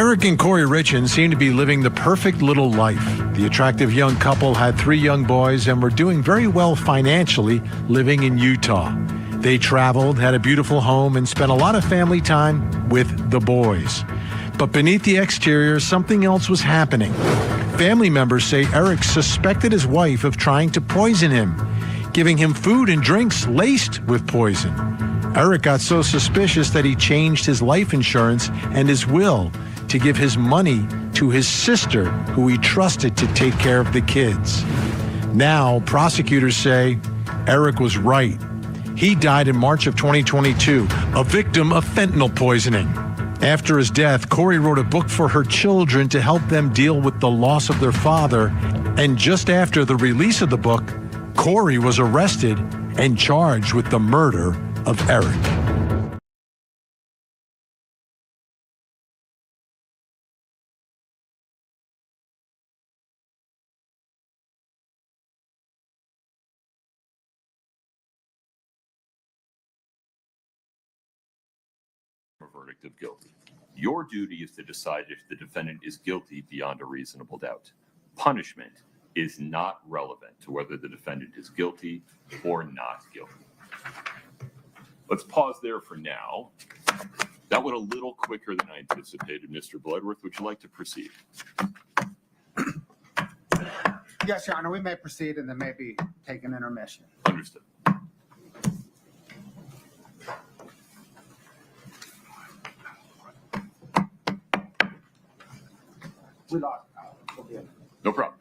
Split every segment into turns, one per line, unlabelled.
Eric and Kouri Richins seem to be living the perfect little life. The attractive young couple had 3 young boys and were doing very well financially living in Utah. They traveled, had a beautiful home, and spent a lot of family time with the boys. But beneath the exterior, something else was happening. Family members say Eric suspected his wife of trying to poison him, giving him food and drinks laced with poison. Eric got so suspicious that he changed his life insurance and his will to give his money to his sister, who he trusted to take care of the kids. Now, prosecutors say Eric was right. He died in March of 2022, a victim of fentanyl poisoning. After his death, Kouri wrote a book for her children to help them deal with the loss of their father. And just after the release of the book, Kouri was arrested and charged with the murder of Eric.
A verdict of guilty. Your duty is to decide if the defendant is guilty beyond a reasonable doubt. Punishment is not relevant to whether the defendant is guilty or not guilty. Let's pause there for now. That went a little quicker than I anticipated. Mr. Bloodworth, would you like to proceed?
Yes, Your Honor, we may proceed and then maybe take an intermission.
Understood.
We lost.
No problem.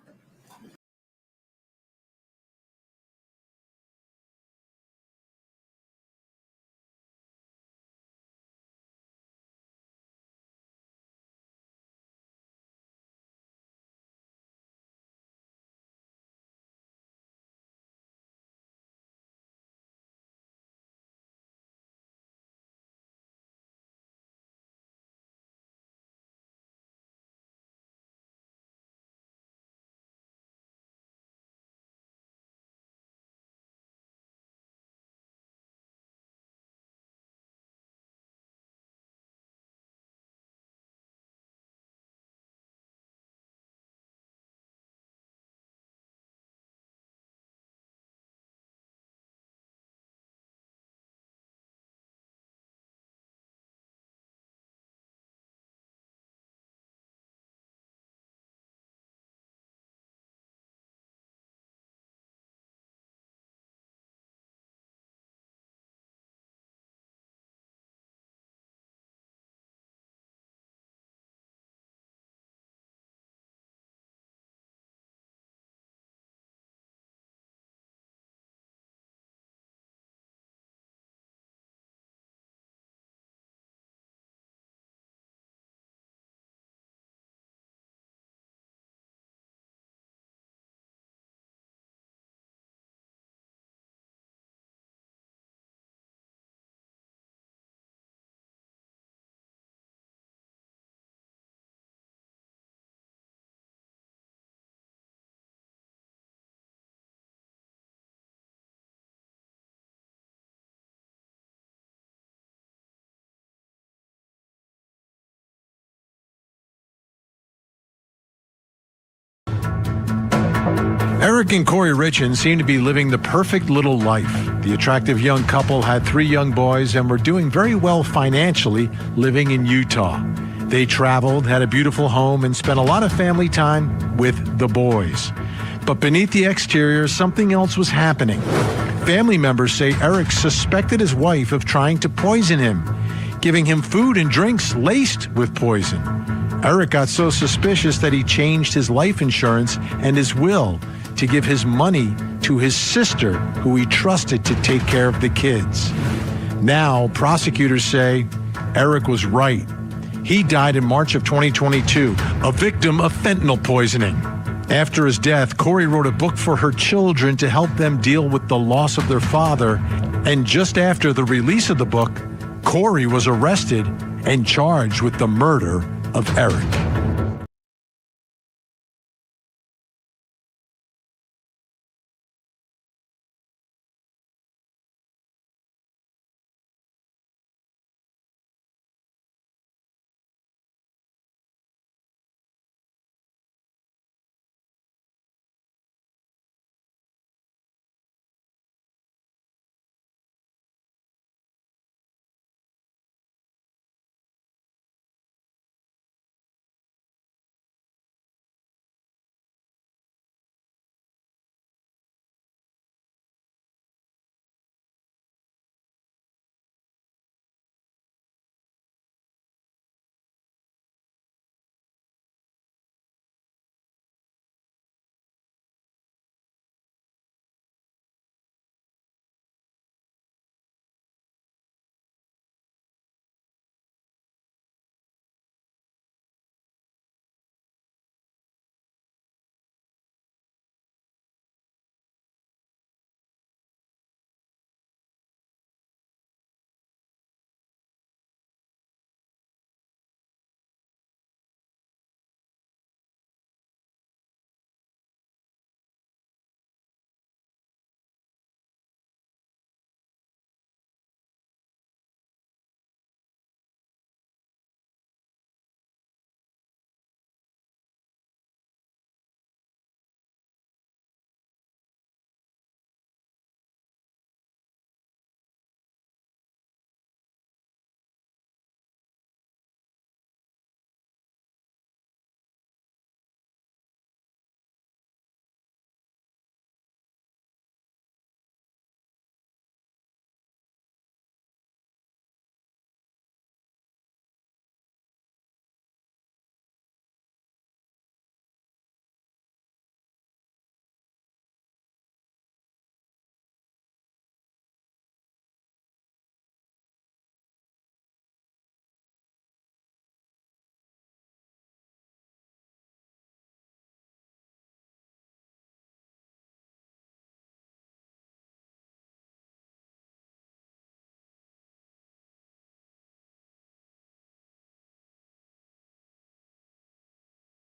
Eric and Kouri Richins seem to be living the perfect little life. The attractive young couple had 3 young boys and were doing very well financially living in Utah. They traveled, had a beautiful home, and spent a lot of family time with the boys. But beneath the exterior, something else was happening. Family members say Eric suspected his wife of trying to poison him, giving him food and drinks laced with poison. Eric got so suspicious that he changed his life insurance and his will to give his money to his sister, who he trusted to take care of the kids. Now, prosecutors say Eric was right. He died in March of 2022, a victim of fentanyl poisoning. After his death, Kouri wrote a book for her children to help them deal with the loss of their father. And just after the release of the book, Kouri was arrested and charged with the murder of Eric.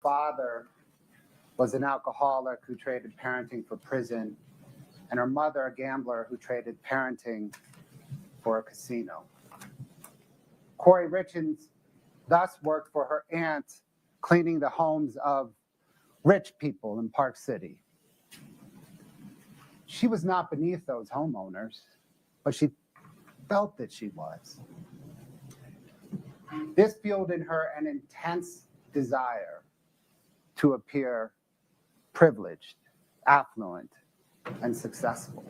father was an alcoholic who traded parenting for prison, and her mother a gambler who traded parenting for a casino. Kouri Richins thus worked for her aunt, cleaning the homes of rich people in Park City. She was not beneath those homeowners, but she felt that she was. This fueled in her an intense desire to appear privileged, affluent, and successful.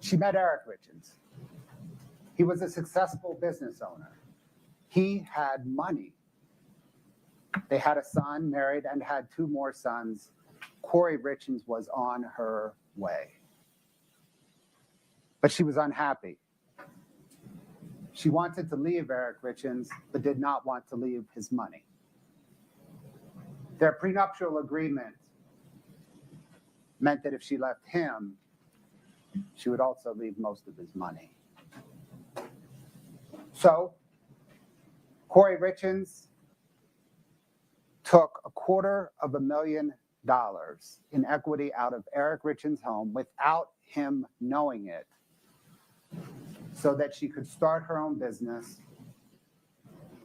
She met Eric Richins. He was a successful business owner. He had money. They had a son, married, and had 2 more sons. Kouri Richins was on her way. But she was unhappy. She wanted to leave Eric Richins, but did not want to leave his money. Their prenuptial agreement meant that if she left him, she would also leave most of his money. So, Kouri Richins took $250,000 in equity out of Eric Richins' home without him knowing it, so that she could start her own business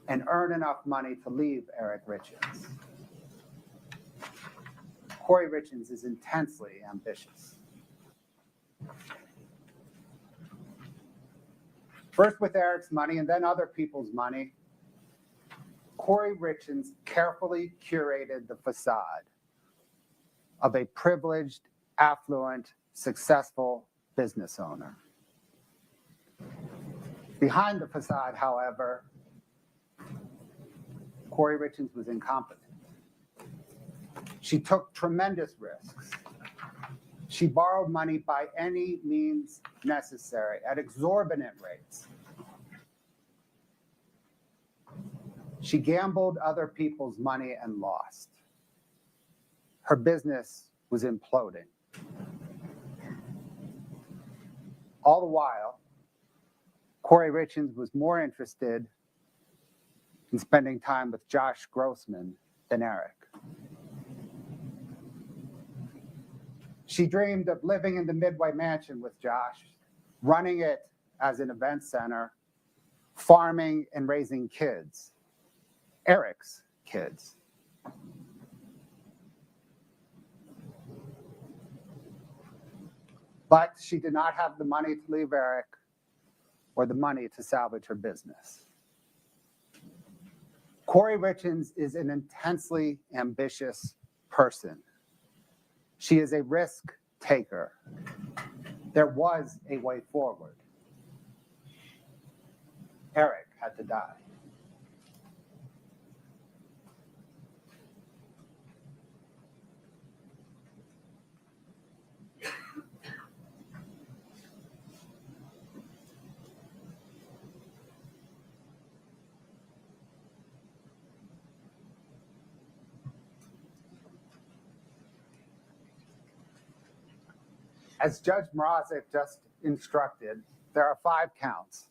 and earn enough money to leave Eric Richins. Kouri Richins is intensely ambitious. First with Eric's money and then other people's money, Kouri Richins carefully curated the facade of a privileged, affluent, successful business owner. Behind the facade, however, Kouri Richins was incompetent. She took tremendous risks. She borrowed money by any means necessary at exorbitant rates. She gambled other people's money and lost. Her business was imploding. All the while, Kouri Richins was more interested in spending time with Josh Grossman than Eric. She dreamed of living in the Midway Mansion with Josh, running it as an event center, farming and raising kids, Eric's kids. But she did not have the money to leave Eric or the money to salvage her business. Kouri Richins is an intensely ambitious person. She is a risk taker. There was a way forward. Eric had to die. As Judge Mrazek just instructed, there are 5 counts.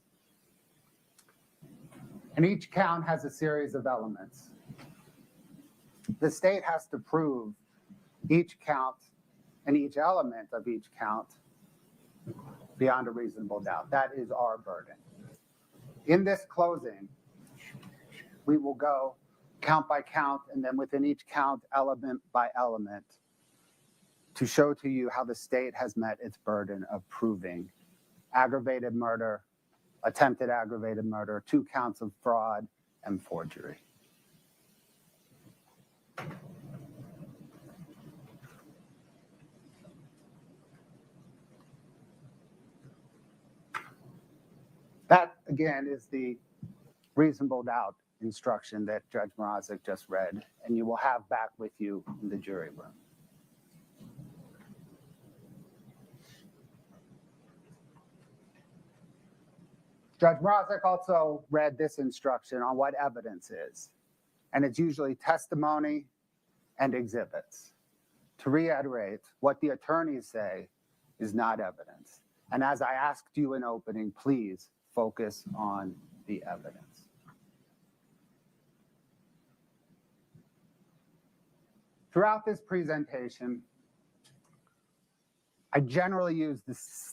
And each count has a series of elements. The state has to prove each count and each element of each count beyond a reasonable doubt. That is our burden. In this closing, we will go count by count, and then within each count, element by element, to show to you how the state has met its burden of proving aggravated murder, attempted aggravated murder, 2 counts of fraud and forgery. That, again, is the reasonable doubt instruction that Judge Mrazek just read, and you will have back with you in the jury room. Judge Mrazek also read this instruction on what evidence is, and it's usually testimony and exhibits. To reiterate, what the attorneys say is not evidence. And as I asked you in opening, please focus on the evidence. Throughout this presentation, I generally use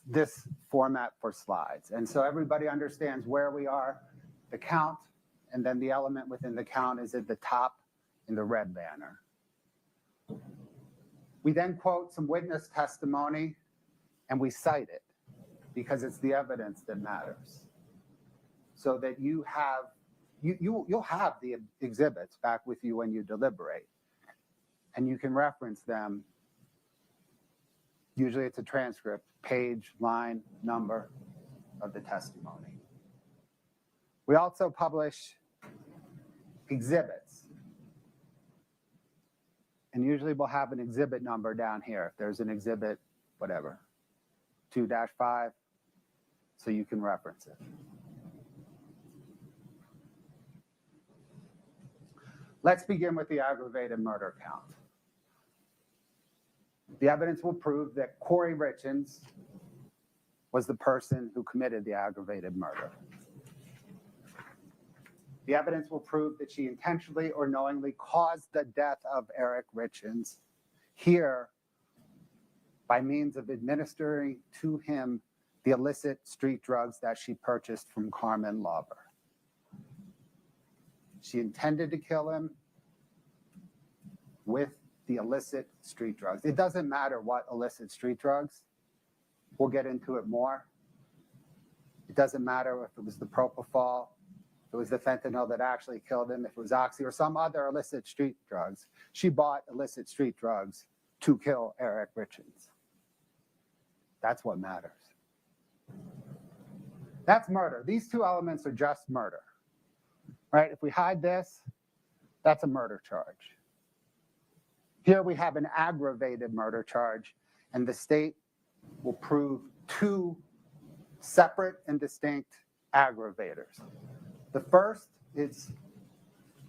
this format for slides. And so everybody understands where we are, the count, and then the element within the count is at the top in the red banner. We then quote some witness testimony and we cite it because it's the evidence that matters. So that you'll have the exhibits back with you when you deliberate. And you can reference them. Usually it's a transcript, page, line, number of the testimony. We also publish exhibits. And usually we'll have an exhibit number down here. If there's an exhibit, whatever, 2-5, so you can reference it. Let's begin with the aggravated murder count. The evidence will prove that Kouri Richins was the person who committed the aggravated murder. The evidence will prove that she intentionally or knowingly caused the death of Eric Richins, here by means of administering to him the illicit street drugs that she purchased from Carmen Lauber. She intended to kill him with the illicit street drugs. It doesn't matter what illicit street drugs. We'll get into it more. It doesn't matter if it was the propofol, if it was the fentanyl that actually killed him, if it was oxy or some other illicit street drugs. She bought illicit street drugs to kill Eric Richins. That's what matters. That's murder. These two elements are just murder, right? If we hide this, that's a murder charge. Here we have an aggravated murder charge, and the state will prove two separate and distinct aggravators. The first is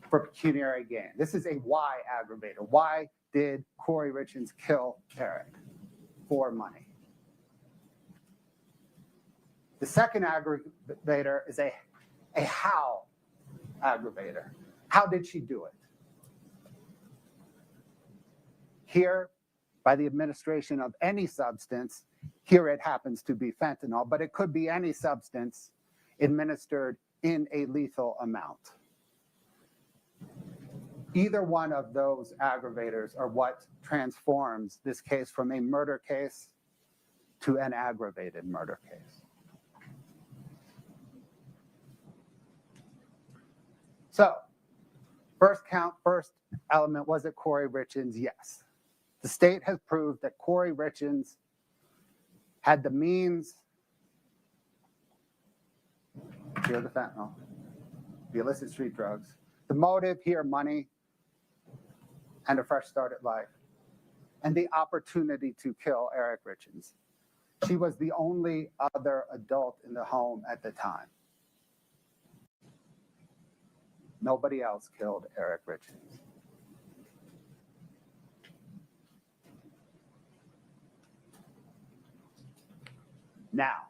for pecuniary gain. This is a why aggravator. Why did Kouri Richins kill Eric? For money. The second aggravator is a how aggravator. How did she do it? Here, by the administration of any substance, here it happens to be fentanyl, but it could be any substance administered in a lethal amount. Either one of those aggravators are what transforms this case from a murder case to an aggravated murder case. So, first count, first element, was it Kouri Richins? Yes. The state has proved that Kouri Richins had the means, here the fentanyl, the illicit street drugs, the motive, here money, and a fresh start at life, and the opportunity to kill Eric Richins. She was the only other adult in the home at the time. Nobody else killed Eric Richins. Now,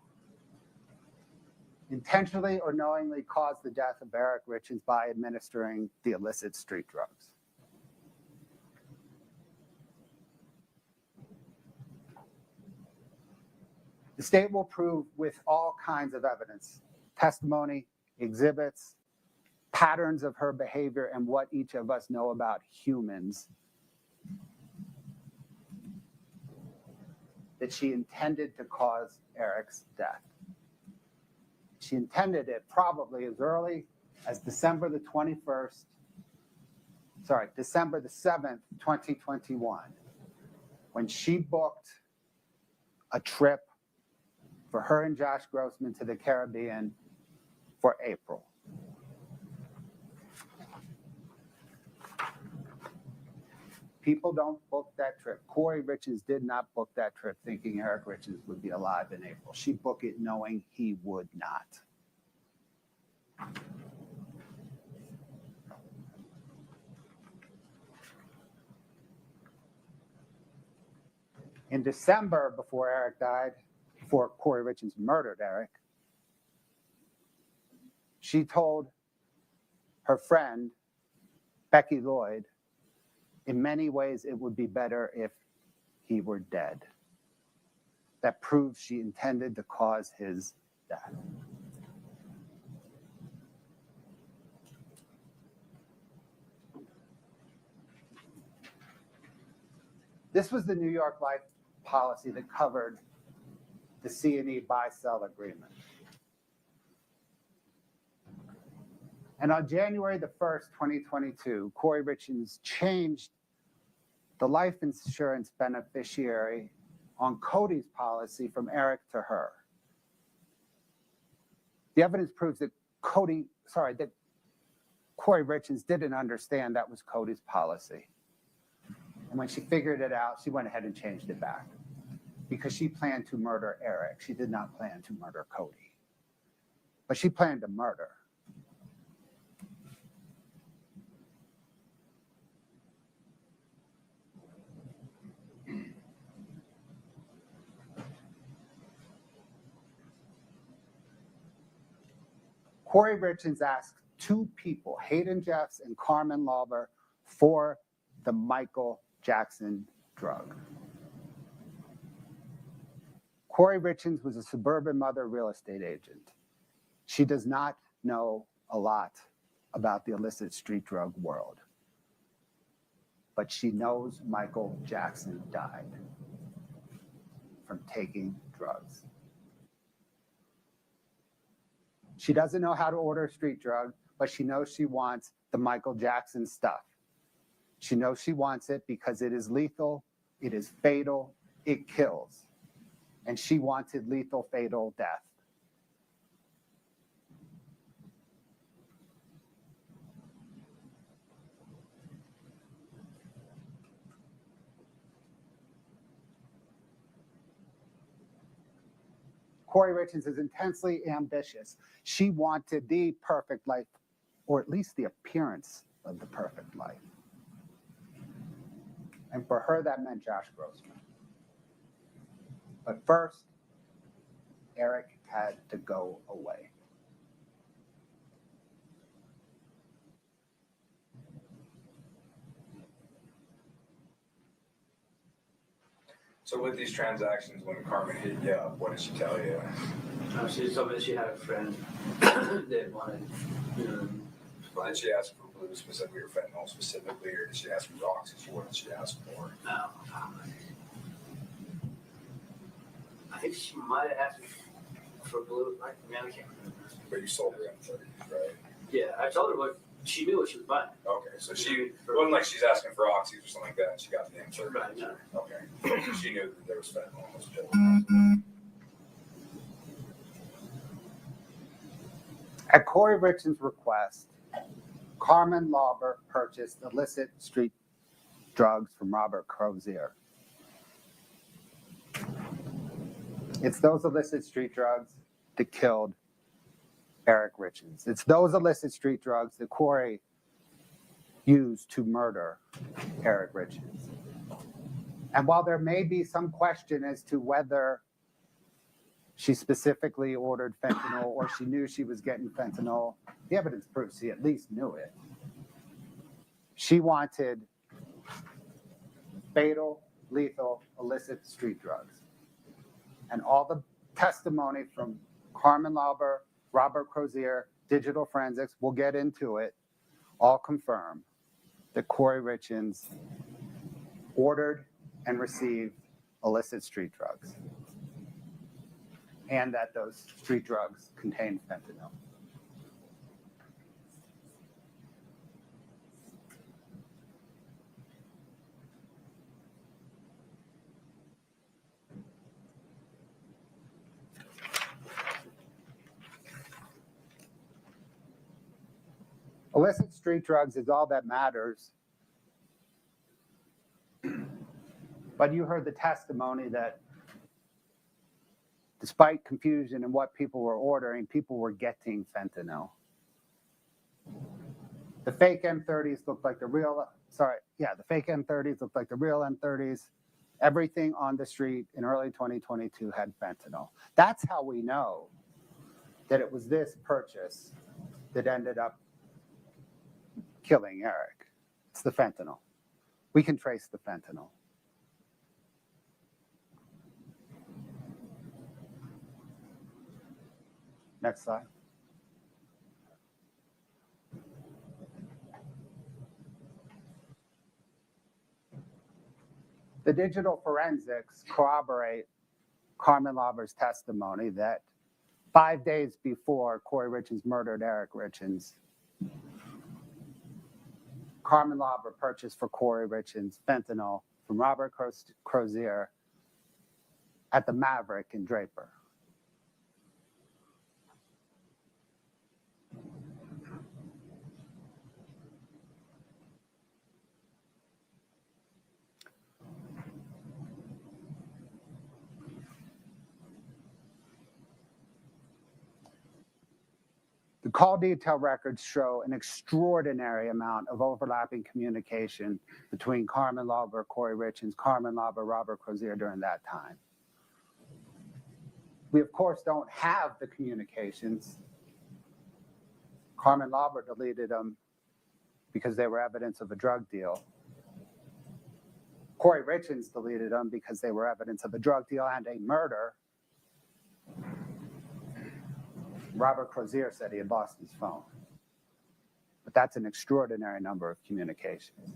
intentionally or knowingly caused the death of Eric Richins by administering the illicit street drugs. The state will prove with all kinds of evidence, testimony, exhibits, patterns of her behavior, and what each of us know about humans, that she intended to cause Eric's death. She intended it probably as early as December the 7th, 2021, when she booked a trip for her and Josh Grossman to the Caribbean for April. People don't book that trip. Kouri Richins did not book that trip thinking Eric Richins would be alive in April. She booked it knowing he would not. In December, before Eric died, before Kouri Richins murdered Eric, she told her friend, Becky Lloyd, In many ways, it would be better if he were dead. That proves she intended to cause his death. This was the New York Life policy that covered the C&E buy-sell agreement. And on January the 1st, 2022, Kouri Richins changed the life insurance beneficiary on Cody's policy from Eric to her. The evidence proves that Kouri Richins didn't understand that was Cody's policy. And when she figured it out, she went ahead and changed it back because she planned to murder Eric. She did not plan to murder Cody, but she planned to murder. Kouri Richins asked two people, Hayden Jeffs and Carmen Lauber, for the Michael Jackson drug. Kouri Richins was a suburban mother real estate agent. She does not know a lot about the illicit street drug world, but she knows Michael Jackson died from taking drugs. She doesn't know how to order a street drug, but she knows she wants the Michael Jackson stuff. She knows she wants it because it is lethal, it is fatal, it kills. And she wanted lethal, fatal death. Kouri Richins is intensely ambitious. She wanted the perfect life, or at least the appearance of the perfect life. And for her, that meant Josh Grossman. But first, Eric had to go away.
So with these transactions, when Carmen hit you up, what did she tell you?
She told me that she had a friend that wanted,
Did she ask for blue specifically or fentanyl specifically, or did she ask for oxygen? What did she ask for?
I think she might have asked for blue. I can't remember.
But you sold her M30, right?
Yeah, I told her what she knew what she was buying.
Okay, so it wasn't like she's asking for oxy or something like that, and she got the M30.
Right, no.
Okay, so she knew that there was fentanyl in those pills.
At Kouri Richins' request, Carmen Lauber purchased illicit street drugs from Robert Crozier. It's those illicit street drugs that killed Eric Richins. It's those illicit street drugs that Kouri used to murder Eric Richins. And while there may be some question as to whether she specifically ordered fentanyl or she knew she was getting fentanyl, the evidence proves she at least knew it. She wanted fatal, lethal, illicit street drugs. And all the testimony from Carmen Lauber, Robert Crozier, Digital Forensics, we'll get into it, all confirm that Kouri Richins ordered and received illicit street drugs, and that those street drugs contained fentanyl. Illicit street drugs is all that matters. But you heard the testimony that despite confusion in what people were ordering, people were getting fentanyl. The fake M30s looked like the real, the fake M30s looked like the real M30s. Everything on the street in early 2022 had fentanyl. That's how we know that it was this purchase that ended up killing Eric. It's the fentanyl. we can trace the fentanyl. Next slide. The digital forensics corroborate Carmen Lauber's testimony that 5 days before Kouri Richins murdered Eric Richins, Carmen Lauber purchased for Kouri Richins fentanyl from Robert Crozier at the Maverick in Draper. The call detail records show an extraordinary amount of overlapping communication between Carmen Lauber, Kouri Richins, Carmen Lauber, Robert Crozier during that time. We, of course, don't have the communications. Carmen Lauber deleted them because they were evidence of a drug deal. Kouri Richins deleted them because they were evidence of a drug deal and a murder. Robert Crozier said he had lost his phone. But that's an extraordinary number of communications.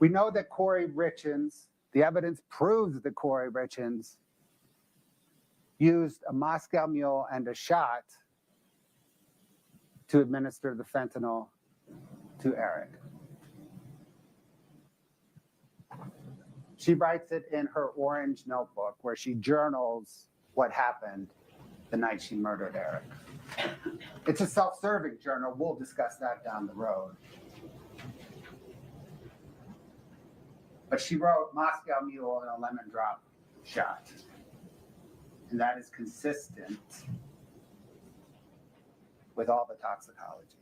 We know that Kouri Richins, the evidence proves that Kouri Richins used a Moscow Mule and a shot to administer the fentanyl to Eric. She writes it in her orange notebook where she journals what happened the night she murdered Eric. It's a self-serving journal. We'll discuss that down the road. But she wrote Moscow Mule and a lemon drop shot. And that is consistent with all the toxicology.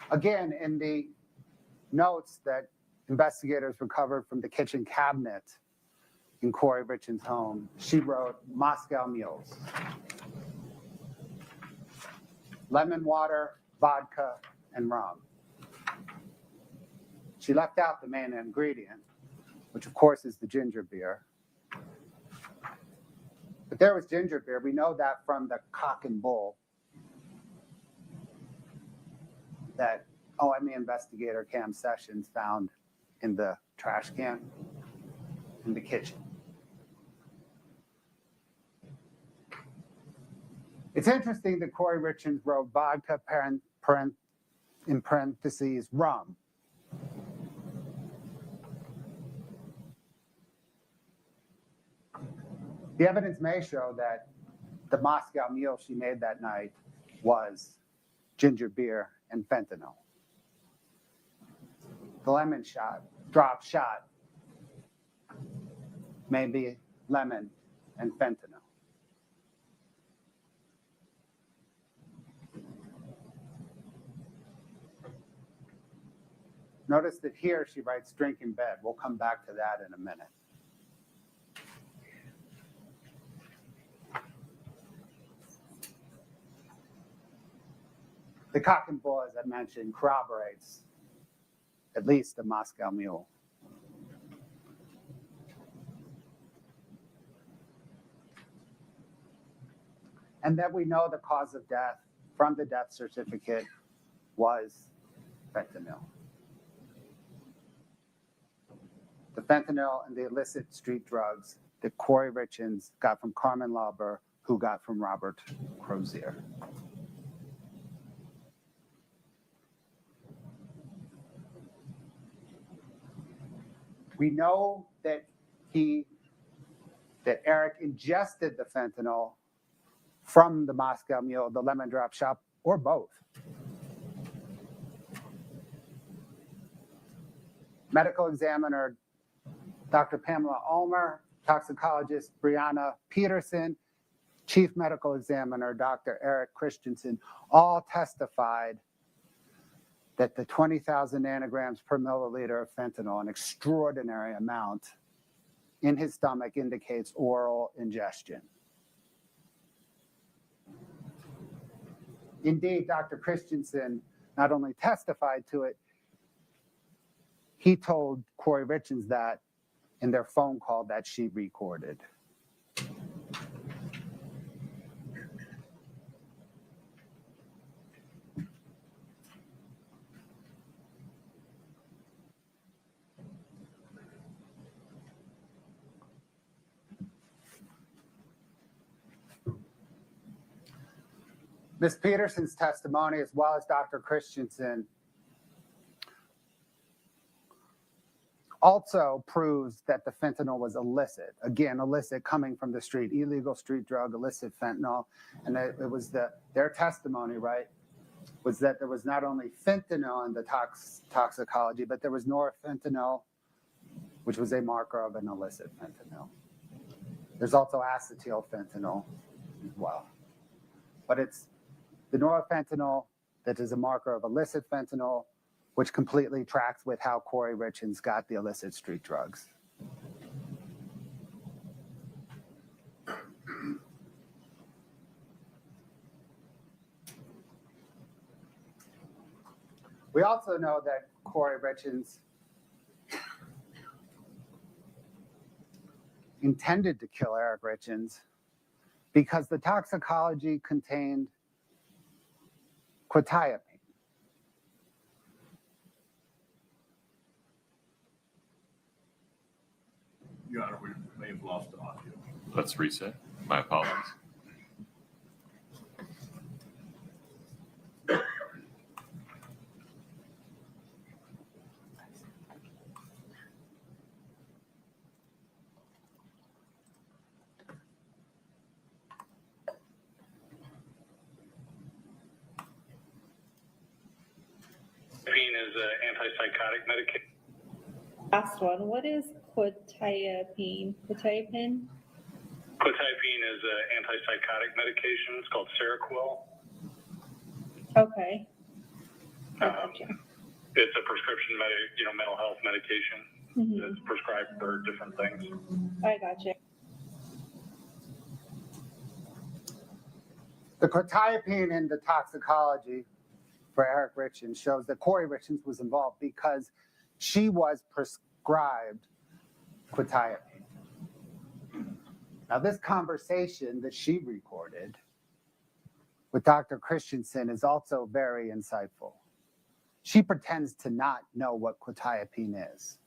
Again, in the notes that investigators recovered from the kitchen cabinet in Kouri Richins' home, she wrote Moscow Mules. Lemon water, vodka, and rum. She left out the main ingredient, which of course is the ginger beer. But there was ginger beer. We know that from the Cock and Bull that OME investigator Cam Sessions found in the trash can in the kitchen. It's interesting that Kouri Richins wrote vodka in parentheses rum. The evidence may show that the Moscow Mule she made that night was ginger beer and fentanyl. The lemon drop shot may be lemon and fentanyl. Notice that here she writes drink in bed. We'll come back to that in a minute. The Cock and Bull, as I mentioned, corroborates at least the Moscow Mule. And that we know the cause of death from the death certificate was fentanyl. The fentanyl and the illicit street drugs that Kouri Richins got from Carmen Lauber, who got from Robert Crozier. We know that Eric ingested the fentanyl from the Moscow Mule, the lemon drop shop, or both. Medical examiner Dr. Pamela Ulmer, toxicologist Brianna Peterson, chief medical examiner Dr. Eric Christensen all testified that the 20,000 nanograms per milliliter of fentanyl, an extraordinary amount, in his stomach indicates oral ingestion. Indeed, Dr. Christensen not only testified to it, he told Kouri Richins that in their phone call that she recorded. Ms. Peterson's testimony, as well as Dr. Christensen, also proves that the fentanyl was illicit. Again, illicit coming from the street, illegal street drug, illicit fentanyl. And it was their testimony, right, was that there was not only fentanyl in the toxicology, but there was norfentanyl, which was a marker of an illicit fentanyl. There's also acetyl fentanyl as well. But it's the norfentanyl that is a marker of illicit fentanyl, which completely tracks with how Kouri Richins got the illicit street drugs. We also know that Kouri Richins intended to kill Eric Richins because the toxicology contained quetiapine.
Your Honor, we may have lost the audio.
Let's reset. My apologies.
Is an antipsychotic medication.
Last one. What is quetiapine? Quetiapine?
Quetiapine is an antipsychotic medication. It's called Seroquel.
Okay. I gotcha.
It's a prescription, mental health medication.
Mm-hmm.
It's prescribed for different things.
I gotcha.
The quetiapine in the toxicology for Eric Richins shows that Kouri Richins was involved because she was prescribed quetiapine. Now, this conversation that she recorded with Dr. Christensen is also very insightful. She pretends to not know what quetiapine is.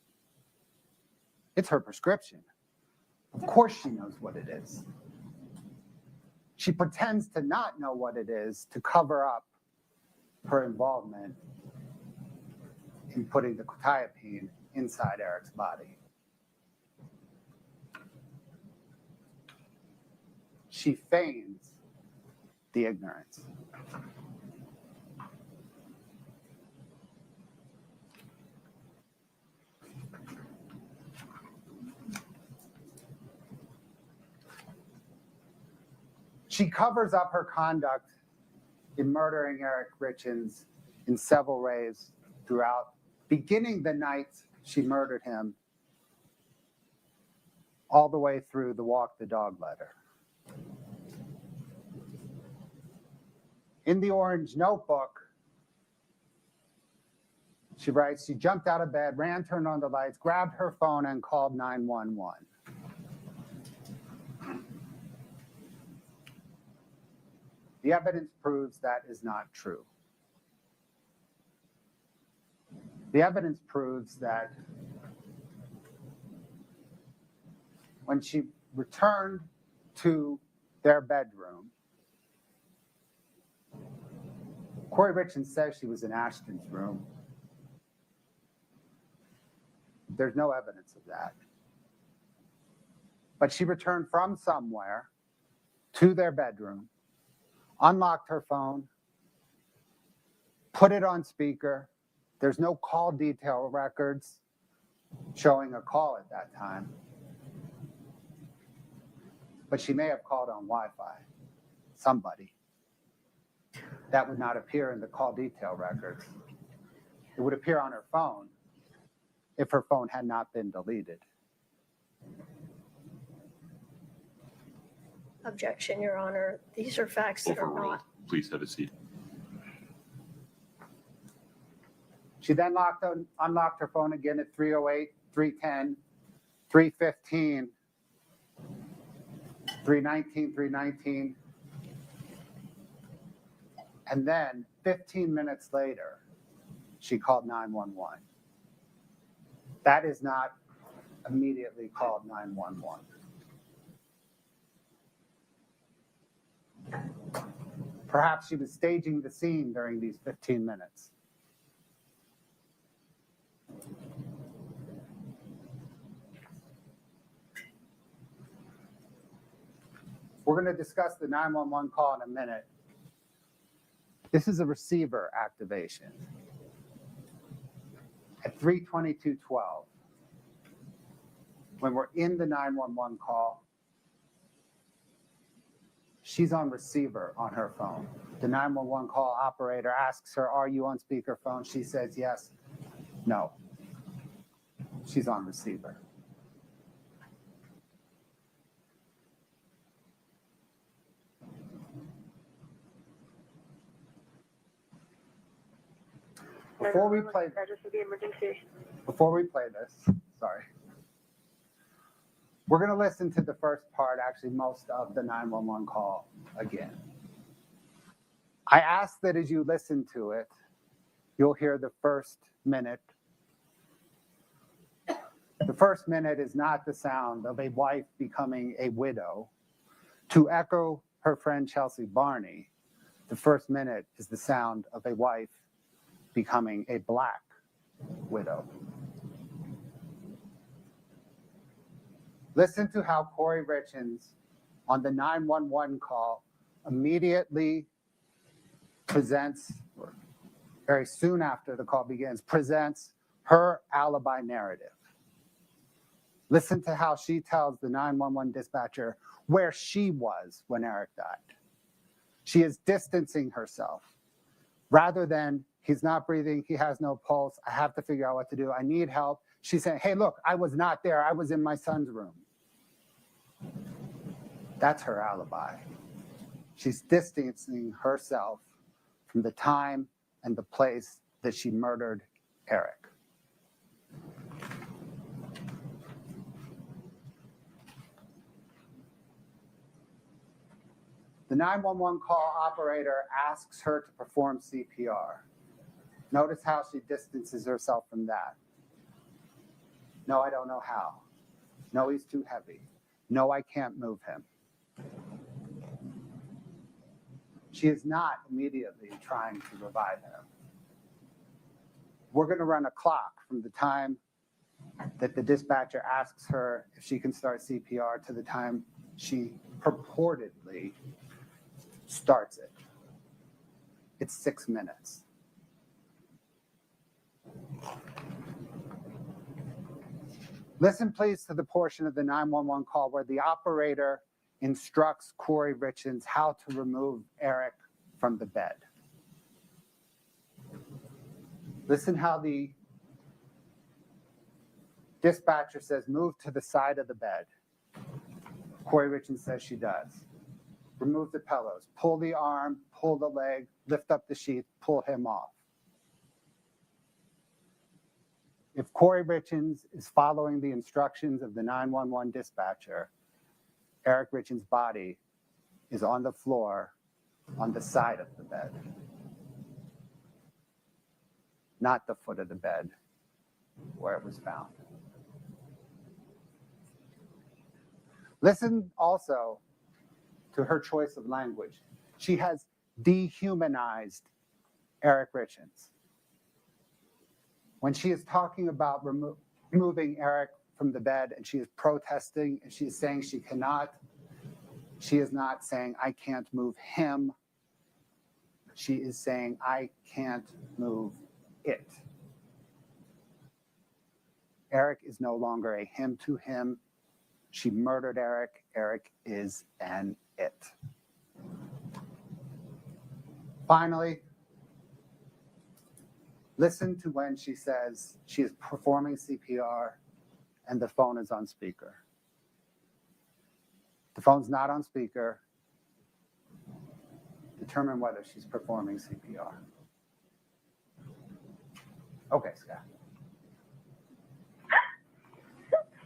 It's her prescription. Of course she knows what it is. She pretends to not know what it is to cover up her involvement in putting the quetiapine inside Eric's body. She feigns the ignorance. She covers up her conduct in murdering Eric Richins in several ways throughout, beginning the night she murdered him, all the way through the walk the dog letter. In the orange notebook, she writes, she jumped out of bed, ran, turned on the lights, grabbed her phone, and called 911. The evidence proves that is not true. The evidence proves that when she returned to their bedroom, Kouri Richins says she was in Ashton's room. There's no evidence of that. But she returned from somewhere to their bedroom, unlocked her phone, put it on speaker. There's no call detail records showing a call at that time. But she may have called on Wi-Fi, somebody. That would not appear in the call detail records. It would appear on her phone if her phone had not been deleted.
Objection, Your Honor. These are facts that are
Overruled.
not.
Please have a seat.
She then unlocked her phone again at 3:08, 3:10, 3:15, 3:19, 3:19. And then 15 minutes later, she called 911. That is not immediately called 911. Perhaps she was staging the scene during these 15 minutes. We're going to discuss the 911 call in a minute. This is a receiver activation. At 3:22:12, when we're in the 911 call, she's on receiver on her phone. The 911 call operator asks her, "Are you on speakerphone?" She says yes. No. She's on receiver. Before we play this, sorry, we're going to listen to the first part, actually most of the 911 call again. I ask that as you listen to it, you'll hear the first minute. The first minute is not the sound of a wife becoming a widow. To echo her friend Chelsea Barney, the first minute is the sound of a wife becoming a black widow. Listen to how Kouri Richins on the 911 call immediately presents, or very soon after the call begins, presents her alibi narrative. Listen to how she tells the 911 dispatcher where she was when Eric died. She is distancing herself. Rather than, he's not breathing, he has no pulse, I have to figure out what to do, I need help. She's saying, hey, look, I was not there, I was in my son's room. That's her alibi. She's distancing herself from the time and the place that she murdered Eric. The 911 call operator asks her to perform CPR. Notice how she distances herself from that. No, I don't know how. No, he's too heavy. No, I can't move him. She is not immediately trying to revive him. We're going to run a clock from the time that the dispatcher asks her if she can start CPR to the time she purportedly starts it. It's 6 minutes. Listen, please, to the portion of the 911 call where the operator instructs Kouri Richins how to remove Eric from the bed. Listen how the dispatcher says, move to the side of the bed. Kouri Richins says she does. Remove the pillows, pull the arm, pull the leg, lift up the sheet, pull him off. If Kouri Richins is following the instructions of the 911 dispatcher, Eric Richins' body is on the floor on the side of the bed, not the foot of the bed where it was found. Listen also to her choice of language. She has dehumanized Eric Richins. When she is talking about removing Eric from the bed and she is protesting and she is saying she cannot, she is not saying, I can't move him. She is saying, I can't move it. Eric is no longer a him to him. She murdered Eric. Eric is an it. Listen to when she says she is performing CPR and the phone is on speaker. The phone's not on speaker. Determine whether she's performing CPR. Okay, Scott.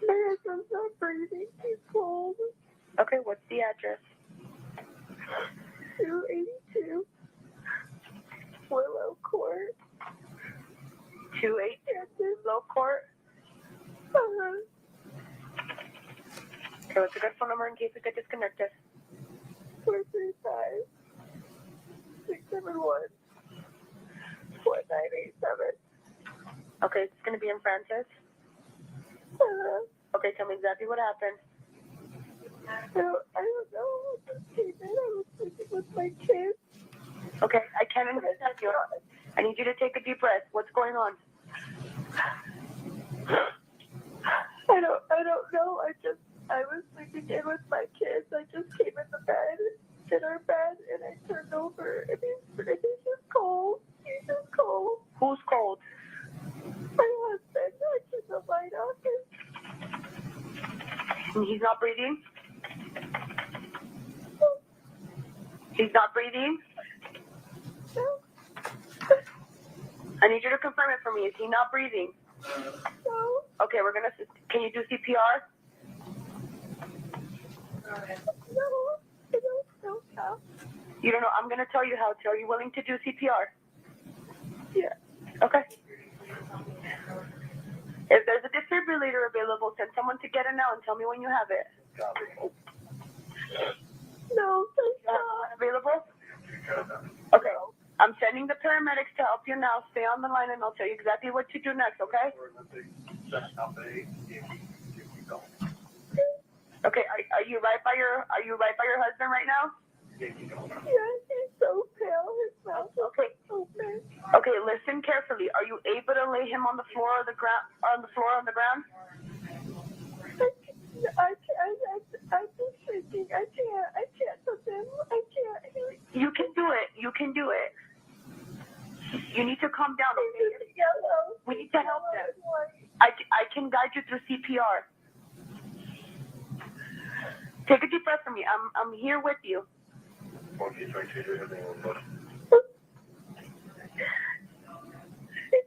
I'm not breathing. He's cold. Okay, what's the address? 282 Willow Court. 282 Willow Court. Okay, what's a good phone number in case we get disconnected? 435 671 4987. Okay, it's going to be in Francis. Okay, tell me exactly what happened. I don't know. I was sleeping with my kids. Okay, I can't understand you. I need you to take a deep breath. What's going on? I don't know. I was sleeping in with my kids. I just came in our bed, and I turned over, and he's just cold. He's just cold. Who's cold? My husband. I turned the light off. And he's not breathing? He's not breathing? No. I need you to confirm it for me. Is he not breathing? No. Okay, can you do CPR? No, I don't know. You don't know? I'm going to tell you how to. Are you willing to do CPR? Yeah. Okay. If there's a defibrillator available, send someone to get it now and tell me when you have it. No, thank God. Available? Okay. I'm sending the paramedics to help you now. Stay on the line and I'll tell you exactly what to do next, okay? Okay, are you right by your husband right now? Yeah, he's so pale. His mouth is open. Okay, listen carefully. Are you able to lay him on the floor or the ground? On the ground? I'm just shaking. I can't touch him. I can't. You can do it. You need to calm down, okay? We need to help them. I can guide you through CPR. Take a deep breath from me. I'm here with you. He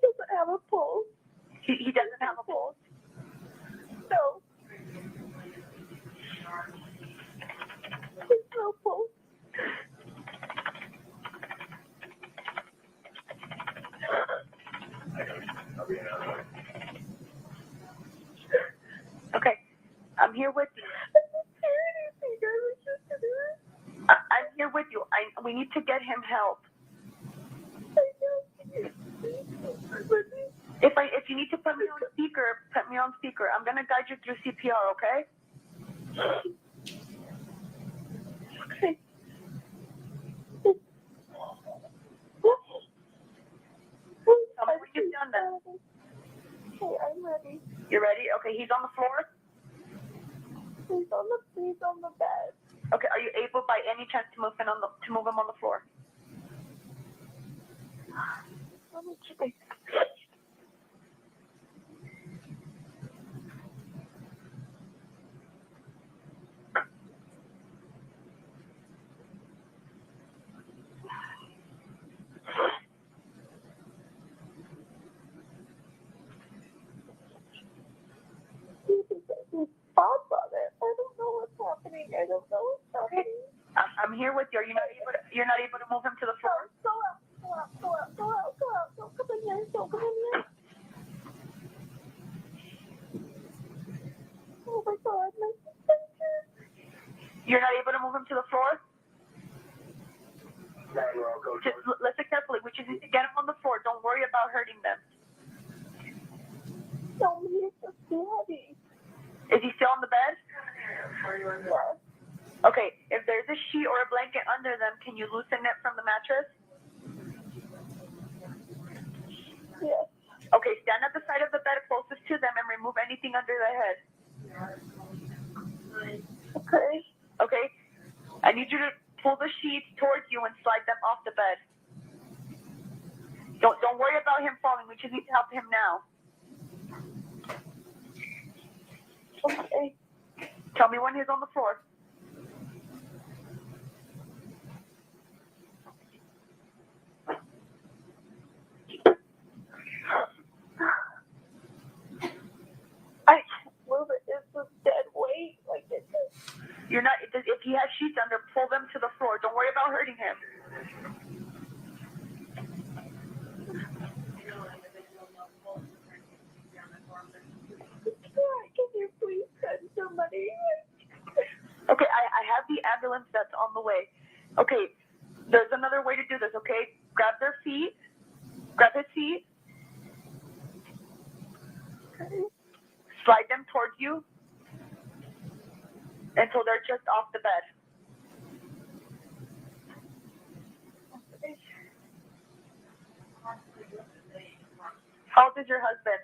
doesn't have a pulse. He doesn't have a pulse? No. There's no pulse. Okay. I'm here with you. I'm here with you. We need to get him help. If you need to put me on speaker, put me on speaker. I'm gonna guide you through CPR, okay? Okay. Tell me when you've done that. Okay, I'm ready. You ready? Okay, he's on the floor? He's on the bed. Okay, are you able by any chance to move him on the floor? Let me check. Bob on it. I don't know what's happening. Okay. I'm here with you. You're not able to move him to the floor? Go out. Don't come in here. Oh my God, my sister. You're not able to move him to the floor? Just listen carefully. We just need to get him on the floor. Don't worry about hurting them. No, he's just heavy. Is he still on the bed? Yes. Okay, if there's a sheet or a blanket under them, can you loosen it from the mattress? Yes. Okay, stand at the side of the bed closest to them and remove anything under their head. Okay. Okay. I need you to pull the sheets towards you and slide them off the bed. Don't worry about him falling. We just need to help him now. Okay. Tell me when he's on the floor. I can't move it. It's a dead weight. Like it. You're not. If he has sheets under, pull them to the floor. Don't worry about hurting him. Can you please send somebody? Okay, I have the ambulance that's on the way. Okay, there's another way to do this, okay? Grab their feet. Grab his feet. Okay. Slide them towards you until they're just off the bed. Okay. How old is your husband?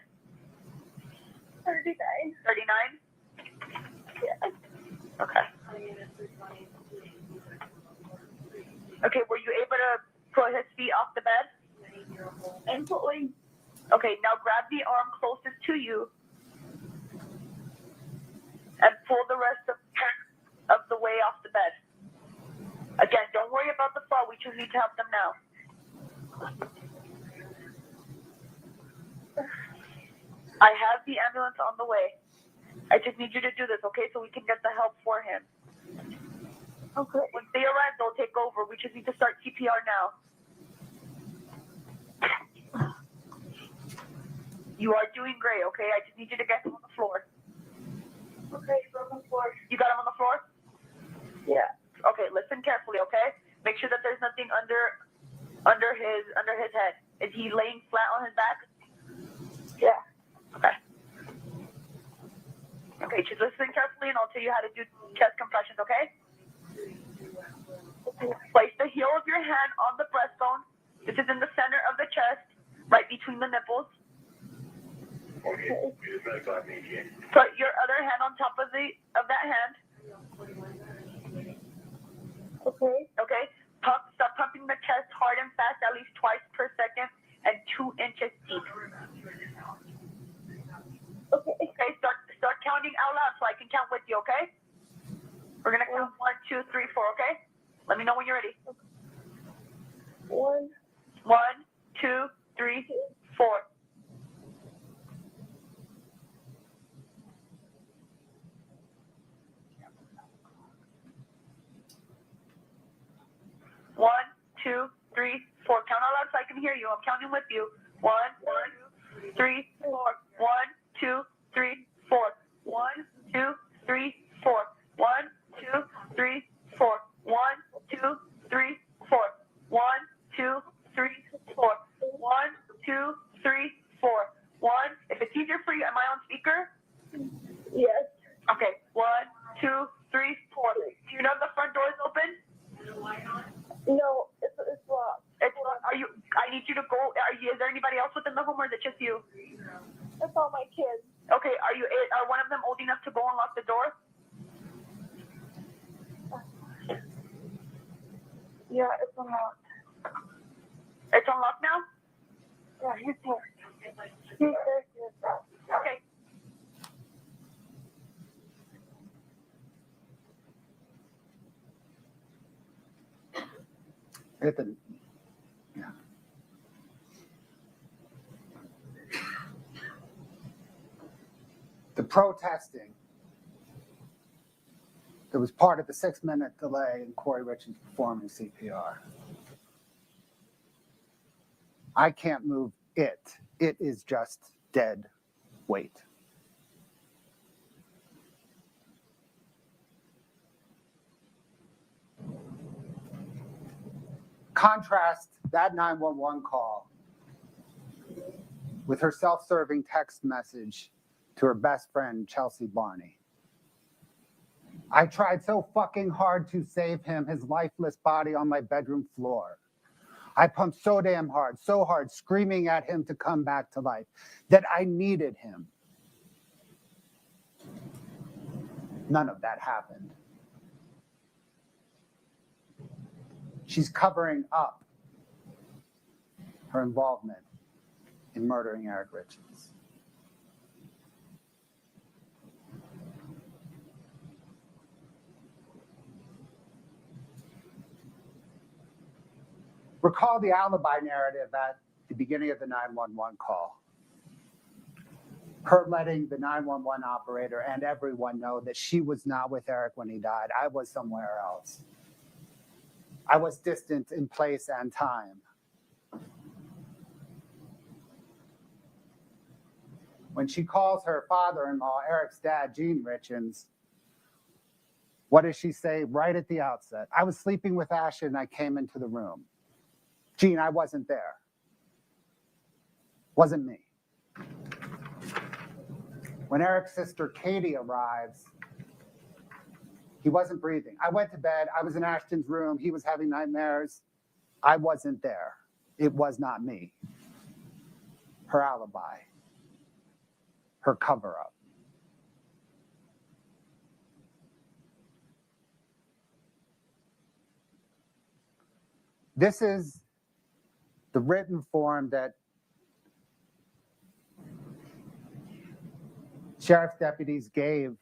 39. 39? Yeah. Okay. Okay, were you able to put his feet off the bed? And pulling. Okay, now grab the arm closest to you and pull the rest of the way off the bed. Again, don't worry about the fall. We just need to help them now. I have the ambulance on the way. I just need you to do this, okay, so we can get the help for him. Okay. Once they arrive, they'll take over. We just need to start CPR now. You are doing great, okay? I just need you to get him on the floor. Okay, on the floor. You got him on the floor? Yeah. Okay, listen carefully, okay? Make sure that there's nothing under his head. Is he laying flat on his back? Yeah. Okay. Okay, just listen carefully and I'll tell you how to do chest compressions, okay? Place the heel of your hand on the breastbone. This is in the center of the chest, right between the nipples. Okay. Put your other hand on top of that hand. Okay. Okay. Start pumping the chest hard and fast, at least twice per second, and 2 inches deep. Okay. Okay. Start counting out loud so I can count with you. Okay. We're gonna count 1, 2, 3, 4. Okay. Let me know when you're ready. 1, 2, 3, 4. One, 2, 3, 4. Count out loud so I can hear you. I'm counting with you. 1, 3, 4. 1, 2, 3, 4. 1, 2, 3, 4. 1, 2, 3, 4. 1, 2, 3, 4. 1, 2, 3, 4. 1, 2, 3, 4. 1. If it's easier for you, am I on speaker? Yes. Okay. 1, 2, 3, 4. Do you know the front door is open? No, it's locked. It's locked. I need you to go. Is there anybody else within the home, or is it just you? It's all my kids. Okay. Are one of them old enough to go unlock the door? Yeah, it's unlocked. It's unlocked now? Yeah, he's here. He's there. Okay.
Yeah. The protesting that was part of the 6-minute delay in Kouri Richins performing CPR. I can't move it. It is just dead weight. Contrast that 911 call with her self-serving text message to her best friend, Chelsea Barney. I tried so fucking hard to save him, his lifeless body on my bedroom floor. I pumped so damn hard, so hard, screaming at him to come back to life, that I needed him. None of that happened. She's covering up her involvement in murdering Eric Richins. Recall the alibi narrative at the beginning of the 911 call. Her letting the 911 operator and everyone know that she was not with Eric when he died. I was somewhere else. I was distant in place and time. When she calls her father-in-law, Eric's dad, Gene Richins, what does she say right at the outset? I was sleeping with Ashley and I came into the room. Gene, I wasn't there. Wasn't me. When Eric's sister Katie arrives, he wasn't breathing. I went to bed. I was in Ashton's room. He was having nightmares. I wasn't there. It was not me. Her alibi. Her cover-up. This is the written form that sheriff's deputies gave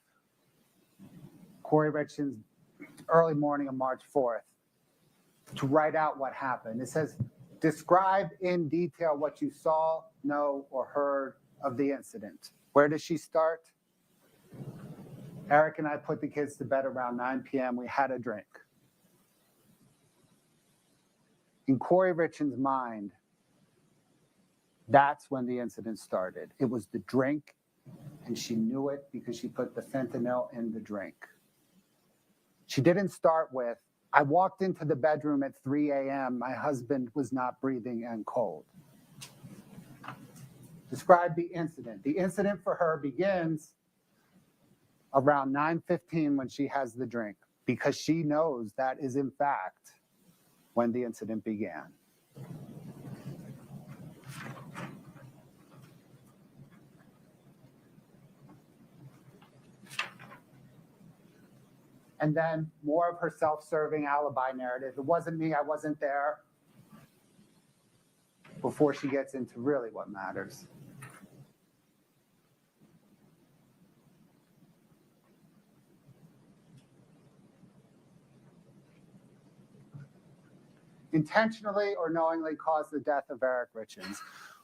Kouri Richins early morning of March 4th to write out what happened. It says, describe in detail what you saw, know, or heard of the incident. Where does she start? Eric and I put the kids to bed around 9 p.m. We had a drink. In Kouri Richins' mind, that's when the incident started. It was the drink, and she knew it because she put the fentanyl in the drink. She didn't start with, I walked into the bedroom at 3 a.m. My husband was not breathing and cold. Describe the incident. The incident for her begins around 9:15 when she has the drink, because she knows that is in fact when the incident began. And then more of her self-serving alibi narrative. It wasn't me, I wasn't there. Before she gets into really what matters. Intentionally or knowingly caused the death of Eric Richins.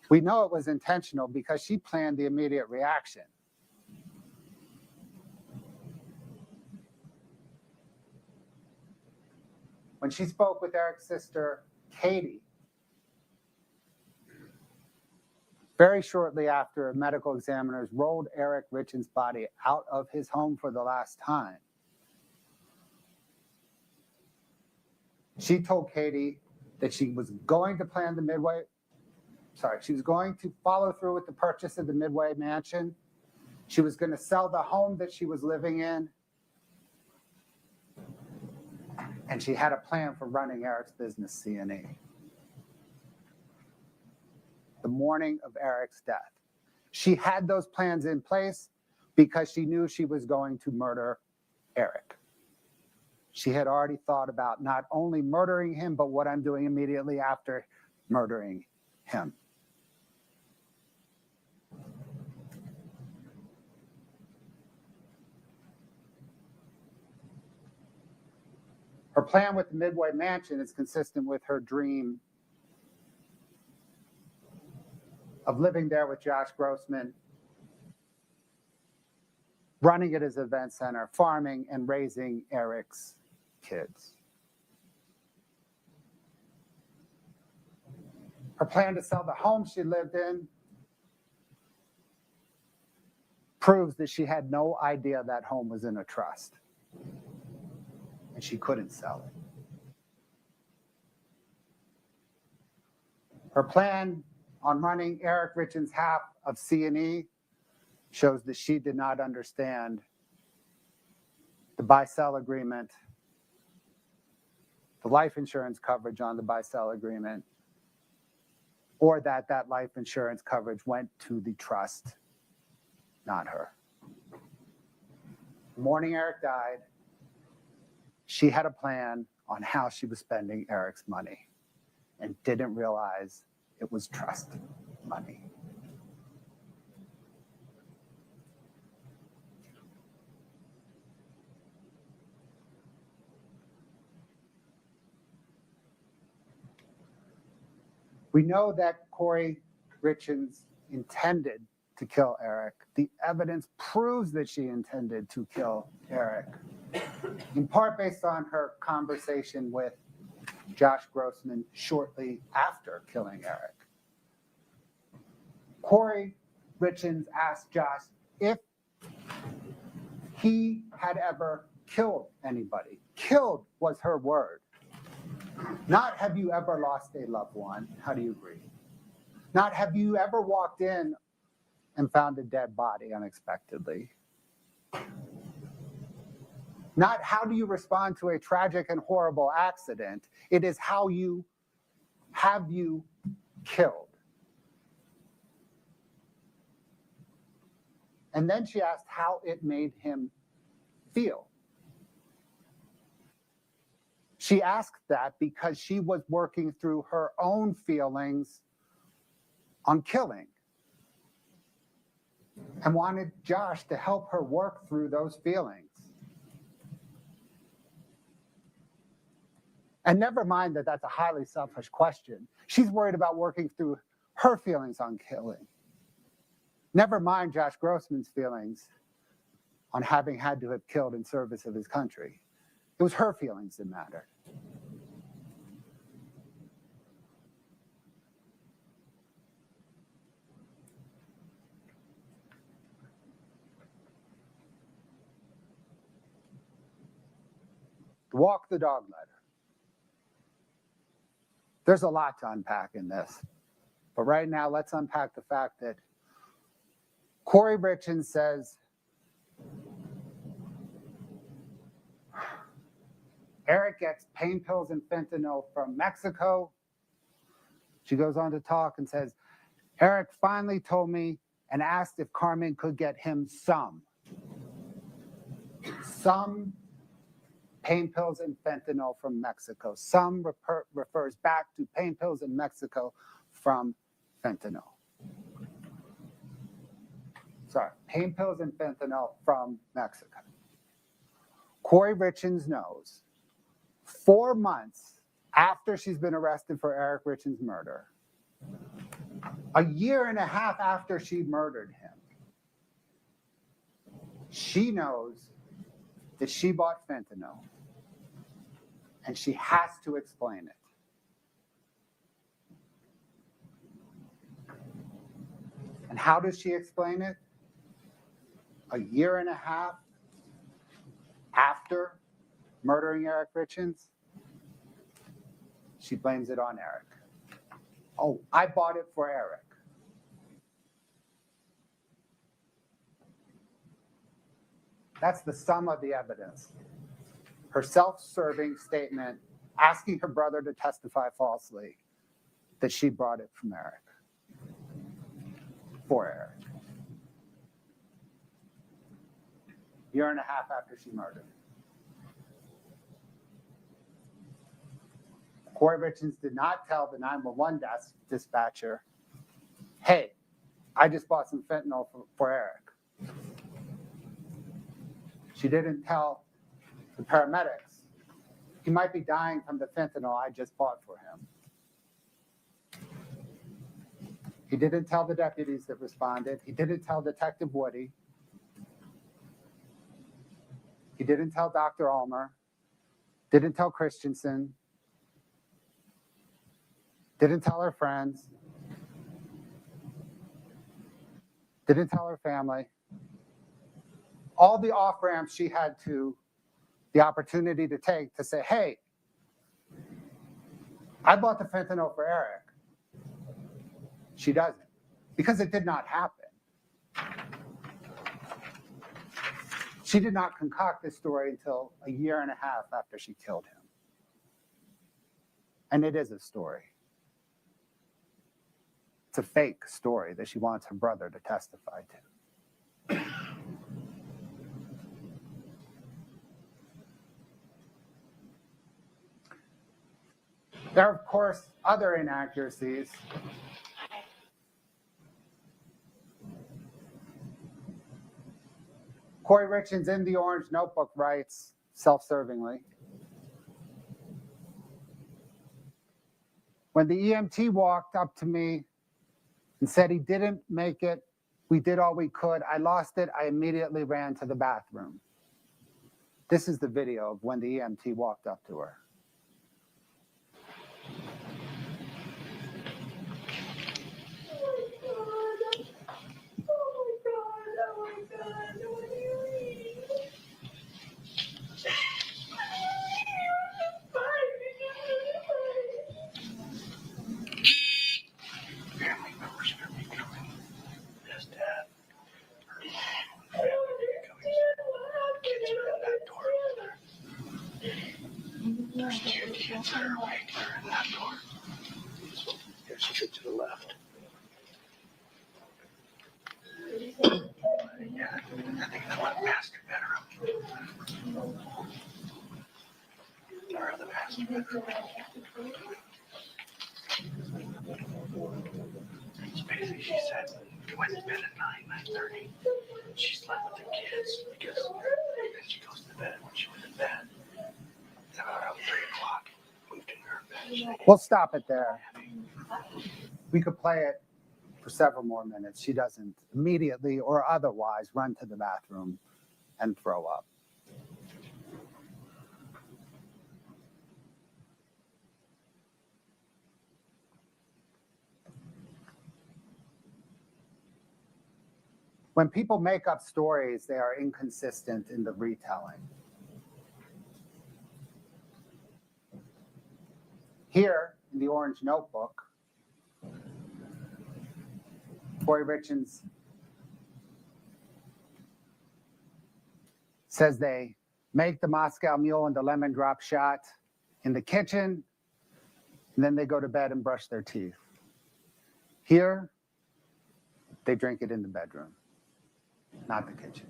We know it was intentional because she planned the immediate reaction. When she spoke with Eric's sister, Katie, very shortly after medical examiners rolled Eric Richins' body out of his home for the last time, she told Katie that she was going to plan the Midway, she was going to follow through with the purchase of the Midway mansion. She was going to sell the home that she was living in. And she had a plan for running Eric's business, C&E. The morning of Eric's death. She had those plans in place because she knew she was going to murder Eric. She had already thought about not only murdering him, but what I'm doing immediately after murdering him. Her plan with the Midway mansion is consistent with her dream of living there with Josh Grossman, running it as an event center, farming and raising Eric's kids. Her plan to sell the home she lived in proves that she had no idea that home was in a trust. And she couldn't sell it. Her plan on running Eric Richins' half of C&E shows that she did not understand the buy-sell agreement, the life insurance coverage on the buy-sell agreement, or that life insurance coverage went to the trust, not her. The morning Eric died, she had a plan on how she was spending Eric's money and didn't realize It was trust money. We know that Kouri Richins intended to kill Eric. The evidence proves that she intended to kill Eric, in part based on her conversation with Josh Grossman shortly after killing Eric. Kouri Richins asked Josh if he had ever killed anybody. Killed was her word. Not have you ever lost a loved one. How do you agree? Not have you ever walked in and found a dead body unexpectedly. Not how do you respond to a tragic and horrible accident. It is how you have you killed. And then she asked how it made him feel. She asked that because she was working through her own feelings on killing and wanted Josh to help her work through those feelings. And never mind that that's a highly selfish question. She's worried about working through her feelings on killing. Never mind Josh Grossman's feelings on having had to have killed in service of his country. It was her feelings that mattered. The walk the dog letter. There's a lot to unpack in this. But right now, let's unpack the fact that Kouri Richins says Eric gets pain pills and fentanyl from Mexico. She goes on to talk and says, Eric finally told me and asked if Carmen could get him some pain pills and fentanyl from Mexico. Some refers back to pain pills in Mexico from fentanyl. Sorry, pain pills and fentanyl from Mexico. Kouri Richins knows 4 months after she's been arrested for Eric Richins' murder, a year and a half after she murdered him, she knows that she bought fentanyl, and she has to explain it. And how does she explain it? A year and a half after murdering Eric Richins, she blames it on Eric. Oh, I bought it for Eric. That's the sum of the evidence. Her self-serving statement asking her brother to testify falsely that she brought it from Eric, for Eric. Year and a half after she murdered. Kouri Richins did not tell the 911 dispatcher, hey, I just bought some fentanyl for Eric. She didn't tell the paramedics, he might be dying from the fentanyl I just bought for him. He didn't tell the deputies that responded. He didn't tell Detective Woody. He didn't tell Dr. Ulmer. Didn't tell Christensen. Didn't tell her friends. Didn't tell her family. All the off-ramps she had the opportunity to take to say, hey, I bought the fentanyl for Eric. She doesn't, because it did not happen. She did not concoct this story until a year and a half after she killed him. And it is a story. It's a fake story that she wants her brother to testify to. There are, of course, other inaccuracies Kouri Richins in the Orange Notebook writes, self-servingly, when the EMT walked up to me and said he didn't make it, we did all we could, I lost it, I immediately ran to the bathroom. This is the video of when the EMT walked up to her.
Family members are going to be coming. His dad. Kids are in that door over there. There's 2 kids that are awake. They're in that door. There's a kid to the left. Yeah, I think the one master bedroom. Or the master bedroom. So basically, she said we went to bed at 9:30. She slept with the kids because then she goes to bed. When she was in bed, it's about 3 o'clock. Moved in her bed.
We'll stop it there. We could play it for several more minutes. She doesn't immediately or otherwise run to the bathroom and throw up. When people make up stories, they are inconsistent in the retelling. Here in the Orange Notebook, Kouri Richins says they make the Moscow Mule and the lemon drop shot in the kitchen, and then they go to bed and brush their teeth. Here, they drink it in the bedroom, not the kitchen.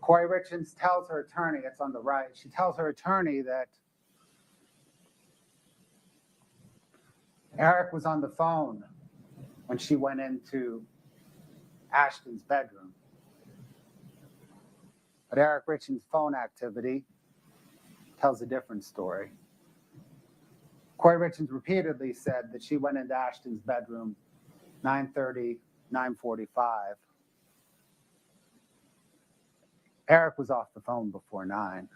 Kouri Richins tells her attorney, it's on the right, she tells her attorney that Eric was on the phone when she went into Ashton's bedroom. But Eric Richins' phone activity tells a different story. Kouri Richins repeatedly said that she went into Ashton's bedroom 9:30, 9:45. Eric was off the phone before 9.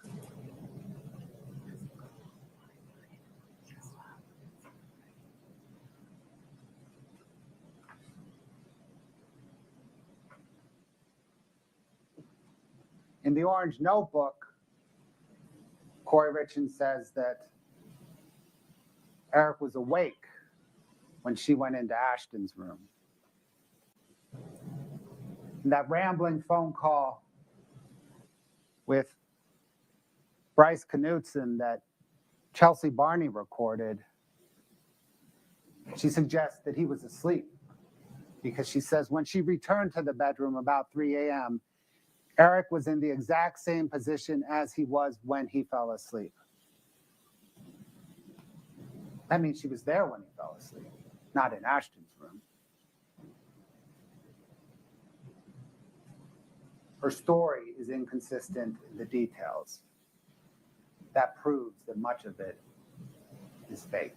In the Orange Notebook, Kouri Richins says that Eric was awake when she went into Ashton's room. In that rambling phone call with Bryce Knutson that Chelsea Barney recorded, she suggests that he was asleep because she says when she returned to the bedroom about 3 a.m., Eric was in the exact same position as he was when he fell asleep. That means she was there when he fell asleep, not in Ashton's room. Her story is inconsistent in the details. That proves that much of it is fake.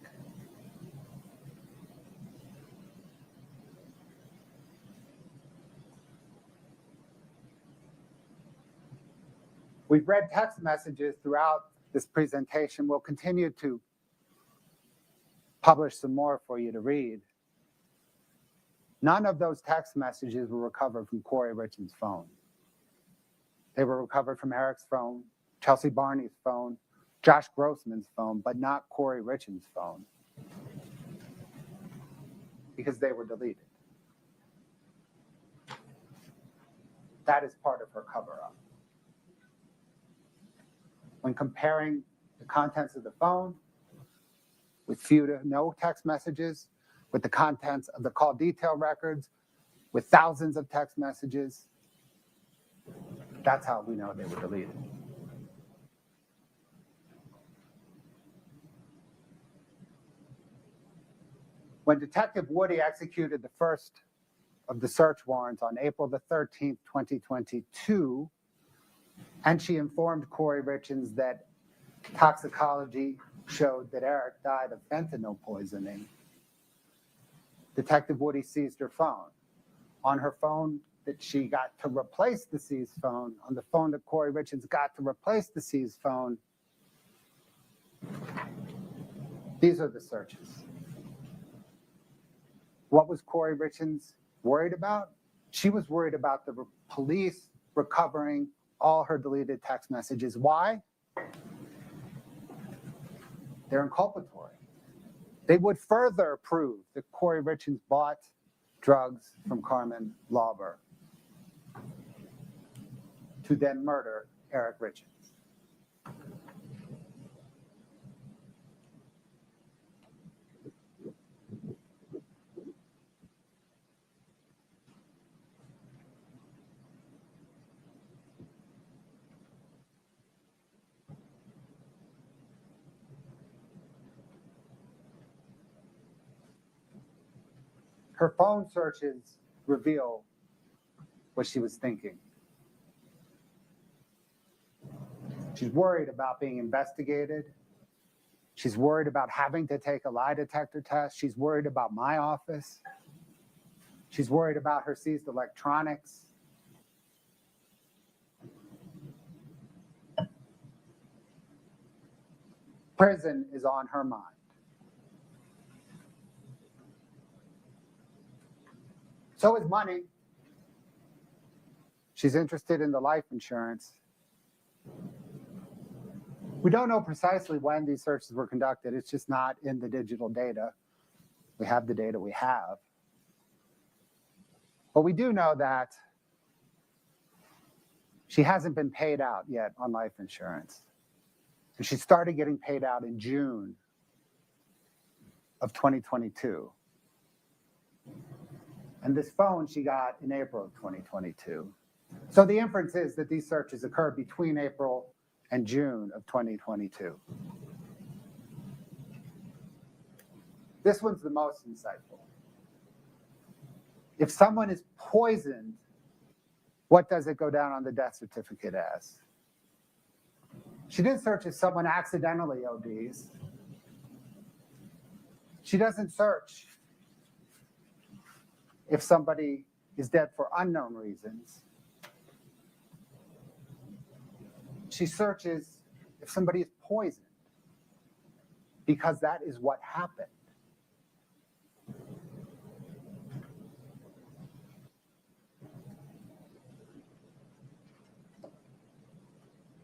We've read text messages throughout this presentation. We'll continue to publish some more for you to read. None of those text messages were recovered from Kouri Richins' phone. They were recovered from Eric's phone, Chelsea Barney's phone, Josh Grossman's phone, but not Kouri Richins' phone, because they were deleted. That is part of her cover-up. When comparing the contents of the phone with few to no text messages, with the contents of the call detail records, with thousands of text messages, that's how we know they were deleted. When Detective Woody executed the first of the search warrants on April the 13th, 2022, and she informed Kouri Richins that toxicology showed that Eric died of fentanyl poisoning, Detective Woody seized her phone. On her phone that she got to replace the seized phone, on the phone that Kouri Richins got to replace the seized phone, these are the searches. What was Kouri Richins worried about? She was worried about the police recovering all her deleted text messages. Why? They're inculpatory. They would further prove that Kouri Richins bought drugs from Carmen Lauber to then murder Eric Richins. Her phone searches reveal what she was thinking. She's worried about being investigated. She's worried about having to take a lie detector test. She's worried about my office. She's worried about her seized electronics. Prison is on her mind. So is money. She's interested in the life insurance. We don't know precisely when these searches were conducted. It's just not in the digital data. We have the data we have. But we do know that she hasn't been paid out yet on life insurance. And she started getting paid out in June of 2022. And this phone she got in April of 2022. So the inference is that these searches occurred between April and June of 2022. This one's the most insightful. If someone is poisoned, what does it go down on the death certificate as? She didn't search if someone accidentally ODs. She doesn't search if somebody is dead for unknown reasons. She searches if somebody is poisoned, because that is what happened.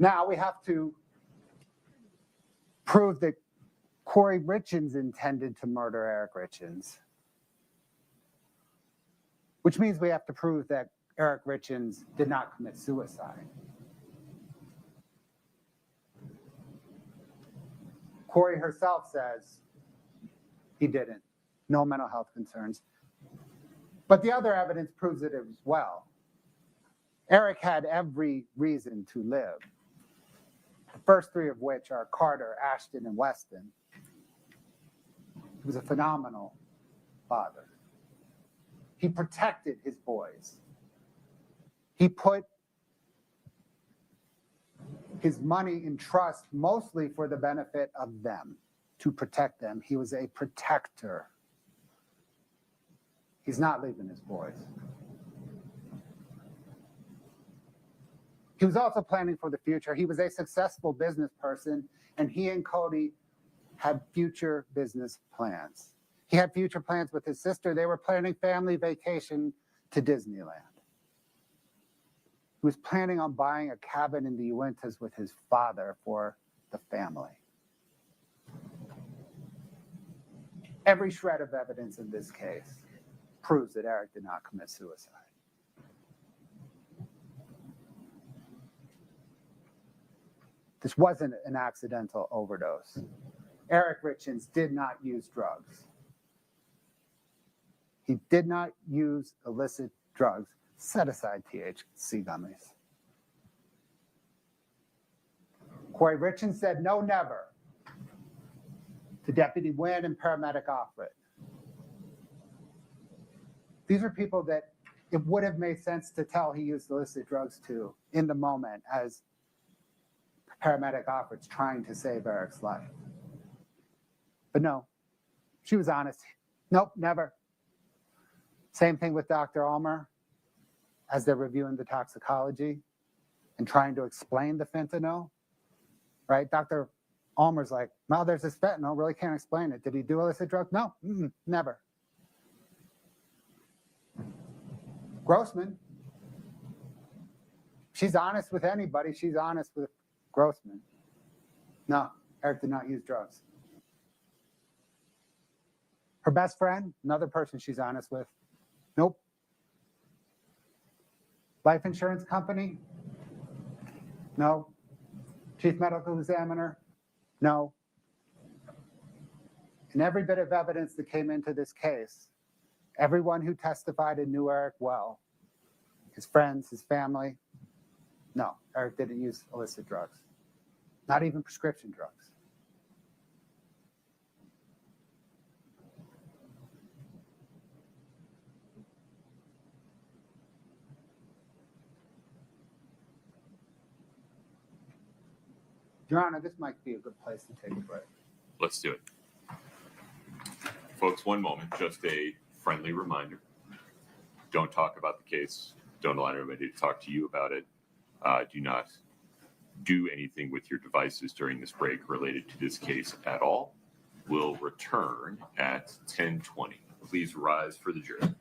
Now we have to prove that Kouri Richins intended to murder Eric Richins, which means we have to prove that Eric Richins did not commit suicide. Kouri herself says he didn't. No mental health concerns. But the other evidence proves it as well. Eric had every reason to live. The first three of which are Carter, Ashton, and Weston. He was a phenomenal father. He protected his boys. He put his money in trust mostly for the benefit of them, to protect them. He was a protector. He's not leaving his boys. He was also planning for the future. He was a successful business person, and he and Cody had future business plans. He had future plans with his sister. They were planning family vacation to Disneyland. He was planning on buying a cabin in the Uintas with his father for the family. Every shred of evidence in this case proves that Eric did not commit suicide. This wasn't an accidental overdose. Eric Richins did not use drugs. He did not use illicit drugs. Set aside THC gummies. Kouri Richins said no, never to Deputy Wynn and Paramedic Offred. These are people that it would have made sense to tell he used illicit drugs to in the moment as paramedic officers trying to save Eric's life. But no, she was honest. Nope, never. Same thing with Dr. Ulmer as they're reviewing the toxicology and trying to explain the fentanyl, right? Dr. Ulmer's like, well, there's this fentanyl, really can't explain it. Did he do illicit drugs? No, never. Grossman, she's honest with anybody. She's honest with Grossman. No, Eric did not use drugs. Her best friend, another person she's honest with. Nope. Life insurance company? No. Chief medical examiner? No. And every bit of evidence that came into this case, everyone who testified and knew Eric well, his friends, his family, no, Eric didn't use illicit drugs, not even prescription drugs. Your Honor, this might be a good place to take a break.
Let's do it. Folks, one moment, just a friendly reminder. Don't talk about the case. Don't allow anybody to talk to you about it. Do not do anything with your devices during this break related to this case at all. We'll return at 10:20. Please rise for the jury.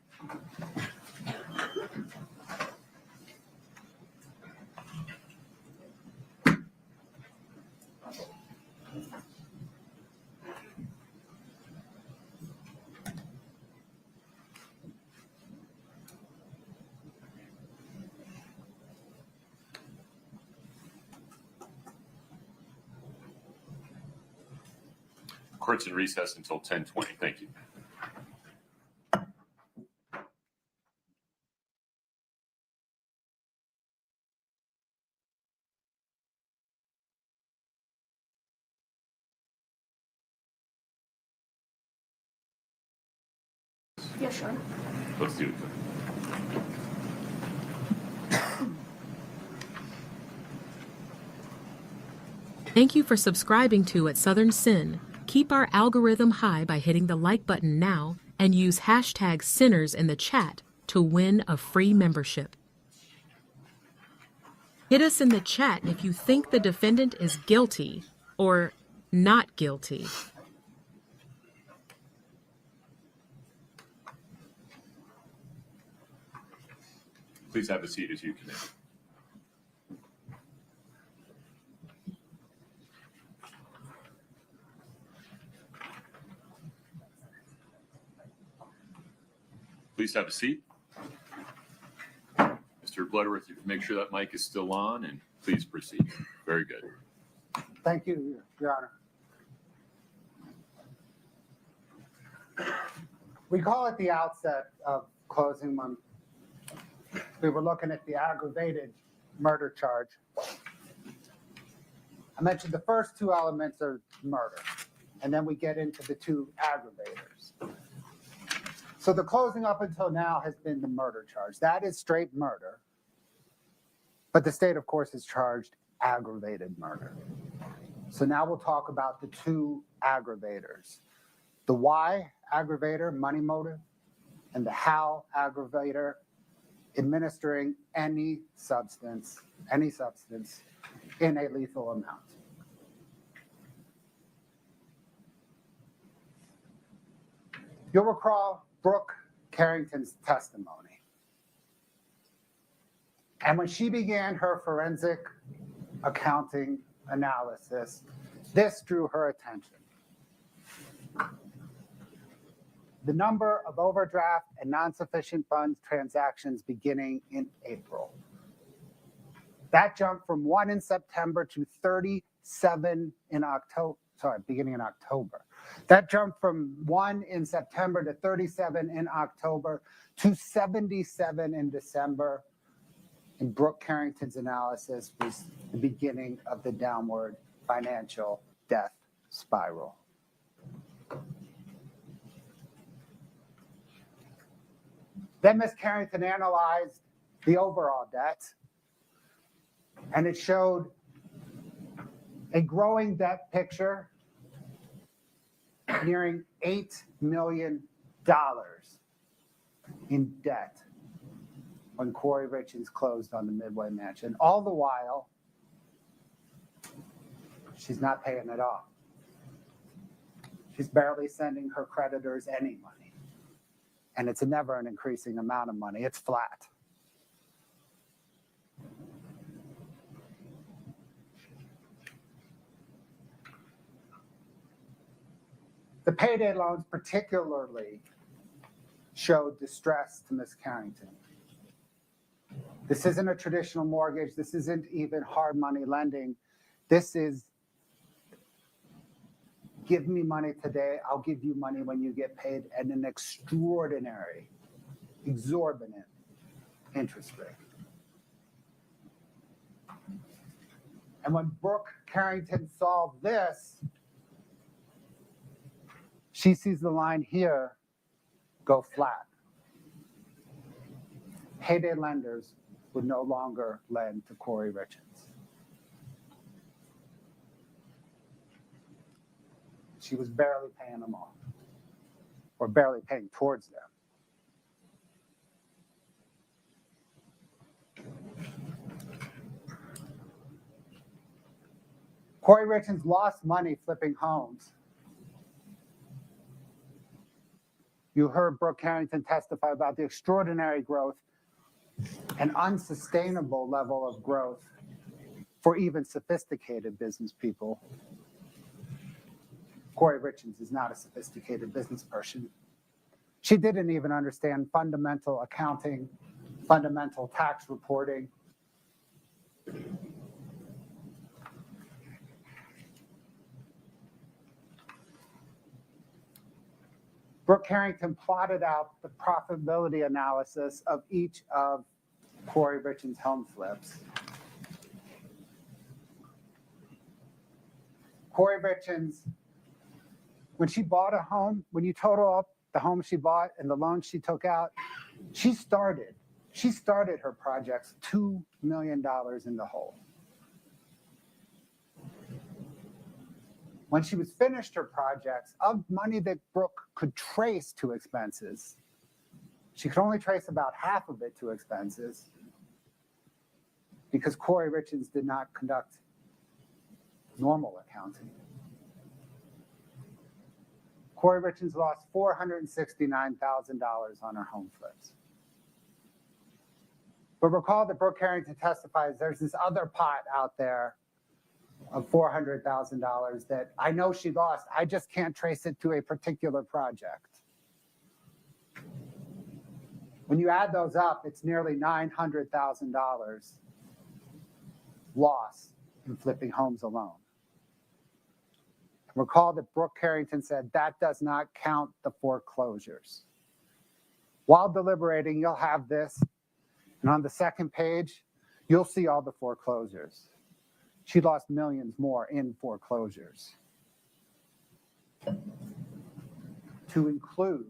Court's in recess until 10:20. Thank you.
Yeah, sure.
Let's do it.
Thank you for subscribing to At Southern Sin. Keep our algorithm high by hitting the like button now and use hashtag Sinners in the chat to win a free membership. Hit us in the chat if you think the defendant is guilty or not guilty.
Please have a seat as you come in. Please have a seat. Mr. Bloodworth, you can make sure that mic is still on, and please proceed. Very good.
Thank you, Your Honor. Recall at the outset of closing when we were looking at the aggravated murder charge. I mentioned the first two elements are murder, and then we get into the two aggravators. So the closing up until now has been the murder charge. That is straight murder. But the state, of course, has charged aggravated murder. So now we'll talk about the two aggravators. The why aggravator, money motive, and the how aggravator, administering any substance in a lethal amount. You'll recall Brooke Carrington's testimony. And when she began her forensic accounting analysis, this drew her attention. The number of overdraft and non-sufficient funds transactions beginning in April. That jumped from 1 in September to 37 in October, beginning in October. That jumped from 1 in September to 37 in October to 77 in December. And Brooke Carrington's analysis was the beginning of the downward financial death spiral. Then Ms. Carrington analyzed the overall debt, and it showed a growing debt picture nearing $8 million in debt when Kouri Richins closed on the Midway Mansion. All the while, she's not paying it off. She's barely sending her creditors any money. And it's never an increasing amount of money, it's flat. The payday loans particularly showed distress to Ms. Carrington. This isn't a traditional mortgage. This isn't even hard money lending. This is, give me money today, I'll give you money when you get paid at an extraordinary, exorbitant interest rate. And when Brooke Carrington saw this, she sees the line here go flat. Payday lenders would no longer lend to Kouri Richins. She was barely paying them off, or barely paying towards them. Kouri Richins lost money flipping homes. You heard Brooke Carrington testify about the extraordinary growth and unsustainable level of growth for even sophisticated business people. Kouri Richins is not a sophisticated business person. She didn't even understand fundamental accounting, fundamental tax reporting. Brooke Carrington plotted out the profitability analysis of each of Kouri Richins' home flips. Kouri Richins, when she bought a home, when you total up the home she bought and the loans she took out, she started her projects $2 million in the hole. When she was finished her projects, of money that Brooke could trace to expenses, she could only trace about half of it to expenses because Kouri Richins did not conduct normal accounting. Kouri Richins lost $469,000 on her home flips. But recall that Brooke Carrington testifies there's this other pot out there of $400,000 that I know she lost. I just can't trace it to a particular project. When you add those up, it's nearly $900,000 loss in flipping homes alone. Recall that Brooke Carrington said that does not count the foreclosures. While deliberating, you'll have this, and on the second page, you'll see all the foreclosures. She lost millions more in foreclosures, to include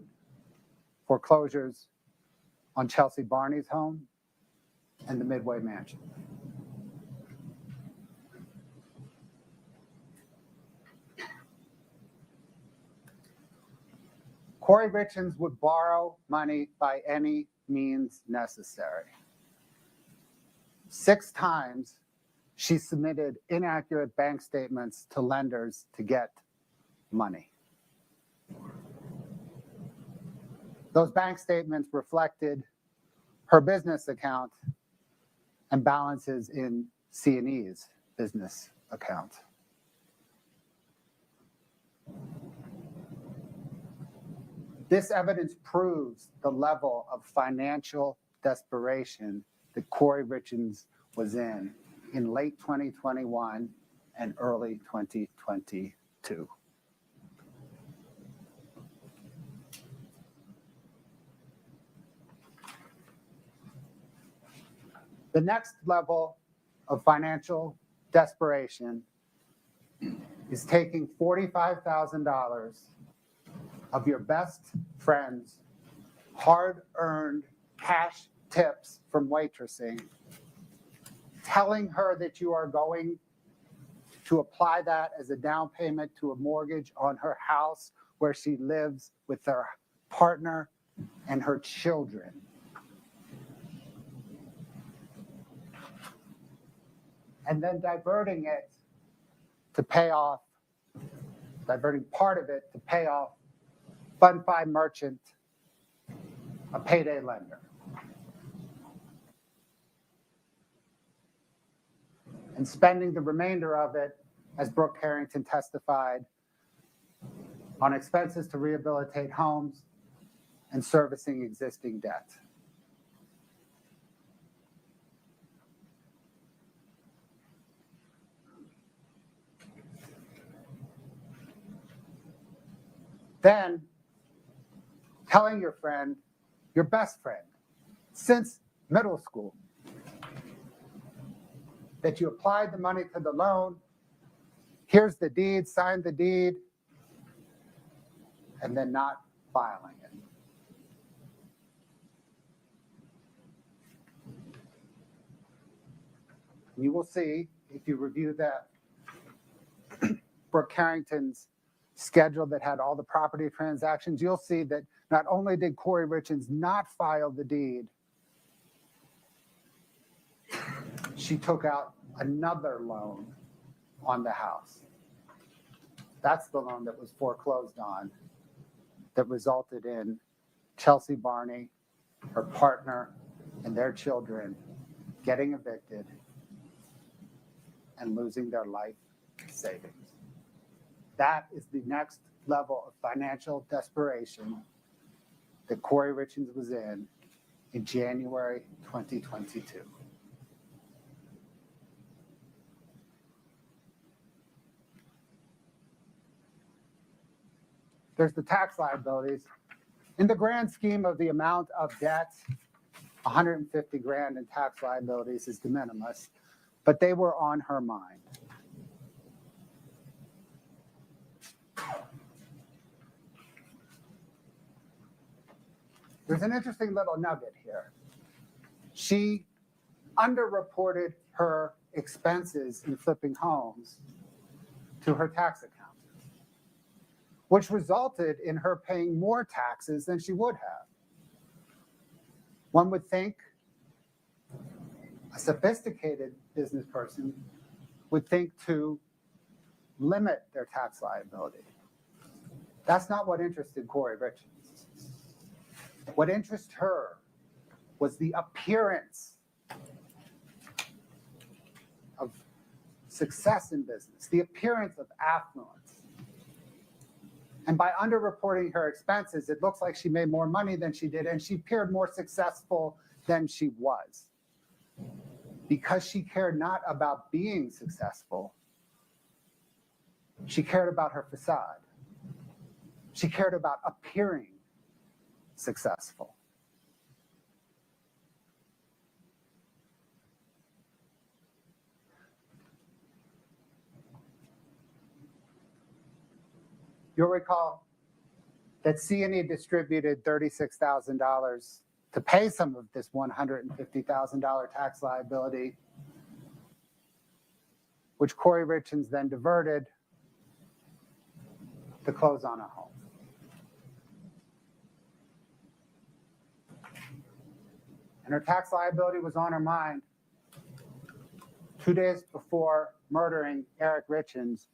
foreclosures on Chelsea Barney's home and the Midway Mansion. Kouri Richins would borrow money by any means necessary. 6 times, she submitted inaccurate bank statements to lenders to get money. Those bank statements reflected her business account and balances in C&E's business account. This evidence proves the level of financial desperation that Kouri Richins was in late 2021 and early 2022. The next level of financial desperation is taking $45,000 of your best friend's hard-earned cash tips from waitressing, telling her that you are going to apply that as a down payment to a mortgage on her house where she lives with her partner and her children. And then diverting part of it to pay off Fund 5 merchant, a payday lender. And spending the remainder of it, as Brooke Harrington testified, on expenses to rehabilitate homes and servicing existing debt. Then telling your friend, your best friend, since middle school, that you applied the money to the loan, here's the deed, sign the deed, and then not filing it. You will see, if you review that, Brooke Harrington's schedule that had all the property transactions, you'll see that not only did Kouri Richins not file the deed, she took out another loan on the house. That's the loan that was foreclosed on, that resulted in Chelsea Barney, her partner, and their children getting evicted and losing their life savings. That is the next level of financial desperation that Kouri Richins was in January 2022. There's the tax liabilities. In the grand scheme of the amount of debt, 150 grand in tax liabilities is de minimis, but they were on her mind. There's an interesting little nugget here. She underreported her expenses in flipping homes to her tax accountant, which resulted in her paying more taxes than she would have. One would think a sophisticated business person would think to limit their tax liability. That's not what interested Kouri Richins. What interested her was the appearance of success in business, the appearance of affluence. And by underreporting her expenses, it looks like she made more money than she did, and she appeared more successful than she was. Because she cared not about being successful, she cared about her facade. She cared about appearing successful. You'll recall that C&E distributed $36,000 to pay some of this $150,000 tax liability, which Kouri Richins then diverted to close on a home. And her tax liability was on her mind 2 days before murdering Eric Richins.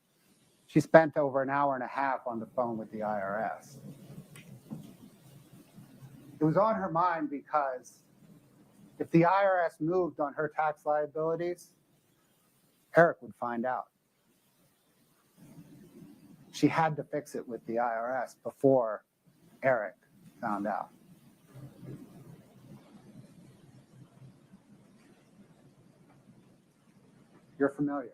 She spent over an hour and a half on the phone with the IRS. It was on her mind because if the IRS moved on her tax liabilities, Eric would find out. She had to fix it with the IRS before Eric found out. You're familiar.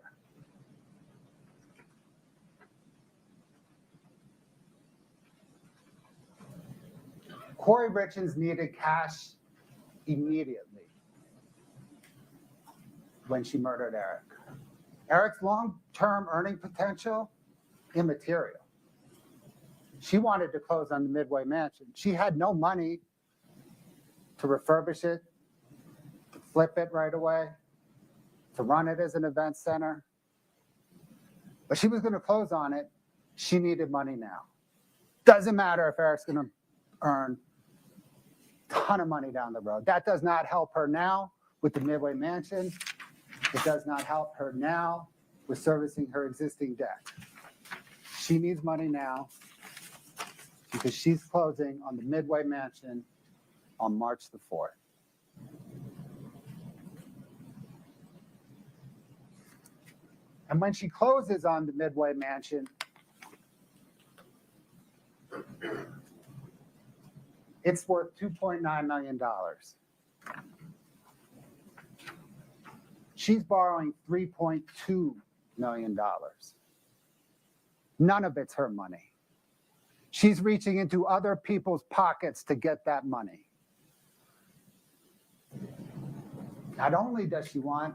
Kouri Richins needed cash immediately when she murdered Eric. Eric's long-term earning potential, immaterial. She wanted to close on the Midway mansion. She had no money to refurbish it, to flip it right away, to run it as an event center. But she was going to close on it. She needed money now. Doesn't matter if Eric's going to earn a ton of money down the road. That does not help her now with the Midway Mansion. It does not help her now with servicing her existing debt. She needs money now because she's closing on the Midway Mansion on March the 4th. And when she closes on the Midway Mansion, it's worth $2.9 million. She's borrowing $3.2 million. None of it's her money. She's reaching into other people's pockets to get that money. Not only does she want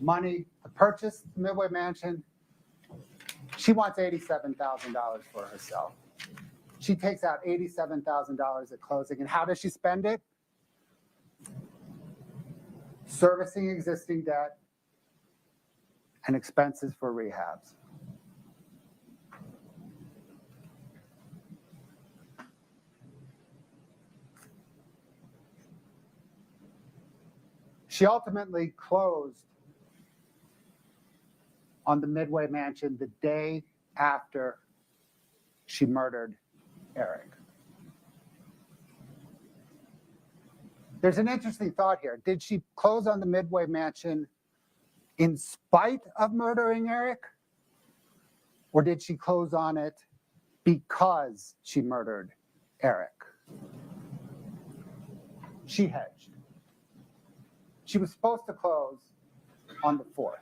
money to purchase the Midway Mansion, she wants $87,000 for herself. She takes out $87,000 at closing, and how does she spend it? Servicing existing debt and expenses for rehabs. She ultimately closed on the Midway Mansion the day after she murdered Eric. There's an interesting thought here. Did she close on the Midway Mansion in spite of murdering Eric? Or did she close on it because she murdered Eric? She hedged. She was supposed to close on the 4th.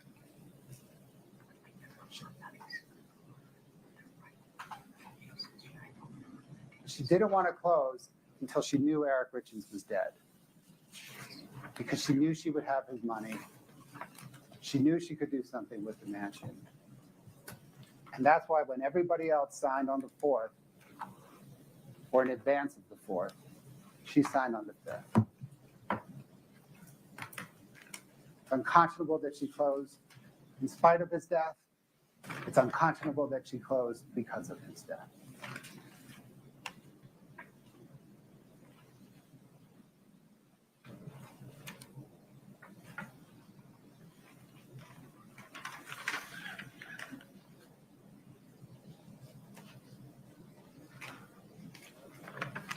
She didn't want to close until she knew Eric Richins was dead, because she knew she would have his money. She knew she could do something with the mansion. And that's why when everybody else signed on the 4th, or in advance of the 4th, she signed on the 5th. It's unconscionable that she closed in spite of his death. It's unconscionable that she closed because of his death.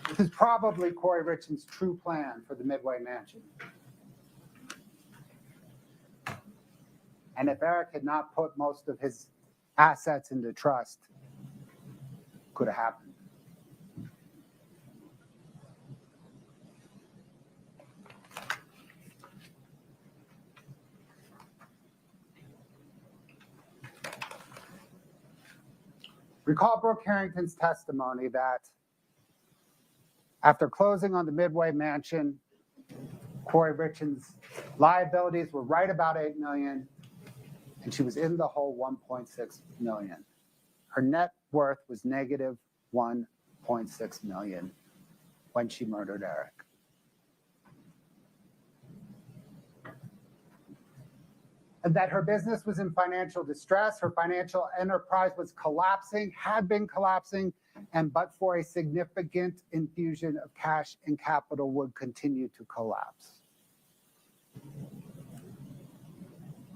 This is probably Kouri Richins' true plan for the Midway Mansion. And if Eric had not put most of his assets into trust, could have happened. Recall Brooke Harrington's testimony that after closing on the Midway Mansion, Kouri Richins' liabilities were right about $8 million, and she was in the hole $1.6 million. Her net worth was negative $1.6 million when she murdered Eric. And that her business was in financial distress, her financial enterprise was collapsing, had been collapsing, and but for a significant infusion of cash and capital would continue to collapse.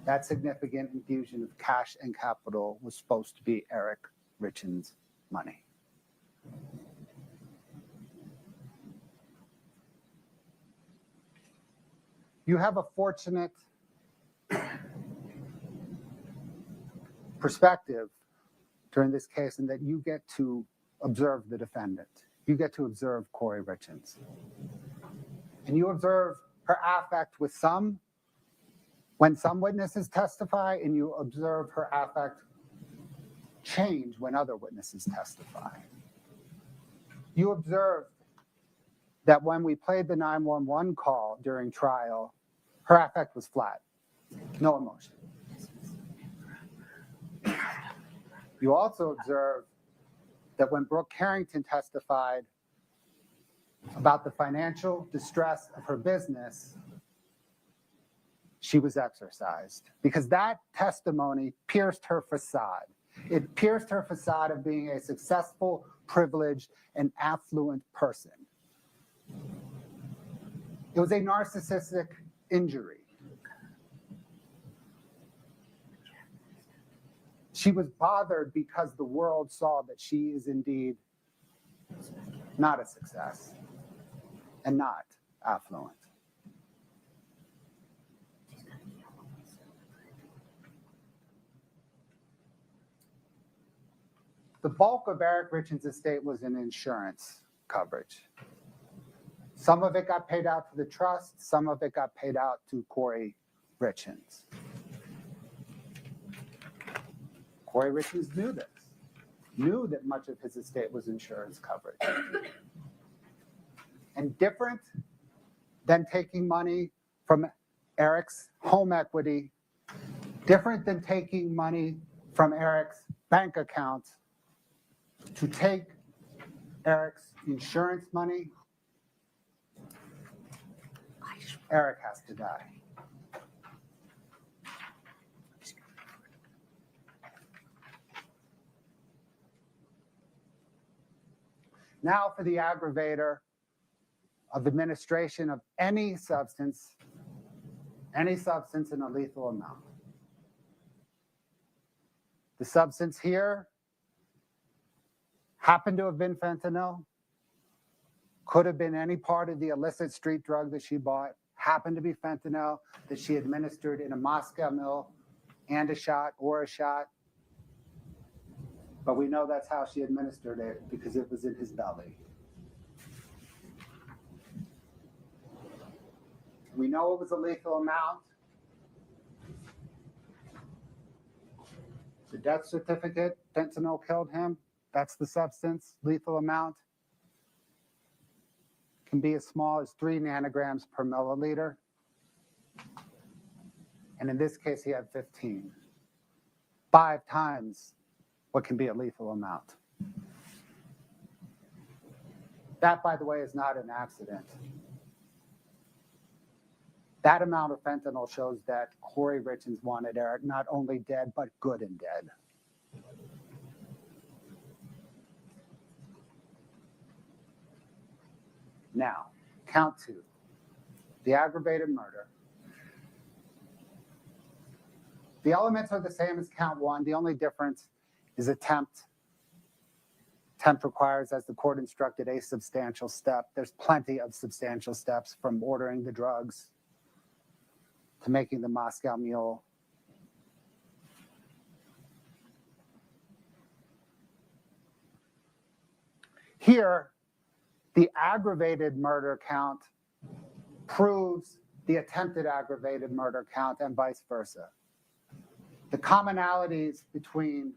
That significant infusion of cash and capital was supposed to be Eric Richins' money. You have a fortunate perspective during this case in that you get to observe the defendant. You get to observe Kouri Richins. And you observe her affect with some, when some witnesses testify, and you observe her affect change when other witnesses testify. You observe that when we played the 911 call during trial, her affect was flat, no emotion. You also observe that when Brooke Harrington testified, about the financial distress of her business, she was exorcised because that testimony pierced her facade. It pierced her facade of being a successful, privileged, and affluent person. It was a narcissistic injury. She was bothered because the world saw that she is indeed not a success and not affluent. The bulk of Eric Richins' estate was in insurance coverage. Some of it got paid out to the trust, some of it got paid out to Kouri Richins. Kouri Richins knew this, knew that much of his estate was insurance coverage. And different than taking money from Eric's home equity, different than taking money from Eric's bank account, to take Eric's insurance money, Eric has to die. Now for the aggravator of administration of any substance in a lethal amount. The substance here happened to have been fentanyl, could have been any part of the illicit street drug that she bought, happened to be fentanyl that she administered in a Moscow Mule and a shot or a shot. But we know that's how she administered it because it was in his belly. We know it was a lethal amount. The death certificate, fentanyl killed him. That's the substance, lethal amount. Can be as small as 3 nanograms per milliliter. And in this case, he had 15. 5 times what can be a lethal amount. That, by the way, is not an accident. That amount of fentanyl shows that Kouri Richins wanted Eric not only dead, but good and dead. Now, count 2, the aggravated murder. The elements are the same as count 1. The only difference is attempt. Attempt requires, as the court instructed, a substantial step. There's plenty of substantial steps from ordering the drugs to making the Moscow Mule. Here, the aggravated murder count proves the attempted aggravated murder count and vice versa. The commonalities between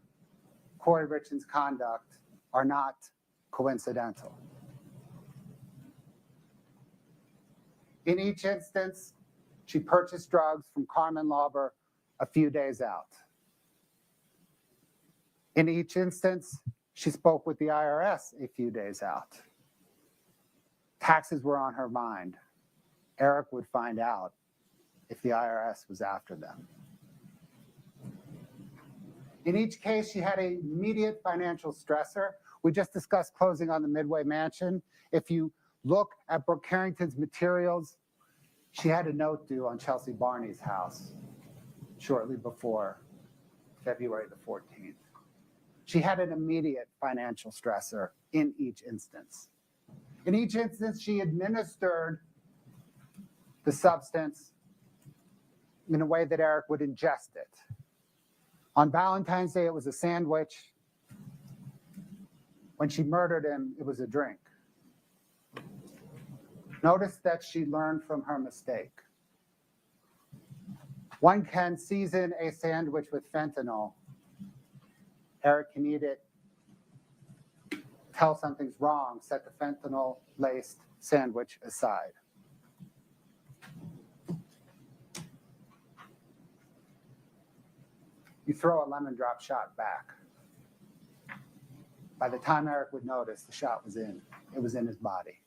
Kouri Richins' conduct are not coincidental. In each instance, she purchased drugs from Carmen Lauber a few days out. In each instance, she spoke with the IRS a few days out. Taxes were on her mind. Eric would find out if the IRS was after them. In each case, she had an immediate financial stressor. We just discussed closing on the Midway Mansion. If you look at Brooke Carrington's materials, she had a note due on Chelsea Barney's house shortly before February the 14th. She had an immediate financial stressor in each instance. In each instance, she administered the substance in a way that Eric would ingest it. On Valentine's Day, it was a sandwich. When she murdered him, it was a drink. Notice that she learned from her mistake. One can season a sandwich with fentanyl. Eric can eat it, tell something's wrong, set the fentanyl-laced sandwich aside. You throw a lemon drop shot back. By the time Eric would notice, the shot was in. It was in his body.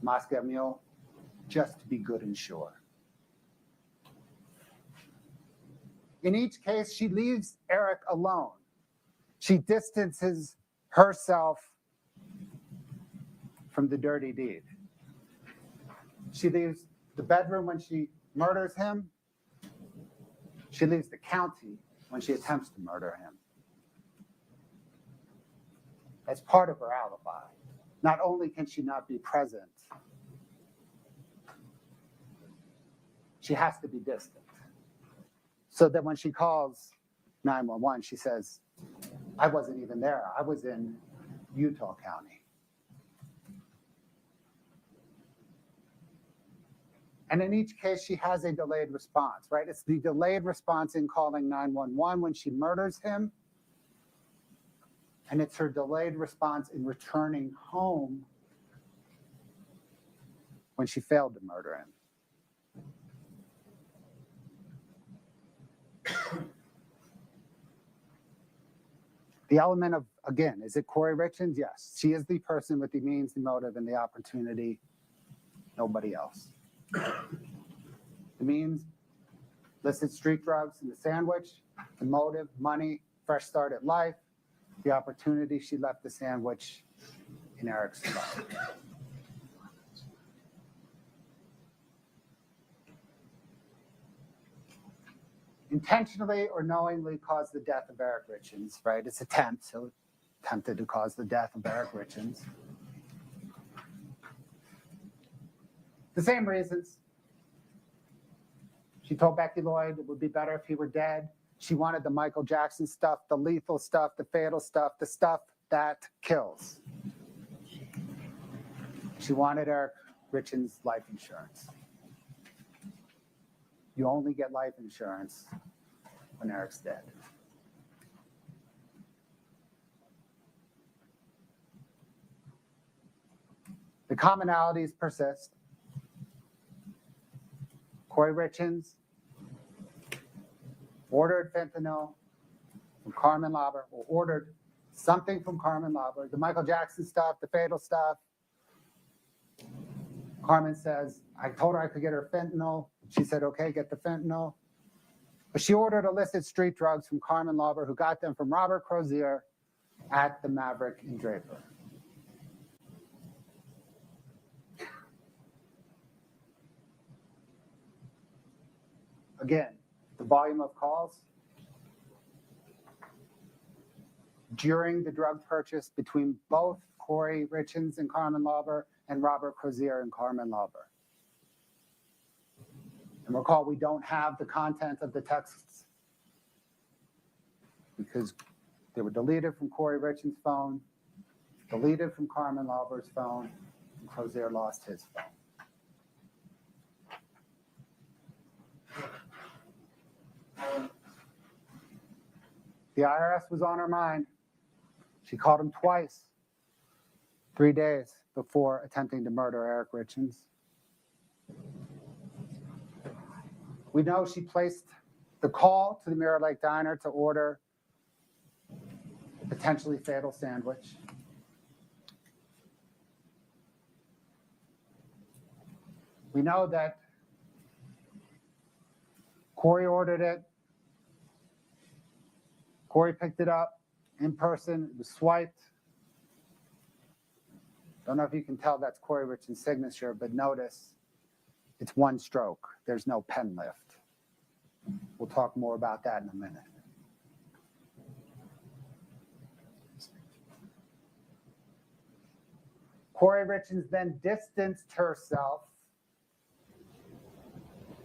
Moscow Mule, just to be good and sure. In each case, she leaves Eric alone. She distances herself from the dirty deed. She leaves the bedroom when she murders him. She leaves the county when she attempts to murder him. That's part of her alibi. Not only can she not be present, she has to be distant. So that when she calls 911, she says, I wasn't even there. I was in Utah County. And in each case, she has a delayed response, right? It's the delayed response in calling 911 when she murders him. And it's her delayed response in returning home when she failed to murder him. The element of, again, is it Kouri Richins? Yes. She is the person with the means, the motive, and the opportunity. Nobody else. The means, illicit street drugs in the sandwich. The motive, money, fresh start at life. The opportunity, she left the sandwich in Eric's spot. Intentionally or knowingly caused the death of Eric Richins, right? It's attempt, so attempted to cause the death of Eric Richins. The same reasons. She told Becky Lloyd it would be better if he were dead. She wanted the Michael Jackson stuff, the lethal stuff, the fatal stuff, the stuff that kills. She wanted Eric Richins' life insurance. You only get life insurance when Eric's dead. The commonalities persist. Kouri Richins ordered fentanyl from Carmen Lauber, or ordered something from Carmen Lauber, the Michael Jackson stuff, the fatal stuff. Carmen says, I told her I could get her fentanyl. She said, okay, get the fentanyl. But she ordered illicit street drugs from Carmen Lauber, who got them from Robert Crozier at the Maverick in Draper. Again, the volume of calls during the drug purchase between both Kouri Richins and Carmen Lauber and Robert Crozier and Carmen Lauber. And recall, we don't have the content of the texts because they were deleted from Kouri Richins' phone, deleted from Carmen Lauber's phone, and Crozier lost his phone. The IRS was on her mind. She called him twice, 3 days before attempting to murder Eric Richins. We know she placed the call to the Mirror Lake Diner to order a potentially fatal sandwich. We know that Kouri ordered it. Kouri picked it up in person. It was swiped. Don't know if you can tell that's Kouri Richins' signature, but notice it's one stroke. There's no pen lift. We'll talk more about that in a minute. Kouri Richins then distanced herself.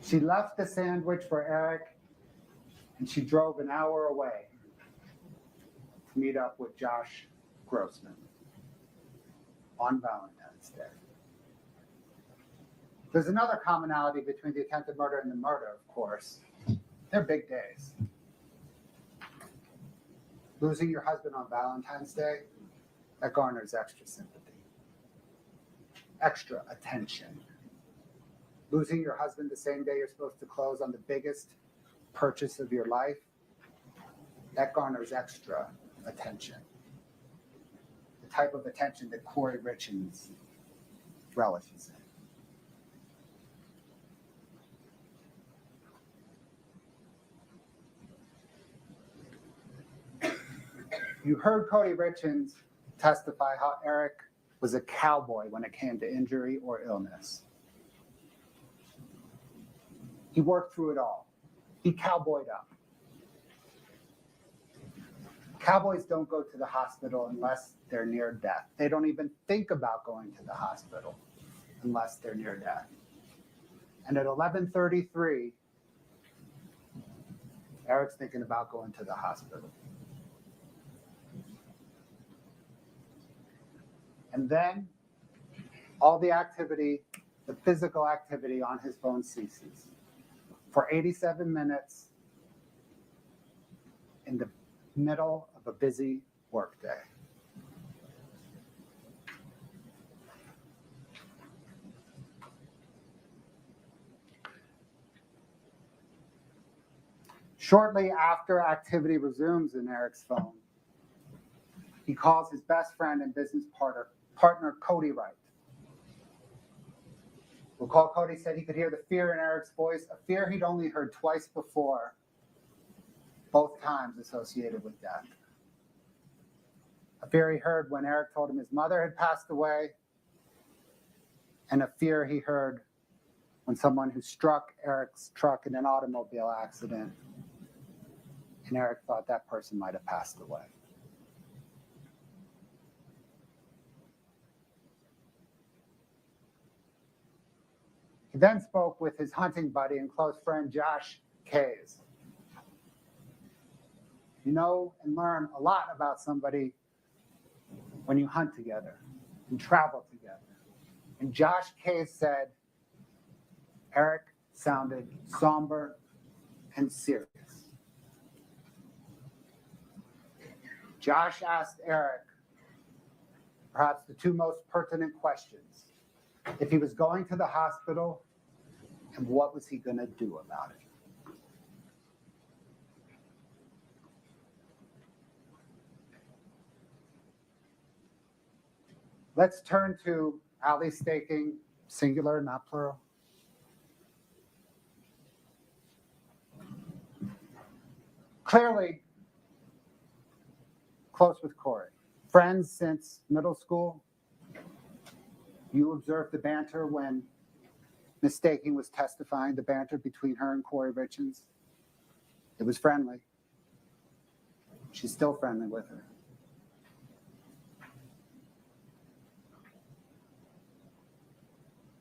She left the sandwich for Eric, and she drove an hour away to meet up with Josh Grossman on Valentine's Day. There's another commonality between the attempted murder and the murder, of course. They're big days. Losing your husband on Valentine's Day, that garners extra sympathy, extra attention. Losing your husband the same day you're supposed to close on the biggest purchase of your life, that garners extra attention. The type of attention that Kouri Richins relishes in. You heard Kouri Richins testify how Eric was a cowboy when it came to injury or illness. He worked through it all. He cowboyed up. Cowboys don't go to the hospital unless they're near death. They don't even think about going to the hospital unless they're near death. And at 11:33, Eric's thinking about going to the hospital. And then all the activity, the physical activity on his phone ceases. For 87 minutes in the middle of a busy workday. Shortly after activity resumes in Eric's phone, he calls his best friend and business partner Kouri Wright. Recall Kouri said he could hear the fear in Eric's voice, a fear he'd only heard twice before, both times associated with death. A fear he heard when Eric told him his mother had passed away, and a fear he heard when someone who struck Eric's truck in an automobile accident, and Eric thought that person might have passed away. He then spoke with his hunting buddy and close friend, Josh Kays. You know and learn a lot about somebody when you hunt together and travel together. And Josh Kays said Eric sounded somber and serious. Josh asked Eric perhaps the two most pertinent questions. If he was going to the hospital, and what was he going to do about it? Let's turn to alley staking, singular, not plural. Clearly close with Kouri. Friends since middle school. You observed the banter when Ms. Staking was testifying, the banter between her and Kouri Richins. It was friendly. She's still friendly with her.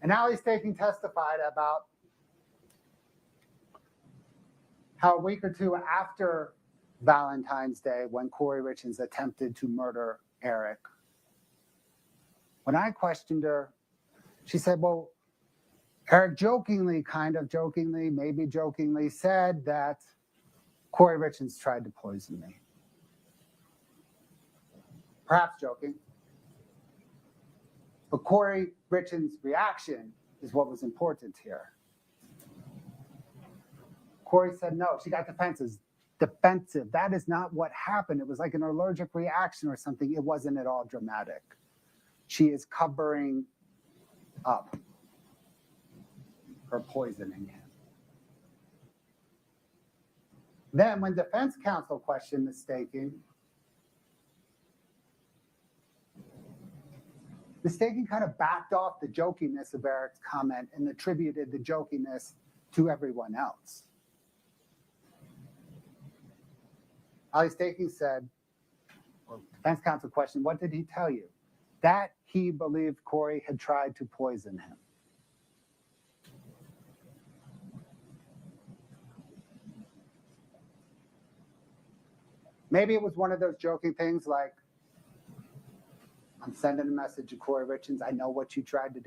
And Allie Staking testified about how a week or two after Valentine's Day, when Kouri Richins attempted to murder Eric, when I questioned her, she said, well, Eric jokingly, kind of jokingly, maybe jokingly said that Kouri Richins tried to poison me. Perhaps joking. But Kouri Richins' reaction is what was important here. Kouri said no, she got defensive. That is not what happened. It was like an allergic reaction or something. It wasn't at all dramatic. She is covering up her poisoning him. Then when defense counsel questioned Ms. Staking, Ms. Staking kind of backed off the jokiness of Eric's comment and attributed the jokiness to everyone else. Allie Staking said, or defense counsel questioned, what did he tell you? That he believed Kouri had tried to poison him. Maybe it was one of those joking things like, I'm sending a message to Kouri Richins. I know what you tried to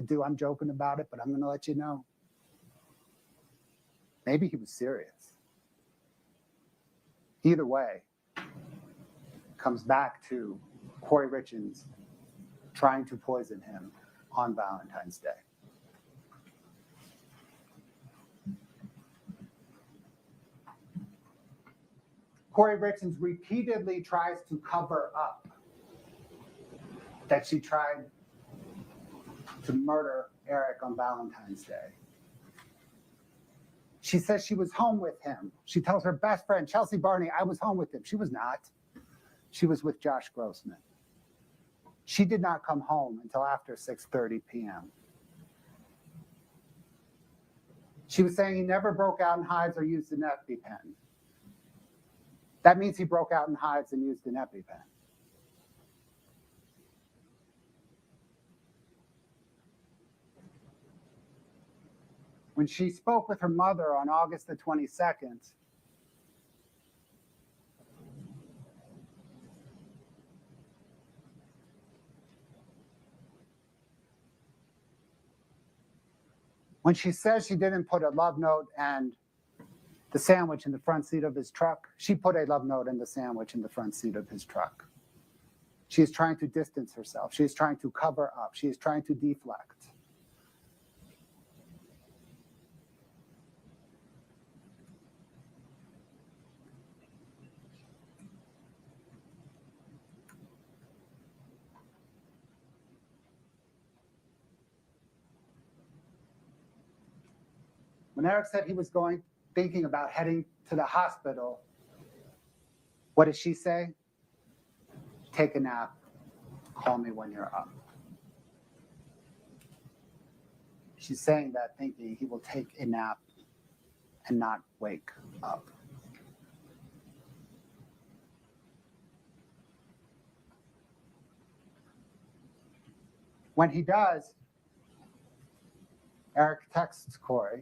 do. I'm joking about it, but I'm going to let you know. Maybe he was serious. Either way, comes back to Kouri Richins trying to poison him on Valentine's Day. Kouri Richins repeatedly tries to cover up that she tried to murder Eric on Valentine's Day. She says she was home with him. She tells her best friend, Chelsea Barney, I was home with him. She was not. She was with Josh Grossman. She did not come home until after 6:30 p.m. She was saying he never broke out in hives or used an EpiPen. That means he broke out in hives and used an EpiPen. When she spoke with her mother on August the 22nd, when she says she didn't put a love note and the sandwich in the front seat of his truck, she put a love note and the sandwich in the front seat of his truck. She is trying to distance herself. She is trying to cover up. She is trying to deflect. When Eric said he was thinking about heading to the hospital, what did she say? Take a nap. Call me when you're up. She's saying that thinking he will take a nap and not wake up. When he does, Eric texts Kouri.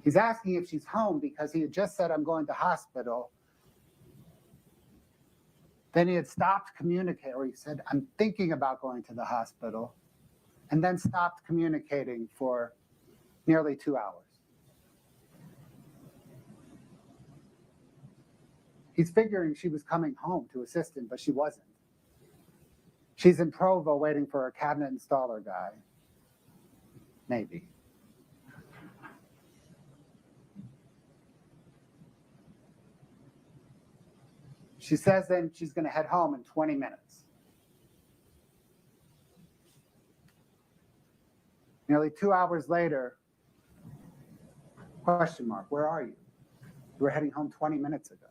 He's asking if she's home because he had just said, I'm going to hospital. Then he had stopped communicating, or he said, I'm thinking about going to the hospital, and then stopped communicating for nearly 2 hours. He's figuring she was coming home to assist him, but she wasn't. She's in Provo waiting for a cabinet installer guy. Maybe. She says then she's going to head home in 20 minutes. Nearly 2 hours later, question mark, where are you? You were heading home 20 minutes ago.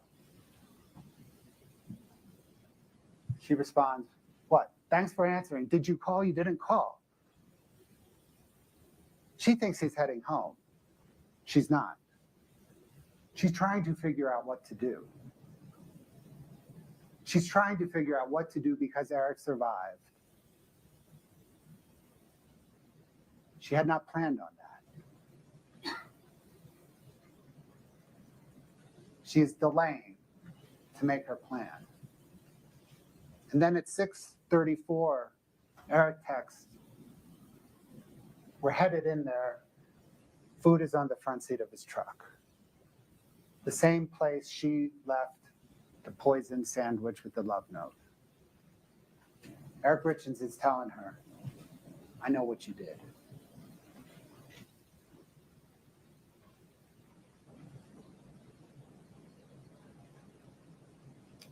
She responds, what? Thanks for answering. Did you call? You didn't call. She thinks he's heading home. She's not. She's trying to figure out what to do. She's trying to figure out what to do because Eric survived. She had not planned on that. She is delaying to make her plan. And then at 6:34, Eric texts, we're headed in there. Food is on the front seat of his truck. The same place she left the poisoned sandwich with the love note. Eric Richins is telling her, I know what you did.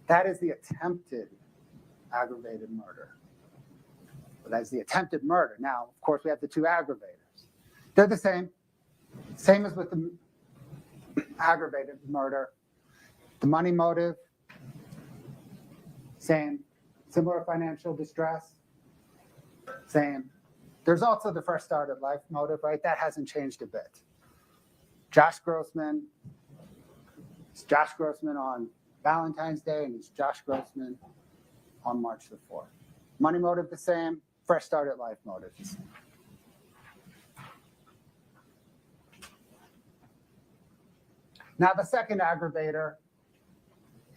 That is the attempted aggravated murder. But that's the attempted murder. Now, of course, we have the two aggravators. They're the same. Same as with the aggravated murder. The money motive, same. Similar financial distress, same. There's also the first start at life motive, right? That hasn't changed a bit. Josh Grossman, it's Josh Grossman on Valentine's Day, and it's Josh Grossman on March the 4th. Money motive the same, fresh start at life motive the same. Now the second aggravator,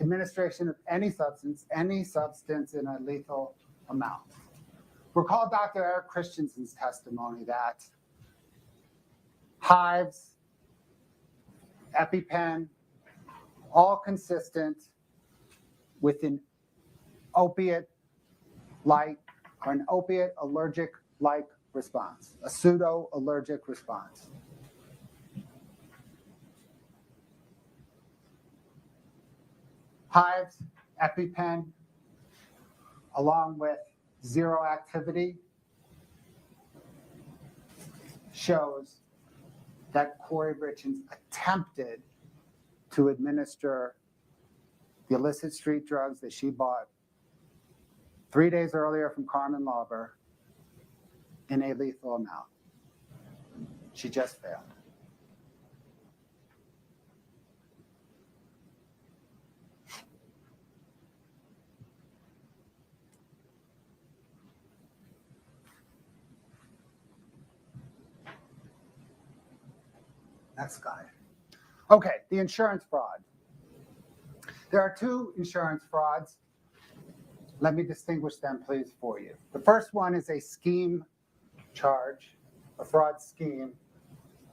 administration of any substance in a lethal amount. Recall Dr. Eric Christensen's testimony that hives, EpiPen, all consistent with an opiate-like or an opiate allergic-like response, a pseudo-allergic response. Hives, EpiPen, along with zero activity shows that Kouri Richins attempted to administer the illicit street drugs that she bought 3 days earlier from Carmen Lauber in a lethal amount. She just failed. Next guy. Okay, the insurance fraud. There are two insurance frauds. Let me distinguish them, please, for you. The first one is a scheme charge, a fraud scheme.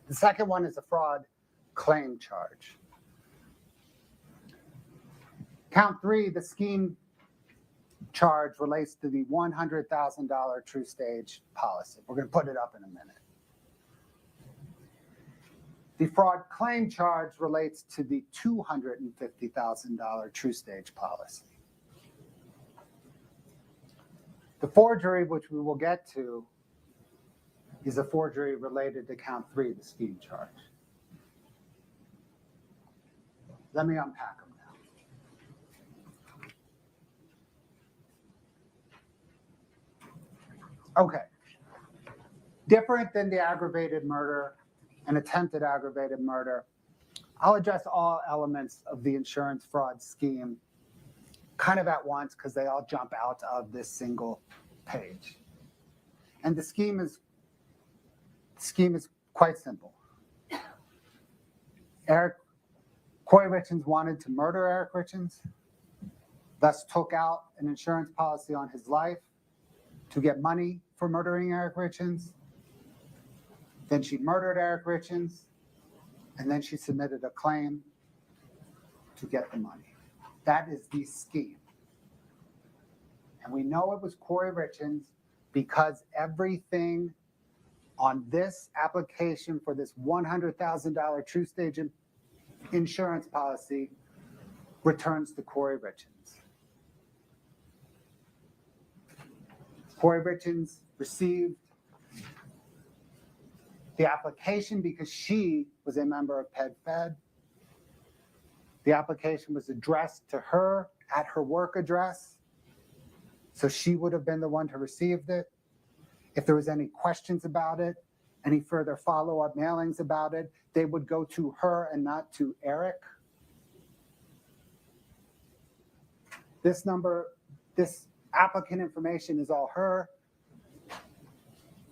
The second one is a fraud claim charge. Count 3, the scheme charge relates to the $100,000 True Stage policy. We're going to put it up in a minute. The fraud claim charge relates to the $250,000 True Stage policy. The forgery, which we will get to, is a forgery related to count 3, the scheme charge. Let me unpack them now. Okay. Different than the aggravated murder and attempted aggravated murder, I'll address all elements of the insurance fraud scheme kind of at once because they all jump out of this single page. And the scheme is quite simple. Kouri Richins wanted to murder Eric Richins, thus took out an insurance policy on his life to get money for murdering Eric Richins. Then she murdered Eric Richins, and then she submitted a claim to get the money. That is the scheme. And we know it was Kouri Richins because everything on this application for this $100,000 True Stage insurance policy returns to Kouri Richins. Kouri Richins received the application because she was a member of PED-FED. The application was addressed to her at her work address, so she would have been the one to receive it. If there was any questions about it, any further follow-up mailings about it, they would go to her and not to Eric. This applicant information is all her,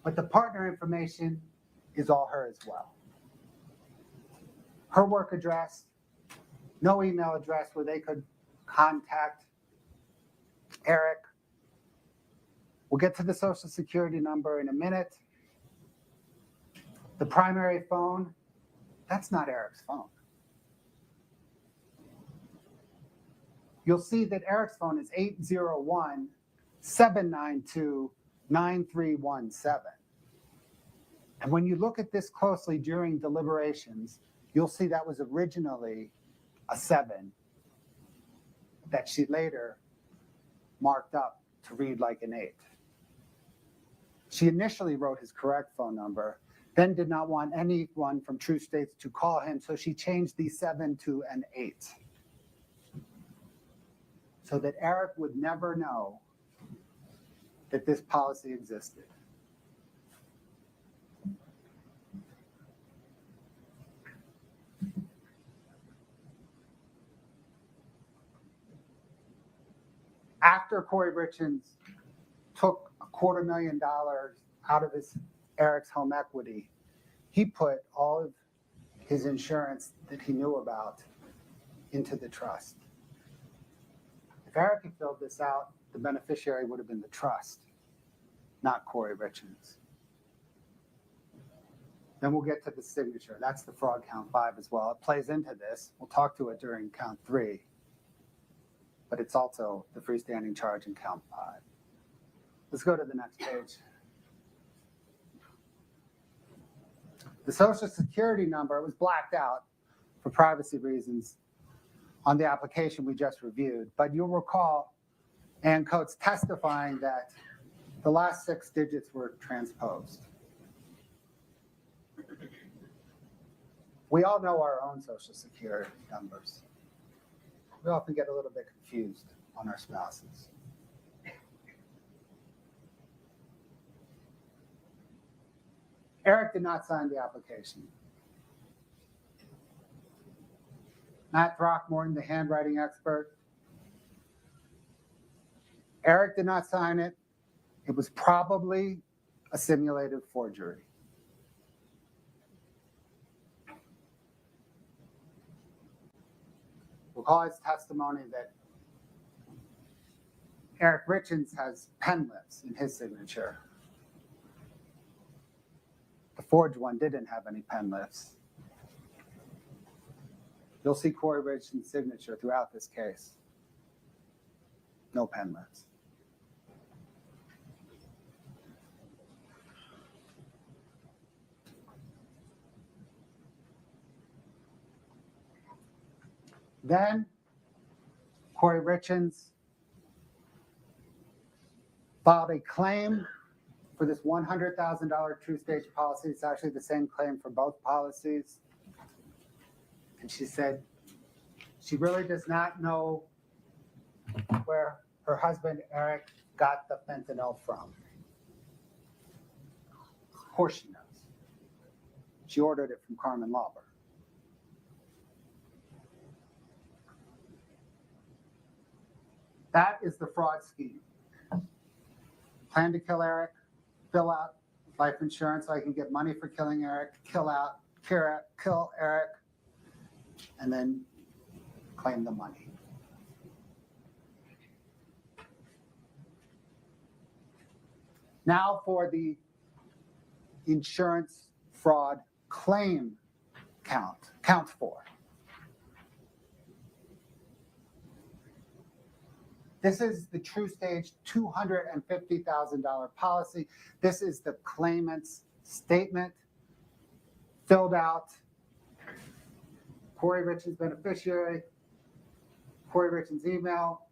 but the partner information is all her as well. Her work address, no email address where they could contact Eric. We'll get to the social security number in a minute. The primary phone, that's not Eric's phone. You'll see that Eric's phone is 801-792-9317. And when you look at this closely during deliberations, you'll see that was originally a 7 that she later marked up to read like an 8. She initially wrote his correct phone number, then did not want anyone from True States to call him, so she changed the 7 to an 8 so that Eric would never know that this policy existed. After Kouri Richins took $250,000 out of Eric's home equity, he put all of his insurance that he knew about into the trust. If Eric had filled this out, the beneficiary would have been the trust, not Kouri Richins. Then we'll get to the signature. That's the fraud count 5 as well. It plays into this. We'll talk to it during count 3. But it's also the freestanding charge in count 5. Let's go to the next page. The social security number was blacked out for privacy reasons on the application we just reviewed. But you'll recall Ann Coates testifying that The last 6 digits were transposed. We all know our own social security numbers. We often get a little bit confused on our spouses. Eric did not sign the application. Matt Throckmorton, the handwriting expert. Eric did not sign it. It was probably a simulated forgery. Recall his testimony that Eric Richins has pen lips in his signature. The forged one didn't have any pen lips. You'll see Kouri Richins' signature throughout this case. No pen lips. Then Kouri Richins filed a claim for this $100,000 true stage policy. It's actually the same claim for both policies. And she said she really does not know where her husband, Eric, got the fentanyl from. Of course she knows. She ordered it from Carmen Lauber. That is the fraud scheme. Plan to kill Eric, fill out life insurance so I can get money for killing Eric, kill Eric, and then claim the money. Now for the insurance fraud claim count 4. This is the true stage $250,000 policy. This is the claimant's statement filled out. Kouri Richins beneficiary, Kouri Richins email,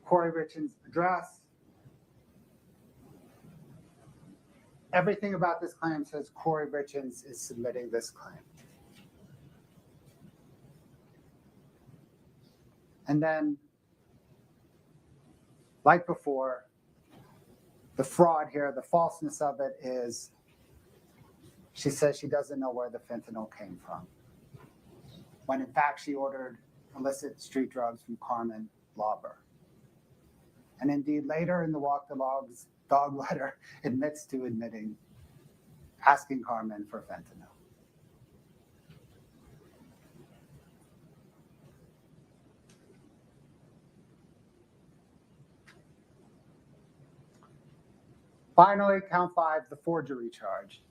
Kouri Richins address. Everything about this claim says Kouri Richins is submitting this claim. And then, like before, the fraud here, the falseness of it is she says she doesn't know where the fentanyl came from, when in fact she ordered illicit street drugs from Carmen Lauber. And indeed, later in the Walk the Dog letter, admits to asking Carmen for fentanyl. Finally, count 5, the forgery charge.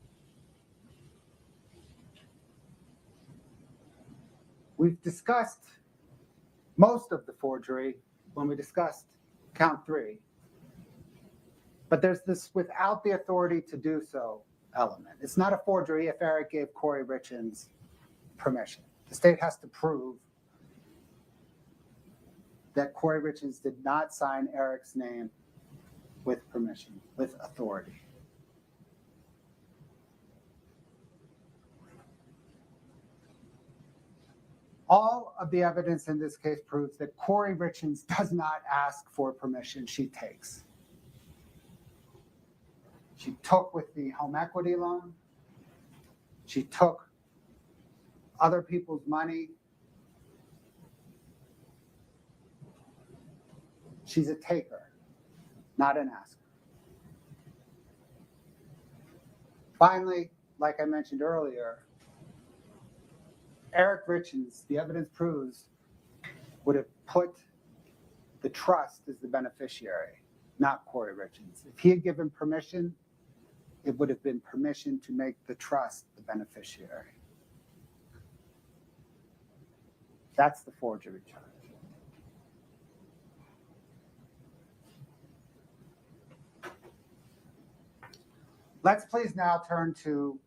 We've discussed most of the forgery when we discussed count 3. But there's this without the authority to do so element. It's not a forgery if Eric gave Kouri Richins permission. The state has to prove that Kouri Richins did not sign Eric's name with permission, with authority. All of the evidence in this case proves that Kouri Richins does not ask for permission, she takes. She took with the home equity loan. She took other people's money. She's a taker, not an asker. Finally, like I mentioned earlier, Eric Richins, the evidence proves, would have put the trust as the beneficiary, not Kouri Richins. If he had given permission, it would have been permission to make the trust the beneficiary. That's the forgery charge. Let's please now turn to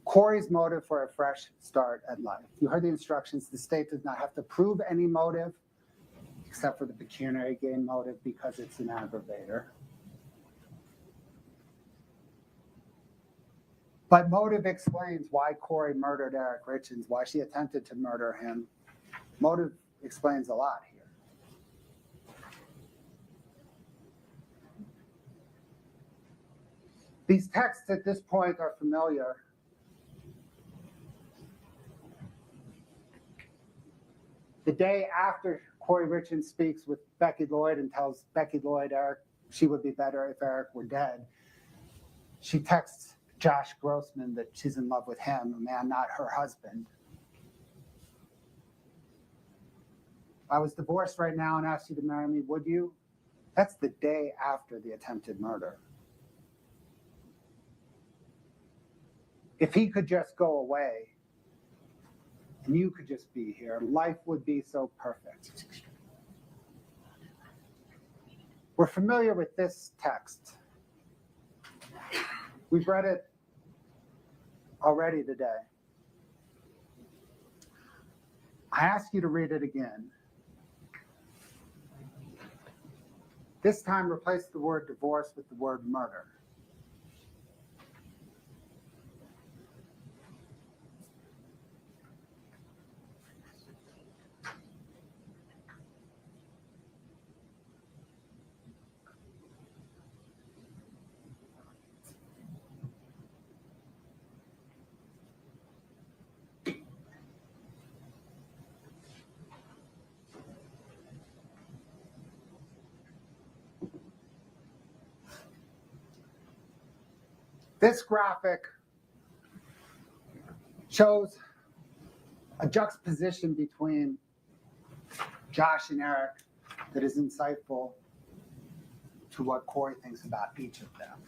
Kouri's motive for a fresh start at life. You heard the instructions. The state does not have to prove any motive. except for the pecuniary gain motive because it's an aggravator. But motive explains why Kouri murdered Eric Richins, why she attempted to murder him. Motive explains a lot here. These texts at this point are familiar. The day after Kouri Richins speaks with Becky Lloyd and tells Becky Lloyd Eric she would be better if Eric were dead, she texts Josh Grossman that she's in love with him, a man not her husband. If I was divorced right now and asked you to marry me, would you? That's the day after the attempted murder. If he could just go away and you could just be here, life would be so perfect. We're familiar with this text. We've read it already today. I ask you to read it again. This time, replace the word divorce with the word murder. This graphic shows a juxtaposition between Josh and Eric that is insightful to what Kouri thinks about each of them.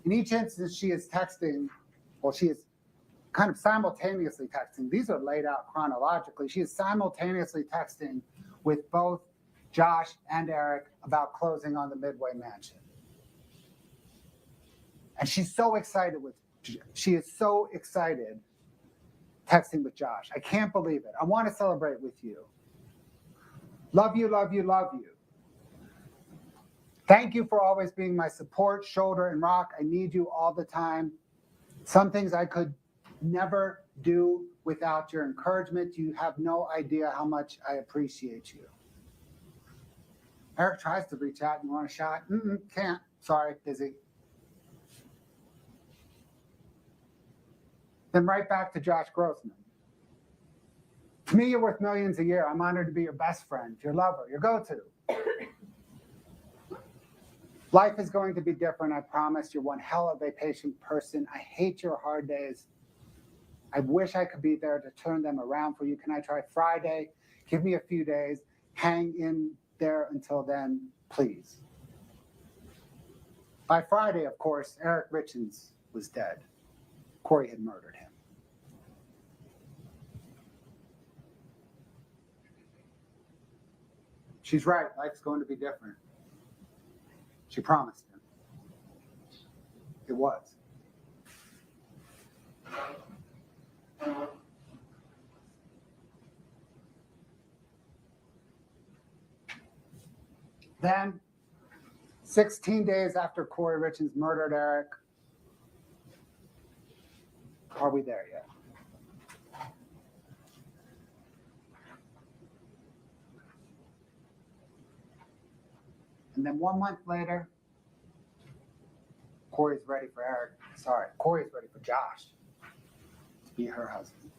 In each instance, she is texting, well, she is kind of simultaneously texting. These are laid out chronologically. She is simultaneously texting with both Josh and Eric about closing on the Midway mansion. And she's so excited she is so excited texting with Josh. I can't believe it. I want to celebrate with you. Love you, love you, love you. Thank you for always being my support, shoulder, and rock. I need you all the time. Some things I could never do without your encouragement. You have no idea how much I appreciate you. Eric tries to reach out. You want a shot? Can't. Sorry, busy. Then right back to Josh Grossman. To me, you're worth millions a year. I'm honored to be your best friend, your lover, your go-to. Life is going to be different, I promise. You're one hell of a patient person. I hate your hard days. I wish I could be there to turn them around for you. Can I try Friday? Give me a few days. Hang in there until then, please. By Friday, of course, Eric Richins was dead. Kouri had murdered him. She's right. Life's going to be different. She promised him. It was. Then, 16 days after Kouri Richins murdered Eric, are we there yet? And then 1 month later, Kouri's ready for Josh to be her husband.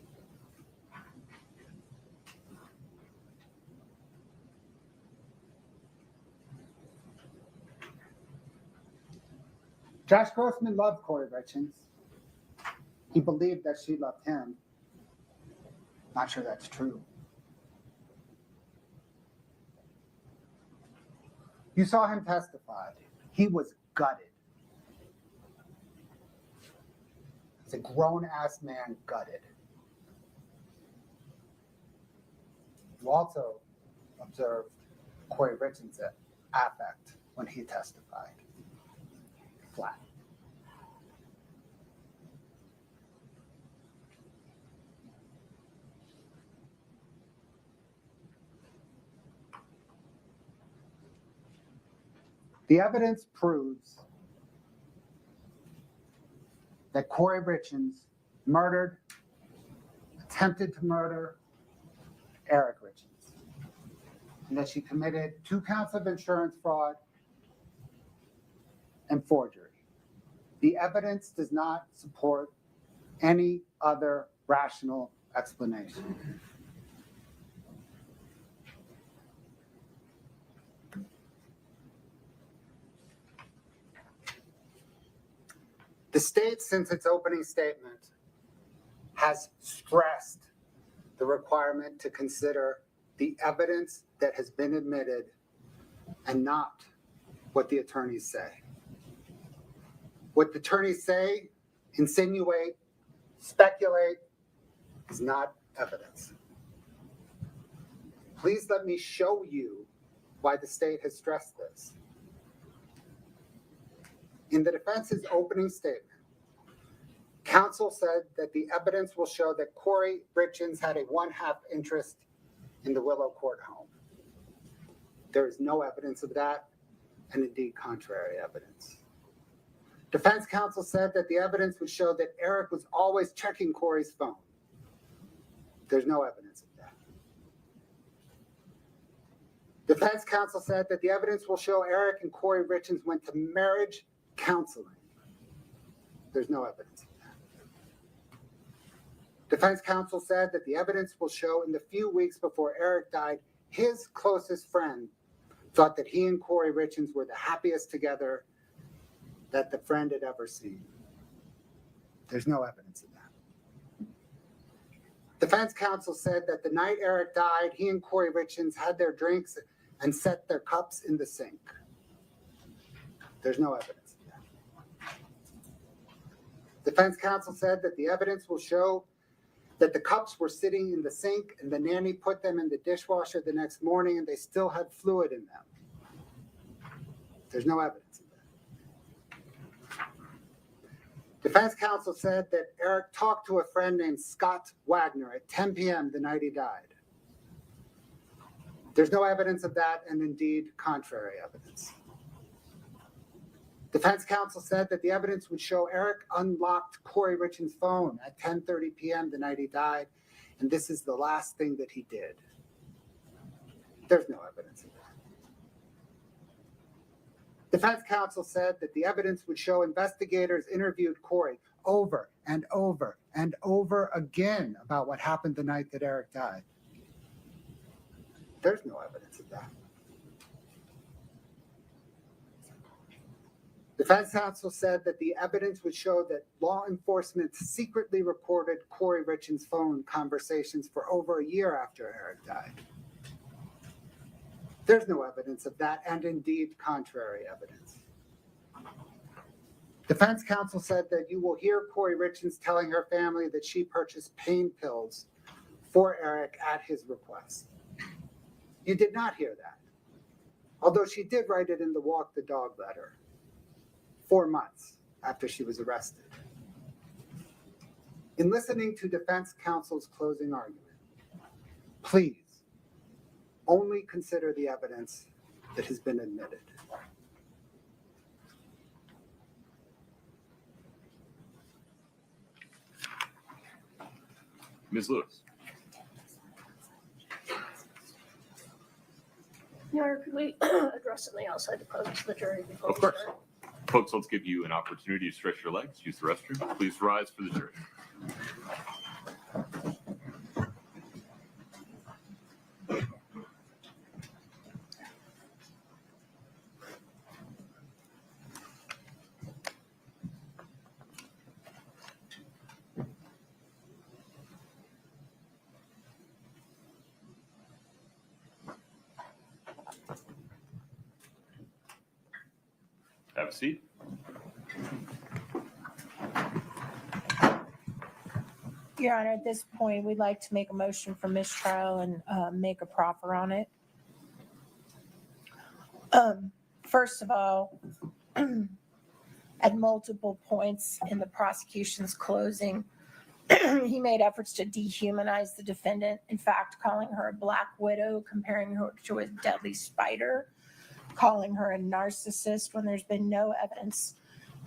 Josh Grossman loved Kouri Richins. He believed that she loved him. Not sure that's true. You saw him testify. He was gutted. He's a grown-ass man gutted. You also observed Kouri Richins' affect when he testified. Flat. The evidence proves that Kouri Richins murdered, attempted to murder Eric Richins, and that she committed 2 counts of insurance fraud and forgery. The evidence does not support any other rational explanation. The state, since its opening statement, has stressed the requirement to consider the evidence that has been admitted and not what the attorneys say. What the attorneys say, insinuate, speculate is not evidence. Please let me show you why the state has stressed this. In the defense's opening statement, counsel said that the evidence will show that Kouri Richins had a 1/2 interest in the Willow Court home. There is no evidence of that, and indeed contrary evidence. Defense counsel said that the evidence would show that Eric was always checking Kouri's phone. There's no evidence of that. Defense counsel said that the evidence will show Eric and Kouri Richins went to marriage counseling. There's no evidence of that. Defense counsel said that the evidence will show in the few weeks before Eric died, his closest friend thought that he and Kouri Richins were the happiest together that the friend had ever seen. There's no evidence of that. Defense counsel said that the night Eric died, he and Kouri Richins had their drinks and set their cups in the sink. There's no evidence of that. Defense counsel said that the evidence will show that the cups were sitting in the sink and the nanny put them in the dishwasher the next morning and they still had fluid in them. There's no evidence of that. Defense counsel said that Eric talked to a friend named Scott Wagner at 10 p.m. the night he died. There's no evidence of that, and indeed contrary evidence. Defense counsel said that the evidence would show Eric unlocked Kouri Richins' phone at 10:30 p.m. the night he died, and this is the last thing that he did. There's no evidence of that. Defense counsel said that the evidence would show investigators interviewed Kouri over and over and over again about what happened the night that Eric died. There's no evidence of that. Defense counsel said that the evidence would show that law enforcement secretly recorded Kouri Richins' phone conversations for over a year after Eric died. There's no evidence of that, and indeed contrary evidence. Defense counsel said that you will hear Kouri Richins telling her family that she purchased pain pills for Eric at his request. You did not hear that, although she did write it in the Walk the Dog letter 4 months after she was arrested. In listening to defense counsel's closing argument, please only consider the evidence that has been admitted.
Ms. Lewis.
Your Honor, could we address something outside the presence of the jury before
Of
we
course.
start?
Folks, let's give you an opportunity to stretch your legs, use the restroom. Please rise for the jury. Have a seat.
Your Honor, at this point, we'd like to make a motion for mistrial and make a proffer on it. First of all, at multiple points in the prosecution's closing, he made efforts to dehumanize the defendant, in fact, calling her a black widow, comparing her to a deadly spider. calling her a narcissist when there's been no evidence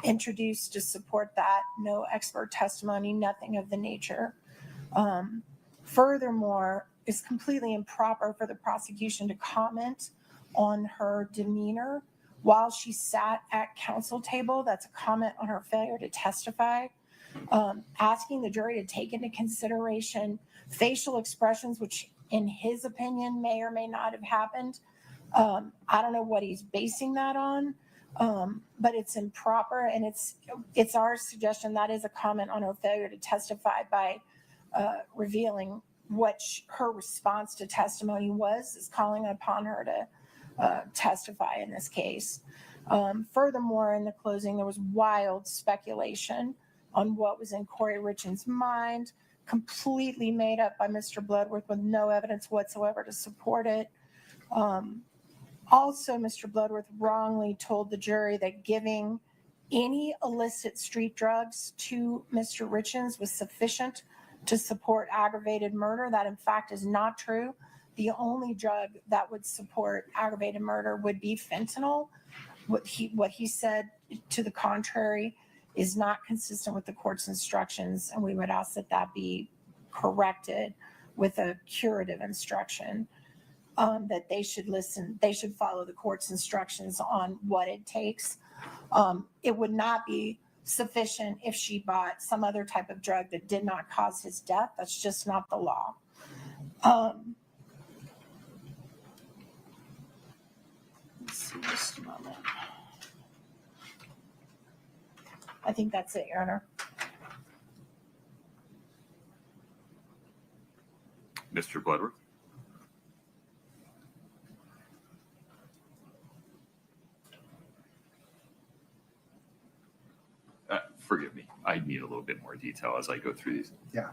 introduced to support that, no expert testimony, nothing of the nature. Furthermore, it's completely improper for the prosecution to comment on her demeanor while she sat at counsel table. That's a comment on her failure to testify. Asking the jury to take into consideration facial expressions, which in his opinion may or may not have happened. I don't know what he's basing that on, but it's improper, and it's our suggestion that is a comment on her failure to testify by revealing what her response to testimony was, is calling upon her to testify in this case. Furthermore, in the closing, there was wild speculation on what was in Kouri Richins' mind, completely made up by Mr. Bloodworth with no evidence whatsoever to support it. Also, Mr. Bloodworth wrongly told the jury that giving any illicit street drugs to Mr. Richins was sufficient to support aggravated murder. That, in fact, is not true. The only drug that would support aggravated murder would be fentanyl. What he said to the contrary is not consistent with the court's instructions, and we would ask that that be corrected with a curative instruction. That they should follow the court's instructions on what it takes. It would not be sufficient if she bought some other type of drug that did not cause his death. That's just not the law. Let's see, just a moment. I think that's it, Your Honor.
Mr. Bloodworth? Forgive me. I need a little bit more detail as I go through these.
Yeah.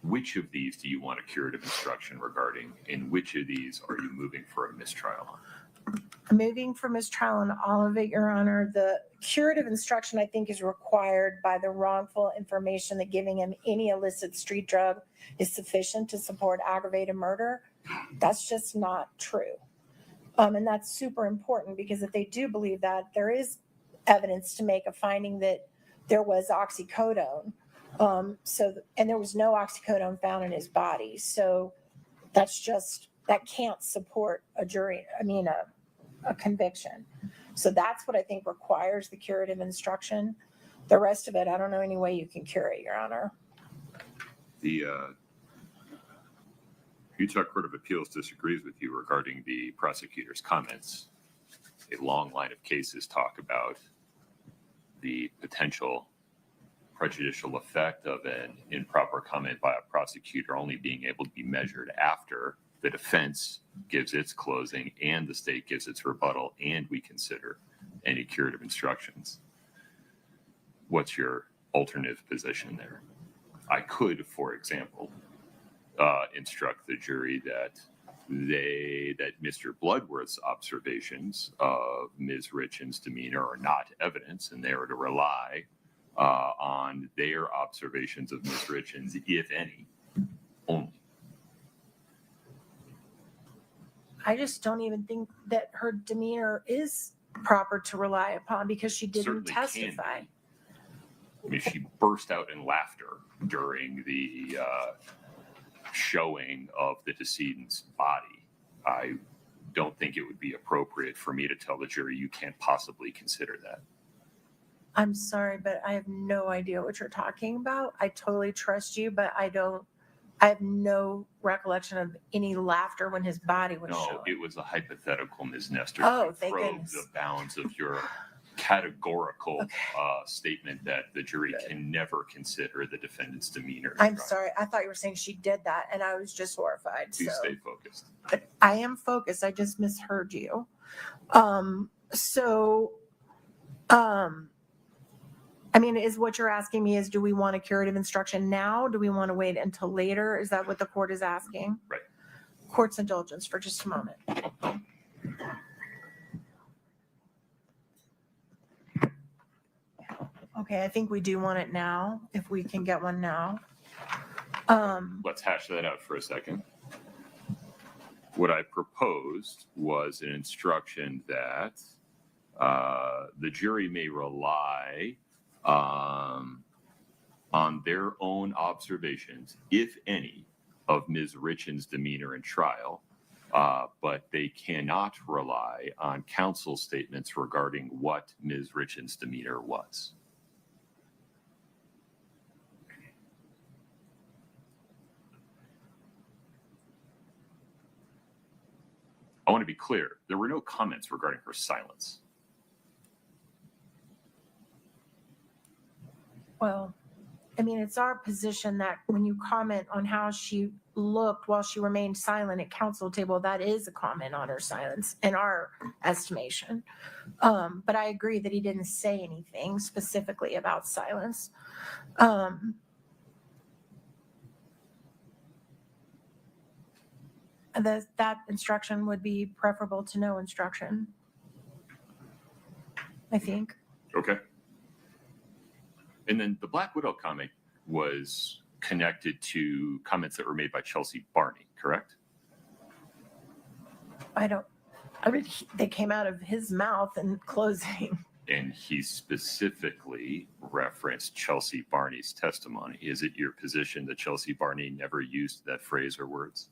Which of these do you want a curative instruction regarding, and which of these are you moving for a mistrial on?
I'm moving for mistrial on all of it, Your Honor. The curative instruction, I think, is required by the wrongful information that giving him any illicit street drug is sufficient to support aggravated murder. That's just not true. And that's super important, because if they do believe that, there is evidence to make a finding that there was oxycodone. And there was no oxycodone found in his body. So that can't support a conviction. So that's what I think requires the curative instruction. The rest of it, I don't know any way you can cure it, Your Honor.
The Utah Court of Appeals disagrees with you regarding the prosecutor's comments. A long line of cases talk about the potential prejudicial effect of an improper comment by a prosecutor only being able to be measured after the defense gives its closing and the state gives its rebuttal, and we consider any curative instructions. What's your alternative position there? I could, for example, instruct the jury that Mr. Bloodworth's observations of Ms. Richins' demeanor are not evidence, and they are to rely on their observations of Ms. Richins, if any, only.
I just don't even think that her demeanor is proper to rely upon, because she didn't
Certainly
testify.
I mean, she burst out in laughter during the showing of the decedent's body. I don't think it would be appropriate for me to tell the jury you can't possibly consider that.
I'm sorry, but I have no idea what you're talking about. I totally trust you, but I have no recollection of any laughter when his body was shown.
No, it was a hypothetical, Ms. Nestor.
Oh,
to
thank
probe
goodness.
the bounds of your categorical statement that the jury can never consider the defendant's demeanor.
I'm sorry. I thought you were saying she did that, and I was just horrified.
Please stay focused.
But I am focused. I just misheard you. Is what you're asking me is, do we want a curative instruction now? Do we want to wait until later? Is that what the court is asking?
Right.
Court's indulgence for just a moment. Okay, I think we do want it now, if we can get one now.
Let's hash that out for a second. What I proposed was an instruction that the jury may rely on their own observations, if any, of Ms. Richins' demeanor in trial, but they cannot rely on counsel's statements regarding what Ms. Richins' demeanor was. I want to be clear, there were no comments regarding her silence.
Well, I mean, it's our position that when you comment on how she looked while she remained silent at counsel table, that is a comment on her silence in our estimation. But I agree that he didn't say anything specifically about silence. That instruction would be preferable to no instruction, I think.
Okay. And then the Black Widow comment was connected to comments that were made by Chelsea Barney, correct?
I mean, they came out of his mouth in closing.
And he specifically referenced Chelsea Barney's testimony. Is it your position that Chelsea Barney never used that phrase or words?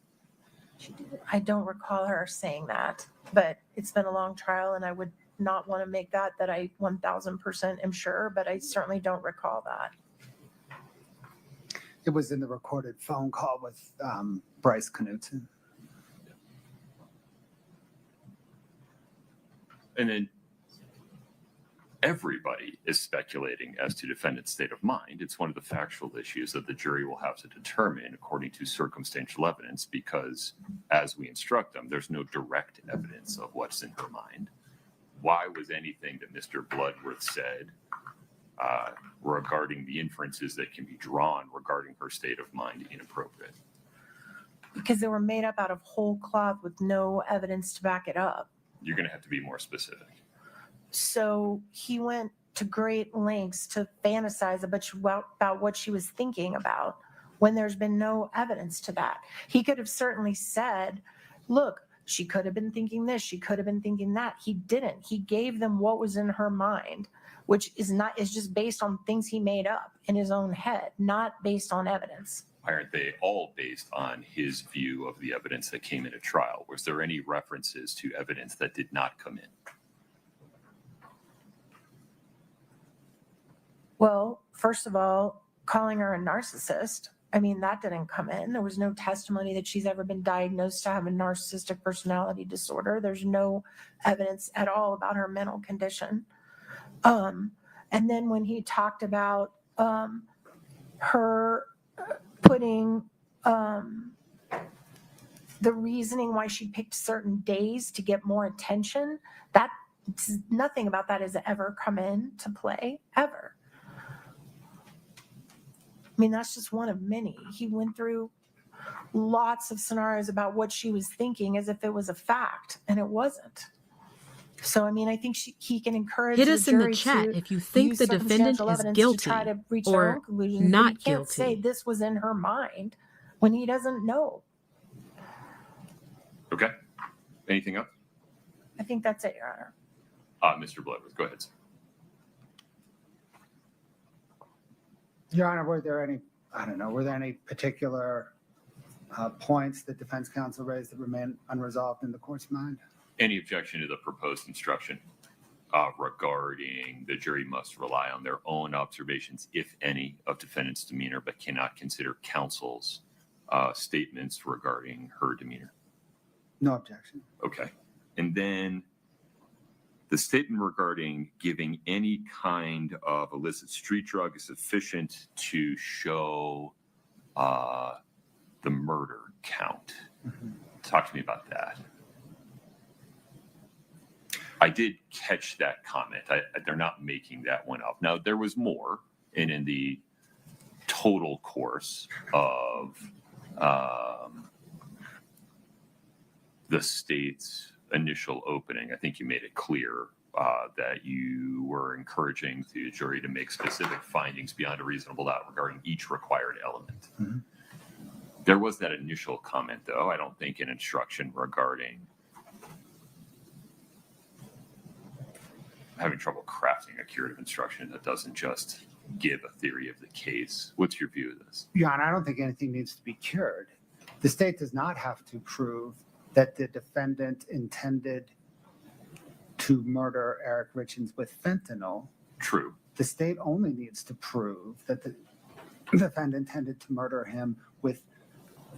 I don't recall her saying that, but it's been a long trial and I would not want to make that I 1000% am sure, but I certainly don't recall that.
It was in the recorded phone call with Bryce Knutson.
And then everybody is speculating as to defendant's state of mind. It's one of the factual issues that the jury will have to determine according to circumstantial evidence, because as we instruct them, there's no direct evidence of what's in her mind. Why was anything that Mr. Bloodworth said regarding the inferences that can be drawn regarding her state of mind inappropriate?
Because they were made up out of whole cloth with no evidence to back it up.
You're going to have to be more specific.
So he went to great lengths to fantasize about what she was thinking about when there's been no evidence to that. He could have certainly said, look, she could have been thinking this, she could have been thinking that. He didn't. He gave them what was in her mind, which is just based on things he made up in his own head, not based on evidence.
Why aren't they all based on his view of the evidence that came in at trial? Was there any references to evidence that did not come in?
Well, first of all, calling her a narcissist, I mean, that didn't come in. There was no testimony that she's ever been diagnosed to have a narcissistic personality disorder. There's no evidence at all about her mental condition. And then when he talked about her putting the reasoning why she picked certain days to get more attention, that nothing about that has ever come in to play, ever. I mean, that's just one of many. He went through lots of scenarios about what she was thinking as if it was a fact, and it wasn't. So, I mean, I think he can encourage
Hit
the
us in the
jury
chat
to
if you think
use
the defendant
circumstantial
is
evidence
guilty
to try to reach their
or
own conclusions, but
not
he can't
guilty.
say this was in her mind when he doesn't know.
Okay. Anything else?
I think that's it, Your Honor.
Mr. Bloodworth, go ahead, sir.
Your Honor, were there any particular points that defense counsel raised that remain unresolved in the court's mind?
Any objection to the proposed instruction regarding the jury must rely on their own observations, if any, of defendant's demeanor, but cannot consider counsel's statements regarding her demeanor?
No objection.
Okay. And then the statement regarding giving any kind of illicit street drug is sufficient to show the murder count. Mm-hmm. Talk to me about that. I did catch that comment. They're not making that one up. Now, there was more, and in the total course of the state's initial opening, I think you made it clear that you were encouraging the jury to make specific findings beyond a reasonable doubt regarding each required element.
Mm-hmm.
There was that initial comment, though. I don't think an instruction regarding having trouble crafting a curative instruction that doesn't just give a theory of the case. What's your view of this?
Your Honor, I don't think anything needs to be cured. The state does not have to prove that the defendant intended to murder Eric Richins with fentanyl.
True.
The state only needs to prove that the defendant intended to murder him with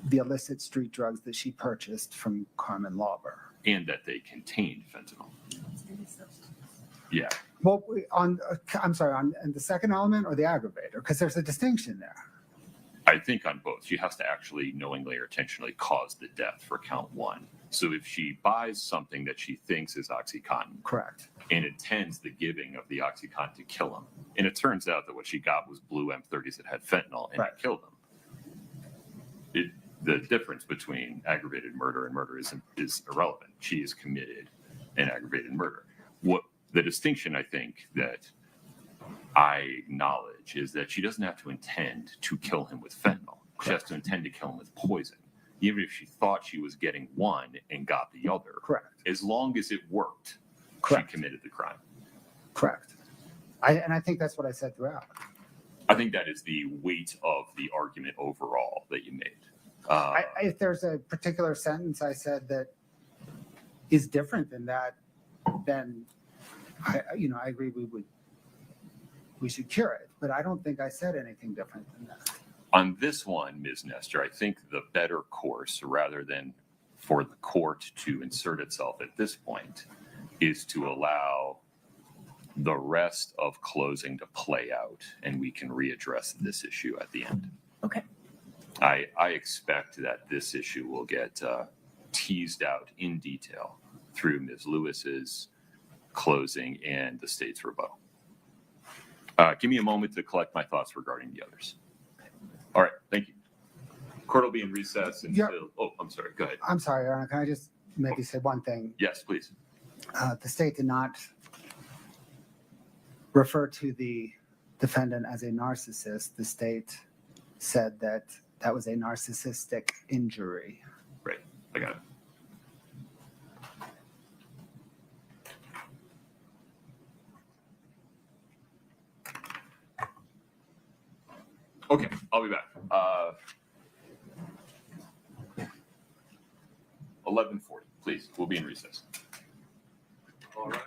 the illicit street drugs that she purchased from Carmen Lauber.
And that they contained fentanyl. Yeah.
Well, on the second element or the aggravator, because there's a distinction there.
I think on both. She has to actually knowingly or intentionally cause the death for count one. So if she buys something that she thinks is OxyContin,
correct,
and intends the giving of the OxyContin to kill him, and it turns out that what she got was blue M30s that had fentanyl and it killed him. The difference between aggravated murder and murder is irrelevant. She has committed an aggravated murder. What the distinction I think that I acknowledge is that she doesn't have to intend to kill him with fentanyl. She has to intend to kill him with poison. Even if she thought she was getting one and got the other.
Correct.
As long as it worked,
correct,
she committed the crime.
Correct. I think that's what I said throughout.
I think that is the weight of the argument overall that you made.
If there's a particular sentence I said that is different than that, then I agree we should cure it. But I don't think I said anything different than that.
On this one, Ms. Nestor, I think the better course, rather than for the court to insert itself at this point, is to allow the rest of closing to play out, and we can readdress this issue at the end.
Okay.
I expect that this issue will get teased out in detail through Ms. Lewis's closing and the state's rebuttal. Give me a moment to collect my thoughts regarding the others. All right, thank you. Court will be in recess until, oh, I'm sorry, go ahead.
I'm sorry, Your Honor, can I just maybe say one thing?
Yes, please.
The state did not refer to the defendant as a narcissist. The state said that that was a narcissistic injury.
Right, I got it. Okay, I'll be back. 11:40, please. We'll be in recess. All right.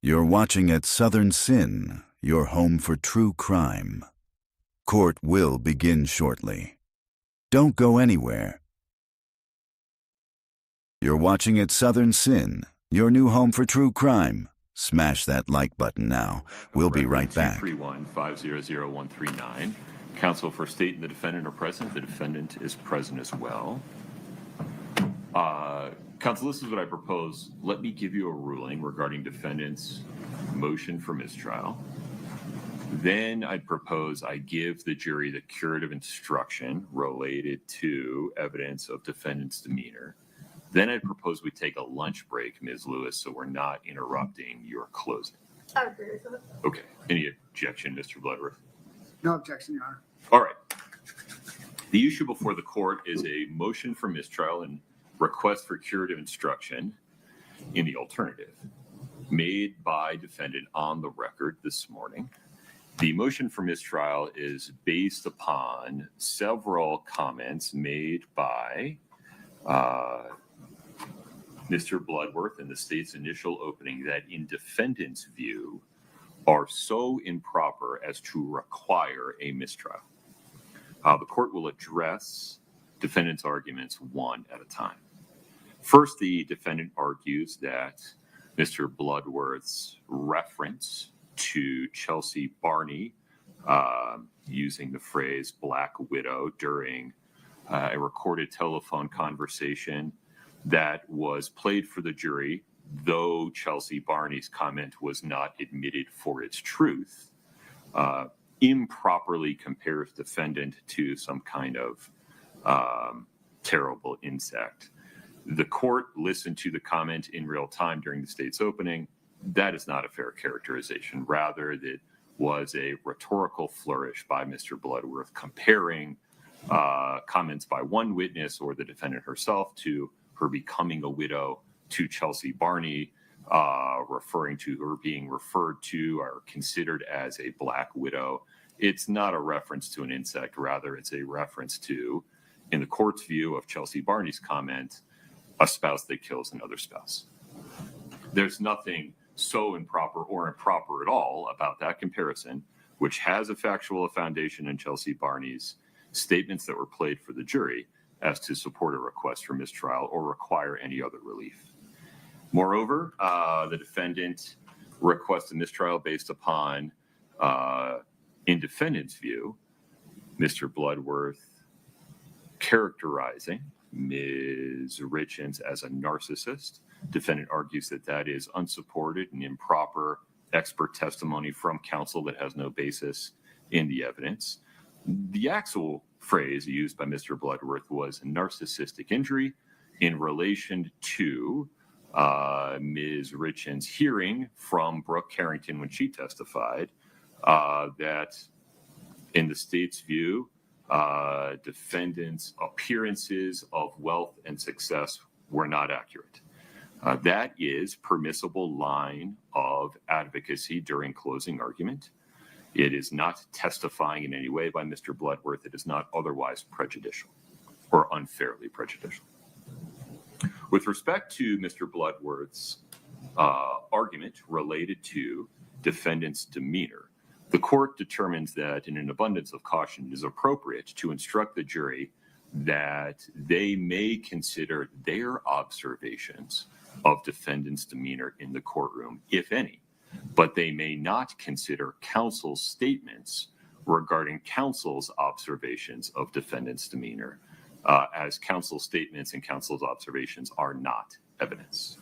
You're watching at Southern Sin, your home for true crime. Court will begin shortly. Don't go anywhere. You're watching at Southern Sin, your new home for true crime. Smash that like button now. We'll be right back.
231-500-139. Counsel for State and the defendant are present. The defendant is present as well. Counsel, this is what I propose. Let me give you a ruling regarding defendant's motion for mistrial. Then I'd propose I give the jury the curative instruction related to evidence of defendant's demeanor. Then I'd propose we take a lunch break, Ms. Lewis, so we're not interrupting your closing.
I agree with that.
Okay. Any objection, Mr. Bloodworth?
No objection, Your Honor.
All right. The issue before the court is a motion for mistrial and request for curative instruction in the alternative made by defendant on the record this morning. The motion for mistrial is based upon several comments made by Mr. Bloodworth in the state's initial opening that, in defendant's view, are so improper as to require a mistrial. The court will address defendant's arguments one at a time. First, the defendant argues that Mr. Bloodworth's reference to Chelsea Barney using the phrase Black Widow during a recorded telephone conversation that was played for the jury, though Chelsea Barney's comment was not admitted for its truth, improperly compares defendant to some kind of terrible insect. The court listened to the comment in real time during the state's opening. That is not a fair characterization. Rather, that was a rhetorical flourish by Mr. Bloodworth comparing comments by one witness or the defendant herself to her becoming a widow to Chelsea Barney, referring to her being referred to or considered as a Black Widow. It's not a reference to an insect. Rather, it's a reference to, in the court's view of Chelsea Barney's comment, a spouse that kills another spouse. There's nothing so improper or improper at all about that comparison, which has a factual foundation in Chelsea Barney's statements that were played for the jury as to support a request for mistrial or require any other relief. Moreover, the defendant requests a mistrial based upon, in defendant's view, Mr. Bloodworth characterizing Ms. Richins as a narcissist. Defendant argues that that is unsupported and improper expert testimony from counsel that has no basis in the evidence. The actual phrase used by Mr. Bloodworth was narcissistic injury in relation to Ms. Richins' hearing from Brooke Carrington when she testified that, in the state's view, defendants' appearances of wealth and success were not accurate. That is permissible line of advocacy during closing argument. It is not testifying in any way by Mr. Bloodworth. It is not otherwise prejudicial or unfairly prejudicial. With respect to Mr. Bloodworth's argument related to defendant's demeanor, the court determines that in an abundance of caution, it is appropriate to instruct the jury that they may consider their observations of defendant's demeanor in the courtroom, if any, but they may not consider counsel's statements regarding counsel's observations of defendant's demeanor, as counsel's statements and counsel's observations are not evidence.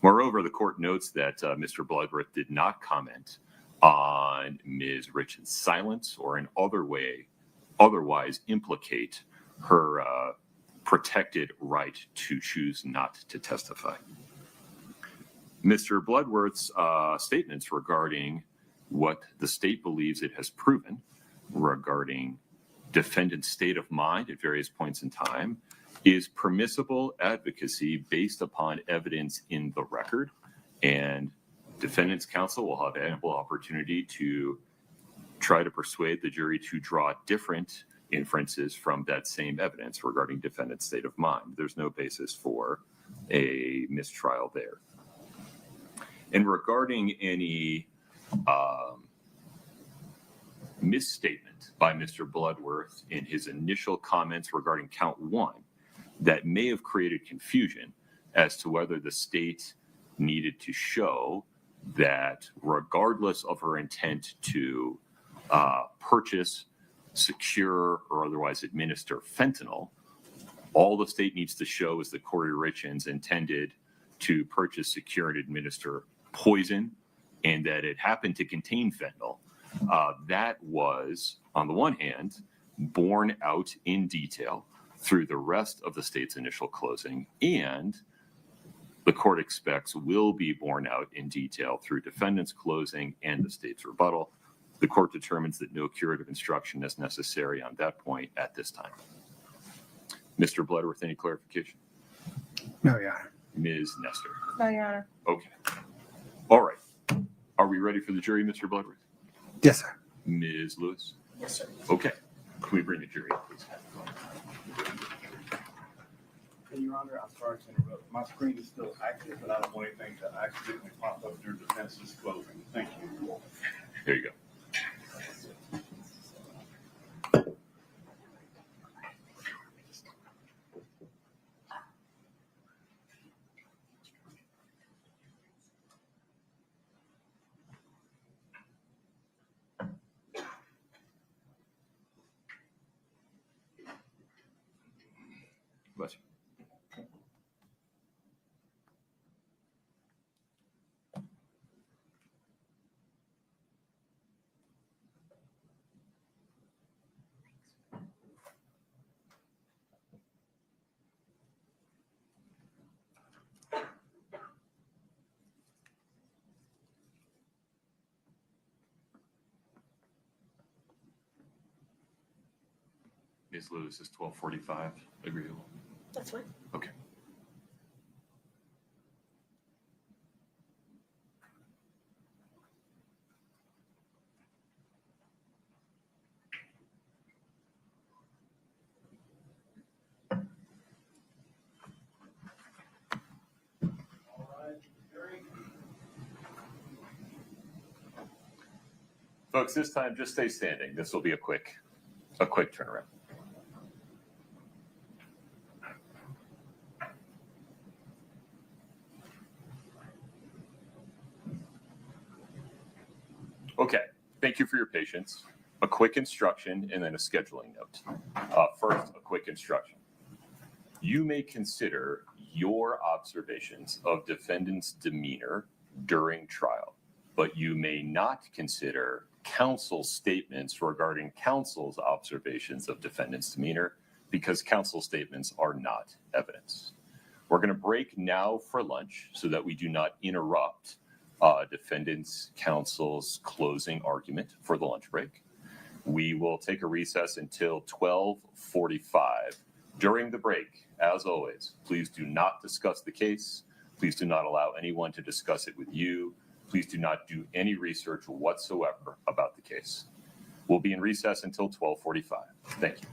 Moreover, the court notes that Mr. Bloodworth did not comment on Ms. Richins' silence or in otherwise implicate her protected right to choose not to testify. Mr. Bloodworth's statements regarding what the state believes it has proven regarding defendant's state of mind at various points in time is permissible advocacy based upon evidence in the record, and defendant's counsel will have ample opportunity to try to persuade the jury to draw different inferences from that same evidence regarding defendant's state of mind. There's no basis for a mistrial there. And regarding any misstatement by Mr. Bloodworth in his initial comments regarding count 1 that may have created confusion as to whether the state needed to show that regardless of her intent to purchase, secure, or otherwise administer fentanyl, all the state needs to show is that Kouri Richins intended to purchase, secure, and administer poison, and that it happened to contain fentanyl. That was, on the one hand, borne out in detail through the rest of the state's initial closing, and the court expects will be borne out in detail through defendant's closing and the state's rebuttal. The court determines that no curative instruction is necessary on that point at this time. Mr. Bloodworth, any clarification?
No, Your Honor.
Ms. Nestor?
No, Your Honor.
Okay. All right. Are we ready for the jury, Mr. Bloodworth?
Yes, sir.
Ms. Lewis?
Yes, sir.
Okay. Can we bring the jury up, please?
Your Honor, I'm sorry to interrupt. My screen is still active, but I don't want anything to accidentally pop up during defense's closing. Thank you.
There you go. Bless you. Ms. Lewis, is 12:45 agreeable?
That's fine.
Okay. Folks, this time just stay standing. This will be a quick turnaround. Okay, thank you for your patience. A quick instruction and then a scheduling note. First, a quick instruction. You may consider your observations of defendant's demeanor during trial, but you may not consider counsel's statements regarding counsel's observations of defendant's demeanor because counsel statements are not evidence. We're going to break now for lunch so that we do not interrupt defendant's counsel's closing argument for the lunch break. We will take a recess until 12:45. During the break, as always, please do not discuss the case. Please do not allow anyone to discuss it with you. Please do not do any research whatsoever about the case. We'll be in recess until 12:45. Thank you.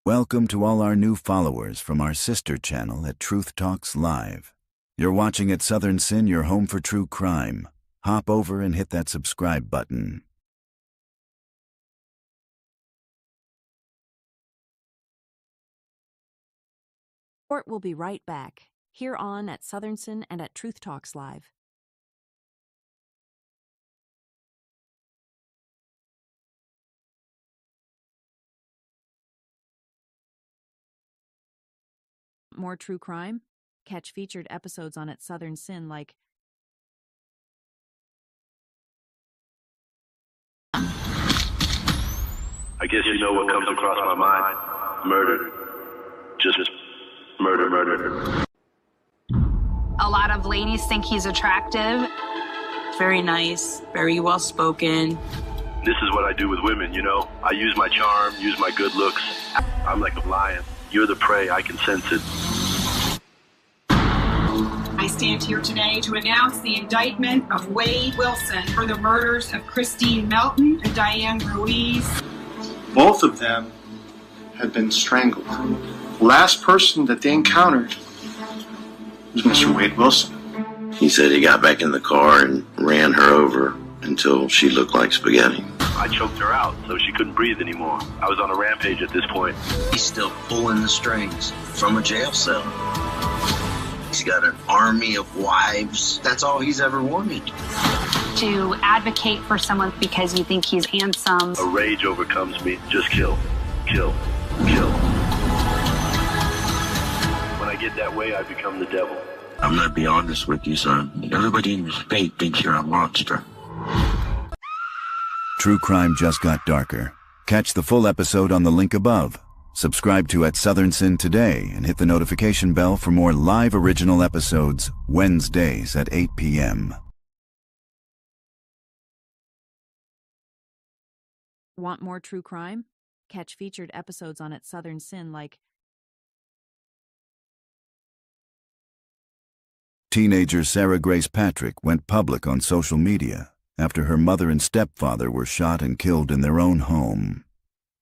Welcome to all our new followers from our sister channel at Truth Talks Live. You're watching at Southern Sin, your home for true crime. Hop over and hit that subscribe button.
Court will be right back, here on at Southern Sin and at Truth Talks Live. More true crime? Catch featured episodes on at Southern Sin like
I guess you know what comes across my mind. Murder. Just murder, murder.
A lot of ladies think he's attractive.
Very nice, very well spoken.
This is what I do with women, you know. I use my charm, use my good looks. I'm like a lion. You're the prey. I can sense it.
I stand here today to announce the indictment of Wade Wilson for the murders of Christine Melton and Diane Ruiz.
Both of them had been strangled. The last person that they encountered was Mr. Wade Wilson.
He said he got back in the car and ran her over until she looked like spaghetti.
I choked her out so she couldn't breathe anymore. I was on a rampage at this point.
He's still pulling the strings from a jail cell. He's got an army of wives. That's all he's ever wanted.
To advocate for someone because you think he's handsome.
A rage overcomes me. Just kill. Kill. Kill. When I get that way, I become the devil.
I'm gonna be honest with you, son. Everybody in the state thinks you're a monster.
True crime just got darker. Catch the full episode on the link above. Subscribe to At Southern Sin today and hit the notification bell for more live original episodes Wednesdays at 8 p.m.
Want more true crime? Catch featured episodes on At Southern Sin like
Teenager Sarah Grace Patrick went public on social media after her mother and stepfather were shot and killed in their own home.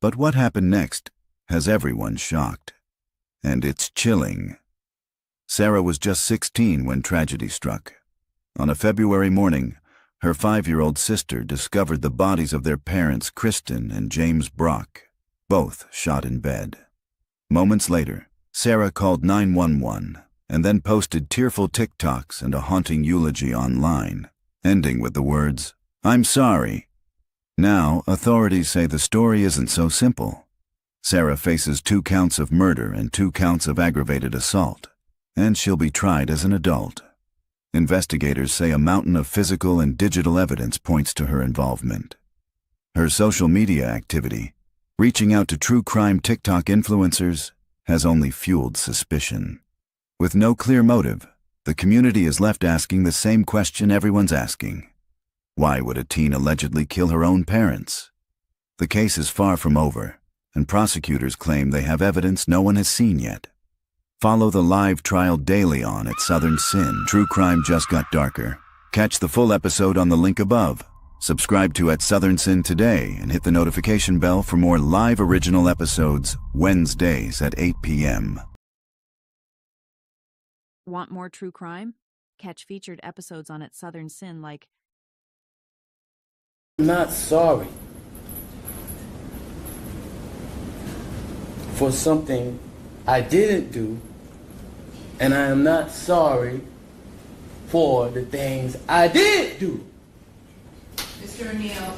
But what happened next has everyone shocked. And it's chilling. Sarah was just 16 when tragedy struck. On a February morning, her 5-year-old sister discovered the bodies of their parents, Kristen and James Brock, both shot in bed. Moments later, Sarah called 911 and then posted tearful TikToks and a haunting eulogy online, ending with the words, "I'm sorry." Now, authorities say the story isn't so simple. Sarah faces 2 counts of murder and 2 counts of aggravated assault, and she'll be tried as an adult. Investigators say a mountain of physical and digital evidence points to her involvement. Her social media activity, reaching out to true crime TikTok influencers, has only fueled suspicion. With no clear motive, the community is left asking the same question everyone's asking. Why would a teen allegedly kill her own parents? The case is far from over, and prosecutors claim they have evidence no one has seen yet. Follow the live trial daily on At Southern Sin. True crime just got darker. Catch the full episode on the link above. Subscribe to At Southern Sin today and hit the notification bell for more live original episodes Wednesdays at 8 p.m.
Want more true crime? Catch featured episodes on At Southern Sin like
I'm not sorry for something I didn't do, and I am not sorry for the things I did do.
Mr. O'Neill,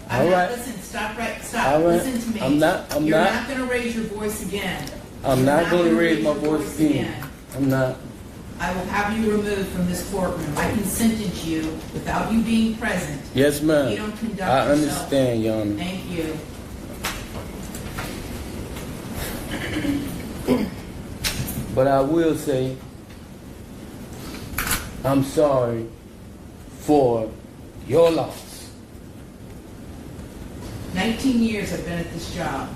All right.
Listen, stop. All right. Listen to me.
I'm not
going to raise your voice again.
I'm not going to raise my voice again. I'm not.
I will have you removed from this courtroom. I can sentence you without you being present.
Yes, ma'am.
You don't conduct
I
yourself.
understand, Your Honor.
Thank you.
But I will say, I'm sorry for your loss.
19 years I've been at this job.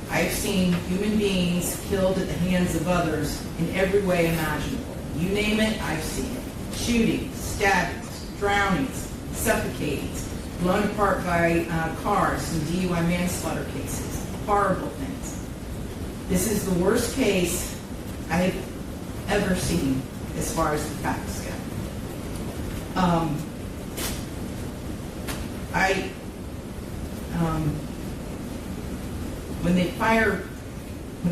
I've seen human beings killed at the hands of others in every way imaginable. You name it, I've seen it. Shootings, stabbings, drownings, suffocatings, blown apart by cars in DUI manslaughter cases. Horrible things. This is the worst case I've ever seen as far as the facts go. When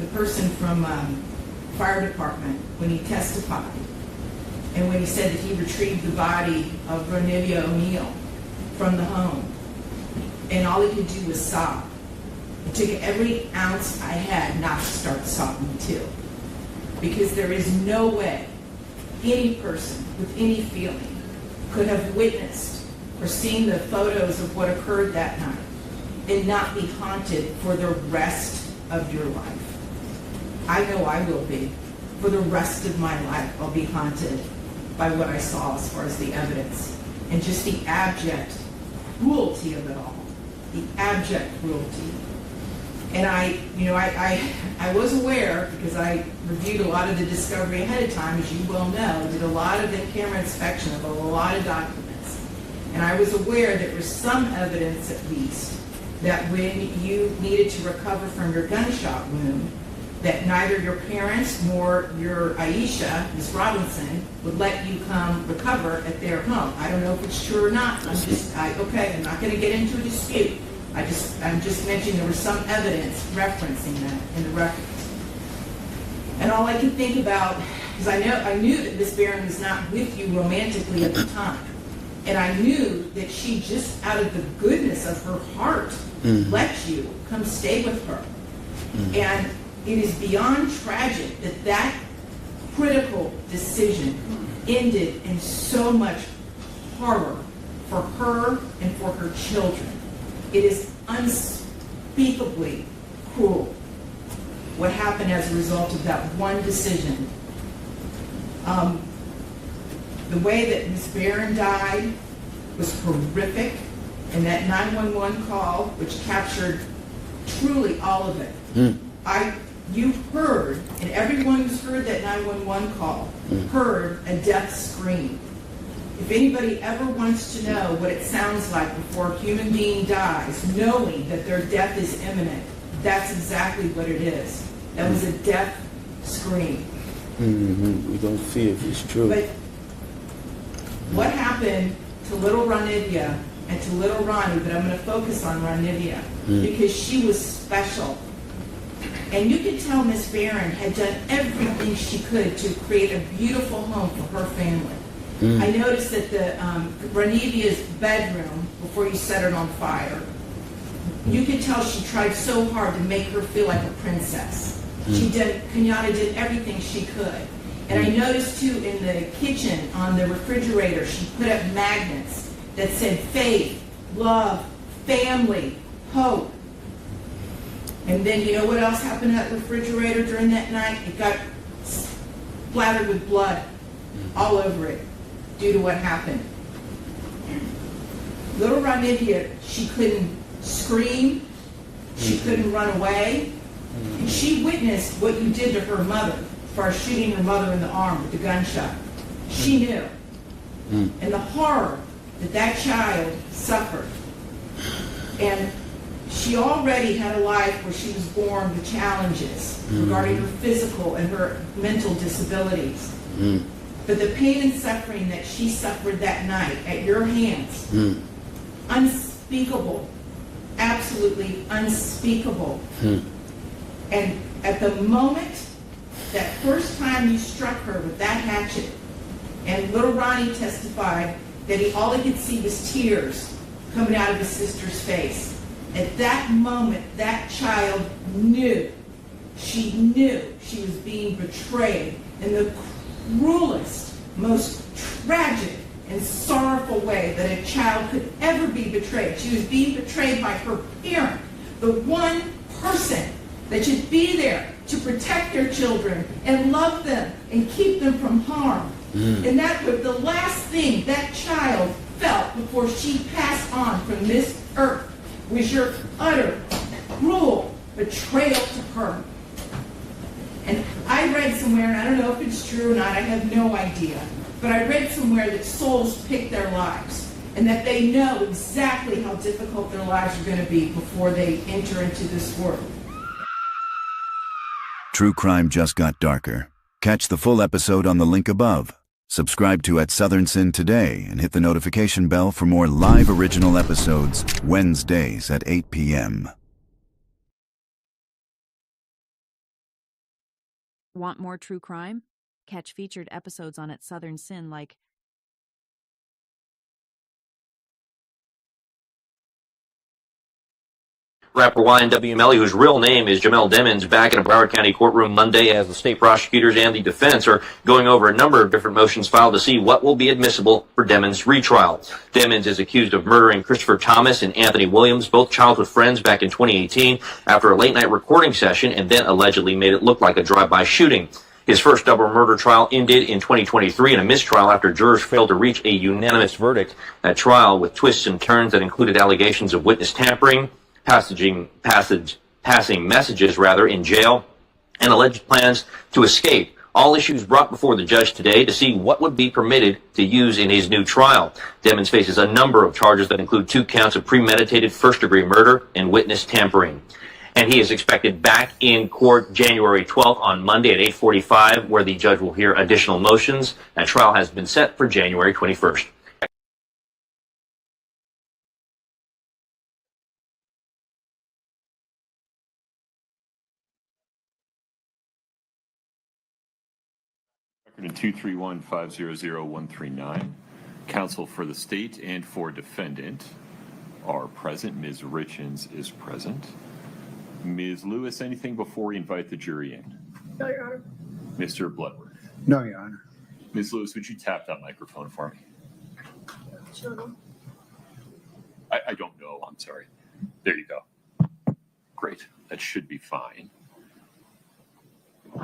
the person from fire department, when he testified, and when he said that he retrieved the body of Ronivia O'Neill from the home, and all he could do was sob. It took every ounce I had not to start sobbing too. Because there is no way any person with any feeling could have witnessed or seen the photos of what occurred that night and not be haunted for the rest of your life. I know I will be. For the rest of my life, I'll be haunted by what I saw as far as the evidence and just the abject cruelty of it all. The abject cruelty. And I was aware, because I reviewed a lot of the discovery ahead of time, as you well know, did a lot of in-camera inspection of a lot of documents. And I was aware there was some evidence, at least, that when you needed to recover from your gunshot wound, that neither your parents nor your Aisha, Ms. Robinson, would let you come recover at their home. I don't know if it's true or not. I'm not going to get into a dispute. I'm just mentioning there was some evidence referencing that in the records. And all I can think about, because I knew that Miss Barron was not with you romantically at the time. And I knew that she just, out of the goodness of her heart, let you come stay with her. And it is beyond tragic that that critical decision ended in so much horror for her and for her children. It is unspeakably cruel what happened as a result of that one decision. The way that Ms. Barron died was horrific, and that 911 call, which captured truly all of it. You heard, and everyone who's heard that 911 call heard a death scream. If anybody ever wants to know what it sounds like before a human being dies, knowing that their death is imminent, that's exactly what it is. That was a death scream.
We're going to see if it's true.
But what happened to little Ranivia and to little Ronnie, but I'm going to focus on Ranivia, because she was special. And you could tell Miss Barron had done everything she could to create a beautiful home for her family. I noticed that Ranivia's bedroom, before you set it on fire, you could tell she tried so hard to make her feel like a princess. Kenyatta did everything she could. And I noticed too in the kitchen, on the refrigerator, she put up magnets that said faith, love, family, hope. And then you know what else happened at the refrigerator during that night? It got splattered with blood all over it due to what happened. Little Ranivia, she couldn't scream, she couldn't run away, and she witnessed what you did to her mother as far as shooting her mother in the arm with the gunshot. She knew. And the horror that that child suffered. And she already had a life where she was born with challenges regarding her physical and her mental disabilities. But the pain and suffering that she suffered that night at your hands, unspeakable, absolutely unspeakable. And at the moment, that first time you struck her with that hatchet, and little Ronnie testified that all he could see was tears coming out of his sister's face. At that moment, that child knew. She knew she was being betrayed in the cruelest, most tragic and sorrowful way that a child could ever be betrayed. She was being betrayed by her parent, the one person that should be there to protect their children and love them and keep them from harm. And that was the last thing that child felt before she passed on from this earth, was your utter, cruel betrayal to her. And I read somewhere, and I don't know if it's true or not, I have no idea, but I read somewhere that souls pick their lives, and that they know exactly how difficult their lives are going to be before they enter into this world.
True crime just got darker. Catch the full episode on the link above. Subscribe to at Southern Sin today and hit the notification bell for more live original episodes Wednesdays at 8 p.m.
Want more true crime? Catch featured episodes on At Southern Sin like
Rapper YNW Melly, whose real name is Jamel Demmons, back in a Broward County courtroom Monday as the state prosecutors and the defense are going over a number of different motions filed to see what will be admissible for Demmons' retrial. Demmons is accused of murdering Christopher Thomas and Anthony Williams, both childhood friends, back in 2018 after a late-night recording session, and then allegedly made it look like a drive-by shooting. His first double murder trial ended in 2023 in a mistrial after jurors failed to reach a unanimous verdict at trial, with twists and turns that included allegations of witness tampering, passing messages in jail, and alleged plans to escape. All issues brought before the judge today to see what would be permitted to use in his new trial. Demmons faces a number of charges that include 2 counts of premeditated first-degree murder and witness tampering. And he is expected back in court January 12th on Monday at 8:45, where the judge will hear additional motions. That trial has been set for January 21st.
In 231-500-139, counsel for the state and for defendant are present. Ms. Richins is present. Ms. Lewis, anything before we invite the jury in?
No, Your Honor.
Mr. Bloodworth.
No, Your Honor.
Ms. Lewis, would you tap that microphone for me?
Sure.
I don't know. I'm sorry. There you go. Great. That should be fine.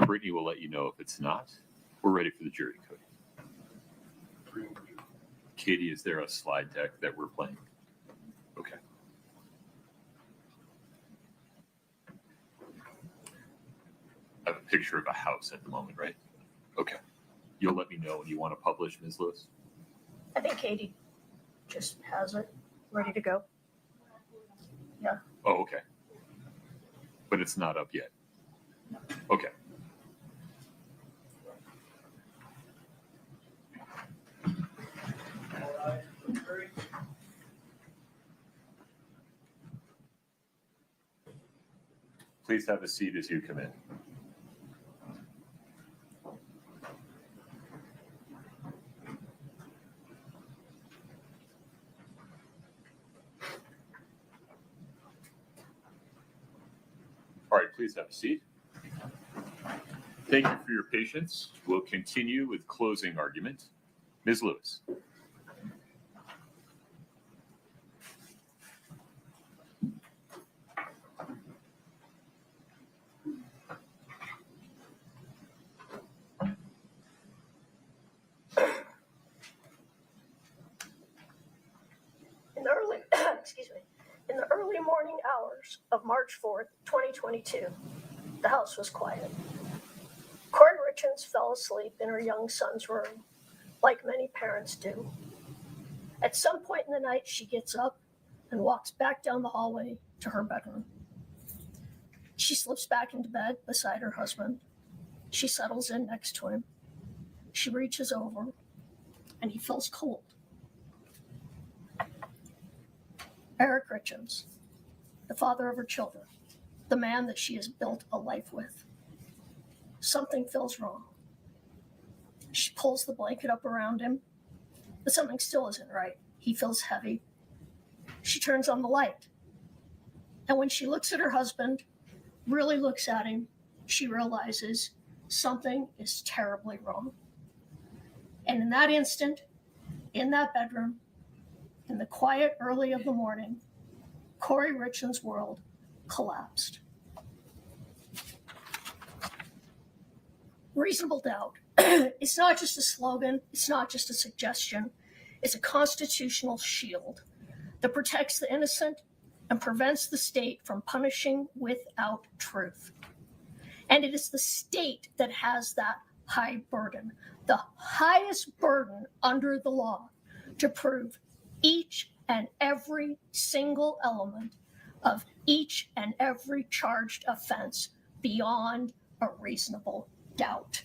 Brittany will let you know if it's not. We're ready for the jury, Cody. Katie, is there a slide deck that we're playing? Okay. I have a picture of a house at the moment, right? Okay. You'll let me know when you want to publish, Ms. Lewis?
I think Katie just has it ready to go. Yeah.
Oh, okay. But it's not up yet. Okay. Please have a seat as you come in. All right, please have a seat. Thank you for your patience. We'll continue with closing argument. Ms. Lewis.
In the early morning hours of March 4th, 2022, the house was quiet. Kouri Richins fell asleep in her young son's room, like many parents do. At some point in the night, she gets up and walks back down the hallway to her bedroom. She slips back into bed beside her husband. She settles in next to him. She reaches over, and he feels cold. Eric Richins, the father of her children, the man that she has built a life with. Something feels wrong. She pulls the blanket up around him, but something still isn't right. He feels heavy. She turns on the light. And when she looks at her husband, really looks at him, she realizes something is terribly wrong. And in that instant, in that bedroom, in the quiet early of the morning, Kouri Richins' world collapsed. Reasonable doubt. It's not just a slogan. It's not just a suggestion. It's a constitutional shield that protects the innocent and prevents the state from punishing without truth. And it is the state that has that high burden, the highest burden under the law, to prove each and every single element of each and every charged offense beyond a reasonable doubt.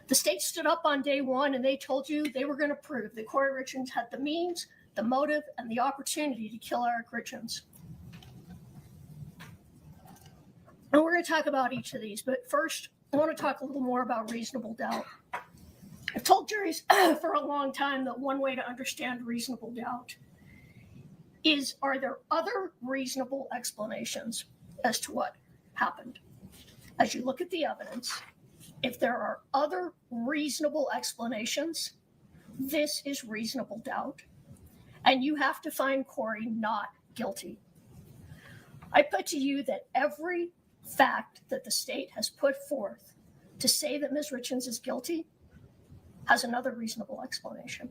The state stood up on day one and they told you they were going to prove that Kouri Richins had the means, the motive, and the opportunity to kill Eric Richins. And we're going to talk about each of these, but first, I want to talk a little more about reasonable doubt. I've told juries for a long time that one way to understand reasonable doubt is, are there other reasonable explanations as to what happened? As you look at the evidence, if there are other reasonable explanations, this is reasonable doubt. And you have to find Kouri not guilty. I put to you that every fact that the state has put forth to say that Ms. Richins is guilty has another reasonable explanation.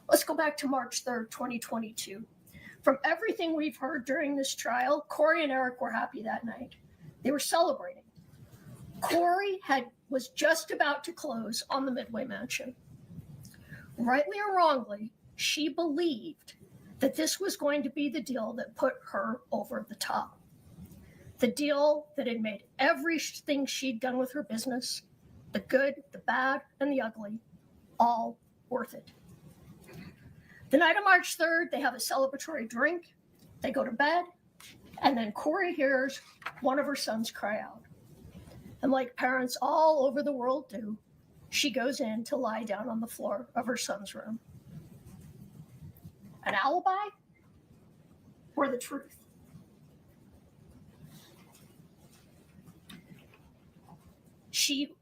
Let's go back to March 3rd, 2022. From everything we've heard during this trial, Kouri and Eric were happy that night. They were celebrating. Kouri was just about to close on the Midway mansion. Rightly or wrongly, she believed that this was going to be the deal that put her over the top. The deal that had made everything she'd done with her business, the good, the bad, and the ugly, all worth it. The night of March 3rd, they have a celebratory drink, they go to bed, and then Kouri hears one of her sons cry out. And like parents all over the world do, she goes in to lie down on the floor of her son's room. An alibi or the truth? She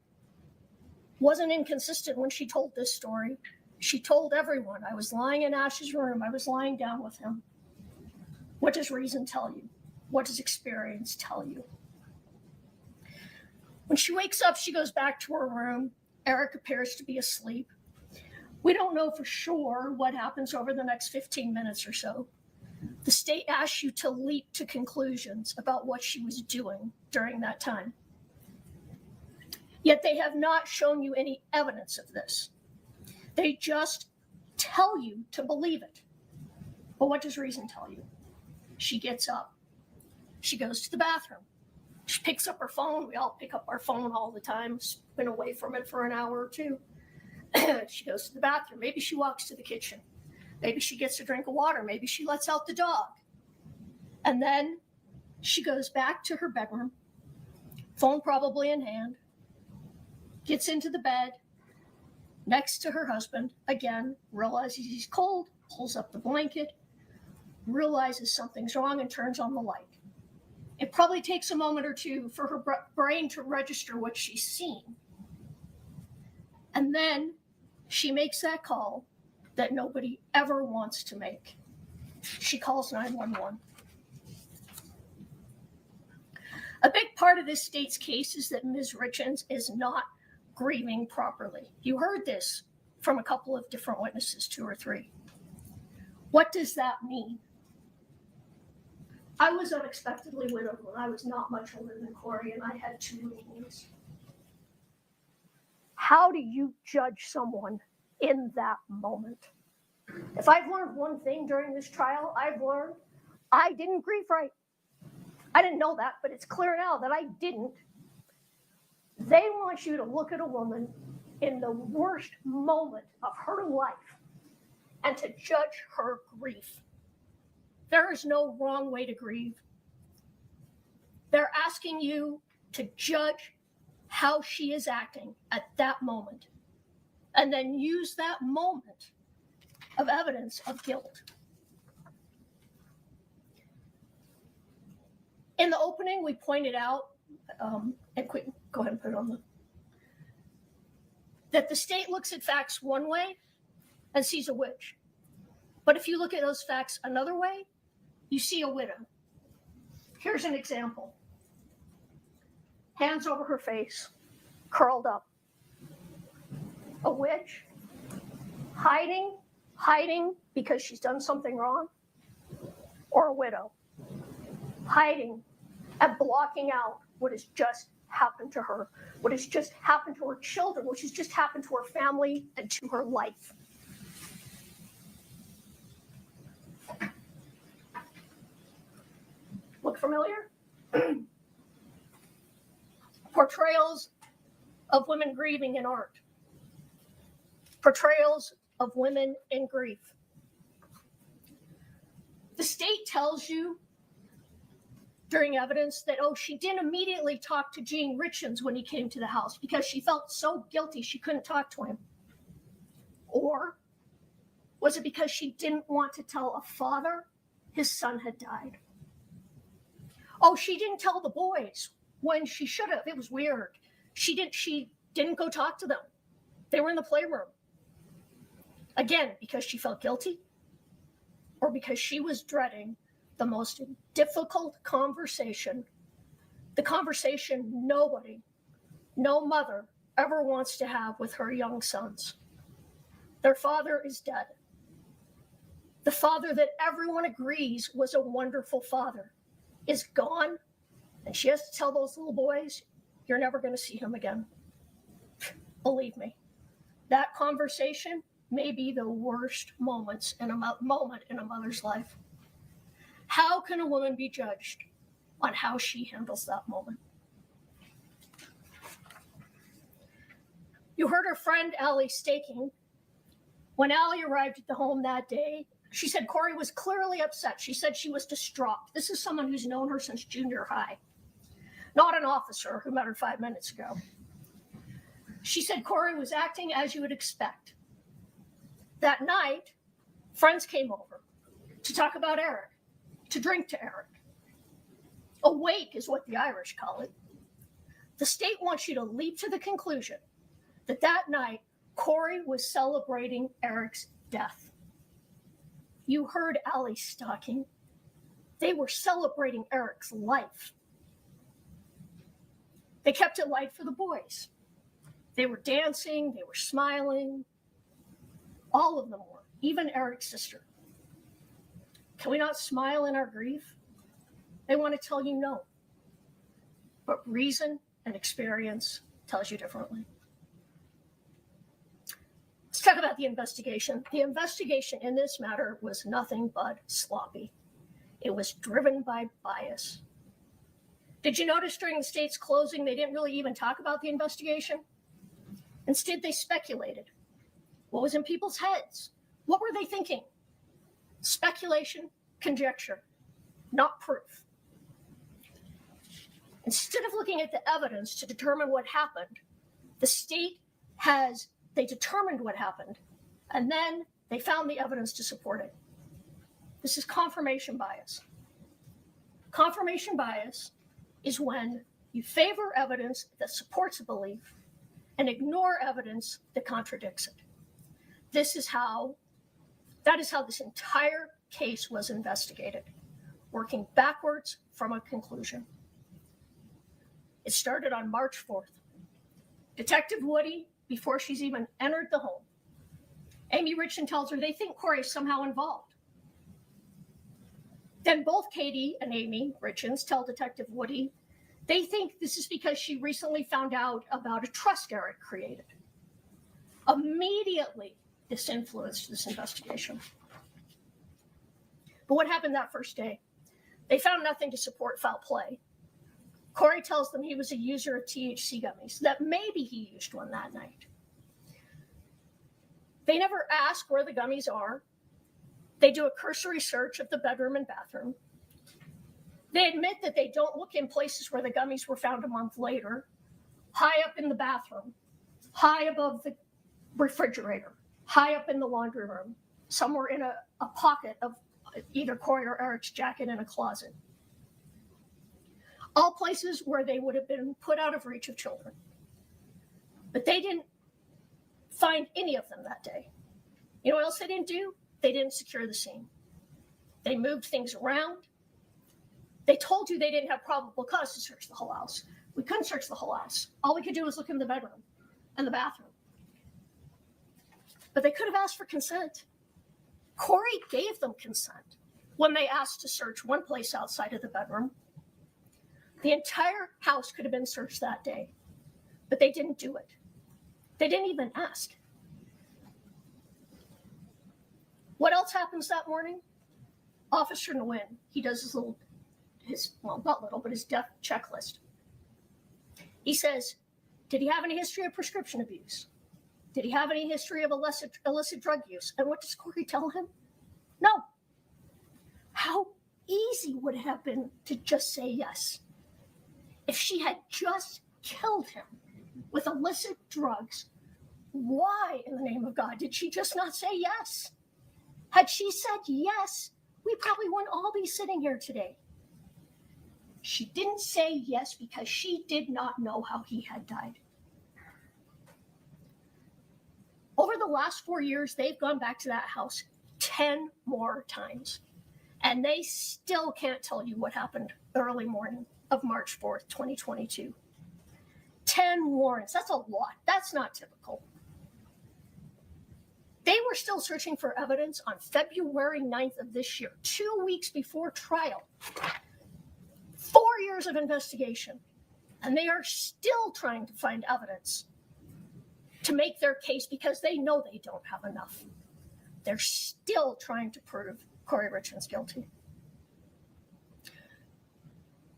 wasn't inconsistent when she told this story. She told everyone, I was lying in Ash's room. I was lying down with him. What does reason tell you? What does experience tell you? When she wakes up, she goes back to her room. Eric appears to be asleep. We don't know for sure what happens over the next 15 minutes or so. The state asks you to leap to conclusions about what she was doing during that time. Yet they have not shown you any evidence of this. They just tell you to believe it. But what does reason tell you? She gets up. She goes to the bathroom. She picks up her phone. We all pick up our phone all the time. Been away from it for an hour or two. She goes to the bathroom. Maybe she walks to the kitchen. Maybe she gets a drink of water. Maybe she lets out the dog. And then she goes back to her bedroom, phone probably in hand, gets into the bed next to her husband, again, realizes he's cold, pulls up the blanket, realizes something's wrong, and turns on the light. It probably takes a moment or two for her brain to register what she's seen. And then she makes that call that nobody ever wants to make. She calls 911. A big part of this state's case is that Ms. Richins is not grieving properly. You heard this from a couple of different witnesses, 2 or 3. What does that mean? I was unexpectedly widowed when I was not much older than Kouri, and I had 2 little boys. How do you judge someone in that moment? If I've learned one thing during this trial, I've learned I didn't grieve right. I didn't know that, but it's clear now that I didn't. They want you to look at a woman in the worst moment of her life and to judge her grief. There is no wrong way to grieve. They're asking you to judge how she is acting at that moment and then use that moment of evidence of guilt. In the opening, we pointed out, go ahead and put it on that the state looks at facts one way and sees a witch. But if you look at those facts another way, you see a widow. Here's an example. Hands over her face, curled up. A witch, hiding because she's done something wrong, or a widow, hiding and blocking out what has just happened to her, what has just happened to her children, which has just happened to her family and to her life. Look familiar? Portrayals of women grieving in art. Portrayals of women in grief. The state tells you during evidence that, she didn't immediately talk to Kouri Richins when he came to the house because she felt so guilty she couldn't talk to him. Or was it because she didn't want to tell a father his son had died? She didn't tell the boys when she should have. It was weird. She didn't go talk to them. They were in the playroom. Again, because she felt guilty or because she was dreading the most difficult conversation, the conversation no mother ever wants to have with her young sons. Their father is dead. The father that everyone agrees was a wonderful father is gone, and she has to tell those little boys, you're never going to see him again. Believe me, that conversation may be the worst moment in a mother's life. How can a woman be judged on how she handles that moment? You heard her friend Allie staking. When Allie arrived at the home that day, she said Kouri was clearly upset. She said she was distraught. This is someone who's known her since junior high, not an officer who met her 5 minutes ago. She said Kouri was acting as you would expect. That night, friends came over to talk about Eric, to drink to Eric. A wake is what the Irish call it. The state wants you to leap to the conclusion that that night, Kouri was celebrating Eric's death. You heard Allie stalking. They were celebrating Eric's life. They kept it light for the boys. They were dancing, they were smiling. All of them were, even Eric's sister. Can we not smile in our grief? They want to tell you no. But reason and experience tells you differently. Let's talk about the investigation. The investigation in this matter was nothing but sloppy. It was driven by bias. Did you notice during the state's closing, they didn't really even talk about the investigation? Instead, they speculated. What was in people's heads? What were they thinking? Speculation, conjecture, not proof. Instead of looking at the evidence to determine what happened, the state they determined what happened, and then they found the evidence to support it. This is confirmation bias. Confirmation bias is when you favor evidence that supports a belief and ignore evidence that contradicts it. That is how this entire case was investigated, working backwards from a conclusion. It started on March 4th. Detective Woody, before she's even entered the home, Amy Richins tells her they think Kouri is somehow involved. Then both Katie and Amy Richins tell Detective Woody they think this is because she recently found out about a trust Eric created. Immediately, this influenced this investigation. But what happened that first day? They found nothing to support foul play. Kouri tells them he was a user of THC gummies, that maybe he used one that night. They never ask where the gummies are. They do a cursory search of the bedroom and bathroom. They admit that they don't look in places where the gummies were found a month later, high up in the bathroom, high above the refrigerator, high up in the laundry room, somewhere in a pocket of either Kouri or Eric's jacket in a closet. All places where they would have been put out of reach of children. But they didn't find any of them that day. You know what else they didn't do? They didn't secure the scene. They moved things around. They told you they didn't have probable cause to search the whole house. We couldn't search the whole house. All we could do was look in the bedroom and the bathroom. But they could have asked for consent. Kouri gave them consent when they asked to search one place outside of the bedroom. The entire house could have been searched that day, but they didn't do it. They didn't even ask. What else happens that morning? Officer Nguyen, he does his death checklist. He says, did he have any history of prescription abuse? Did he have any history of illicit drug use? And what does Kouri tell him? No. How easy would it have been to just say yes? If she had just killed him with illicit drugs, why in the name of God did she just not say yes? Had she said yes, we probably wouldn't all be sitting here today. She didn't say yes because she did not know how he had died. Over the last 4 years, they've gone back to that house 10 more times, and they still can't tell you what happened early morning of March 4th, 2022. 10 warrants, that's a lot. That's not typical. They were still searching for evidence on February 9th of this year, 2 weeks before trial. 4 years of investigation, and they are still trying to find evidence to make their case because they know they don't have enough. They're still trying to prove Kouri Richins guilty.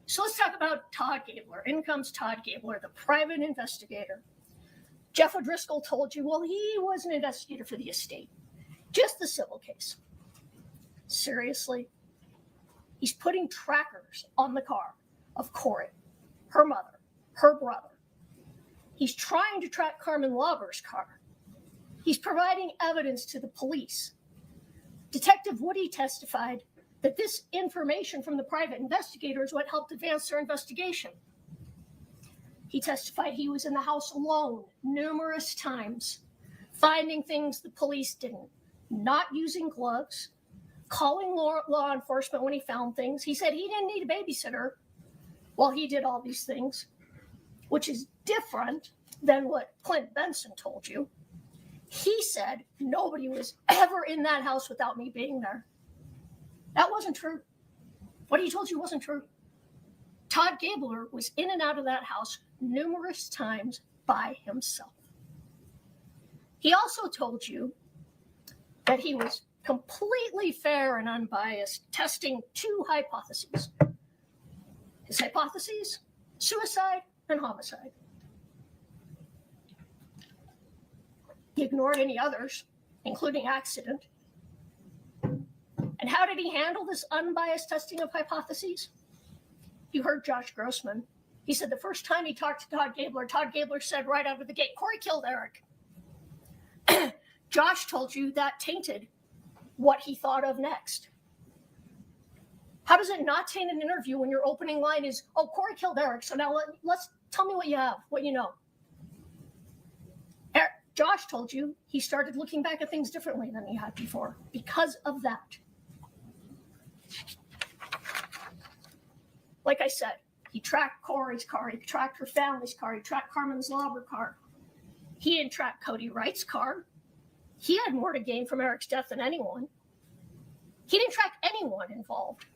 So let's talk about Todd Gabler. In comes Todd Gabler, the private investigator. Jeff O'Driscoll told you, well, he was an investigator for the estate, just the civil case. Seriously? He's putting trackers on the car of Kouri, her mother, her brother. He's trying to track Carmen Lauber's car. He's providing evidence to the police. Detective Woody testified that this information from the private investigator is what helped advance their investigation. He testified he was in the house alone numerous times, finding things the police didn't, not using gloves, calling law enforcement when he found things. He said he didn't need a babysitter while he did all these things, which is different than what Clint Benson told you. He said nobody was ever in that house without me being there. That wasn't true. What he told you wasn't true. Todd Gabler was in and out of that house numerous times by himself. He also told you that he was completely fair and unbiased, testing 2 hypotheses. His hypotheses, suicide and homicide. He ignored any others, including accident. And how did he handle this unbiased testing of hypotheses? You heard Josh Grossman. He said the first time he talked to Todd Gabler said right out of the gate, Kouri killed Eric. Josh told you that tainted what he thought of next. How does it not taint an interview when your opening line is, oh, Kouri killed Eric, so now let's tell me what you have, what you know. Josh told you he started looking back at things differently than he had before because of that. Like I said, he tracked Kouri's car, he tracked her family's car, he tracked Carmen's Lauber car. He didn't track Cody Wright's car. He had more to gain from Eric's death than anyone. He didn't track anyone involved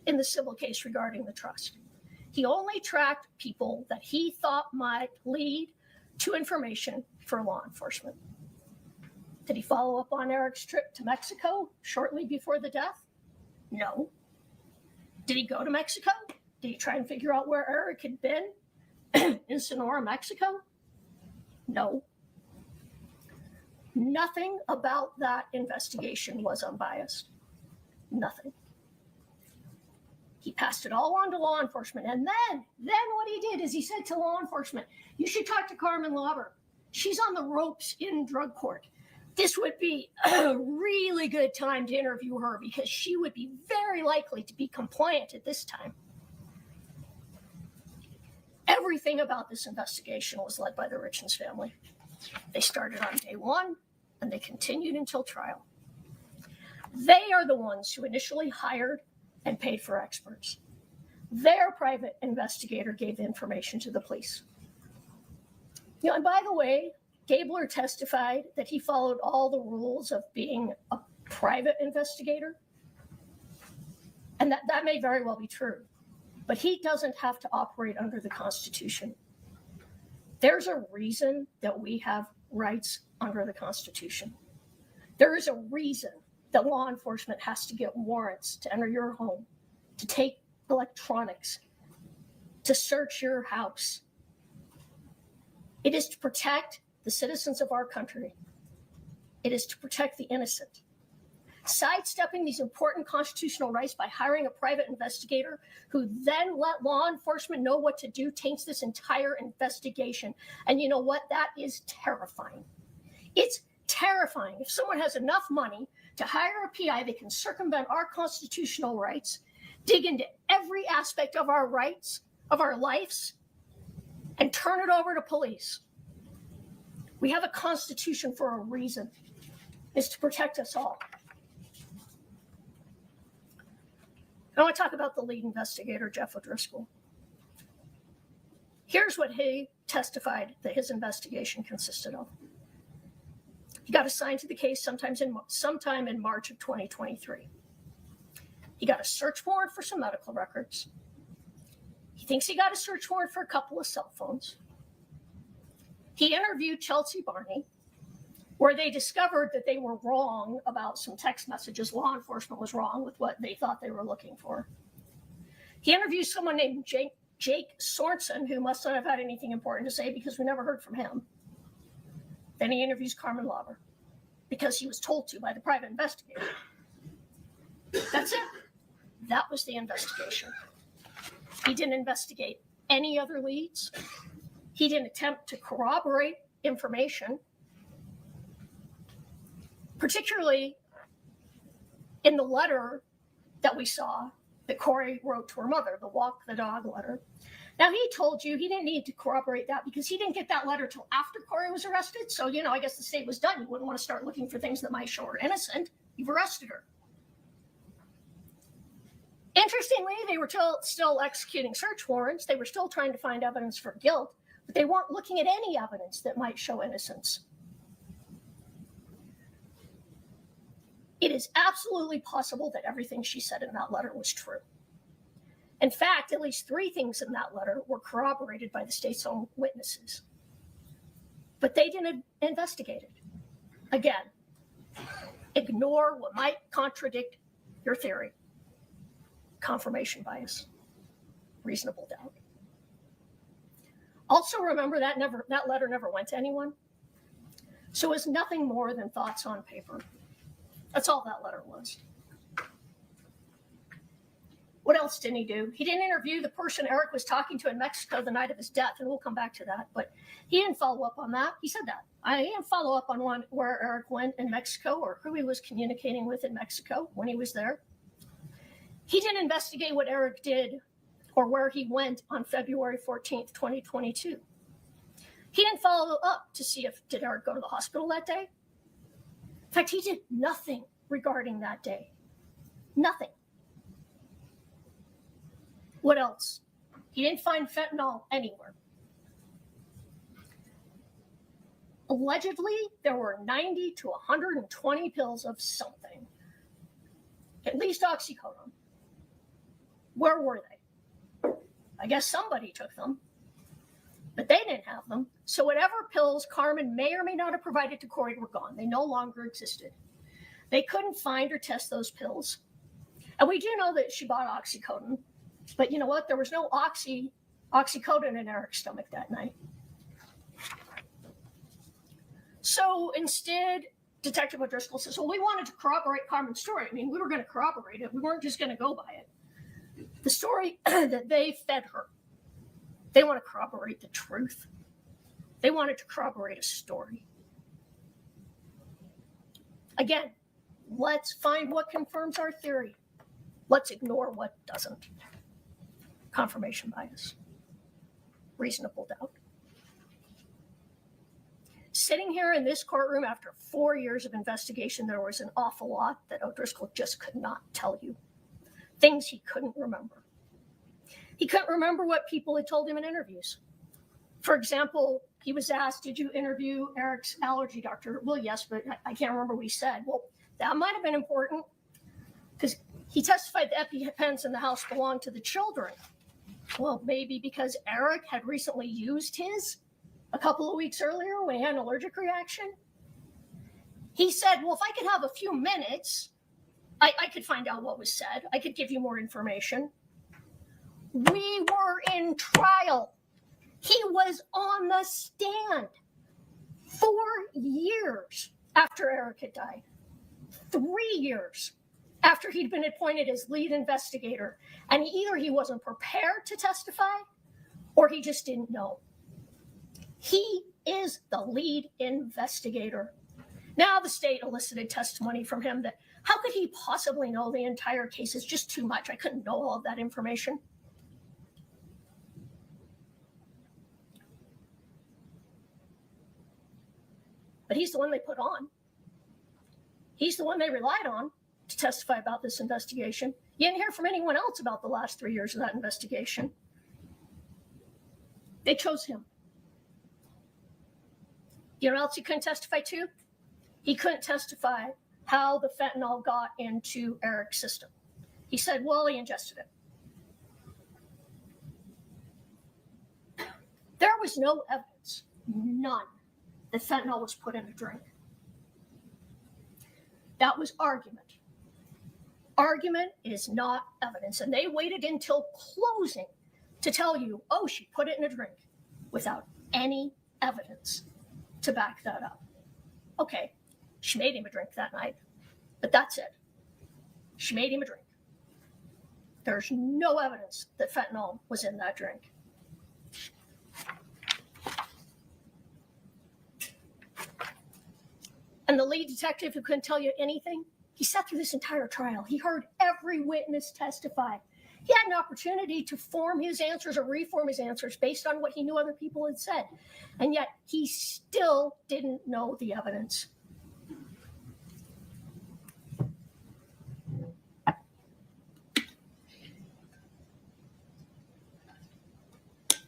in the civil case regarding the trust. He only tracked people that he thought might lead to information for law enforcement. Did he follow up on Eric's trip to Mexico shortly before the death? No. Did he go to Mexico? Did he try and figure out where Eric had been in Sonora, Mexico? No. Nothing about that investigation was unbiased. Nothing. He passed it all on to law enforcement. And then what he did is he said to law enforcement, you should talk to Carmen Lauber. She's on the ropes in drug court. This would be a really good time to interview her because she would be very likely to be compliant at this time. Everything about this investigation was led by the Richins family. They started on day 1 and they continued until trial. They are the ones who initially hired and paid for experts. Their private investigator gave the information to the police. And by the way, Gabler testified that he followed all the rules of being a private investigator. And that may very well be true, but he doesn't have to operate under the Constitution. There's a reason that we have rights under the Constitution. There is a reason that law enforcement has to get warrants to enter your home, to take electronics, to search your house. It is to protect the citizens of our country. It is to protect the innocent. Sidestepping these important constitutional rights by hiring a private investigator who then let law enforcement know what to do taints this entire investigation. And you know what? That is terrifying. It's terrifying. If someone has enough money to hire a PI, they can circumvent our constitutional rights, dig into every aspect of our rights, of our lives, and turn it over to police. We have a constitution for a reason. It's to protect us all. I want to talk about the lead investigator, Jeff O'Driscoll. Here's what he testified that his investigation consisted of. He got assigned to the case sometime in March of 2023. He got a search warrant for some medical records. He thinks he got a search warrant for a couple of cell phones. He interviewed Chelsea Barney, where they discovered that they were wrong about some text messages. Law enforcement was wrong with what they thought they were looking for. He interviewed someone named Jake Sorensen, who must not have had anything important to say because we never heard from him. Then he interviews Carmen Lauber because he was told to by the private investigator. That's it. That was the investigation. He didn't investigate any other leads. He didn't attempt to corroborate information, particularly in the letter that we saw that Kouri wrote to her mother, the walk the dog letter. Now, he told you he didn't need to corroborate that because he didn't get that letter till after Kouri was arrested. So, I guess the state was done. You wouldn't want to start looking for things that might show her innocent. You've arrested her. Interestingly, they were still executing search warrants. They were still trying to find evidence for guilt, but they weren't looking at any evidence that might show innocence. It is absolutely possible that everything she said in that letter was true. In fact, at least 3 things in that letter were corroborated by the state's own witnesses. But they didn't investigate it. Again, ignore what might contradict your theory. Confirmation bias, reasonable doubt. Also remember that letter never went to anyone. So it was nothing more than thoughts on paper. That's all that letter was. What else didn't he do? He didn't interview the person Eric was talking to in Mexico the night of his death, and we'll come back to that, but he didn't follow up on that. He said that. He didn't follow up on where Eric went in Mexico or who he was communicating with in Mexico when he was there. He didn't investigate what Eric did or where he went on February 14th, 2022. He didn't follow up to see did Eric go to the hospital that day? In fact, he did nothing regarding that day. Nothing. What else? He didn't find fentanyl anywhere. Allegedly, there were 90 to 120 pills of something, at least oxycodone. Where were they? I guess somebody took them, but they didn't have them. So whatever pills Carmen may or may not have provided to Kouri were gone. They no longer existed. They couldn't find or test those pills. And we do know that she bought oxycodone, but you know what? There was no oxycodone in Eric's stomach that night. So instead, Detective O'Driscoll says, well, we wanted to corroborate Carmen's story. I mean, we were going to corroborate it. We weren't just going to go by it. The story that they fed her, they want to corroborate the truth. They wanted to corroborate a story. Again, let's find what confirms our theory. Let's ignore what doesn't. Confirmation bias. Reasonable doubt. Sitting here in this courtroom after 4 years of investigation, there was an awful lot that O'Driscoll just could not tell you. Things he couldn't remember. He couldn't remember what people had told him in interviews. For example, he was asked, did you interview Eric's allergy doctor? Well, yes, but I can't remember what he said. Well, that might have been important because he testified the EpiPens in the house belonged to the children. Well, maybe because Eric had recently used his a couple of weeks earlier when he had an allergic reaction. He said, well, if I could have a few minutes, I could find out what was said. I could give you more information. We were in trial. He was on the stand 4 years after Eric had died. 3 years after he'd been appointed as lead investigator. And either he wasn't prepared to testify or he just didn't know. He is the lead investigator. Now the state elicited testimony from him that how could he possibly know the entire case? It's just too much. I couldn't know all of that information. But he's the one they put on. He's the one they relied on to testify about this investigation. You didn't hear from anyone else about the last 3 years of that investigation. They chose him. You know what else he couldn't testify to? He couldn't testify how the fentanyl got into Eric's system. He said, well, he ingested it. There was no evidence, none, that fentanyl was put in a drink. That was argument. Argument is not evidence. And they waited until closing to tell you, oh, she put it in a drink, without any evidence to back that up. Okay, she made him a drink that night, but that's it. She made him a drink. There's no evidence that fentanyl was in that drink. And the lead detective who couldn't tell you anything, he sat through this entire trial. He heard every witness testify. He had an opportunity to form his answers or reform his answers based on what he knew other people had said. And yet he still didn't know the evidence. I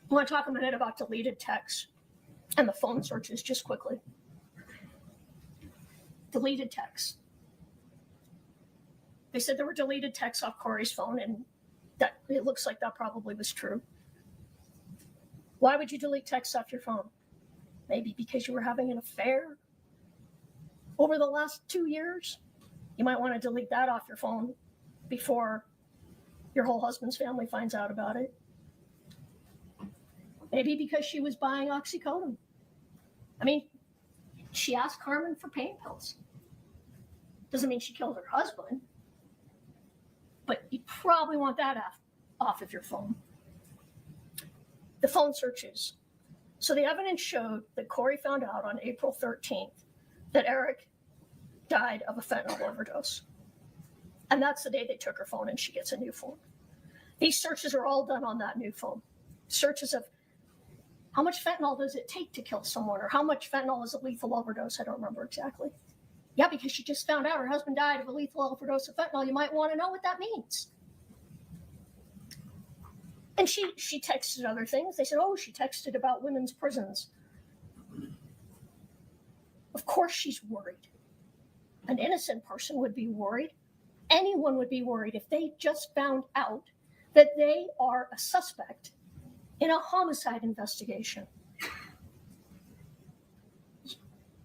want to talk a minute about deleted texts and the phone searches just quickly. Deleted texts. They said there were deleted texts off Kouri's phone, and that it looks like that probably was true. Why would you delete texts off your phone? Maybe because you were having an affair over the last 2 years. You might want to delete that off your phone before your whole husband's family finds out about it. Maybe because she was buying oxycodone. I mean, she asked Carmen for pain pills. Doesn't mean she killed her husband, but you probably want that off of your phone. The phone searches. So the evidence showed that Kouri found out on April 13th that Eric died of a fentanyl overdose. And that's the day they took her phone and she gets a new phone. These searches are all done on that new phone. Searches of how much fentanyl does it take to kill someone, or how much fentanyl is a lethal overdose? I don't remember exactly. Yeah, because she just found out her husband died of a lethal overdose of fentanyl. You might want to know what that means. And she texted other things. They said, oh, she texted about women's prisons. Of course she's worried. An innocent person would be worried. Anyone would be worried if they just found out that they are a suspect in a homicide investigation.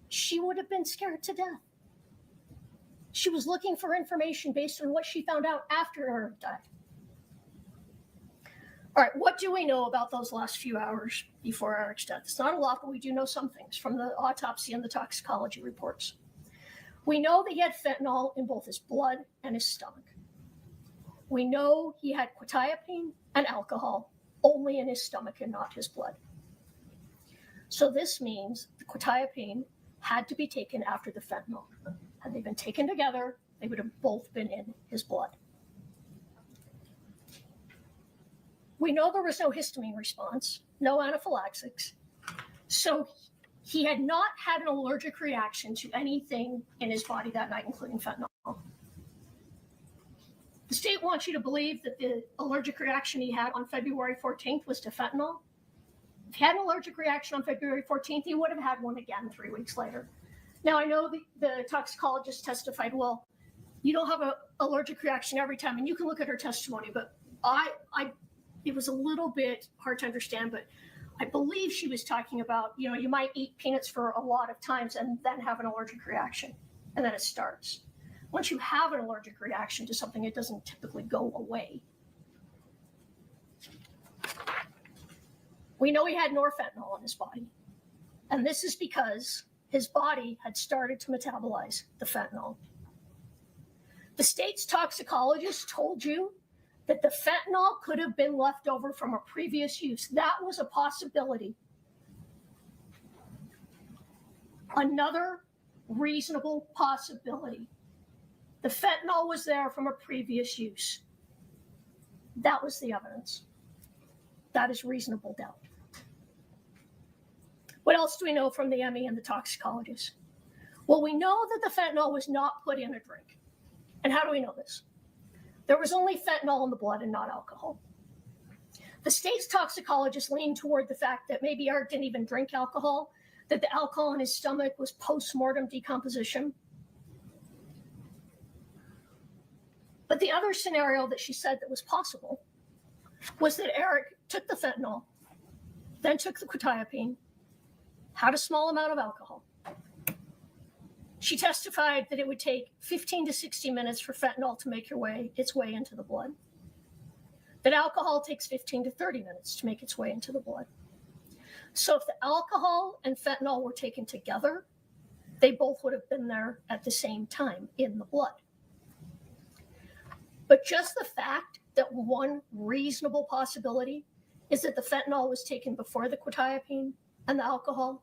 She would have been scared to death. She was looking for information based on what she found out after Eric died. All right, what do we know about those last few hours before Eric's death? It's not a lot, but we do know some things from the autopsy and the toxicology reports. We know that he had fentanyl in both his blood and his stomach. We know he had quetiapine and alcohol only in his stomach and not his blood. So this means the quetiapine had to be taken after the fentanyl. Had they been taken together, they would have both been in his blood. We know there was no histamine response, no anaphylaxis. So he had not had an allergic reaction to anything in his body that night, including fentanyl. The state wants you to believe that the allergic reaction he had on February 14th was to fentanyl. If he had an allergic reaction on February 14th, he would have had one again 3 weeks later. Now, I know the toxicologist testified, well, you don't have an allergic reaction every time, and you can look at her testimony, but it was a little bit hard to understand, but I believe she was talking about, you might eat peanuts for a lot of times and then have an allergic reaction, and then it starts. Once you have an allergic reaction to something, it doesn't typically go away. We know he had norfentanyl in his body, and this is because his body had started to metabolize the fentanyl. The state's toxicologist told you that the fentanyl could have been left over from a previous use. That was a possibility. Another reasonable possibility. The fentanyl was there from a previous use. That was the evidence. That is reasonable doubt. What else do we know from the ME and the toxicologist? Well, we know that the fentanyl was not put in a drink. And how do we know this? There was only fentanyl in the blood and not alcohol. The state's toxicologist leaned toward the fact that maybe Eric didn't even drink alcohol, that the alcohol in his stomach was post-mortem decomposition. But the other scenario that she said that was possible was that Eric took the fentanyl, then took the quetiapine, had a small amount of alcohol. She testified that it would take 15 to 60 minutes for fentanyl to make its way into the blood. That alcohol takes 15 to 30 minutes to make its way into the blood. So if the alcohol and fentanyl were taken together, they both would have been there at the same time in the blood. But just the fact that one reasonable possibility is that the fentanyl was taken before the quetiapine and the alcohol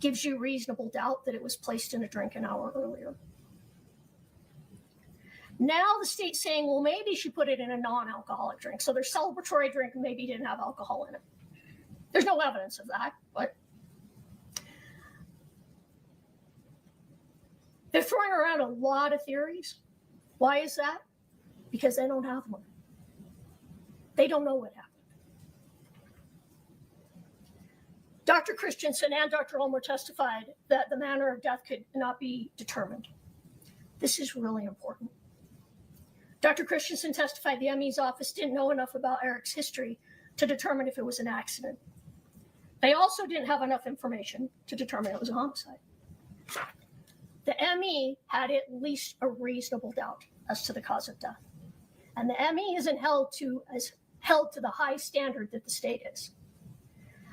gives you reasonable doubt that it was placed in a drink an hour earlier. Now the state's saying, well, maybe she put it in a non-alcoholic drink. So their celebratory drink maybe didn't have alcohol in it. There's no evidence of that, but they're throwing around a lot of theories. Why is that? Because they don't have one. They don't know what happened. Dr. Christensen and Dr. Ulmer testified that the manner of death could not be determined. This is really important. Dr. Christensen testified the ME's office didn't know enough about Eric's history to determine if it was an accident. They also didn't have enough information to determine it was a homicide. The ME had at least a reasonable doubt as to the cause of death. And the ME isn't held to the high standard that the state is.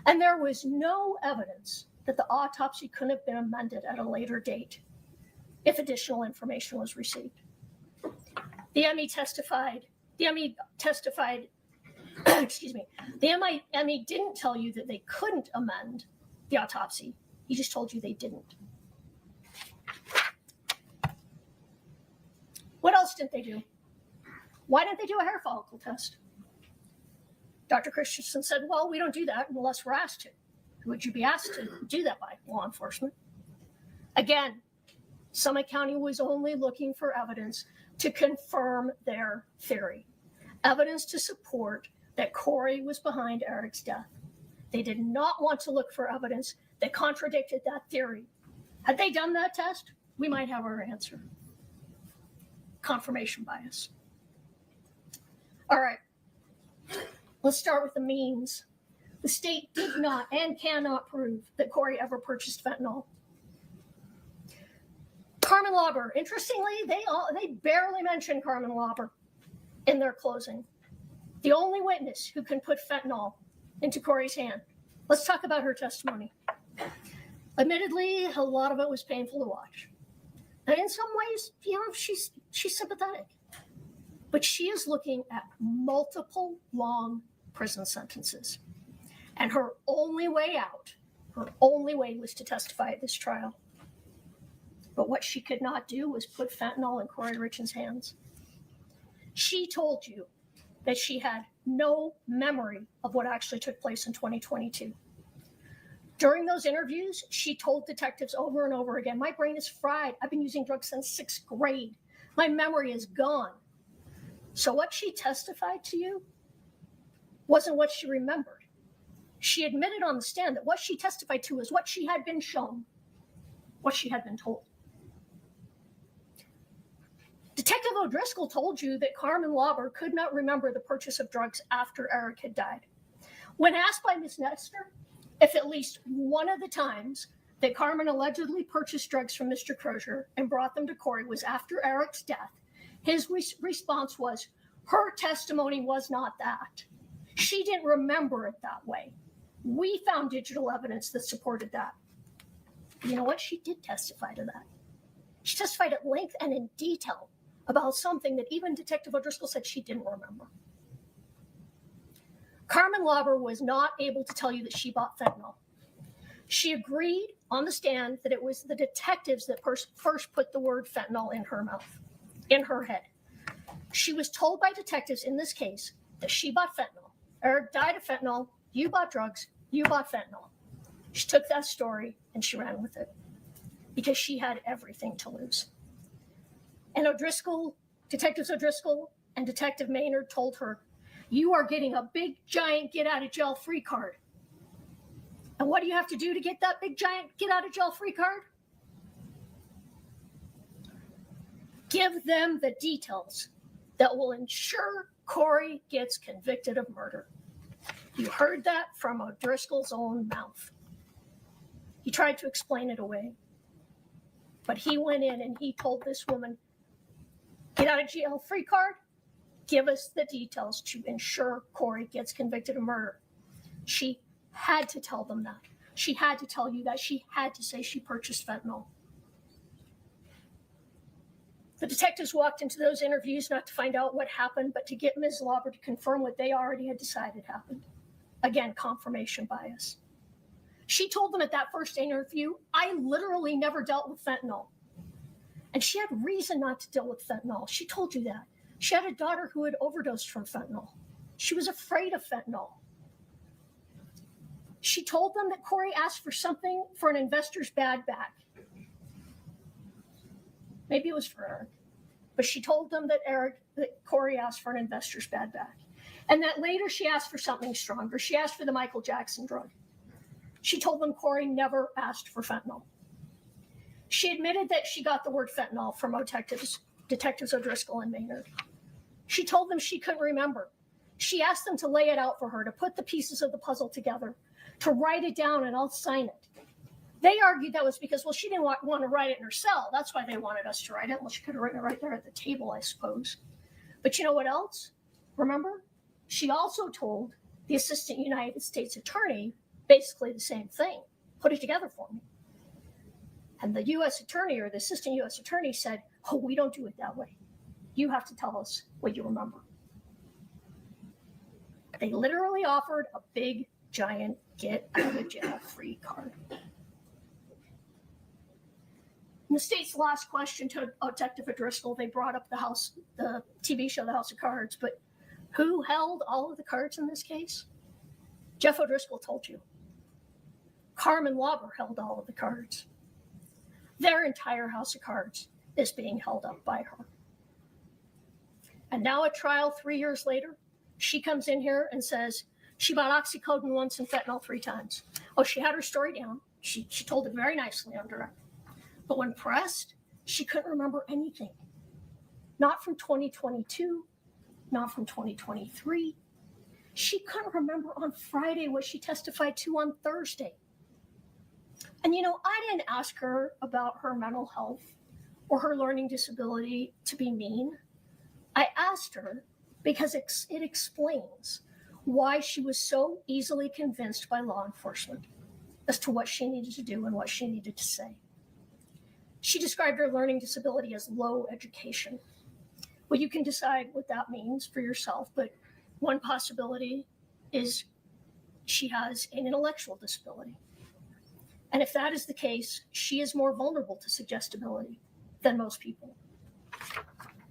And there was no evidence that the autopsy couldn't have been amended at a later date if additional information was received. The ME testified, excuse me, the ME didn't tell you that they couldn't amend the autopsy. He just told you they didn't. What else didn't they do? Why didn't they do a hair follicle test? Dr. Christensen said, well, we don't do that unless we're asked to. Who would you be asked to do that by? Law enforcement. Again, Summit County was only looking for evidence to confirm their theory. Evidence to support that Kouri was behind Eric's death. They did not want to look for evidence that contradicted that theory. Had they done that test, we might have our answer. Confirmation bias. All right. Let's start with the means. The state did not and cannot prove that Kouri ever purchased fentanyl. Carmen Lauber, interestingly, they barely mentioned Carmen Lauber in their closing. The only witness who can put fentanyl into Kouri's hand. Let's talk about her testimony. Admittedly, a lot of it was painful to watch. And in some ways, she's sympathetic. But she is looking at multiple long prison sentences. And her only way out, her only way was to testify at this trial. But what she could not do was put fentanyl in Kouri Richins' hands. She told you that she had no memory of what actually took place in 2022. During those interviews, she told detectives over and over again, my brain is fried. I've been using drugs since 6th grade. My memory is gone. So what she testified to you wasn't what she remembered. She admitted on the stand that what she testified to was what she had been shown, what she had been told. Detective O'Driscoll told you that Carmen Lauber could not remember the purchase of drugs after Eric had died. When asked by Ms. Nestor if at least one of the times that Carmen allegedly purchased drugs from Mr. Crozier and brought them to Kouri was after Eric's death, his response was, her testimony was not that. She didn't remember it that way. We found digital evidence that supported that. You know what? She did testify to that. She testified at length and in detail about something that even Detective O'Driscoll said she didn't remember. Carmen Lauber was not able to tell you that she bought fentanyl. She agreed on the stand that it was the detectives that first put the word fentanyl in her mouth, in her head. She was told by detectives in this case that she bought fentanyl. Eric died of fentanyl. You bought drugs. You bought fentanyl. She took that story and she ran with it because she had everything to lose. And Detectives O'Driscoll and Detective Maynard told her, you are getting a big, giant get-out-of-jail-free card. And what do you have to do to get that big giant get out of jail free card? Give them the details that will ensure Kouri gets convicted of murder. You heard that from O'Driscoll's own mouth. He tried to explain it away, but he went in and he told this woman, get out of jail free card, give us the details to ensure Kouri gets convicted of murder. She had to tell them that. She had to tell you that. She had to say she purchased fentanyl. The detectives walked into those interviews not to find out what happened, but to get Ms. Lauber to confirm what they already had decided happened. Again, confirmation bias. She told them at that first interview, I literally never dealt with fentanyl. And she had reason not to deal with fentanyl. She told you that. She had a daughter who had overdosed from fentanyl. She was afraid of fentanyl. She told them that Kouri asked for something for an investor's bad back. Maybe it was for Eric, but she told them that Kouri asked for an investor's bad back. And that later she asked for something stronger. She asked for the Michael Jackson drug. She told them Kouri never asked for fentanyl. She admitted that she got the word fentanyl from Detectives O'Driscoll and Maynard. She told them she couldn't remember. She asked them to lay it out for her, to put the pieces of the puzzle together, to write it down and I'll sign it. They argued that was because, well, she didn't want to write it in her cell. That's why they wanted us to write it. Well, she could have written it right there at the table, I suppose. But you know what else? Remember? She also told the Assistant United States Attorney basically the same thing. Put it together for me. And the U.S. Attorney or the Assistant U.S. Attorney said, oh, we don't do it that way. You have to tell us what you remember. They literally offered a big, giant get out of jail free card. In the state's last question to Detective O'Driscoll, they brought up the TV show, The House of Cards, but who held all of the cards in this case? Jeff O'Driscoll told you. Carmen Lauber held all of the cards. Their entire house of cards is being held up by her. And now at trial 3 years later, she comes in here and says she bought oxycodone once and fentanyl 3 times. Oh, she had her story down. She told it very nicely on direct. But when pressed, she couldn't remember anything. Not from 2022, not from 2023. She couldn't remember on Friday what she testified to on Thursday. And I didn't ask her about her mental health or her learning disability to be mean. I asked her because it explains why she was so easily convinced by law enforcement as to what she needed to do and what she needed to say. She described her learning disability as low education. Well, you can decide what that means for yourself, but one possibility is she has an intellectual disability. And if that is the case, she is more vulnerable to suggestibility than most people.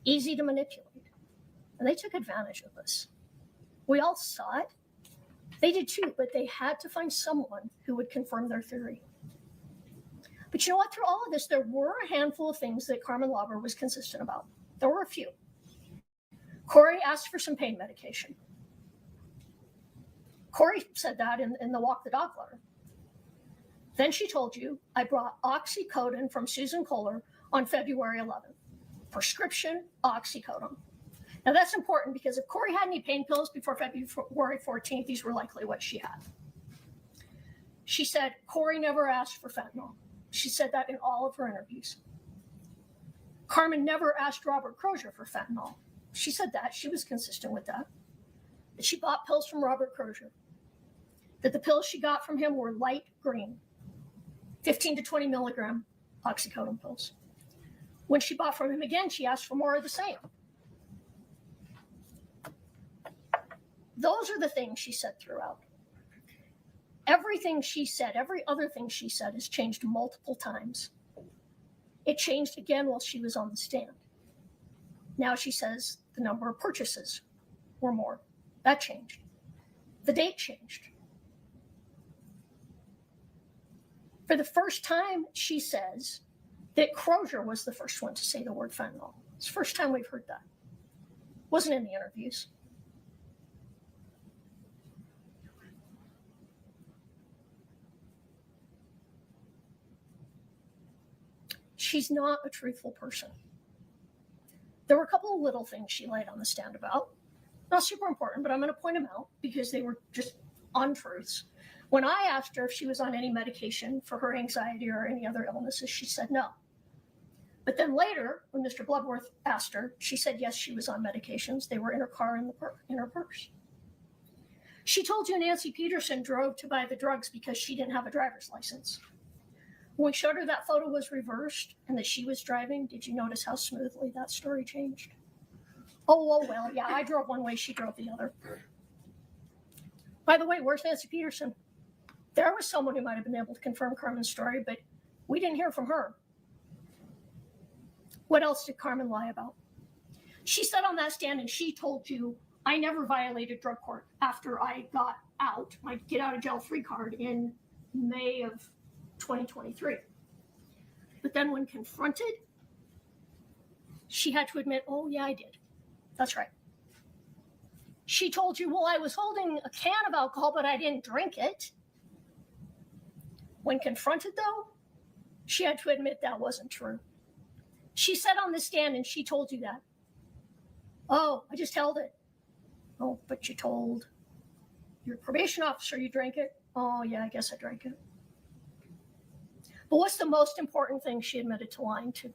Easy to manipulate. And they took advantage of this. We all saw it. They did too, but they had to find someone who would confirm their theory. But you know what? Through all of this, there were a handful of things that Carmen Lauber was consistent about. There were a few. Kouri asked for some pain medication. Kouri said that in the walk the dog letter. Then she told you, I brought oxycodone from Susan Kohler on February 11th. Prescription oxycodone. Now that's important because if Kouri had any pain pills before February 14th, these were likely what she had. She said Kouri never asked for fentanyl. She said that in all of her interviews. Carmen never asked Robert Crozier for fentanyl. She said that. She was consistent with that. That she bought pills from Robert Crozier. That the pills she got from him were light green, 15 to 20 milligram oxycodone pills. When she bought from him again, she asked for more of the same. Those are the things she said throughout. Everything she said, every other thing she said has changed multiple times. It changed again while she was on the stand. Now she says the number of purchases were more. That changed. The date changed. For the first time, she says that Crozier was the first one to say the word fentanyl. It's the first time we've heard that. Wasn't in the interviews. she's not a truthful person. There were a couple of little things she lied on the stand about. Not super important, but I'm going to point them out because they were just untruths. When I asked her if she was on any medication for her anxiety or any other illnesses, she said no. But then later, when Mr. Bloodworth asked her, she said yes, she was on medications. They were in her car in her purse. She told you Nancy Peterson drove to buy the drugs because she didn't have a driver's license. When we showed her that photo was reversed and that she was driving, did you notice how smoothly that story changed? Oh, well, yeah, I drove one way, she drove the other. By the way, where's Nancy Peterson? There was someone who might have been able to confirm Carmen's story, but we didn't hear from her. What else did Carmen lie about? She sat on that stand and she told you, I never violated drug court after I got out, my get out of jail free card in May of 2023. But then when confronted, she had to admit, oh yeah, I did. That's right. She told you, well, I was holding a can of alcohol, but I didn't drink it. When confronted, though, she had to admit that wasn't true. She sat on the stand and she told you that. Oh, I just held it. Oh, but you told your probation officer you drank it. Oh, yeah, I guess I drank it. But what's the most important thing she admitted to lying to?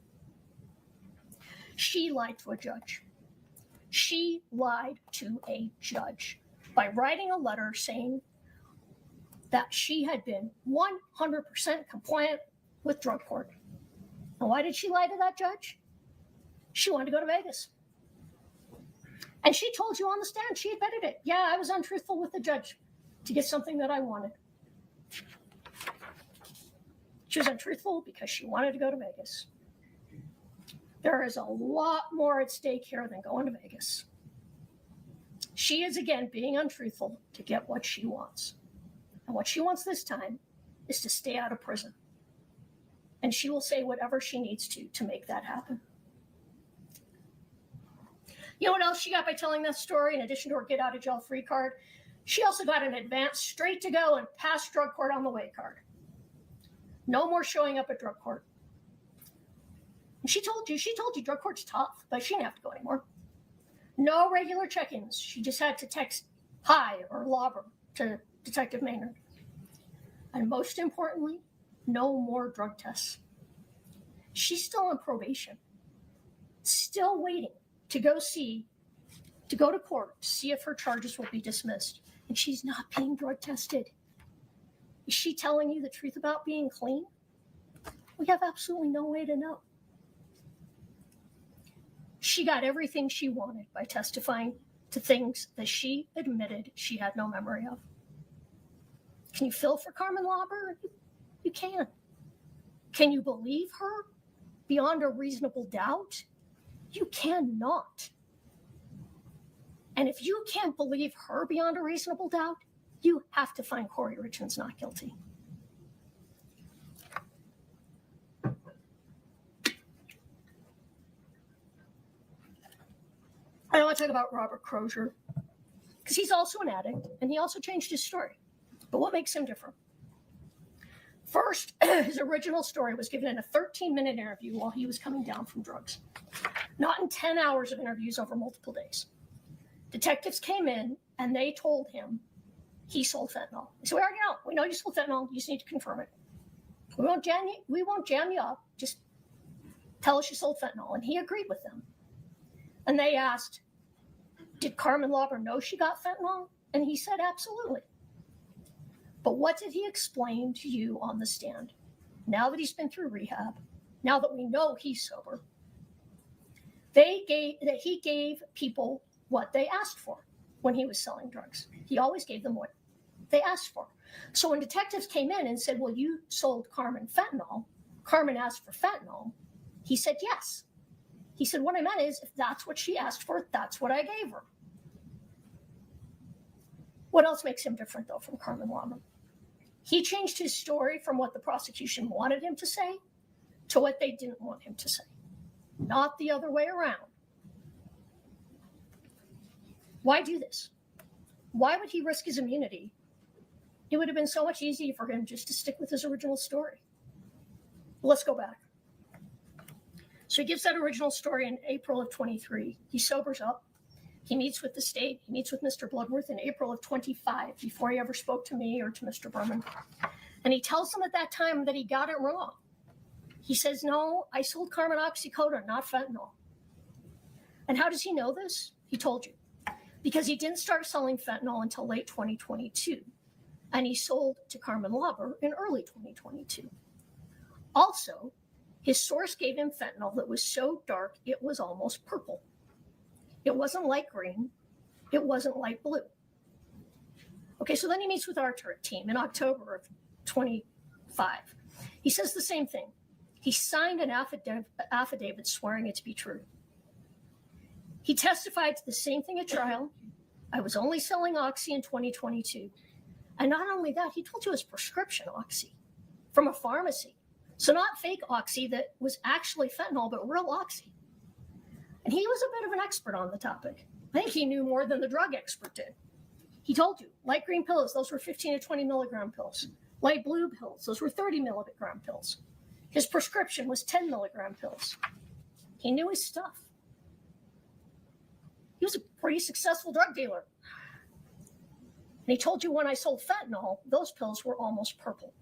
She lied to a judge. She lied to a judge by writing a letter saying that she had been 100% compliant with drug court. And why did she lie to that judge? She wanted to go to Vegas. And she told you on the stand, she admitted it. Yeah, I was untruthful with the judge to get something that I wanted. She was untruthful because she wanted to go to Vegas. There is a lot more at stake here than going to Vegas. She is, again, being untruthful to get what she wants. And what she wants this time is to stay out of prison. And she will say whatever she needs to make that happen. You know what else she got by telling that story? In addition to her get out of jail free card, she also got an advance straight to go and pass drug court on the way card. No more showing up at drug court. And she told you drug court's tough, but she didn't have to go anymore. No regular check-ins. She just had to text hi or lobber to Detective Maynard. And most importantly, no more drug tests. She's still on probation, still waiting to go to court to see if her charges will be dismissed. And she's not being drug tested. Is she telling you the truth about being clean? We have absolutely no way to know. She got everything she wanted by testifying to things that she admitted she had no memory of. Can you feel for Carmen Lauber? You can. Can you believe her beyond a reasonable doubt? You cannot. And if you can't believe her beyond a reasonable doubt, you have to find Kouri Richins not guilty. I want to talk about Robert Crozier because he's also an addict and he also changed his story. But what makes him different? First, his original story was given in a 13-minute interview while he was coming down from drugs, not in 10 hours of interviews over multiple days. Detectives came in and they told him he sold fentanyl. They said, we already know. We know you sold fentanyl. You just need to confirm it. We won't jam you up. Just tell us you sold fentanyl. And he agreed with them. And they asked, did Carmen Lauber know she got fentanyl? And he said, absolutely. But what did he explain to you on the stand? Now that he's been through rehab, now that we know he's sober, he gave people what they asked for when he was selling drugs. He always gave them what they asked for. So when detectives came in and said, well, you sold Carmen fentanyl, Carmen asked for fentanyl, he said yes. He said, what I meant is, if that's what she asked for, that's what I gave her. What else makes him different, though, from Carmen Lauber? He changed his story from what the prosecution wanted him to say to what they didn't want him to say, not the other way around. Why do this? Why would he risk his immunity? It would have been so much easier for him just to stick with his original story. Let's go back. So he gives that original story in April of 23. He sobers up. He meets with the state. He meets with Mr. Bloodworth in April of 25, before he ever spoke to me or to Mr. Berman. And he tells them at that time that he got it wrong. He says, no, I sold Carmen oxycodone, not fentanyl. And how does he know this? He told you. Because he didn't start selling fentanyl until late 2022. And he sold to Carmen Lauber in early 2022. Also, his source gave him fentanyl that was so dark it was almost purple. It wasn't light green. It wasn't light blue. Okay, so then he meets with our team in October of 25. He says the same thing. He signed an affidavit swearing it to be true. He testified to the same thing at trial. I was only selling Oxy in 2022. And not only that, he told you his prescription Oxy from a pharmacy. So not fake Oxy that was actually fentanyl, but real Oxy. And he was a bit of an expert on the topic. I think he knew more than the drug expert did. He told you, light green pills, those were 15 to 20 milligram pills. Light blue pills, those were 30 milligram pills. His prescription was 10 milligram pills. He knew his stuff. He was a pretty successful drug dealer. And he told you when I sold fentanyl, those pills were almost purple.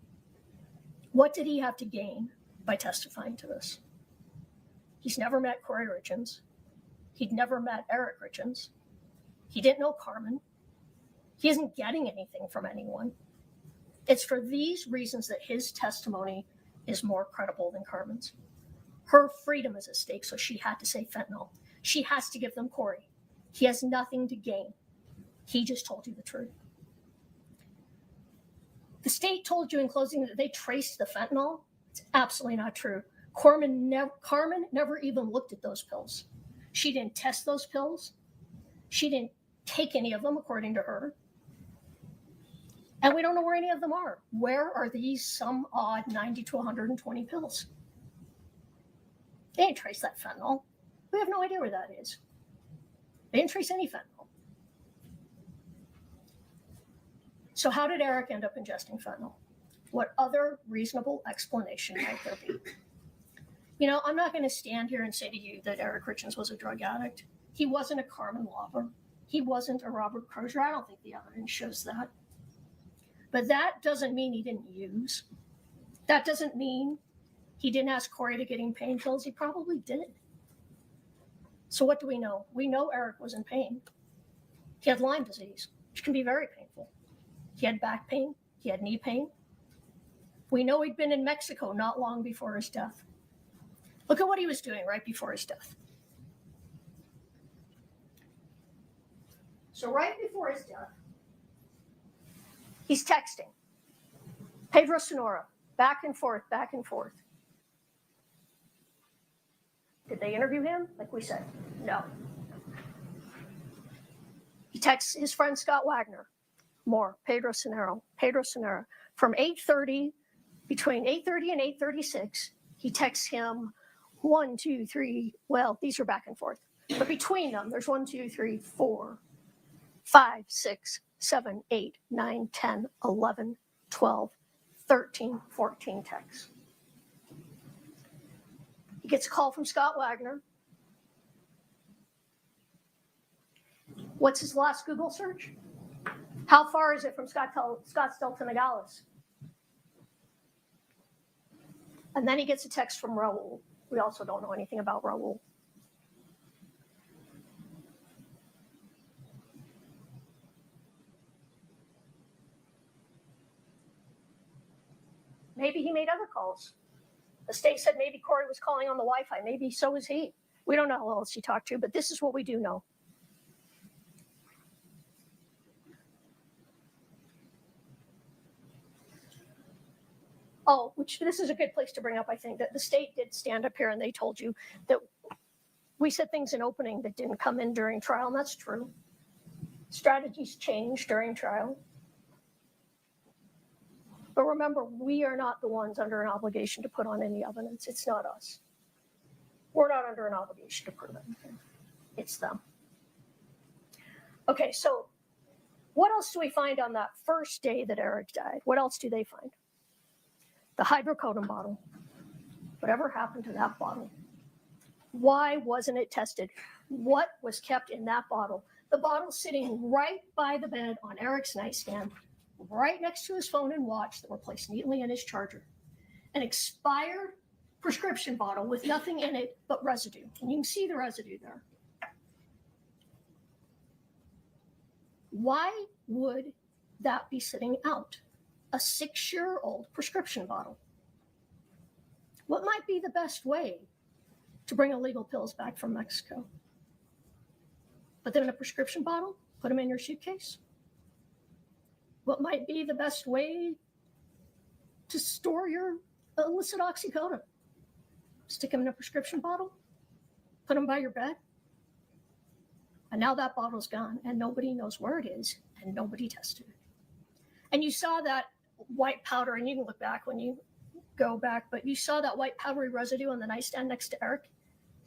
What did he have to gain by testifying to this? He's never met Kouri Richins. He'd never met Eric Richins. He didn't know Carmen. He isn't getting anything from anyone. It's for these reasons that his testimony is more credible than Carmen's. Her freedom is at stake, so she had to say fentanyl. She has to give them Kouri. He has nothing to gain. He just told you the truth. The state told you in closing that they traced the fentanyl. It's absolutely not true. Carmen never even looked at those pills. She didn't test those pills. She didn't take any of them, according to her. And we don't know where any of them are. Where are these some odd 90 to 120 pills? They didn't trace that fentanyl. We have no idea where that is. They didn't trace any fentanyl. So how did Eric end up ingesting fentanyl? What other reasonable explanation might there be? You know, I'm not going to stand here and say to you that Eric Richins was a drug addict. He wasn't a Carmen Lauber. He wasn't a Robert Crozier. I don't think the evidence shows that. But that doesn't mean he didn't use. That doesn't mean he didn't ask Kouri to get him pain pills. He probably did. So what do we know? We know Eric was in pain. He had Lyme disease, which can be very painful. He had back pain. He had knee pain. We know he'd been in Mexico not long before his death. Look at what he was doing right before his death. So right before his death, he's texting Pedro Sonora, back and forth, back and forth. Did they interview him? Like we said, no. He texts his friend Scott Wagner, more, Pedro Sonora, from 8:30, between 8:30 and 8:36, he texts him 1, 2, 3, well, these are back and forth. But between them, there's 1, 2, 3, 4, 5, 6, 7, 8, 9, 10, 11, 12, 13, 14 texts. He gets a call from Scott Wagner. What's his last Google search? How far is it from Scottsdale to Nogales? And then he gets a text from Raul. We also don't know anything about Raul. Maybe he made other calls. The state said maybe Kouri was calling on the Wi-Fi. Maybe so was he. We don't know who else he talked to, but this is what we do know. Oh, which this is a good place to bring up, I think, that the state did stand up here and they told you that we said things in opening that didn't come in during trial, and that's true. Strategies change during trial. But remember, we are not the ones under an obligation to put on any evidence. It's not us. We're not under an obligation to prove anything. It's them. Okay, so what else do we find on that first day that Eric died? What else do they find? The hydrocodone bottle. Whatever happened to that bottle? Why wasn't it tested? What was kept in that bottle? The bottle sitting right by the bed on Eric's nightstand, right next to his phone and watch that were placed neatly in his charger. An expired prescription bottle with nothing in it but residue. And you can see the residue there. Why would that be sitting out? A 6-year-old prescription bottle. What might be the best way to bring illegal pills back from Mexico? Put them in a prescription bottle? Put them in your suitcase? What might be the best way to store your illicit oxycodone? Stick them in a prescription bottle? Put them by your bed? And now that bottle's gone, and nobody knows where it is, and nobody tested it. And you saw that white powder, and you can look back when you go back, but you saw that white powdery residue on the nightstand next to Eric.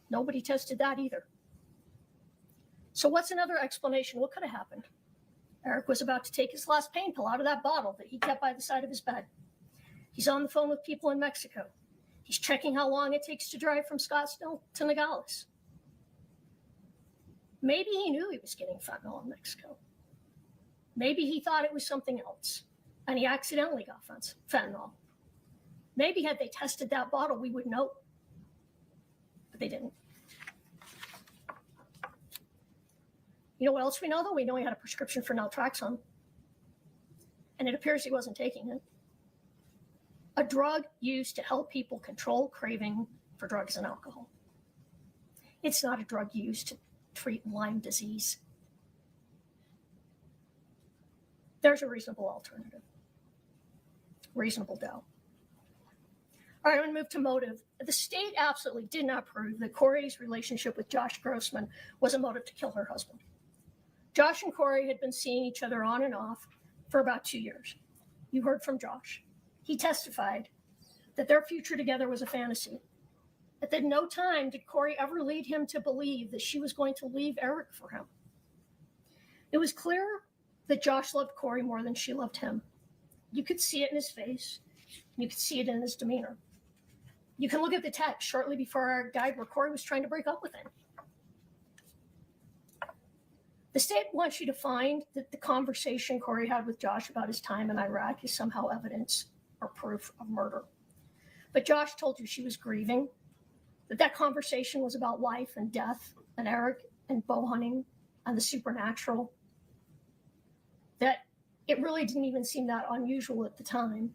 Nobody tested that either. So what's another explanation? What could have happened? Eric was about to take his last pain pill out of that bottle that he kept by the side of his bed. He's on the phone with people in Mexico. He's checking how long it takes to drive from Scottsdale to Nogales. Maybe he knew he was getting fentanyl in Mexico. Maybe he thought it was something else, and he accidentally got fentanyl. Maybe had they tested that bottle, we would know. But they didn't. You know what else we know, though? We know he had a prescription for naltrexone. And it appears he wasn't taking it. A drug used to help people control craving for drugs and alcohol. It's not a drug used to treat Lyme disease. There's a reasonable alternative. Reasonable doubt. All right, I'm going to move to motive. The state absolutely did not prove that Kouri's relationship with Josh Grossman was a motive to kill her husband. Josh and Kouri had been seeing each other on and off for about 2 years. You heard from Josh. He testified that their future together was a fantasy. That at no time did Kouri ever lead him to believe that she was going to leave Eric for him. It was clear that Josh loved Kouri more than she loved him. You could see it in his face. You could see it in his demeanor. You can look at the text shortly before Eric died where Kouri was trying to break up with him. The state wants you to find that the conversation Kouri had with Josh about his time in Iraq is somehow evidence or proof of murder. But Josh told you she was grieving, that conversation was about life and death and Eric and bow hunting and the supernatural, that it really didn't even seem that unusual at the time.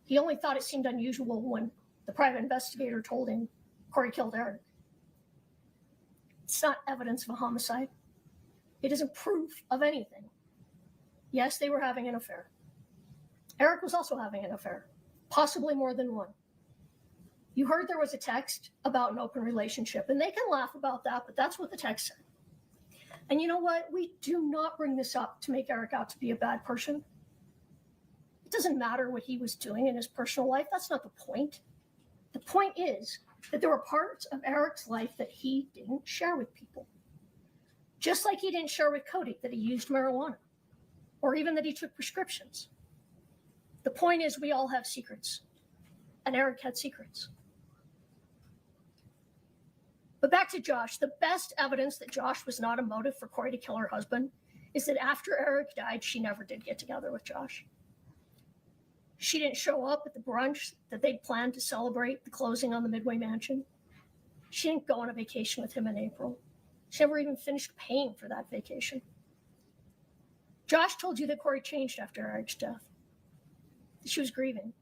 He only thought it seemed unusual when the private investigator told him Kouri killed Eric. It's not evidence of a homicide. It isn't proof of anything. Yes, they were having an affair. Eric was also having an affair, possibly more than one. You heard there was a text about an open relationship, and they can laugh about that, but that's what the text said. And you know what? We do not bring this up to make Eric out to be a bad person. It doesn't matter what he was doing in his personal life. That's not the point. The point is that there were parts of Eric's life that he didn't share with people. Just like he didn't share with Cody that he used marijuana, or even that he took prescriptions. The point is we all have secrets, and Eric had secrets. But back to Josh, the best evidence that Josh was not a motive for Kouri to kill her husband is that after Eric died, she never did get together with Josh. She didn't show up at the brunch that they'd planned to celebrate the closing on the Midway Mansion. She didn't go on a vacation with him in April. She never even finished paying for that vacation. Josh told you that Kouri changed after Eric's death. That she was grieving.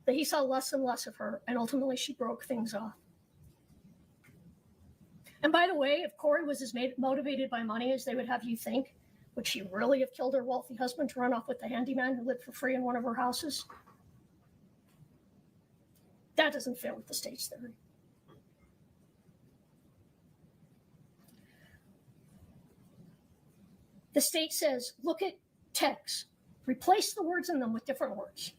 That he saw less and less of her, and ultimately she broke things off. And by the way, if Kouri was as motivated by money as they would have you think, would she really have killed her wealthy husband to run off with the handyman who lived for free in one of her houses? That doesn't fit with the state's theory. The state says, look at texts, replace the words in them with different words.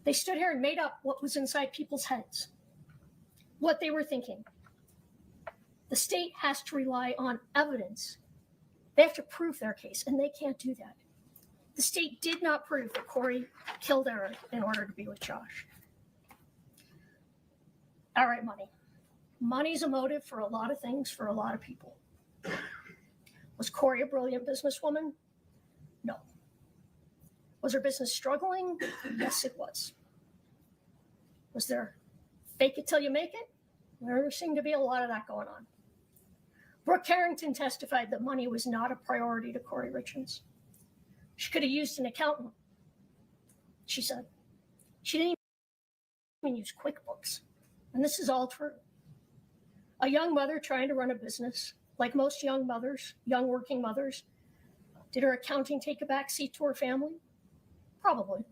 They stood here and made up what was inside people's heads, what they were thinking. The state has to rely on evidence. They have to prove their case, and they can't do that. The state did not prove that Kouri killed Eric in order to be with Josh. All right, money. Money's a motive for a lot of things for a lot of people. Was Kouri a brilliant businesswoman? No. Was her business struggling? Yes, it was. Was there fake it till you make it? There seemed to be a lot of that going on. Brooke Carrington testified that money was not a priority to Kouri Richins. She could have used an accountant, she said. She didn't even use QuickBooks. And this is all true. A young mother trying to run a business, like most young mothers, young working mothers, did her accounting take a back seat to her family? Probably.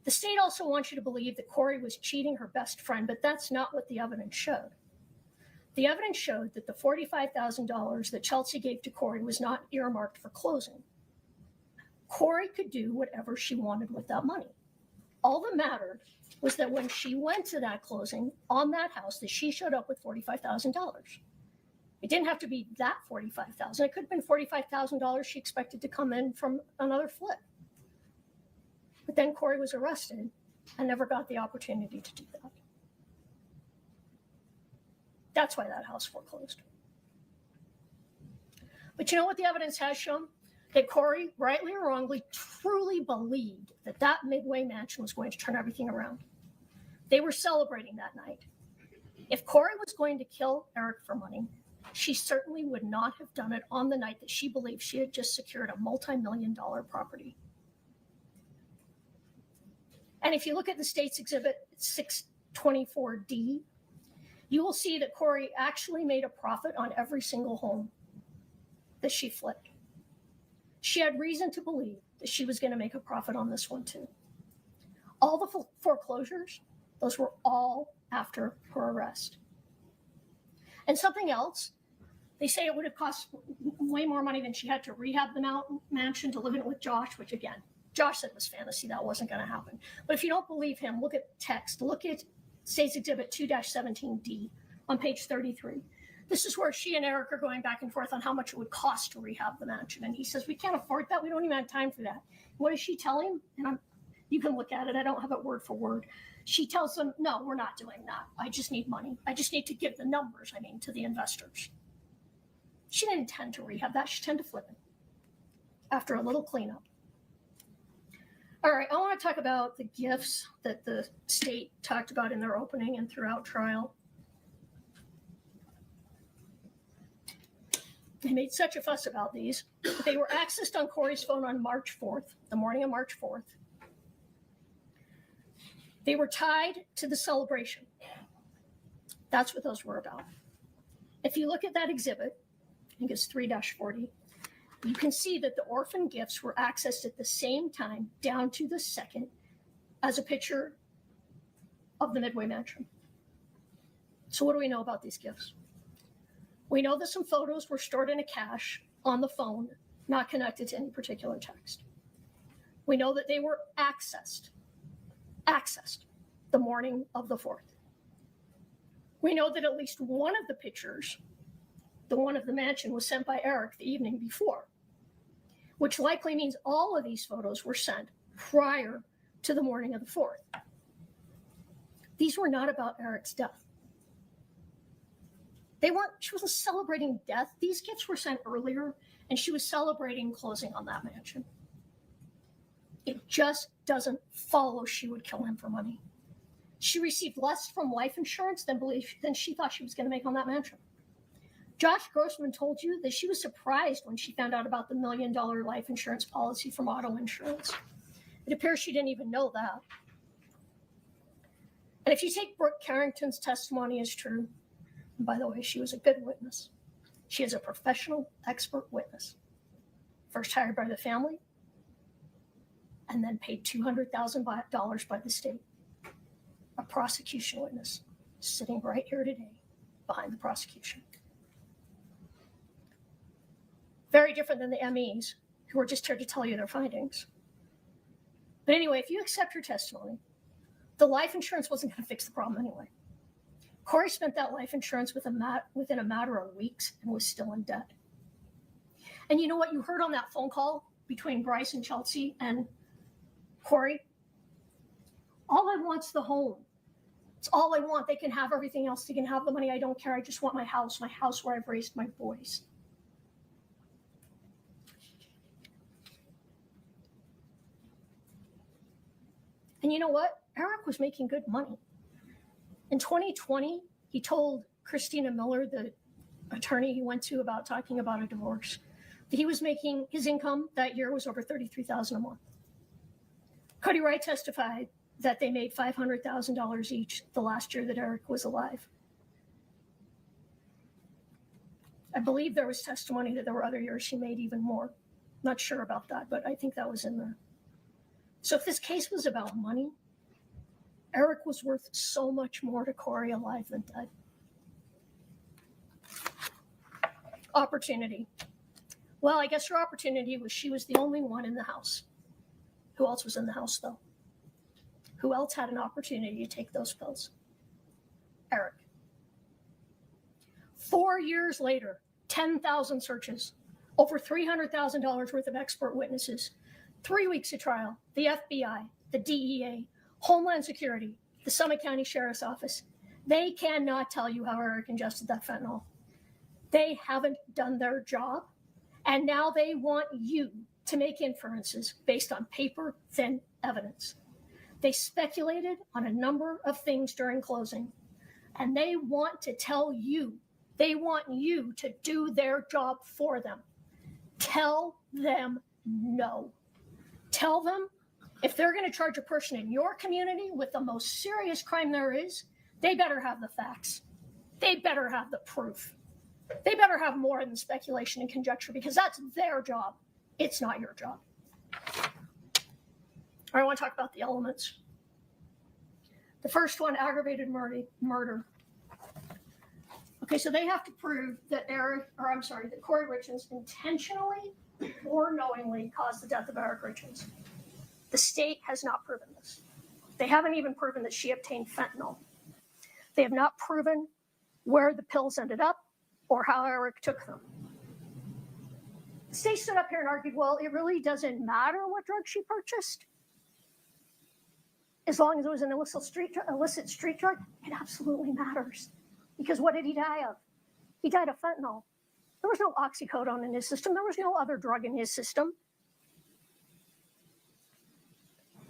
The state also wants you to believe that Kouri was cheating her best friend, but that's not what the evidence showed. The evidence showed that the $45,000 that Chelsea gave to Kouri was not earmarked for closing. Kouri could do whatever she wanted with that money. All that mattered was that when she went to that closing on that house, that she showed up with $45,000. It didn't have to be that $45,000. It could have been $45,000 she expected to come in from another flip. But then Kouri was arrested and never got the opportunity to do that. That's why that house foreclosed. But you know what the evidence has shown? That Kouri, rightly or wrongly, truly believed that that Midway mansion was going to turn everything around. They were celebrating that night. If Kouri was going to kill Eric for money, she certainly would not have done it on the night that she believed she had just secured a multi-million-dollar property. And if you look at the state's exhibit 624D, you will see that Kouri actually made a profit on every single home that she flipped. She had reason to believe that she was going to make a profit on this one too. All the foreclosures, those were all after her arrest. And something else, they say it would have cost way more money than she had to rehab the mansion to live in it with Josh, which again, Josh said was fantasy. That wasn't going to happen. But if you don't believe him, look at text. Look at State's Exhibit 2-17D on page 33. This is where she and Eric are going back and forth on how much it would cost to rehab the mansion. And he says, we can't afford that. We don't even have time for that. What does she tell him? And you can look at it. I don't have it word for word. She tells him, no, we're not doing that. I just need money. I just need to give the numbers, to the investors. She didn't intend to rehab that. She intended to flip it after a little cleanup. All right, I want to talk about the gifts that the state talked about in their opening and throughout trial. They made such a fuss about these. They were accessed on Kouri's phone on March 4th, the morning of March 4th. They were tied to the celebration. That's what those were about. If you look at that exhibit, I think it's 3-40, you can see that the orphan gifts were accessed at the same time, down to the second, as a picture of the Midway mansion. So what do we know about these gifts? We know that some photos were stored in a cache on the phone, not connected to any particular text. We know that they were accessed the morning of the 4th. We know that at least one of the pictures, the one of the mansion, was sent by Eric the evening before, which likely means all of these photos were sent prior to the morning of the 4th. These were not about Eric's death. She wasn't celebrating death. These gifts were sent earlier, and she was celebrating closing on that mansion. It just doesn't follow she would kill him for money. She received less from life insurance than she thought she was going to make on that mansion. Josh Grossman told you that she was surprised when she found out about the $1 million life insurance policy from auto insurance. It appears she didn't even know that. And if you take Brooke Carrington's testimony as true, and by the way, she was a good witness. She is a professional, expert witness. First hired by the family, and then paid $200,000 by the state. A prosecution witness sitting right here today behind the prosecution. Very different than the MEs, who are just here to tell you their findings. But anyway, if you accept her testimony, the life insurance wasn't going to fix the problem anyway. Kouri spent that life insurance within a matter of weeks and was still in debt. And you know what you heard on that phone call between Bryce and Chelsea and Kouri? All I want's the home. It's all I want. They can have everything else. They can have the money. I don't care. I just want my house where I've raised my boys. And you know what? Eric was making good money. In 2020, he told Christina Miller, the attorney he went to about talking about a divorce, that he was making, his income that year was over $33,000 a month. Kouri Wright testified that they made $500,000 each the last year that Eric was alive. I believe there was testimony that there were other years she made even more. Not sure about that, but I think that was in there. So if this case was about money, Eric was worth so much more to Kouri alive than dead. Opportunity. Well, I guess her opportunity was she was the only one in the house. Who else was in the house, though? Who else had an opportunity to take those pills? Eric. 4 years later, 10,000 searches, over $300,000 worth of expert witnesses, 3 weeks of trial, the FBI, the DEA, Homeland Security, the Summit County Sheriff's Office. They cannot tell you how Eric ingested that fentanyl. They haven't done their job, and now they want you to make inferences based on paper-thin evidence. They speculated on a number of things during closing, and they want to tell you, they want you to do their job for them. Tell them no. Tell them if they're going to charge a person in your community with the most serious crime there is, they better have the facts. They better have the proof. They better have more than speculation and conjecture, because that's their job. It's not your job. I want to talk about the elements. The first one, aggravated murder. Okay, so they have to prove that that Kouri Richins intentionally or knowingly caused the death of Eric Richins. The state has not proven this. They haven't even proven that she obtained fentanyl. They have not proven where the pills ended up or how Eric took them. The state stood up here and argued, well, it really doesn't matter what drug she purchased. As long as it was an illicit street drug, it absolutely matters. Because what did he die of? He died of fentanyl. There was no oxycodone in his system. There was no other drug in his system.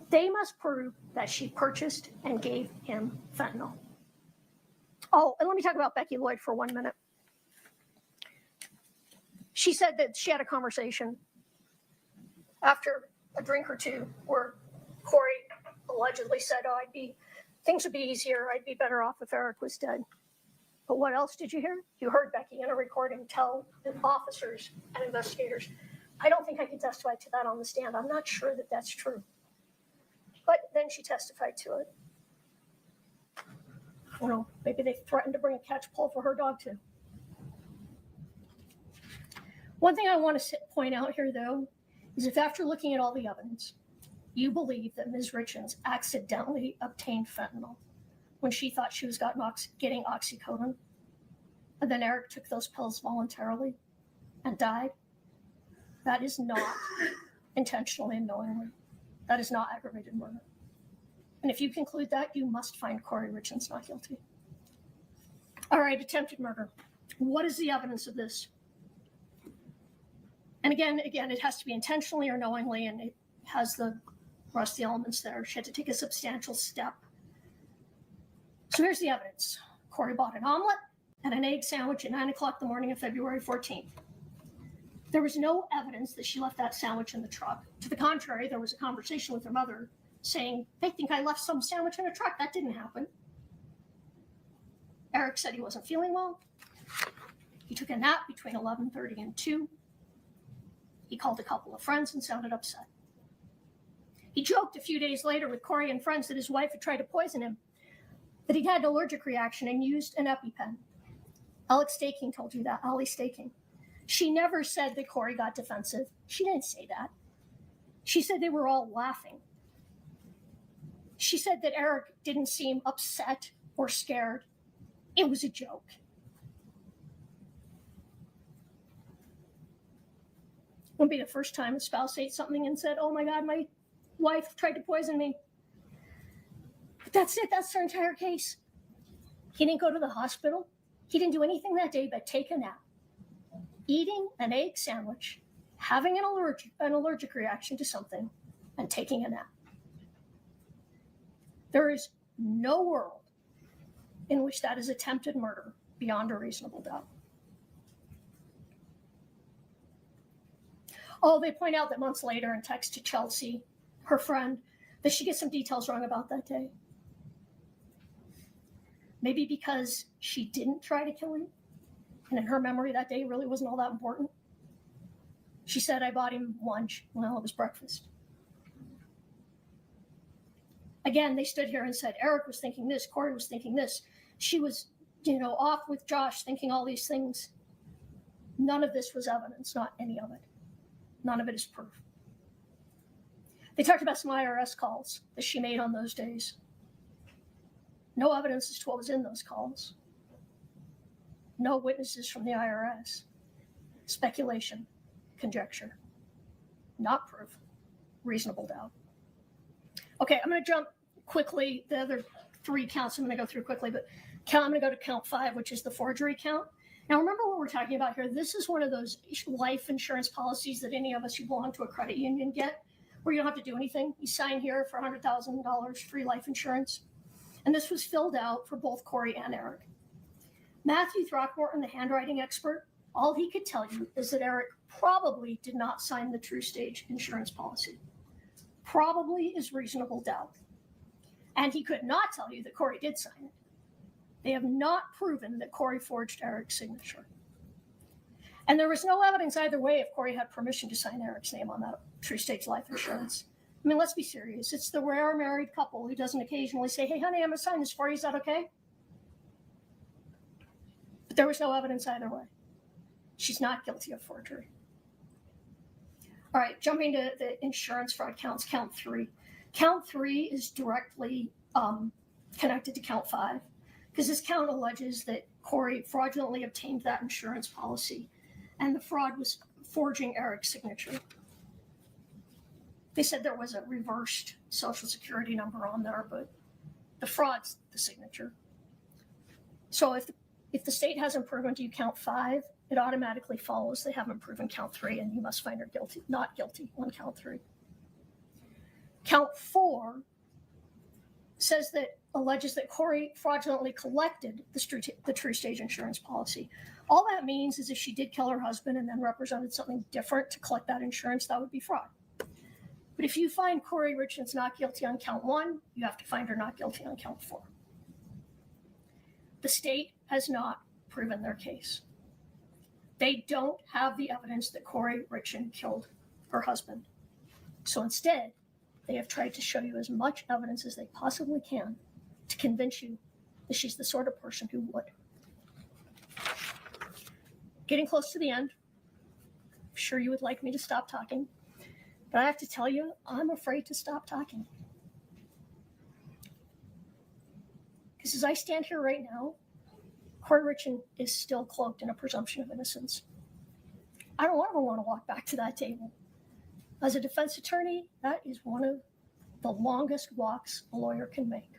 They must prove that she purchased and gave him fentanyl. Oh, and let me talk about Becky Lloyd for 1 minute. She said that she had a conversation after a drink or two where Kouri allegedly said, things would be easier. I'd be better off if Eric was dead. But what else did you hear? You heard Becky in a recording tell the officers and investigators, I don't think I can testify to that on the stand. I'm not sure that that's true. But then she testified to it. Maybe they threatened to bring a catch pole for her dog too. One thing I want to point out here, though, is if after looking at all the evidence, you believe that Ms. Richins accidentally obtained fentanyl when she thought she was getting oxycodone, and then Eric took those pills voluntarily and died, that is not intentionally and knowingly. That is not aggravated murder. And if you conclude that, you must find Kouri Richins not guilty. All right, attempted murder. What is the evidence of this? And again, it has to be intentionally or knowingly, and it has the rest of the elements there. She had to take a substantial step. So here's the evidence. Kouri bought an omelet and an egg sandwich at 9 o'clock the morning of February 14th. There was no evidence that she left that sandwich in the truck. To the contrary, there was a conversation with her mother saying, they think I left some sandwich in a truck. That didn't happen. Eric said he wasn't feeling well. He took a nap between 11:30 and 2. He called a couple of friends and sounded upset. He joked a few days later with Kouri and friends that his wife had tried to poison him, that he'd had an allergic reaction and used an EpiPen. Alex Staking told you that, Ollie Staking. She never said that Kouri got defensive. She didn't say that. She said they were all laughing. She said that Eric didn't seem upset or scared. It was a joke. Wouldn't be the first time a spouse ate something and said, oh my God, my wife tried to poison me. But that's it. That's their entire case. He didn't go to the hospital. He didn't do anything that day but take a nap. Eating an egg sandwich, having an allergic reaction to something, and taking a nap. There is no world in which that is attempted murder beyond a reasonable doubt. Oh, they point out that months later in text to Chelsea, her friend, that she gets some details wrong about that day. Maybe because she didn't try to kill him, and in her memory that day really wasn't all that important. She said, I bought him lunch. Well, it was breakfast. Again, they stood here and said, Eric was thinking this, Kouri was thinking this. She was, off with Josh thinking all these things. None of this was evidence, not any of it. None of it is proof. They talked about some IRS calls that she made on those days. No evidence as to what was in those calls. No witnesses from the IRS. Speculation, conjecture, not proof, reasonable doubt. Okay, I'm going to jump quickly. The other 3 counts I'm going to go through quickly, but I'm going to go to count 5, which is the forgery count. Now, remember what we're talking about here. This is one of those life insurance policies that any of us who belong to a credit union get, where you don't have to do anything. You sign here for $100,000 free life insurance. And this was filled out for both Kouri and Eric. Matthew Throckmorton, the handwriting expert, all he could tell you is that Eric probably did not sign the True Stage insurance policy. Probably is reasonable doubt. And he could not tell you that Kouri did sign it. They have not proven that Kouri forged Eric's signature. And there was no evidence either way if Kouri had permission to sign Eric's name on that True Stage life insurance. I mean, let's be serious. It's the rare married couple who doesn't occasionally say, hey, honey, I'm going to sign this for you. Is that okay? But there was no evidence either way. She's not guilty of forgery. All right, jumping to the insurance fraud counts, count 3. Count 3 is directly connected to count 5, because this count alleges that Kouri fraudulently obtained that insurance policy, and the fraud was forging Eric's signature. They said there was a reversed Social Security number on there, but the fraud's the signature. So if the state hasn't proven to you count 5, it automatically follows they haven't proven count 3, and you must find her guilty, not guilty on count 3. Count 4 says that alleges that Kouri fraudulently collected the True Stage insurance policy. All that means is if she did kill her husband and then represented something different to collect that insurance, that would be fraud. But if you find Kouri Richins not guilty on count 1, you have to find her not guilty on count 4. The state has not proven their case. They don't have the evidence that Kouri Richins killed her husband. So instead, they have tried to show you as much evidence as they possibly can to convince you that she's the sort of person who would. Getting close to the end. I'm sure you would like me to stop talking, but I have to tell you, I'm afraid to stop talking. Because as I stand here right now, Kouri Richins is still cloaked in a presumption of innocence. I don't ever want to walk back to that table. As a defense attorney, that is one of the longest walks a lawyer can make.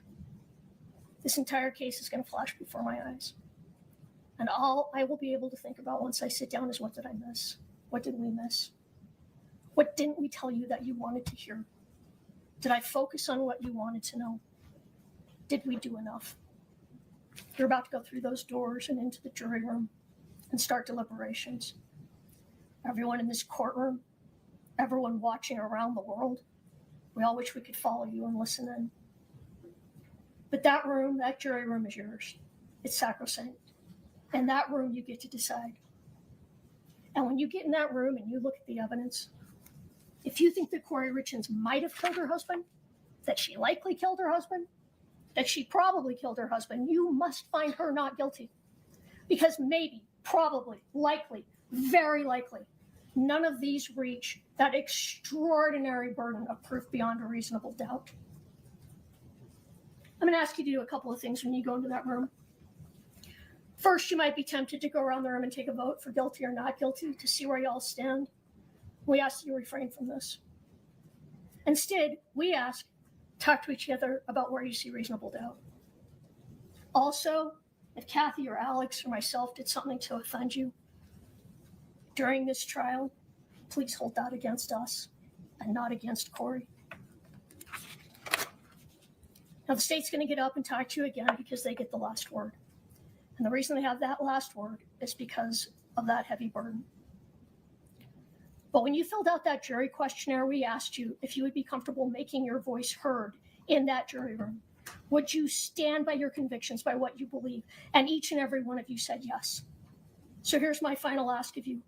This entire case is going to flash before my eyes. And all I will be able to think about once I sit down is, what did I miss? What did we miss? What didn't we tell you that you wanted to hear? Did I focus on what you wanted to know? Did we do enough? You're about to go through those doors and into the jury room and start deliberations. Everyone in this courtroom, everyone watching around the world, we all wish we could follow you and listen in. But that room, that jury room is yours. It's sacrosanct. In that room, you get to decide. And when you get in that room and you look at the evidence, if you think that Kouri Richins might have killed her husband, that she likely killed her husband, that she probably killed her husband, you must find her not guilty. Because maybe, probably, likely, very likely, none of these reach that extraordinary burden of proof beyond a reasonable doubt. I'm going to ask you to do a couple of things when you go into that room. First, you might be tempted to go around the room and take a vote for guilty or not guilty to see where you all stand. We ask that you refrain from this. Instead, we ask, talk to each other about where you see reasonable doubt. Also, If Kathy or Alex or myself did something to offend you during this trial, please hold that against us and not against Kouri. Now, the state's going to get up and talk to you again because they get the last word. And the reason they have that last word is because of that heavy burden. But when you filled out that jury questionnaire, we asked you if you would be comfortable making your voice heard in that jury room. Would you stand by your convictions, by what you believe? And each and every one of you said yes. So here's my final ask of you.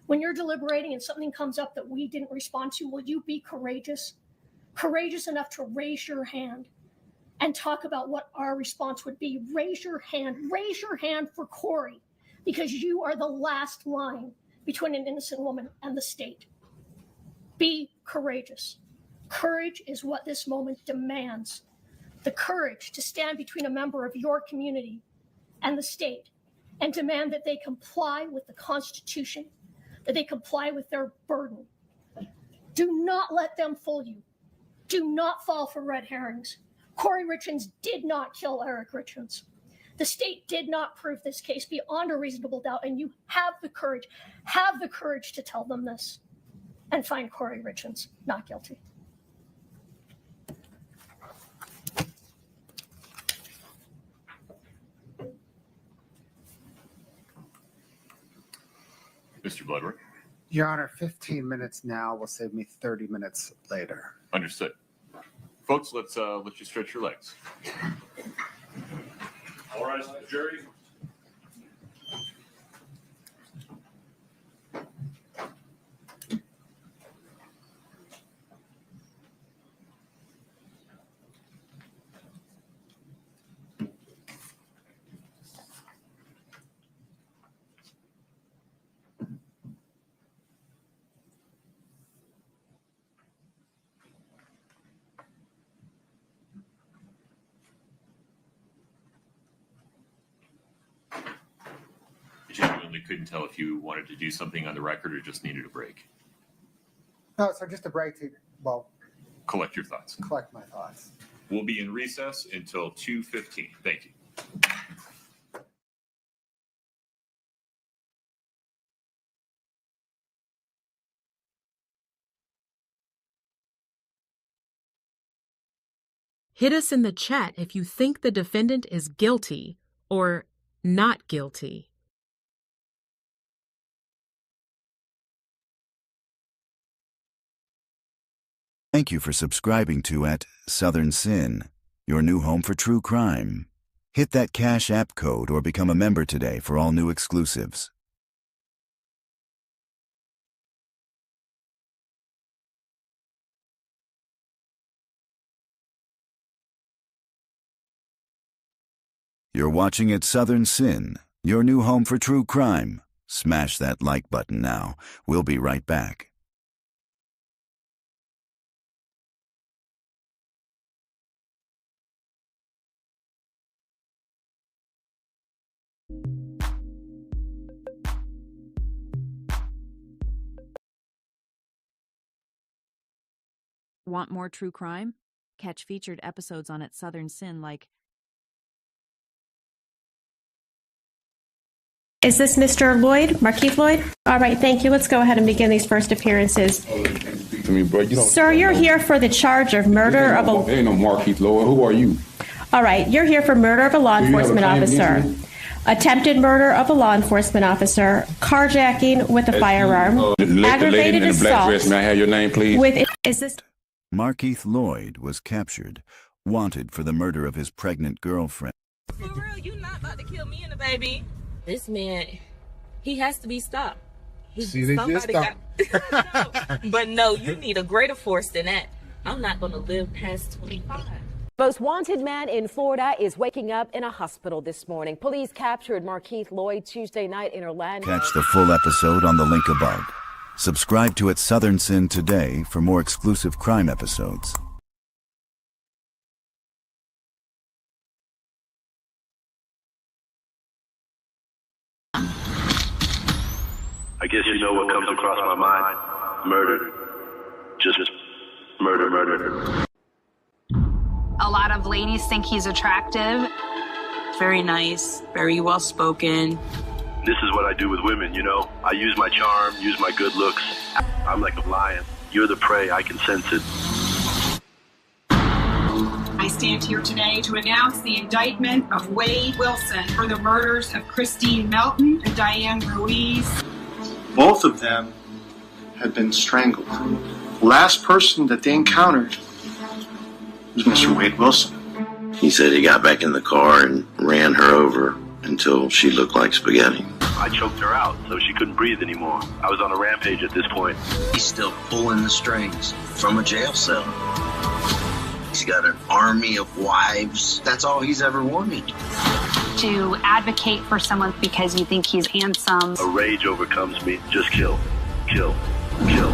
When you're deliberating and something comes up that we didn't respond to, will you be courageous? Courageous enough to raise your hand and talk about what our response would be. Raise your hand for Kouri, because you are the last line between an innocent woman and the state. Be courageous. Courage is what this moment demands. The courage to stand between a member of your community and the state and demand that they comply with the Constitution, that they comply with their burden. Do not let them fool you. Do not fall for red herrings. Kouri Richins did not kill Eric Richins. The state did not prove this case beyond a reasonable doubt, and you have the courage to tell them this and find Kouri Richins not guilty.
Mr. Bloodworth.
Your Honor, 15 minutes now will save me 30 minutes later.
Understood. Folks, let's you stretch your legs. All right, jury. Genuinely couldn't tell if you wanted to do something on the record or just needed a break.
No, so just a break to,
Collect your thoughts.
collect my thoughts.
We'll be in recess until 2:15. Thank you.
Hit us in the chat if you think the defendant is guilty or not guilty.
Thank you for subscribing to at Southern Sin, your new home for true crime. Hit that Cash App code or become a member today for all new exclusives. You're watching at Southern Sin, your new home for true crime. Smash that like button now. We'll be right back.
Want more true crime? Catch featured episodes on at Southern Sin like
Is this Mr. Lloyd, Markeith Lloyd? All right, thank you. Let's go ahead and begin these first appearances. Sir, you're here for the charge of murder of a...
There ain't no Markeith Lloyd. Who are you?
All right, you're here for murder of a law enforcement officer, attempted murder of a law enforcement officer, carjacking with a firearm, aggravated assault.
May I have your name, please?
Is this...
Markeith Lloyd was captured, wanted for the murder of his pregnant girlfriend.
For real, you not about to kill me and the baby. This man, he has to be stopped.
See, they just stopped.
But no, you need a greater force than that. I'm not going to live past 25.
Most wanted man in Florida is waking up in a hospital this morning. Police captured Markeith Lloyd Tuesday night in Orlando.
Catch the full episode on the link above. Subscribe to At Southern Sin today for more exclusive crime episodes.
I guess you know what comes across my mind. Murder. Just murder.
A lot of ladies think he's attractive.
very nice, very well spoken.
This is what I do with women, you know? I use my charm, use my good looks. I'm like a lion. You're the prey, I can sense it.
I stand here today to announce the indictment of Wade Wilson for the murders of Christine Melton and Diane Ruiz.
Both of them had been strangled. Last person that they encountered was Mr. Wade Wilson.
He said he got back in the car and ran her over until she looked like spaghetti.
I choked her out so she couldn't breathe anymore. I was on a rampage at this point.
He's still pulling the strings from a jail cell. He's got an army of wives. That's all he's ever wanted.
To advocate for someone because you think he's handsome.
A rage overcomes me. Just kill, kill, kill.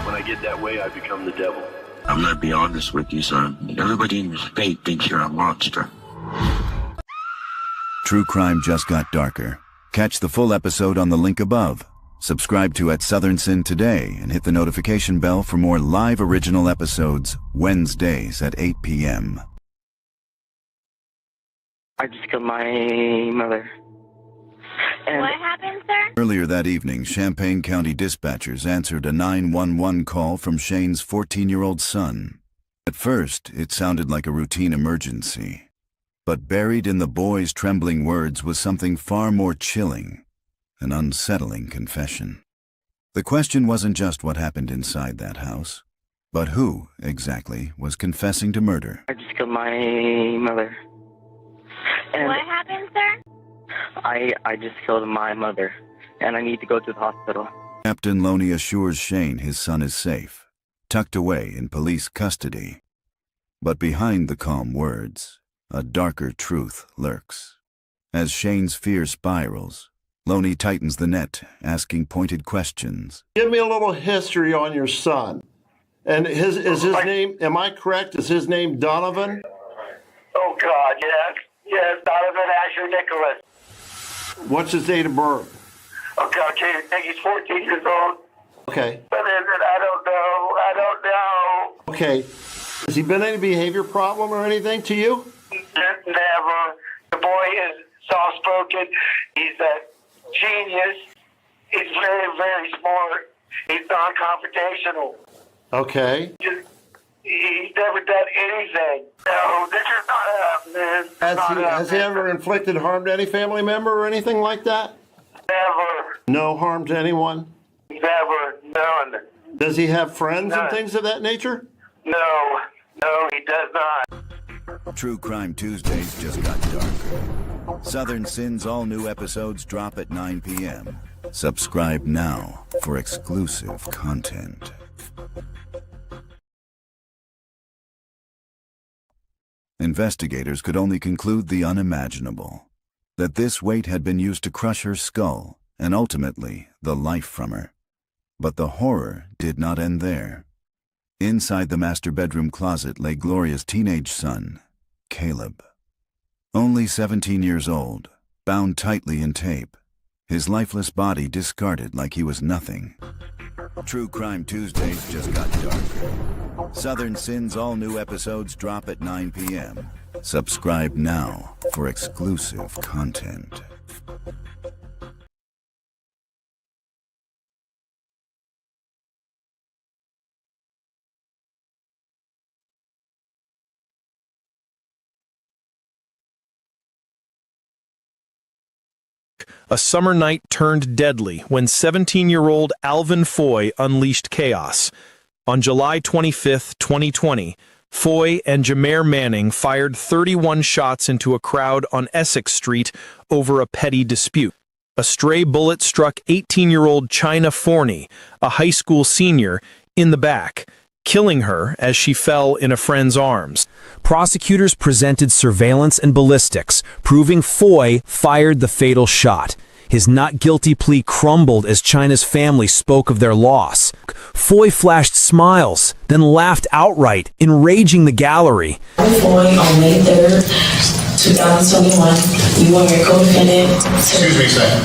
When I get that way, I become the devil.
I'm gonna be honest with you, son. Everybody in the state thinks you're a monster.
True crime just got darker. Catch the full episode on the link above. Subscribe to At Southern Sin today and hit the notification bell for more live original episodes Wednesdays at 8 p.m.
I just killed my mother. And
what happened, sir?
Earlier that evening, Champaign County dispatchers answered a 911 call from Shane's 14-year-old son. At first, it sounded like a routine emergency. But buried in the boy's trembling words was something far more chilling, an unsettling confession. The question wasn't just what happened inside that house, but who, exactly, was confessing to murder.
I just killed my mother. And
what happened, sir?
I just killed my mother, and I need to go to the hospital.
Captain Loney assures Shane his son is safe, tucked away in police custody. But behind the calm words, a darker truth lurks. As Shane's fear spirals, Loney tightens the net, asking pointed questions.
Give me a little history on your son. And is his name, am I correct, is his name Donovan?
Oh, God, yes. Yes, Donovan Asher Nicholas.
What's his date of birth?
Okay, I think he's 14 years old.
Okay.
But is it? I don't know.
Okay. Has he been any behavior problem or anything to you?
Never. The boy is soft-spoken. He's a genius. He's very, very smart. He's non-confrontational.
Okay.
He's never done anything. No, this is not happening.
Has he ever inflicted harm to any family member or anything like that?
Never.
No harm to anyone?
Never. None.
Does he have friends and things of that nature?
No. No, he does not.
True Crime Tuesdays just got darker. Southern Sin's all-new episodes drop at 9 p.m. Subscribe now for exclusive content. Investigators could only conclude the unimaginable, that this weight had been used to crush her skull and ultimately the life from her. But the horror did not end there. Inside the master bedroom closet lay Gloria's teenage son, Caleb. Only 17 years old, bound tightly in tape, his lifeless body discarded like he was nothing. True Crime Tuesdays just got darker. Southern Sin's all-new episodes drop at 9 p.m. Subscribe now for exclusive content.
A summer night turned deadly when 17-year-old Alvin Foy unleashed chaos. On July 25, 2020, Foy and Jameer Manning fired 31 shots into a crowd on Essex Street over a petty dispute. A stray bullet struck 18-year-old China Forney, a high school senior, in the back, killing her as she fell in a friend's arms.
Prosecutors presented surveillance and ballistics, proving Foy fired the fatal shot. His not guilty plea crumbled as China's family spoke of their loss. Foy flashed smiles, then laughed outright, enraging the gallery.
Foy, on May 3rd, 2021, you and your co-defendant...
Excuse me a second.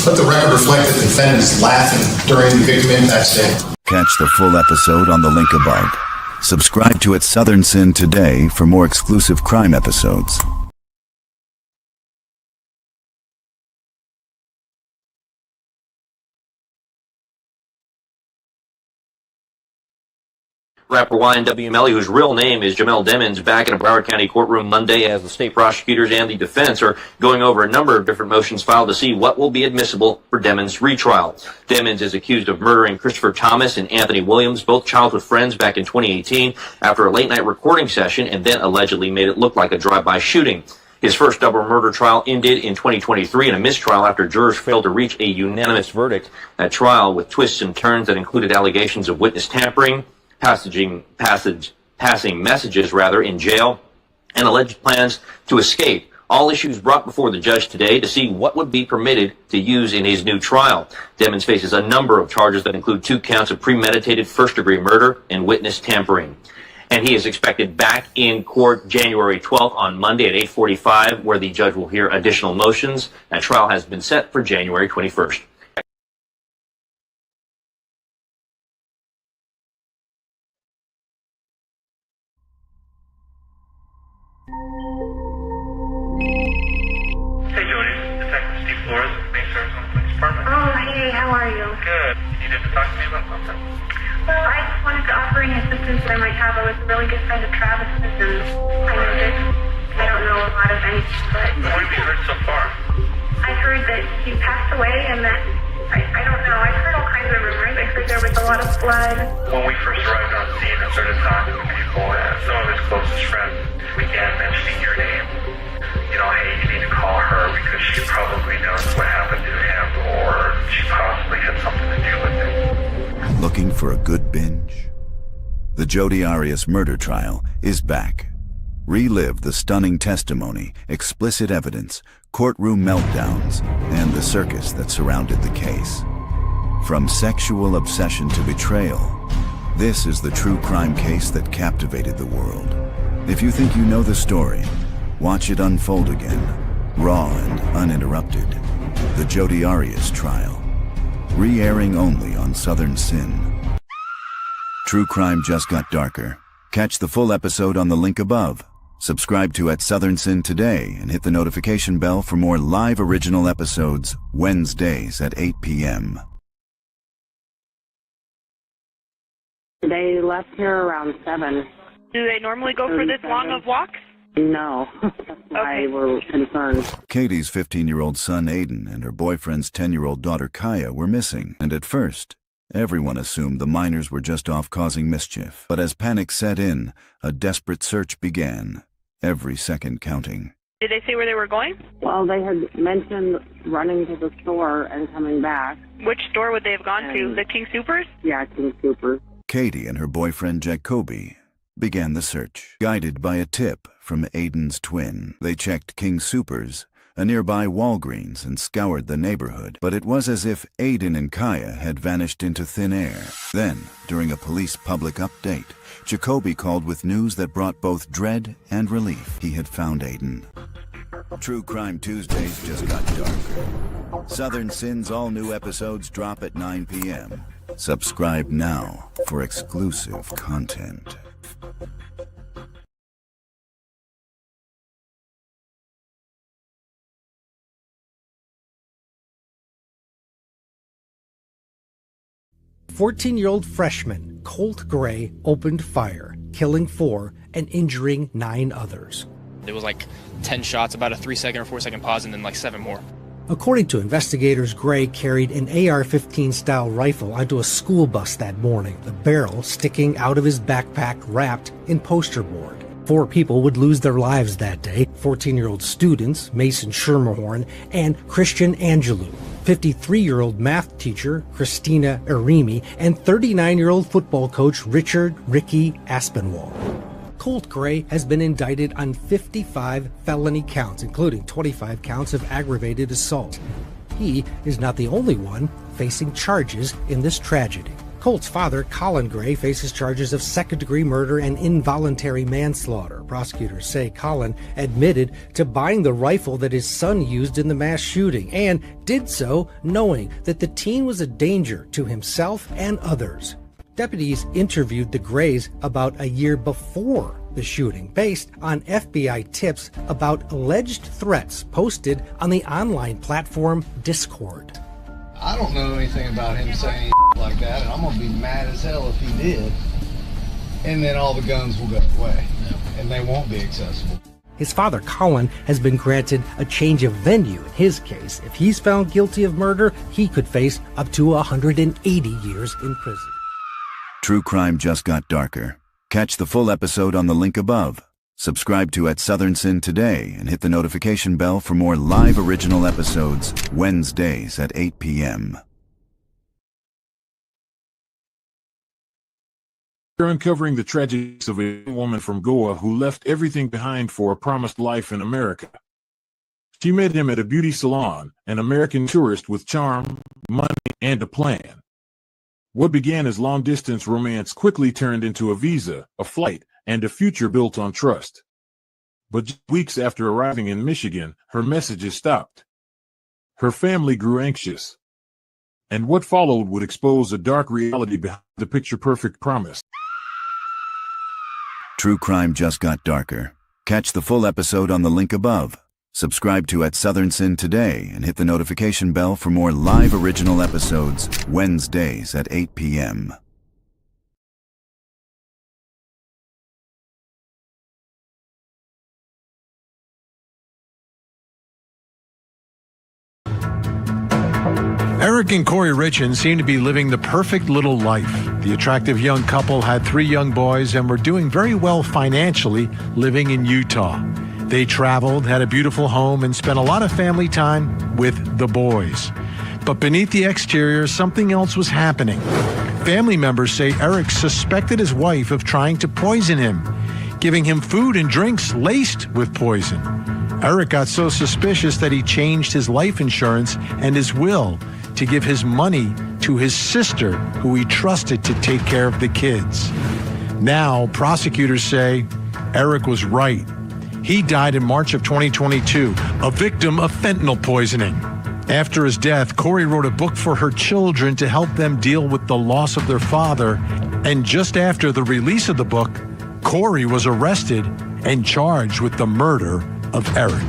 Let the record reflect that the defendant is laughing during the victim impact statement.
Catch the full episode on the link above. Subscribe to At Southern Sin today for more exclusive crime episodes.
Rapper YNW Melly, whose real name is Jamel Demons, back in a Broward County courtroom Monday as the state prosecutors and the defense are going over a number of different motions filed to see what will be admissible for Demons' retrial. Demons is accused of murdering Christopher Thomas and Anthony Williams, both childhood friends, back in 2018 after a late-night recording session, and then allegedly made it look like a drive-by shooting. His first double murder trial ended in 2023 in a mistrial after jurors failed to reach a unanimous verdict. That trial, with twists and turns that included allegations of witness tampering, passing messages in jail, and alleged plans to escape. All issues brought before the judge today to see what would be permitted to use in his new trial. Demons faces a number of charges that include 2 counts of premeditated first-degree murder and witness tampering. And he is expected back in court January 12th on Monday at 8:45, where the judge will hear additional motions. That trial has been set for January 21st.
'"
Looking for a good binge? The Jodi Arias murder trial is back. Relive the stunning testimony, explicit evidence, courtroom meltdowns, and the circus that surrounded the case. From sexual obsession to betrayal, this is the true crime case that captivated the world. If you think you know the story, watch it unfold again, raw and uninterrupted. The Jodi Arias trial. Re-airing only on Southern Sin. True crime just got darker. Catch the full episode on the link above. Subscribe to At Southern Sin today and hit the notification bell for more live original episodes Wednesdays at 8 p.m.
They left here around 7.
Do they normally go for this long of walks?
No. That's why we're concerned.
Katie's 15-year-old son Aiden and her boyfriend's 10-year-old daughter Kaya were missing, and at first, everyone assumed the minors were just off causing mischief. But as panic set in, a desperate search began, every second counting.
Did they say where they were going?
Well, they had mentioned running to the store and coming back.
Which store would they have gone to? The King Soopers?
Yeah, King Soopers.
Katie and her boyfriend Jacoby began the search. Guided by a tip from Aiden's twin, they checked King Soopers, a nearby Walgreens, and scoured the neighborhood. But it was as if Aiden and Kaya had vanished into thin air. Then, during a police public update, Jacoby called with news that brought both dread and relief. He had found Aiden. True Crime Tuesdays just got darker. Southern Sin's all-new episodes drop at 9 p.m. Subscribe now for exclusive content.
A 14-year-old freshman, Colt Gray, opened fire, killing 4 and injuring 9 others.
There was like 10 shots, about a 3-second or 4-second pause, and then like 7 more.
According to investigators, Gray carried an AR-15 style rifle onto a school bus that morning, the barrel sticking out of his backpack wrapped in poster board. 4 people would lose their lives that day: 14-year-old students Mason Schermerhorn and Christian Angelou, 53-year-old math teacher Christina Arimi, and 39-year-old football coach Richard Ricky Aspinwall. Colt Gray has been indicted on 55 felony counts, including 25 counts of aggravated assault. He is not the only one facing charges in this tragedy. Colt's father, Colin Gray, faces charges of second-degree murder and involuntary manslaughter. Prosecutors say Colin admitted to buying the rifle that his son used in the mass shooting, and did so knowing that the teen was a danger to himself and others. Deputies interviewed the Grays about a year before the shooting, based on FBI tips about alleged threats posted on the online platform Discord.
I don't know anything about him saying like that, and I'm going to be mad as hell if he did. And then all the guns will go away, and they won't be accessible.
His father, Colin, has been granted a change of venue in his case. If he's found guilty of murder, he could face up to 180 years in prison.
True crime just got darker. Catch the full episode on the link above. Subscribe to At Southern Sin today and hit the notification bell for more live original episodes Wednesdays at 8 p.m.
We're uncovering the tragedies of a young woman from Goa who left everything behind for a promised life in America. She met him at a beauty salon, an American tourist with charm, money, and a plan. What began as long-distance romance quickly turned into a visa, a flight, and a future built on trust. But just weeks after arriving in Michigan, her messages stopped. Her family grew anxious. And what followed would expose a dark reality behind the picture-perfect promise.
True crime just got darker. Catch the full episode on the link above. Subscribe to At Southern Sin today and hit the notification bell for more live original episodes Wednesdays at 8 p.m.
Eric and Kouri Richins seem to be living the perfect little life. The attractive young couple had 3 young boys and were doing very well financially living in Utah. They traveled, had a beautiful home, and spent a lot of family time with the boys. But beneath the exterior, something else was happening. Family members say Eric suspected his wife of trying to poison him, giving him food and drinks laced with poison. Eric got so suspicious that he changed his life insurance and his will to give his money to his sister, who he trusted to take care of the kids. Now, prosecutors say Eric was right. He died in March of 2022, a victim of fentanyl poisoning. After his death, Kouri wrote a book for her children to help them deal with the loss of their father. And just after the release of the book, Kouri was arrested and charged with the murder of Eric.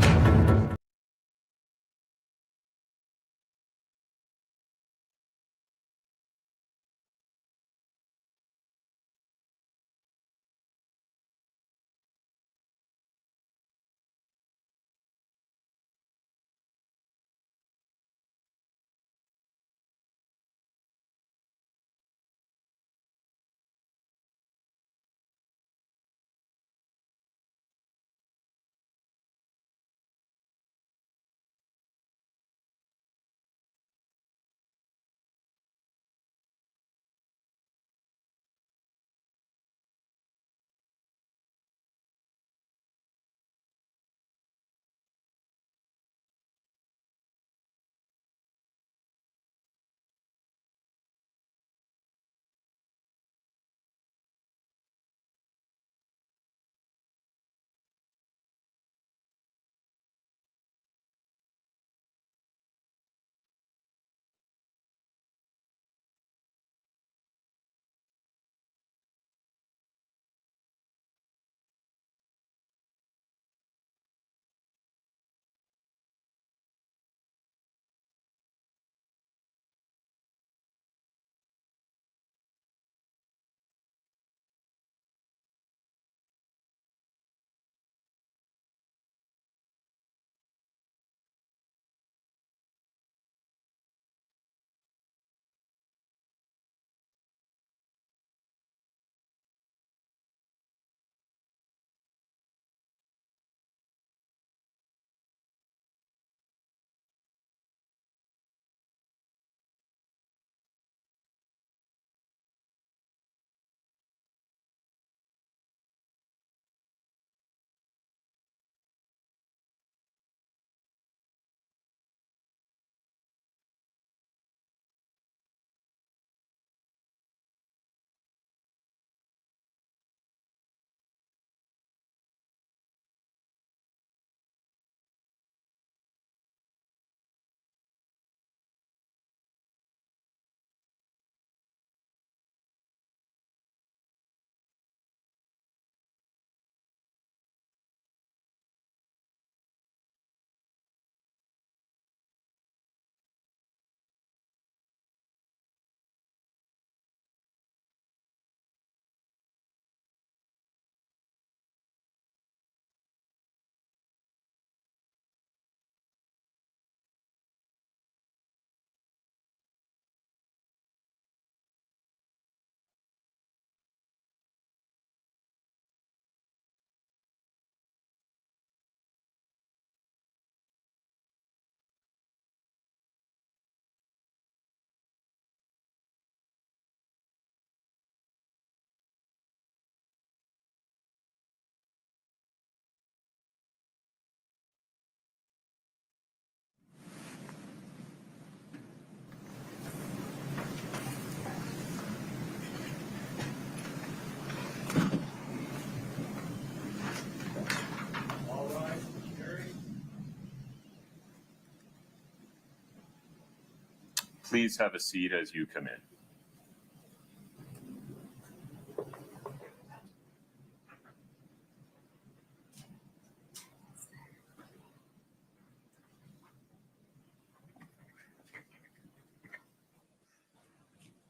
Please have a seat as you come in.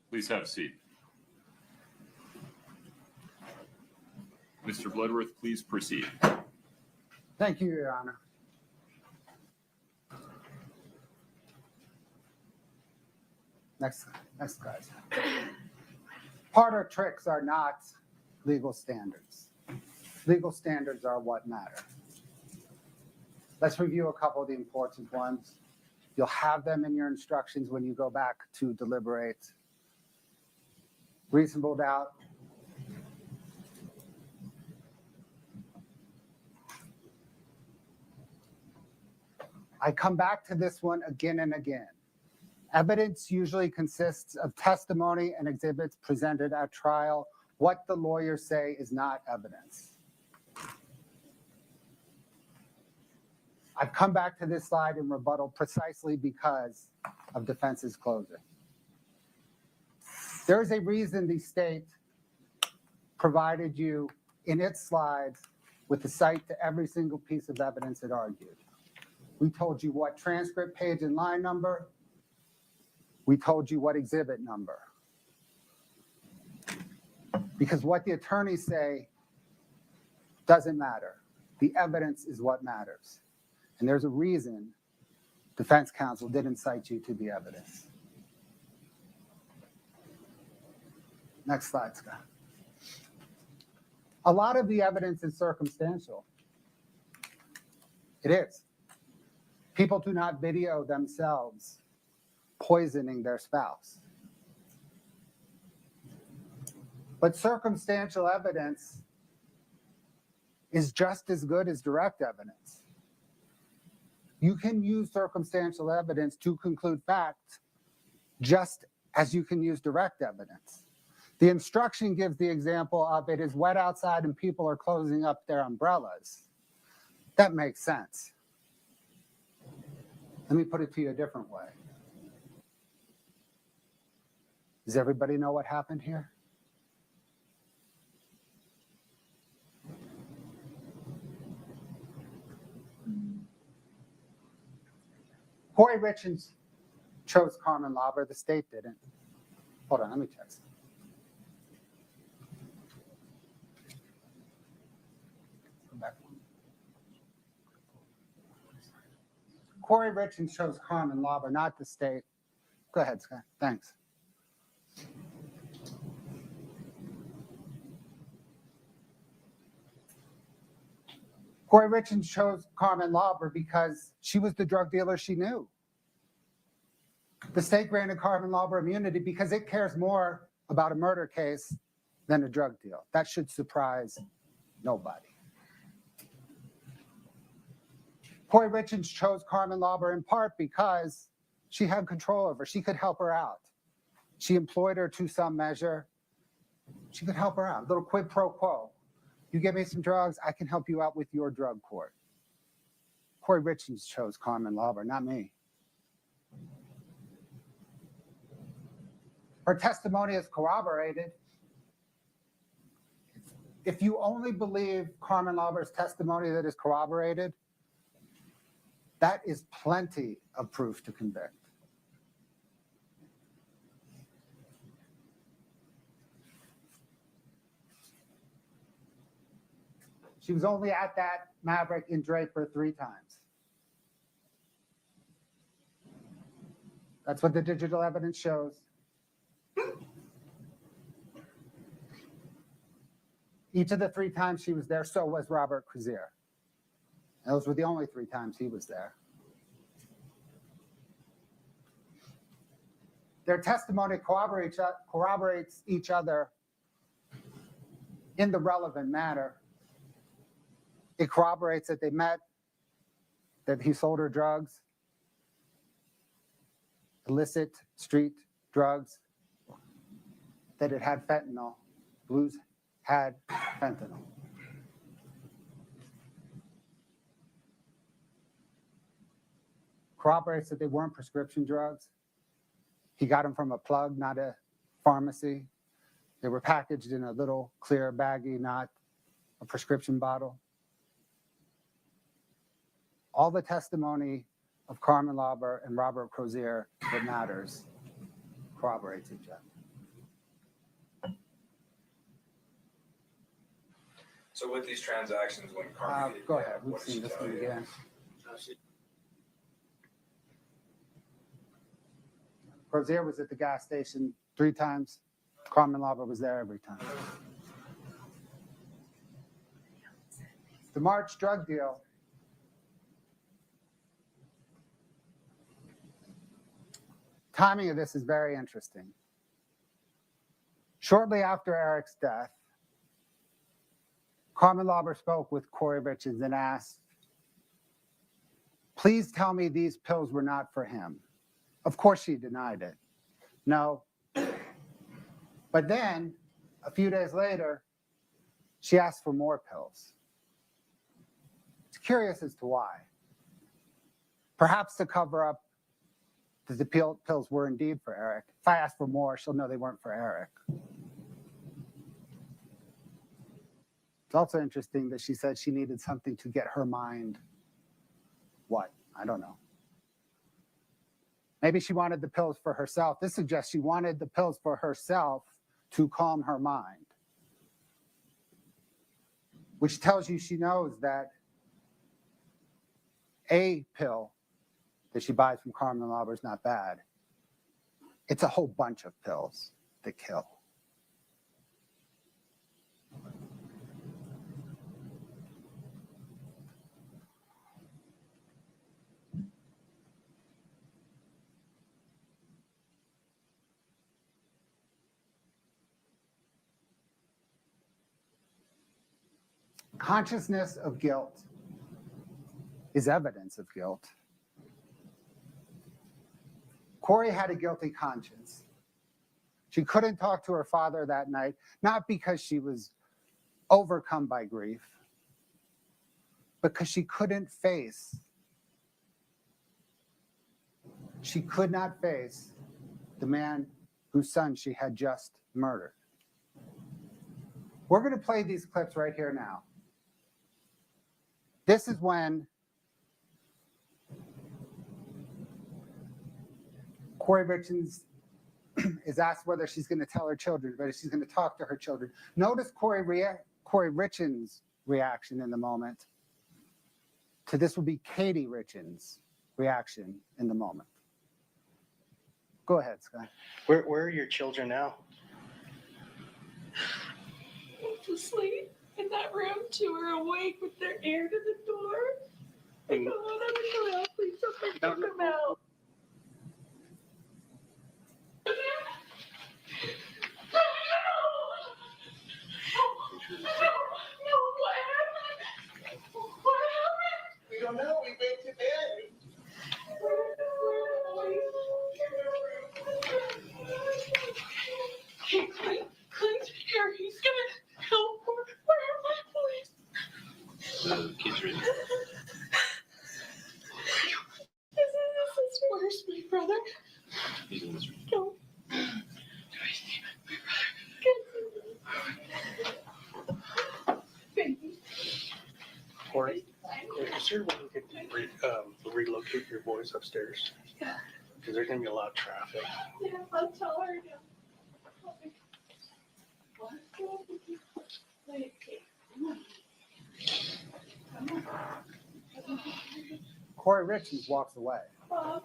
Please have a seat. Mr. Bloodworth, please proceed.
Thank you, Your Honor. Next, guys. Parlor tricks are not legal standards. Legal standards are what matter. Let's review a couple of the important ones. You'll have them in your instructions when you go back to deliberate. Reasonable doubt. I come back to this one again and again. Evidence usually consists of testimony and exhibits presented at trial. What the lawyers say is not evidence. I've come back to this slide in rebuttal precisely because of defense's closing. There is a reason the state provided you in its slides with the cite to every single piece of evidence it argued. We told you what transcript page and line number. We told you what exhibit number. Because what the attorneys say doesn't matter. The evidence is what matters. And there's a reason defense counsel didn't cite you to the evidence. Next slide, Scott. A lot of the evidence is circumstantial. It is. People do not video themselves poisoning their spouse. But circumstantial evidence is just as good as direct evidence. You can use circumstantial evidence to conclude facts just as you can use direct evidence. The instruction gives the example of it is wet outside and people are closing up their umbrellas. That makes sense. Let me put it to you a different way. Does everybody know what happened here? Kouri Richins chose common law, but the state didn't. Hold on, let me check. Go back one. Kouri Richins chose common law, but not the state. Go ahead, Scott. Thanks. Kouri Richins chose common law because she was the drug dealer she knew. The state granted common law immunity because it cares more about a murder case than a drug deal. That should surprise nobody. Kouri Richins chose common law in part because she had control over her. She could help her out. She employed her to some measure. She could help her out. A little quid pro quo. You give me some drugs, I can help you out with your drug court. Kouri Richins chose common law, not me. Her testimony is corroborated. If you only believe Carmen Lauber's testimony that is corroborated, that is plenty of proof to convict. She was only at that Maverick in Draper 3 times. That's what the digital evidence shows. Each of the 3 times she was there, so was Robert Crozier. Those were the only 3 times he was there. Their testimony corroborates each other in the relevant manner. It corroborates that they met, that he sold her drugs, illicit street drugs, that it had fentanyl. Blues had fentanyl. Corroborates that they weren't prescription drugs. He got them from a plug, not a pharmacy. They were packaged in a little clear baggie, not a prescription bottle. All the testimony of Carmen Lauber and Robert Crozier that matters corroborates each other.
So with these transactions, when Carmen
Go ahead, we've seen this one again. Crozier was at the gas station 3 times. Carmen Lauber was there every time. The March drug deal. Timing of this is very interesting. Shortly after Eric's death, Carmen Lauber spoke with Kouri Richins and asked, "Please tell me these pills were not for him." Of course she denied it. No. But then, a few days later, she asked for more pills. It's curious as to why. Perhaps to cover up that the pills were indeed for Eric. If I ask for more, she'll know they weren't for Eric. It's also interesting that she said she needed something to get her mind. What? I don't know. Maybe she wanted the pills for herself. This suggests she wanted the pills for herself to calm her mind, which tells you she knows that a pill that she buys from Carmen Lauber is not bad. It's a whole bunch of pills that kill. Consciousness of guilt is evidence of guilt. Kouri had a guilty conscience. She couldn't talk to her father that night, not because she was overcome by grief, because she could not face the man whose son she had just murdered. We're going to play these clips right here now. This is when Kouri Richins is asked whether she's going to tell her children, whether she's going to talk to her children. Notice Kouri Richins' reaction in the moment. To this will be Katie Richins' reaction in the moment. Go ahead, Scott.
Where are your children now?
Asleep in that room, 2 are awake with their ear to the door. I don't want them to go out. Please don't make them come out.
We don't know. We went to bed.
Hey, Clint, here, he's gonna help. Where are my boys?
The kids are in there.
This is worse, my brother.
He's in this room.
Don't. Do I see my brother? Baby.
Kouri, is there a way you could relocate your boys upstairs?
Yeah.
Because there's going to be a lot of traffic.
Yeah, I'll tell her now.
Kouri Richins walks away.
Mom,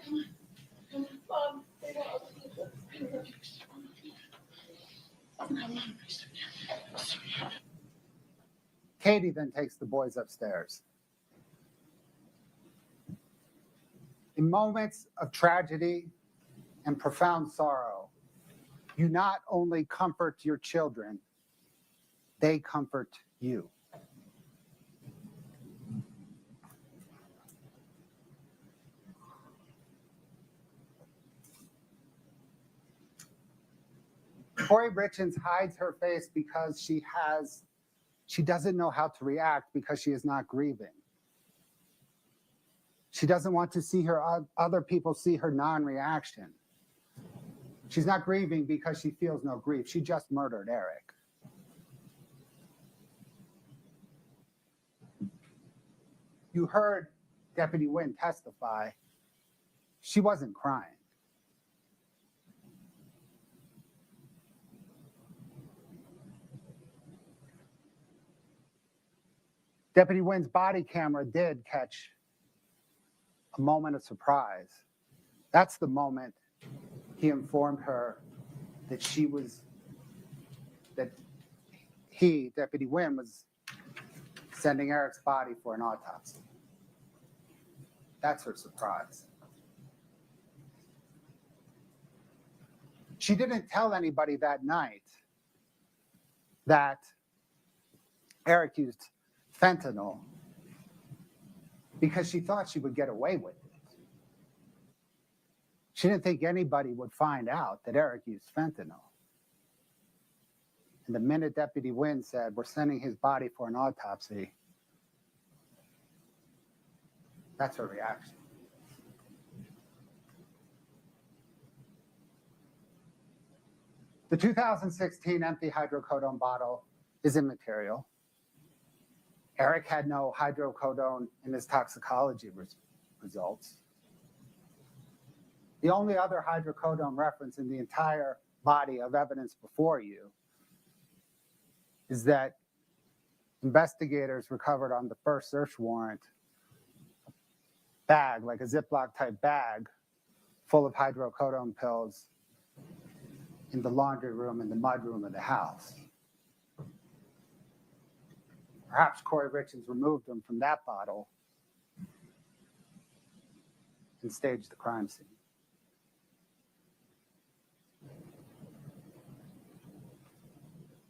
Katie then takes the boys upstairs. In moments of tragedy and profound sorrow, you not only comfort your children, they comfort you. Kouri Richins hides her face because she doesn't know how to react because she is not grieving. She doesn't want to see other people see her non-reaction. She's not grieving because she feels no grief. She just murdered Eric. You heard Deputy Wynn testify. She wasn't crying. Deputy Wynn's body camera did catch a moment of surprise. That's the moment he informed her that he, Deputy Wynn, was sending Eric's body for an autopsy. That's her surprise. She didn't tell anybody that night that Eric used fentanyl because she thought she would get away with it. She didn't think anybody would find out that Eric used fentanyl. And the minute Deputy Wynn said, we're sending his body for an autopsy, that's her reaction. The 2016 empty hydrocodone bottle is immaterial. Eric had no hydrocodone in his toxicology results. The only other hydrocodone reference in the entire body of evidence before you is that investigators recovered on the first search warrant a bag, like a Ziploc type bag, full of hydrocodone pills in the laundry room and the mudroom of the house. Perhaps Kouri Richins removed them from that bottle and staged the crime scene.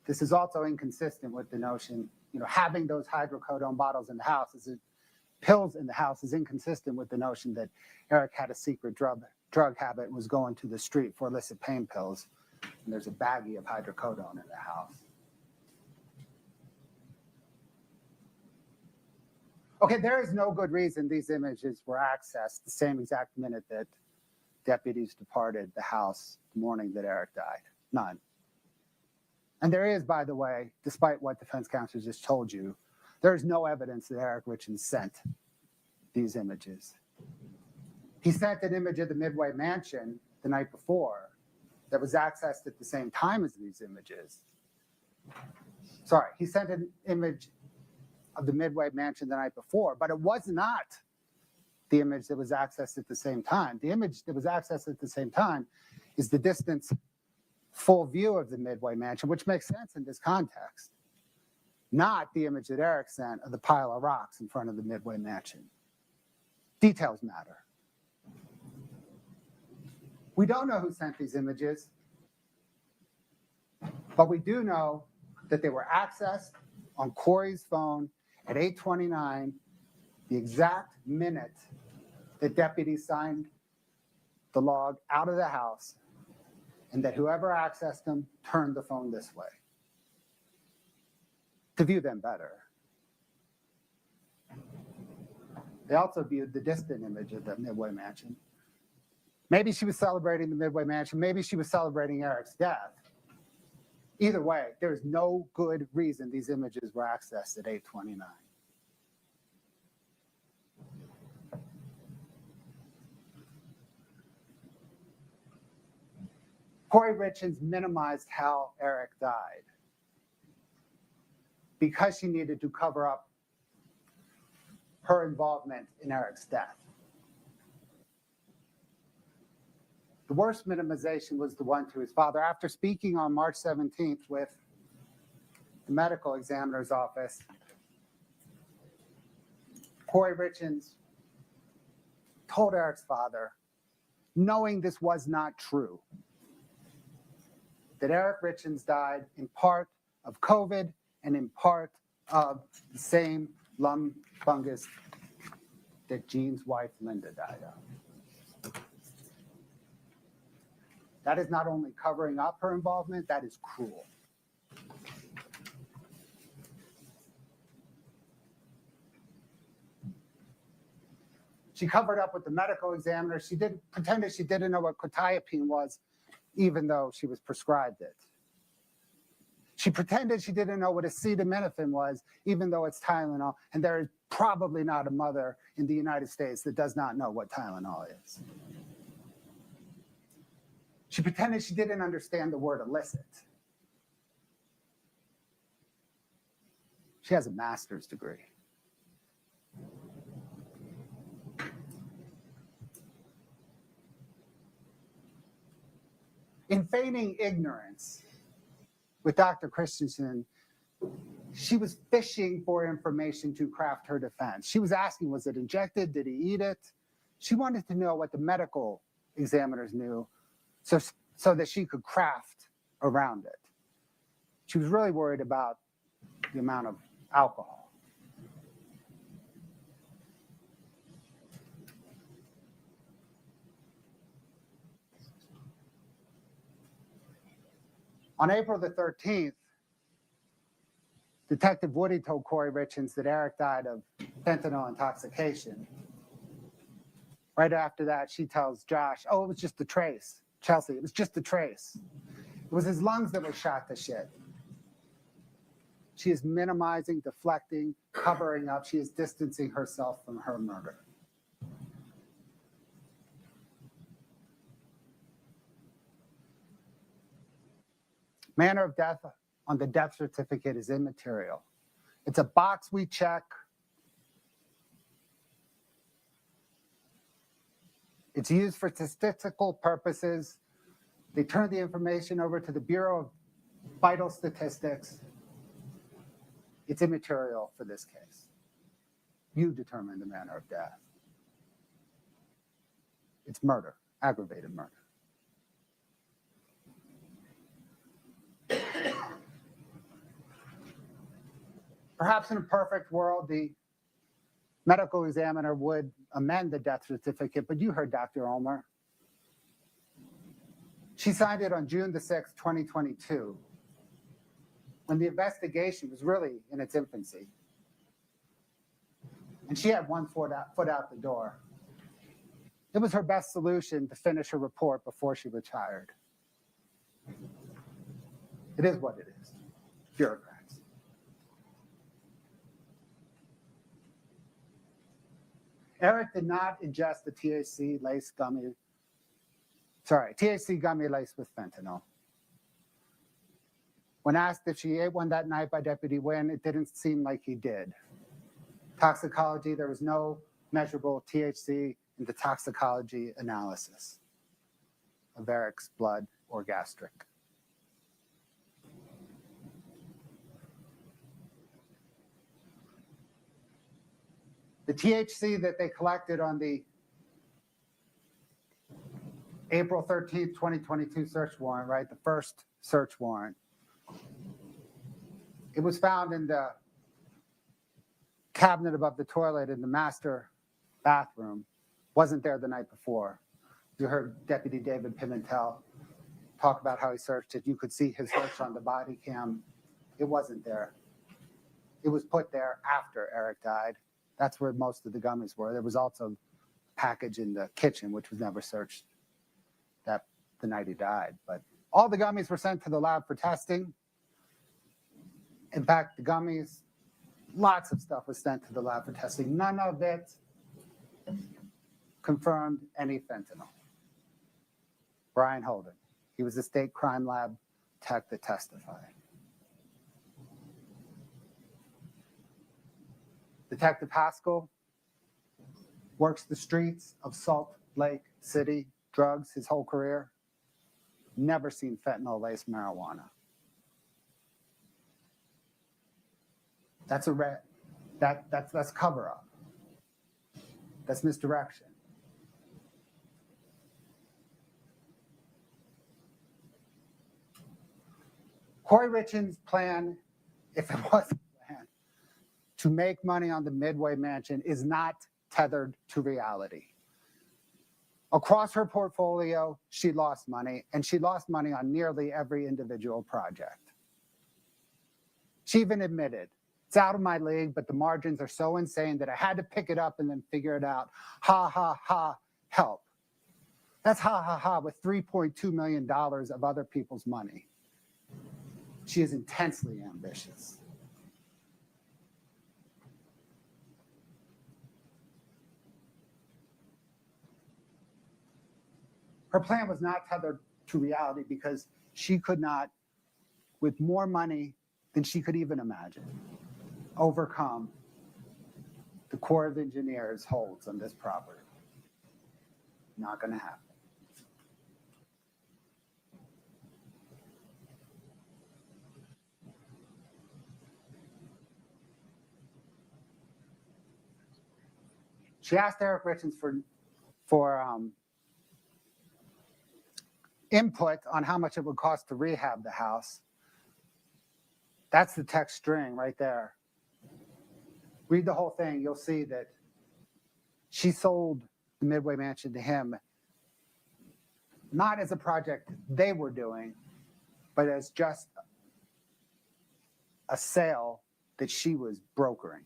This is also inconsistent with the notion, having those hydrocodone bottles in the house, pills in the house is inconsistent with the notion that Eric had a secret drug habit and was going to the street for illicit pain pills, and there's a baggie of hydrocodone in the house. Okay, there is no good reason these images were accessed the same exact minute that deputies departed the house the morning that Eric died. None. And there is, by the way, despite what defense counsel just told you, there is no evidence that Eric Richins sent these images. He sent an image of the Midway Mansion the night before that was accessed at the same time as these images. Sorry, he sent an image of the Midway Mansion the night before, but it was not the image that was accessed at the same time. The image that was accessed at the same time is the distance full view of the Midway Mansion, which makes sense in this context, not the image that Eric sent of the pile of rocks in front of the Midway Mansion. Details matter. We don't know who sent these images, but we do know that they were accessed on Kouri's phone at 8:29, the exact minute that deputies signed the log out of the house, and that whoever accessed them turned the phone this way to view them better. They also viewed the distant image of the Midway Mansion. Maybe she was celebrating the Midway Mansion. Maybe she was celebrating Eric's death. Either way, there is no good reason these images were accessed at 8:29. Kouri Richins minimized how Eric died because she needed to cover up her involvement in Eric's death. The worst minimization was the one to his father. After speaking on March 17th with the medical examiner's office, Kouri Richins told Eric's father, knowing this was not true, that Eric Richins died in part of COVID and in part of the same lung fungus that Jean's wife, Linda, died of. That is not only covering up her involvement, that is cruel. She covered up with the medical examiner. She pretended she didn't know what quetiapine was even though she was prescribed it. She pretended she didn't know what acetaminophen was, even though it's Tylenol, and there is probably not a mother in the United States that does not know what Tylenol is. She pretended she didn't understand the word illicit. She has a master's degree. In feigning ignorance with Dr. Christensen, she was fishing for information to craft her defense. She was asking, was it injected? Did he eat it? She wanted to know what the medical examiners knew so that she could craft around it. She was really worried about the amount of alcohol. On April the 13th, Detective Woody told Kouri Richins that Eric died of fentanyl intoxication. Right after that, she tells Josh, oh, it was just a trace. Chelsea, it was just a trace. It was his lungs that were shot to shit. She is minimizing, deflecting, covering up. She is distancing herself from her murder. Manner of death on the death certificate is immaterial. It's a box we check. It's used for statistical purposes. They turn the information over to the Bureau of Vital Statistics. It's immaterial for this case. You determine the manner of death. It's murder, aggravated murder. Perhaps in a perfect world, the medical examiner would amend the death certificate, but you heard Dr. Ulmer. She signed it on June the 6th, 2022, when the investigation was really in its infancy. And she had one foot out the door. It was her best solution to finish her report before she retired. It is what it is. Bureaucrats. Eric did not ingest the THC gummy laced with fentanyl. When asked if she ate one that night by Deputy Wynn, it didn't seem like he did. Toxicology, there was no measurable THC in the toxicology analysis of Eric's blood or gastric. The THC that they collected on the April 13th, 2022 search warrant, right, the first search warrant, it was found in the cabinet above the toilet in the master bathroom. Wasn't there the night before. You heard Deputy David Pimentel talk about how he searched it. You could see his search on the body cam. It wasn't there. It was put there after Eric died. That's where most of the gummies were. There was also a package in the kitchen, which was never searched the night he died. But all the gummies were sent to the lab for testing. In fact, the gummies, lots of stuff was sent to the lab for testing. None of it confirmed any fentanyl. Brian Holden, he was the state crime lab tech that testified. Detective Haskell works the streets of Salt Lake City, drugs his whole career. Never seen fentanyl-laced marijuana. That's that's cover-up. That's misdirection. Kouri Richins' plan, if it was a plan, to make money on the Midway mansion is not tethered to reality. Across her portfolio, she lost money, and she lost money on nearly every individual project. She even admitted, it's out of my league, but the margins are so insane that I had to pick it up and then figure it out. Ha, ha, ha, help. That's ha ha ha with $3.2 million of other people's money. She is intensely ambitious. Her plan was not tethered to reality because she could not, with more money than she could even imagine, overcome the Corps of Engineers holds on this property. Not going to happen. She asked Eric Richins for input on how much it would cost to rehab the house. That's the text string right there. Read the whole thing. You'll see that she sold the Midway Mansion to him, not as a project they were doing, but as just a sale that she was brokering.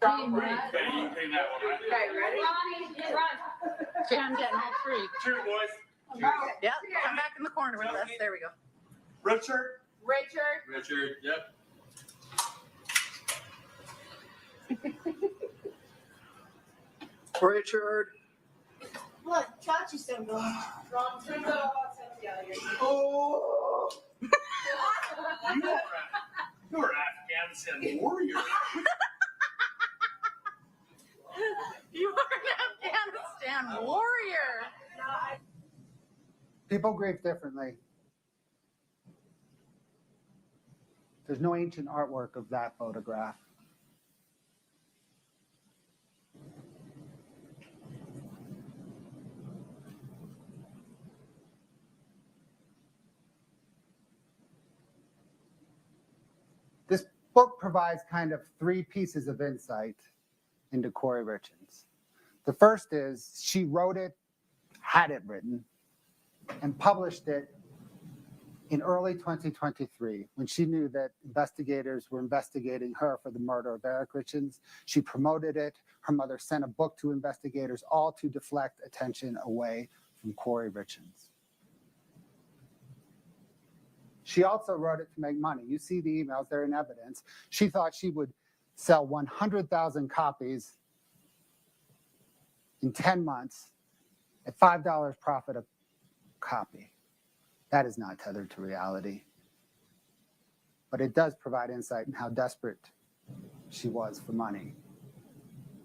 Okay, you can clean that one, right? Okay, ready? Run. Jim getting all free.
Cheers, boys.
Yep, come back in the corner with us. There we go.
Richard?
Richard.
Yep.
Richard. Look, Chachi's still going. Wrong.
Oh! You're an Afghanistan warrior.
You are an Afghanistan warrior.
People grieve differently. There's no ancient artwork of that photograph. This book provides kind of three pieces of insight into Kouri Richins. The first is she wrote it, had it written, and published it in early 2023 when she knew that investigators were investigating her for the murder of Eric Richins. She promoted it. Her mother sent a book to investigators, all to deflect attention away from Kouri Richins. She also wrote it to make money. You see the emails, they're in evidence. She thought she would sell 100,000 copies in 10 months at $5 profit a copy. That is not tethered to reality. But it does provide insight in how desperate she was for money.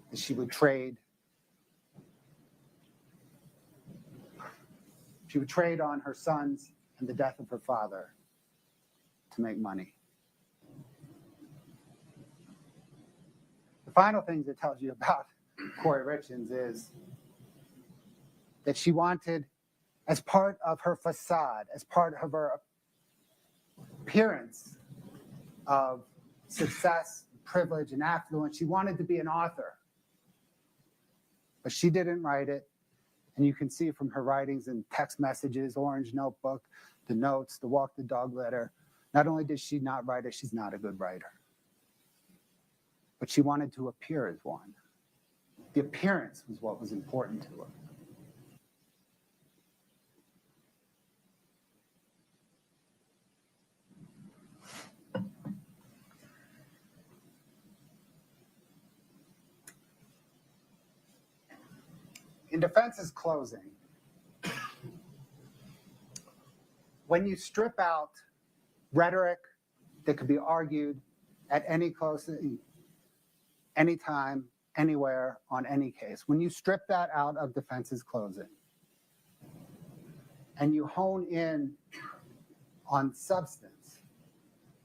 That she would trade. She would trade on her sons and the death of her father to make money. The final thing that tells you about Kouri Richins is that she wanted, as part of her facade, as part of her appearance of success, privilege, and affluence, she wanted to be an author. But she didn't write it. And you can see from her writings and text messages, Orange Notebook, the notes, the Walk the Dog letter, not only did she not write it, she's not a good writer. But she wanted to appear as one. The appearance was what was important to her. In defense's closing, when you strip out rhetoric that could be argued at any closing, anytime, anywhere, on any case, when you strip that out of defense's closing and you hone in on substance,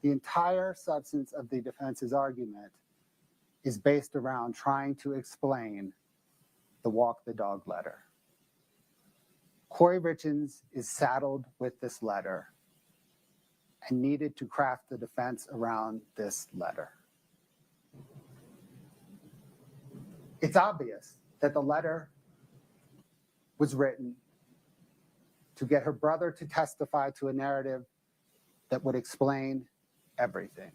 the entire substance of the defense's argument is based around trying to explain the Walk the Dog letter. Kouri Richins is saddled with this letter and needed to craft the defense around this letter. It's obvious that the letter was written to get her brother to testify to a narrative that would explain everything.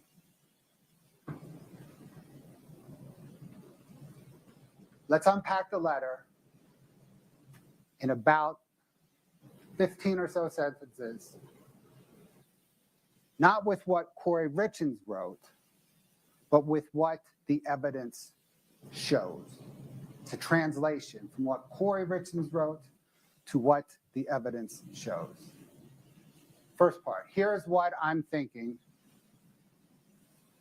Let's unpack the letter in about 15 or so sentences, not with what Kouri Richins wrote, but with what the evidence shows. It's a translation from what Kouri Richins wrote to what the evidence shows. First part, here's what I'm thinking,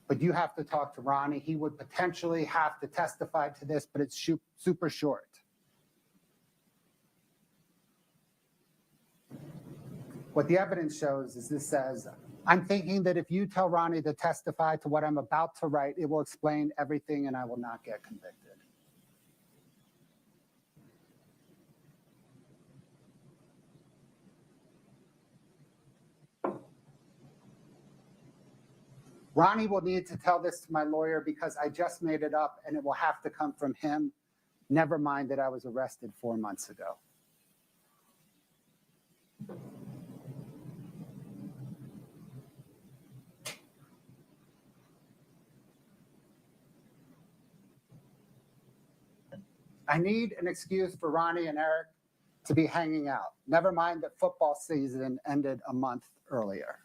but you have to talk to Ronnie. He would potentially have to testify to this, but it's super short. What the evidence shows is this says, I'm thinking that if you tell Ronnie to testify to what I'm about to write, it will explain everything and I will not get convicted. Ronnie will need to tell this to my lawyer because I just made it up and it will have to come from him. Never mind that I was arrested 4 months ago. I need an excuse for Ronnie and Eric to be hanging out. Never mind that football season ended a month earlier.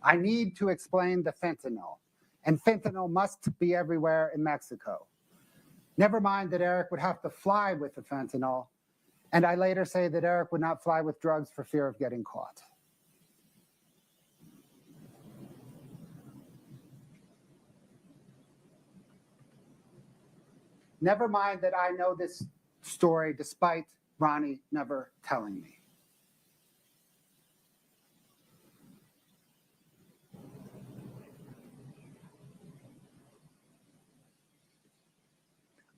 I need to explain the fentanyl, and fentanyl must be everywhere in Mexico. Never mind that Eric would have to fly with the fentanyl, and I later say that Eric would not fly with drugs for fear of getting caught. Never mind that I know this story despite Ronnie never telling me.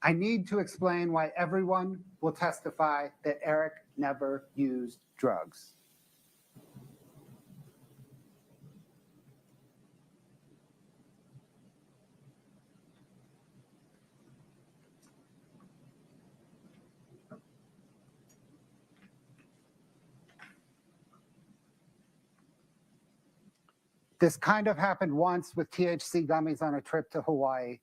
I need to explain why everyone will testify that Eric never used drugs. This kind of happened once with THC gummies on a trip to Hawaii.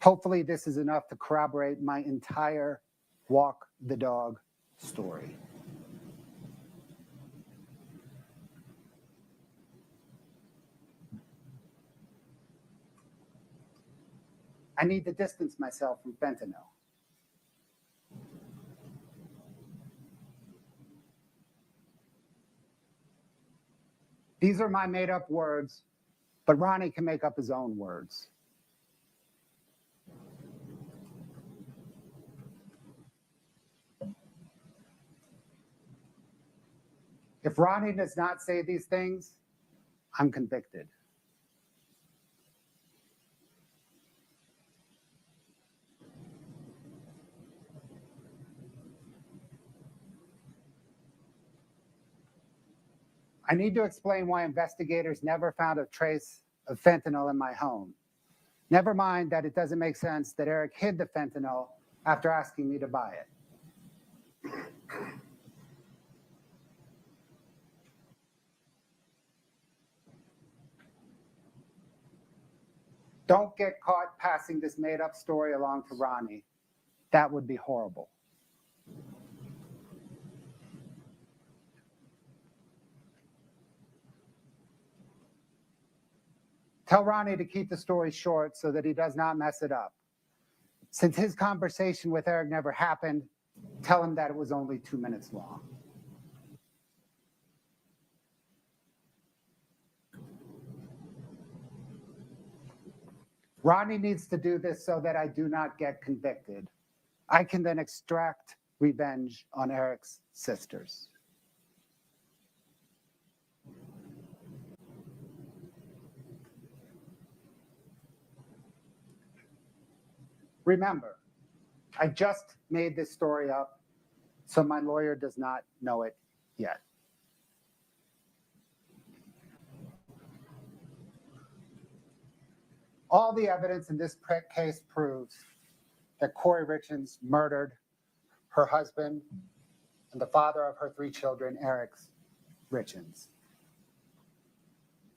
Hopefully this is enough to corroborate my entire walk the dog story. I need to distance myself from fentanyl. These are my made up words, but Ronnie can make up his own words. If Ronnie does not say these things, I'm convicted. I need to explain why investigators never found a trace of fentanyl in my home. Never mind that it doesn't make sense that Eric hid the fentanyl after asking me to buy it. Don't get caught passing this made-up story along to Ronnie. That would be horrible. Tell Ronnie to keep the story short so that he does not mess it up. Since his conversation with Eric never happened, tell him that it was only 2 minutes long. Ronnie needs to do this so that I do not get convicted. I can then extract revenge on Eric's sisters. Remember, I just made this story up, so my lawyer does not know it yet. All the evidence in this case proves that Kouri Richins murdered her husband and the father of her 3 children, Eric Richins.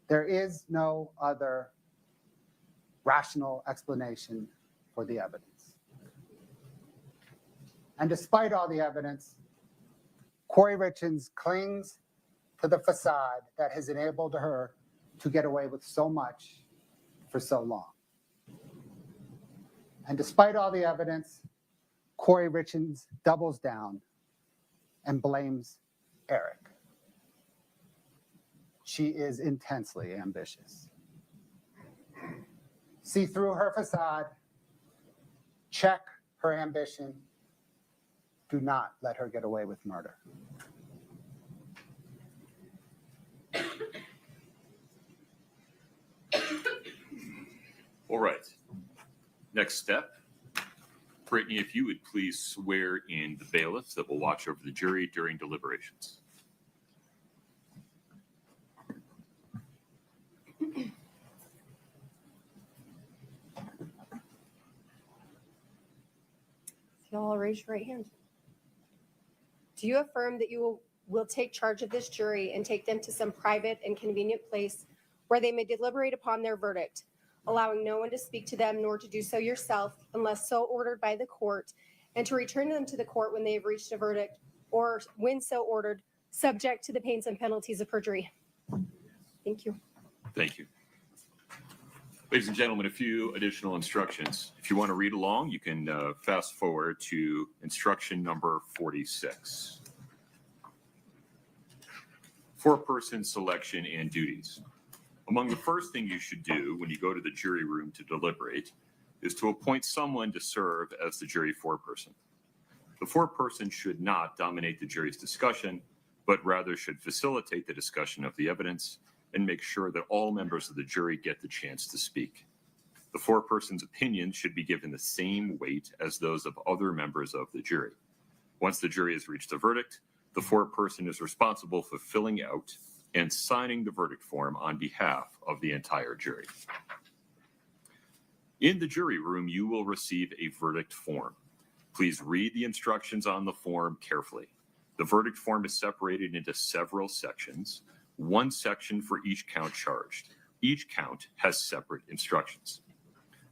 There is no other rational explanation for the evidence. And despite all the evidence, Kouri Richins clings to the facade that has enabled her to get away with so much for so long. And despite all the evidence, Kouri Richins doubles down and blames Eric. She is intensely ambitious. See through her facade, check her ambition. Do not let her get away with murder.
All right. Next step. Brittany, if you would please swear in the bailiffs that will watch over the jury during deliberations.
You all raise your right hand. Do you affirm that you will take charge of this jury and take them to some private and convenient place where they may deliberate upon their verdict, allowing no one to speak to them nor to do so yourself unless so ordered by the court, and to return them to the court when they have reached a verdict or when so ordered, subject to the pains and penalties of perjury? Thank you.
Thank you. Ladies and gentlemen, a few additional instructions. If you want to read along, you can fast forward to instruction number 46. Four-person selection and duties. Among the first thing you should do when you go to the jury room to deliberate is to appoint someone to serve as the jury foreperson. The foreperson should not dominate the jury's discussion, but rather should facilitate the discussion of the evidence and make sure that all members of the jury get the chance to speak. The foreperson's opinions should be given the same weight as those of other members of the jury. Once the jury has reached a verdict, the foreperson is responsible for filling out and signing the verdict form on behalf of the entire jury. In the jury room, you will receive a verdict form. Please read the instructions on the form carefully. The verdict form is separated into several sections, one section for each count charged. Each count has separate instructions.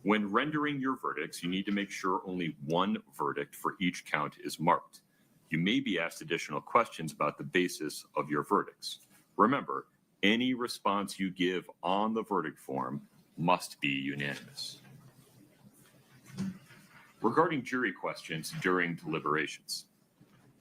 When rendering your verdicts, you need to make sure only one verdict for each count is marked. You may be asked additional questions about the basis of your verdicts. Remember, any response you give on the verdict form must be unanimous. Regarding jury questions during deliberations,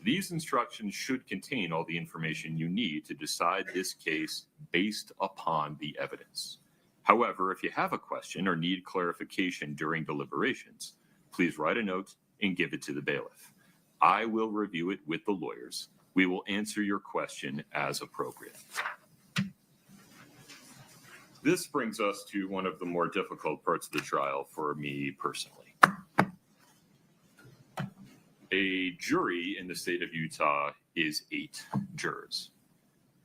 these instructions should contain all the information you need to decide this case based upon the evidence. However, if you have a question or need clarification during deliberations, please write a note and give it to the bailiff. I will review it with the lawyers. We will answer your question as appropriate. This brings us to one of the more difficult parts of the trial for me personally. A jury in the state of Utah is 8 jurors,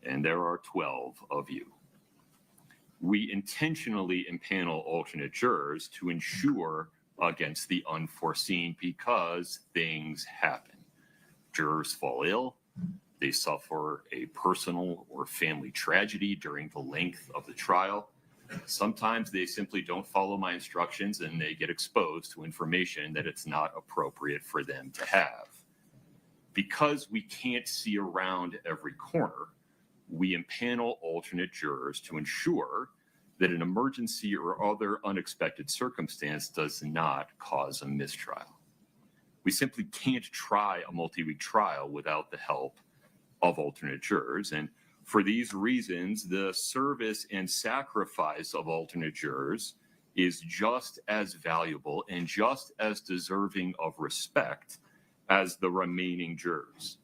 and there are 12 of you. We intentionally impanel alternate jurors to ensure against the unforeseen because things happen. Jurors fall ill, they suffer a personal or family tragedy during the length of the trial. Sometimes they simply don't follow my instructions and they get exposed to information that it's not appropriate for them to have. Because we can't see around every corner, we impanel alternate jurors to ensure that an emergency or other unexpected circumstance does not cause a mistrial. We simply can't try a multi-week trial without the help of alternate jurors, and for these reasons, the service and sacrifice of alternate jurors is just as valuable and just as deserving of respect as the remaining jurors.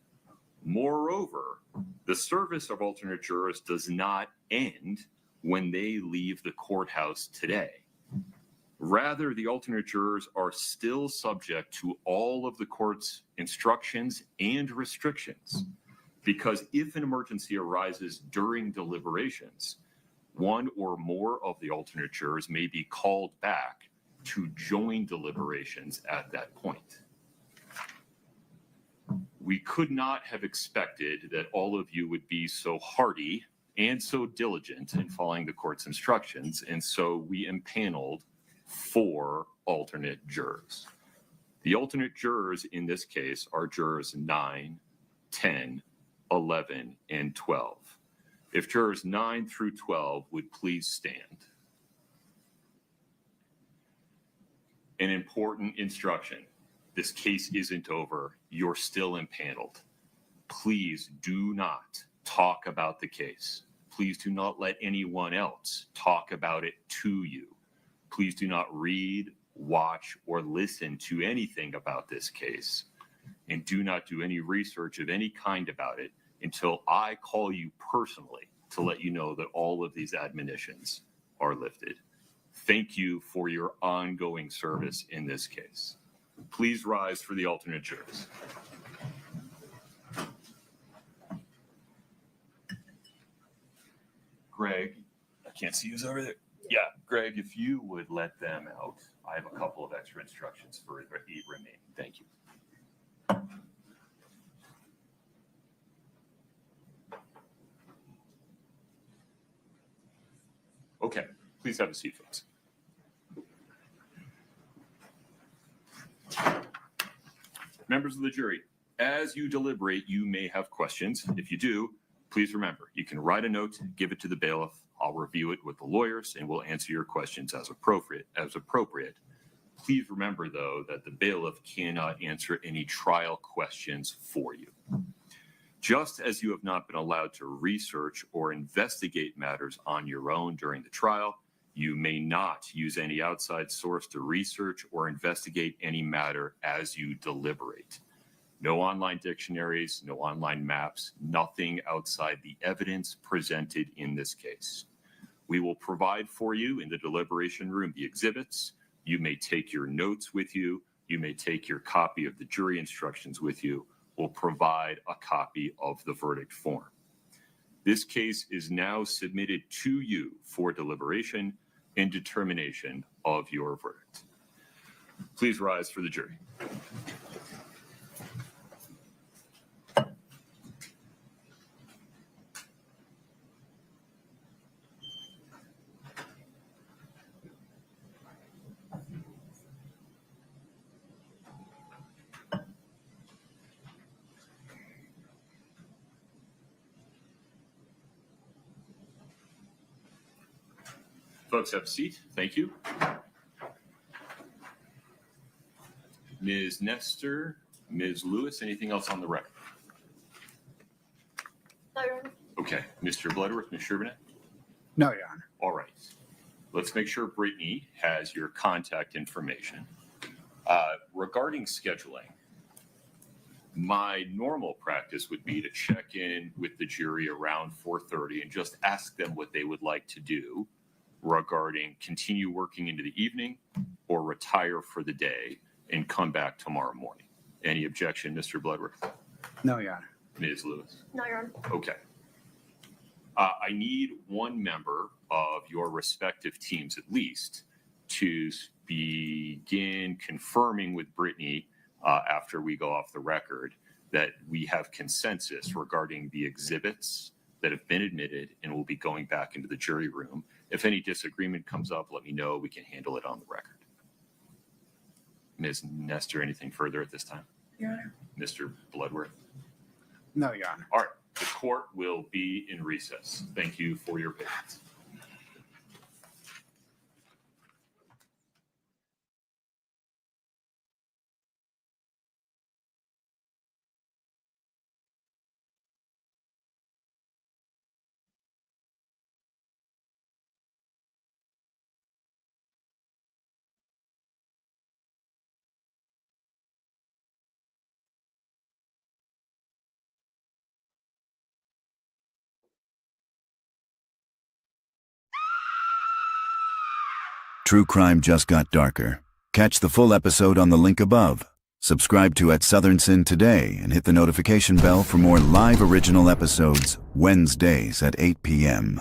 Moreover, the service of alternate jurors does not end when they leave the courthouse today. Rather, the alternate jurors are still subject to all of the court's instructions and restrictions. Because if an emergency arises during deliberations, One or more of the alternate jurors may be called back to join deliberations at that point. We could not have expected that all of you would be so hearty and so diligent in following the court's instructions, and so we impaneled 4 alternate jurors. The alternate jurors in this case are jurors 9, 10, 11, and 12. If jurors 9 through 12 would please stand. An important instruction. This case isn't over. You're still impaneled. Please do not talk about the case. Please do not let anyone else talk about it to you. Please do not read, watch, or listen to anything about this case. And do not do any research of any kind about it until I call you personally to let you know that all of these admonitions are lifted. Thank you for your ongoing service in this case. Please rise for the alternate jurors. Greg, I can't see who's over there. Yeah, Greg, if you would let them out. I have a couple of extra instructions for the 8 remaining. Thank you. Okay, please have a seat, folks. Members of the jury, as you deliberate, you may have questions. If you do, please remember, you can write a note, give it to the bailiff. I'll review it with the lawyers, and we'll answer your questions as appropriate. Please remember, though, that the bailiff cannot answer any trial questions for you. Just as you have not been allowed to research or investigate matters on your own during the trial, you may not use any outside source to research or investigate any matter as you deliberate. No online dictionaries, no online maps, nothing outside the evidence presented in this case. We will provide for you in the deliberation room the exhibits. You may take your notes with you. You may take your copy of the jury instructions with you. We'll provide a copy of the verdict form. This case is now submitted to you for deliberation and determination of your verdict. Please rise for the jury. Folks, have a seat. Thank you. Ms. Nestor, Ms. Lewis, anything else on the record?
No, Your Honor.
Okay. Mr. Bloodworth, Ms. Sherbinet?
No, Your Honor.
All right. Let's make sure Brittany has your contact information. Regarding scheduling, my normal practice would be to check in with the jury around 4:30 and just ask them what they would like to do regarding continue working into the evening or retire for the day and come back tomorrow morning. Any objection, Mr. Bloodworth?
No, Your Honor.
Ms. Lewis?
No, Your Honor.
Okay. I need one member of your respective teams at least to begin confirming with Brittany after we go off the record that we have consensus regarding the exhibits that have been admitted and will be going back into the jury room. If any disagreement comes up, let me know. We can handle it on the record. Ms. Nestor, anything further at this time?
Your Honor.
Mr. Bloodworth?
No, Your Honor.
All right. The court will be in recess. Thank you for your patience.
True crime just got darker. Catch the full episode on the link above. Subscribe to At Southern Sin today and hit the notification bell for more live original episodes Wednesdays at 8 p.m.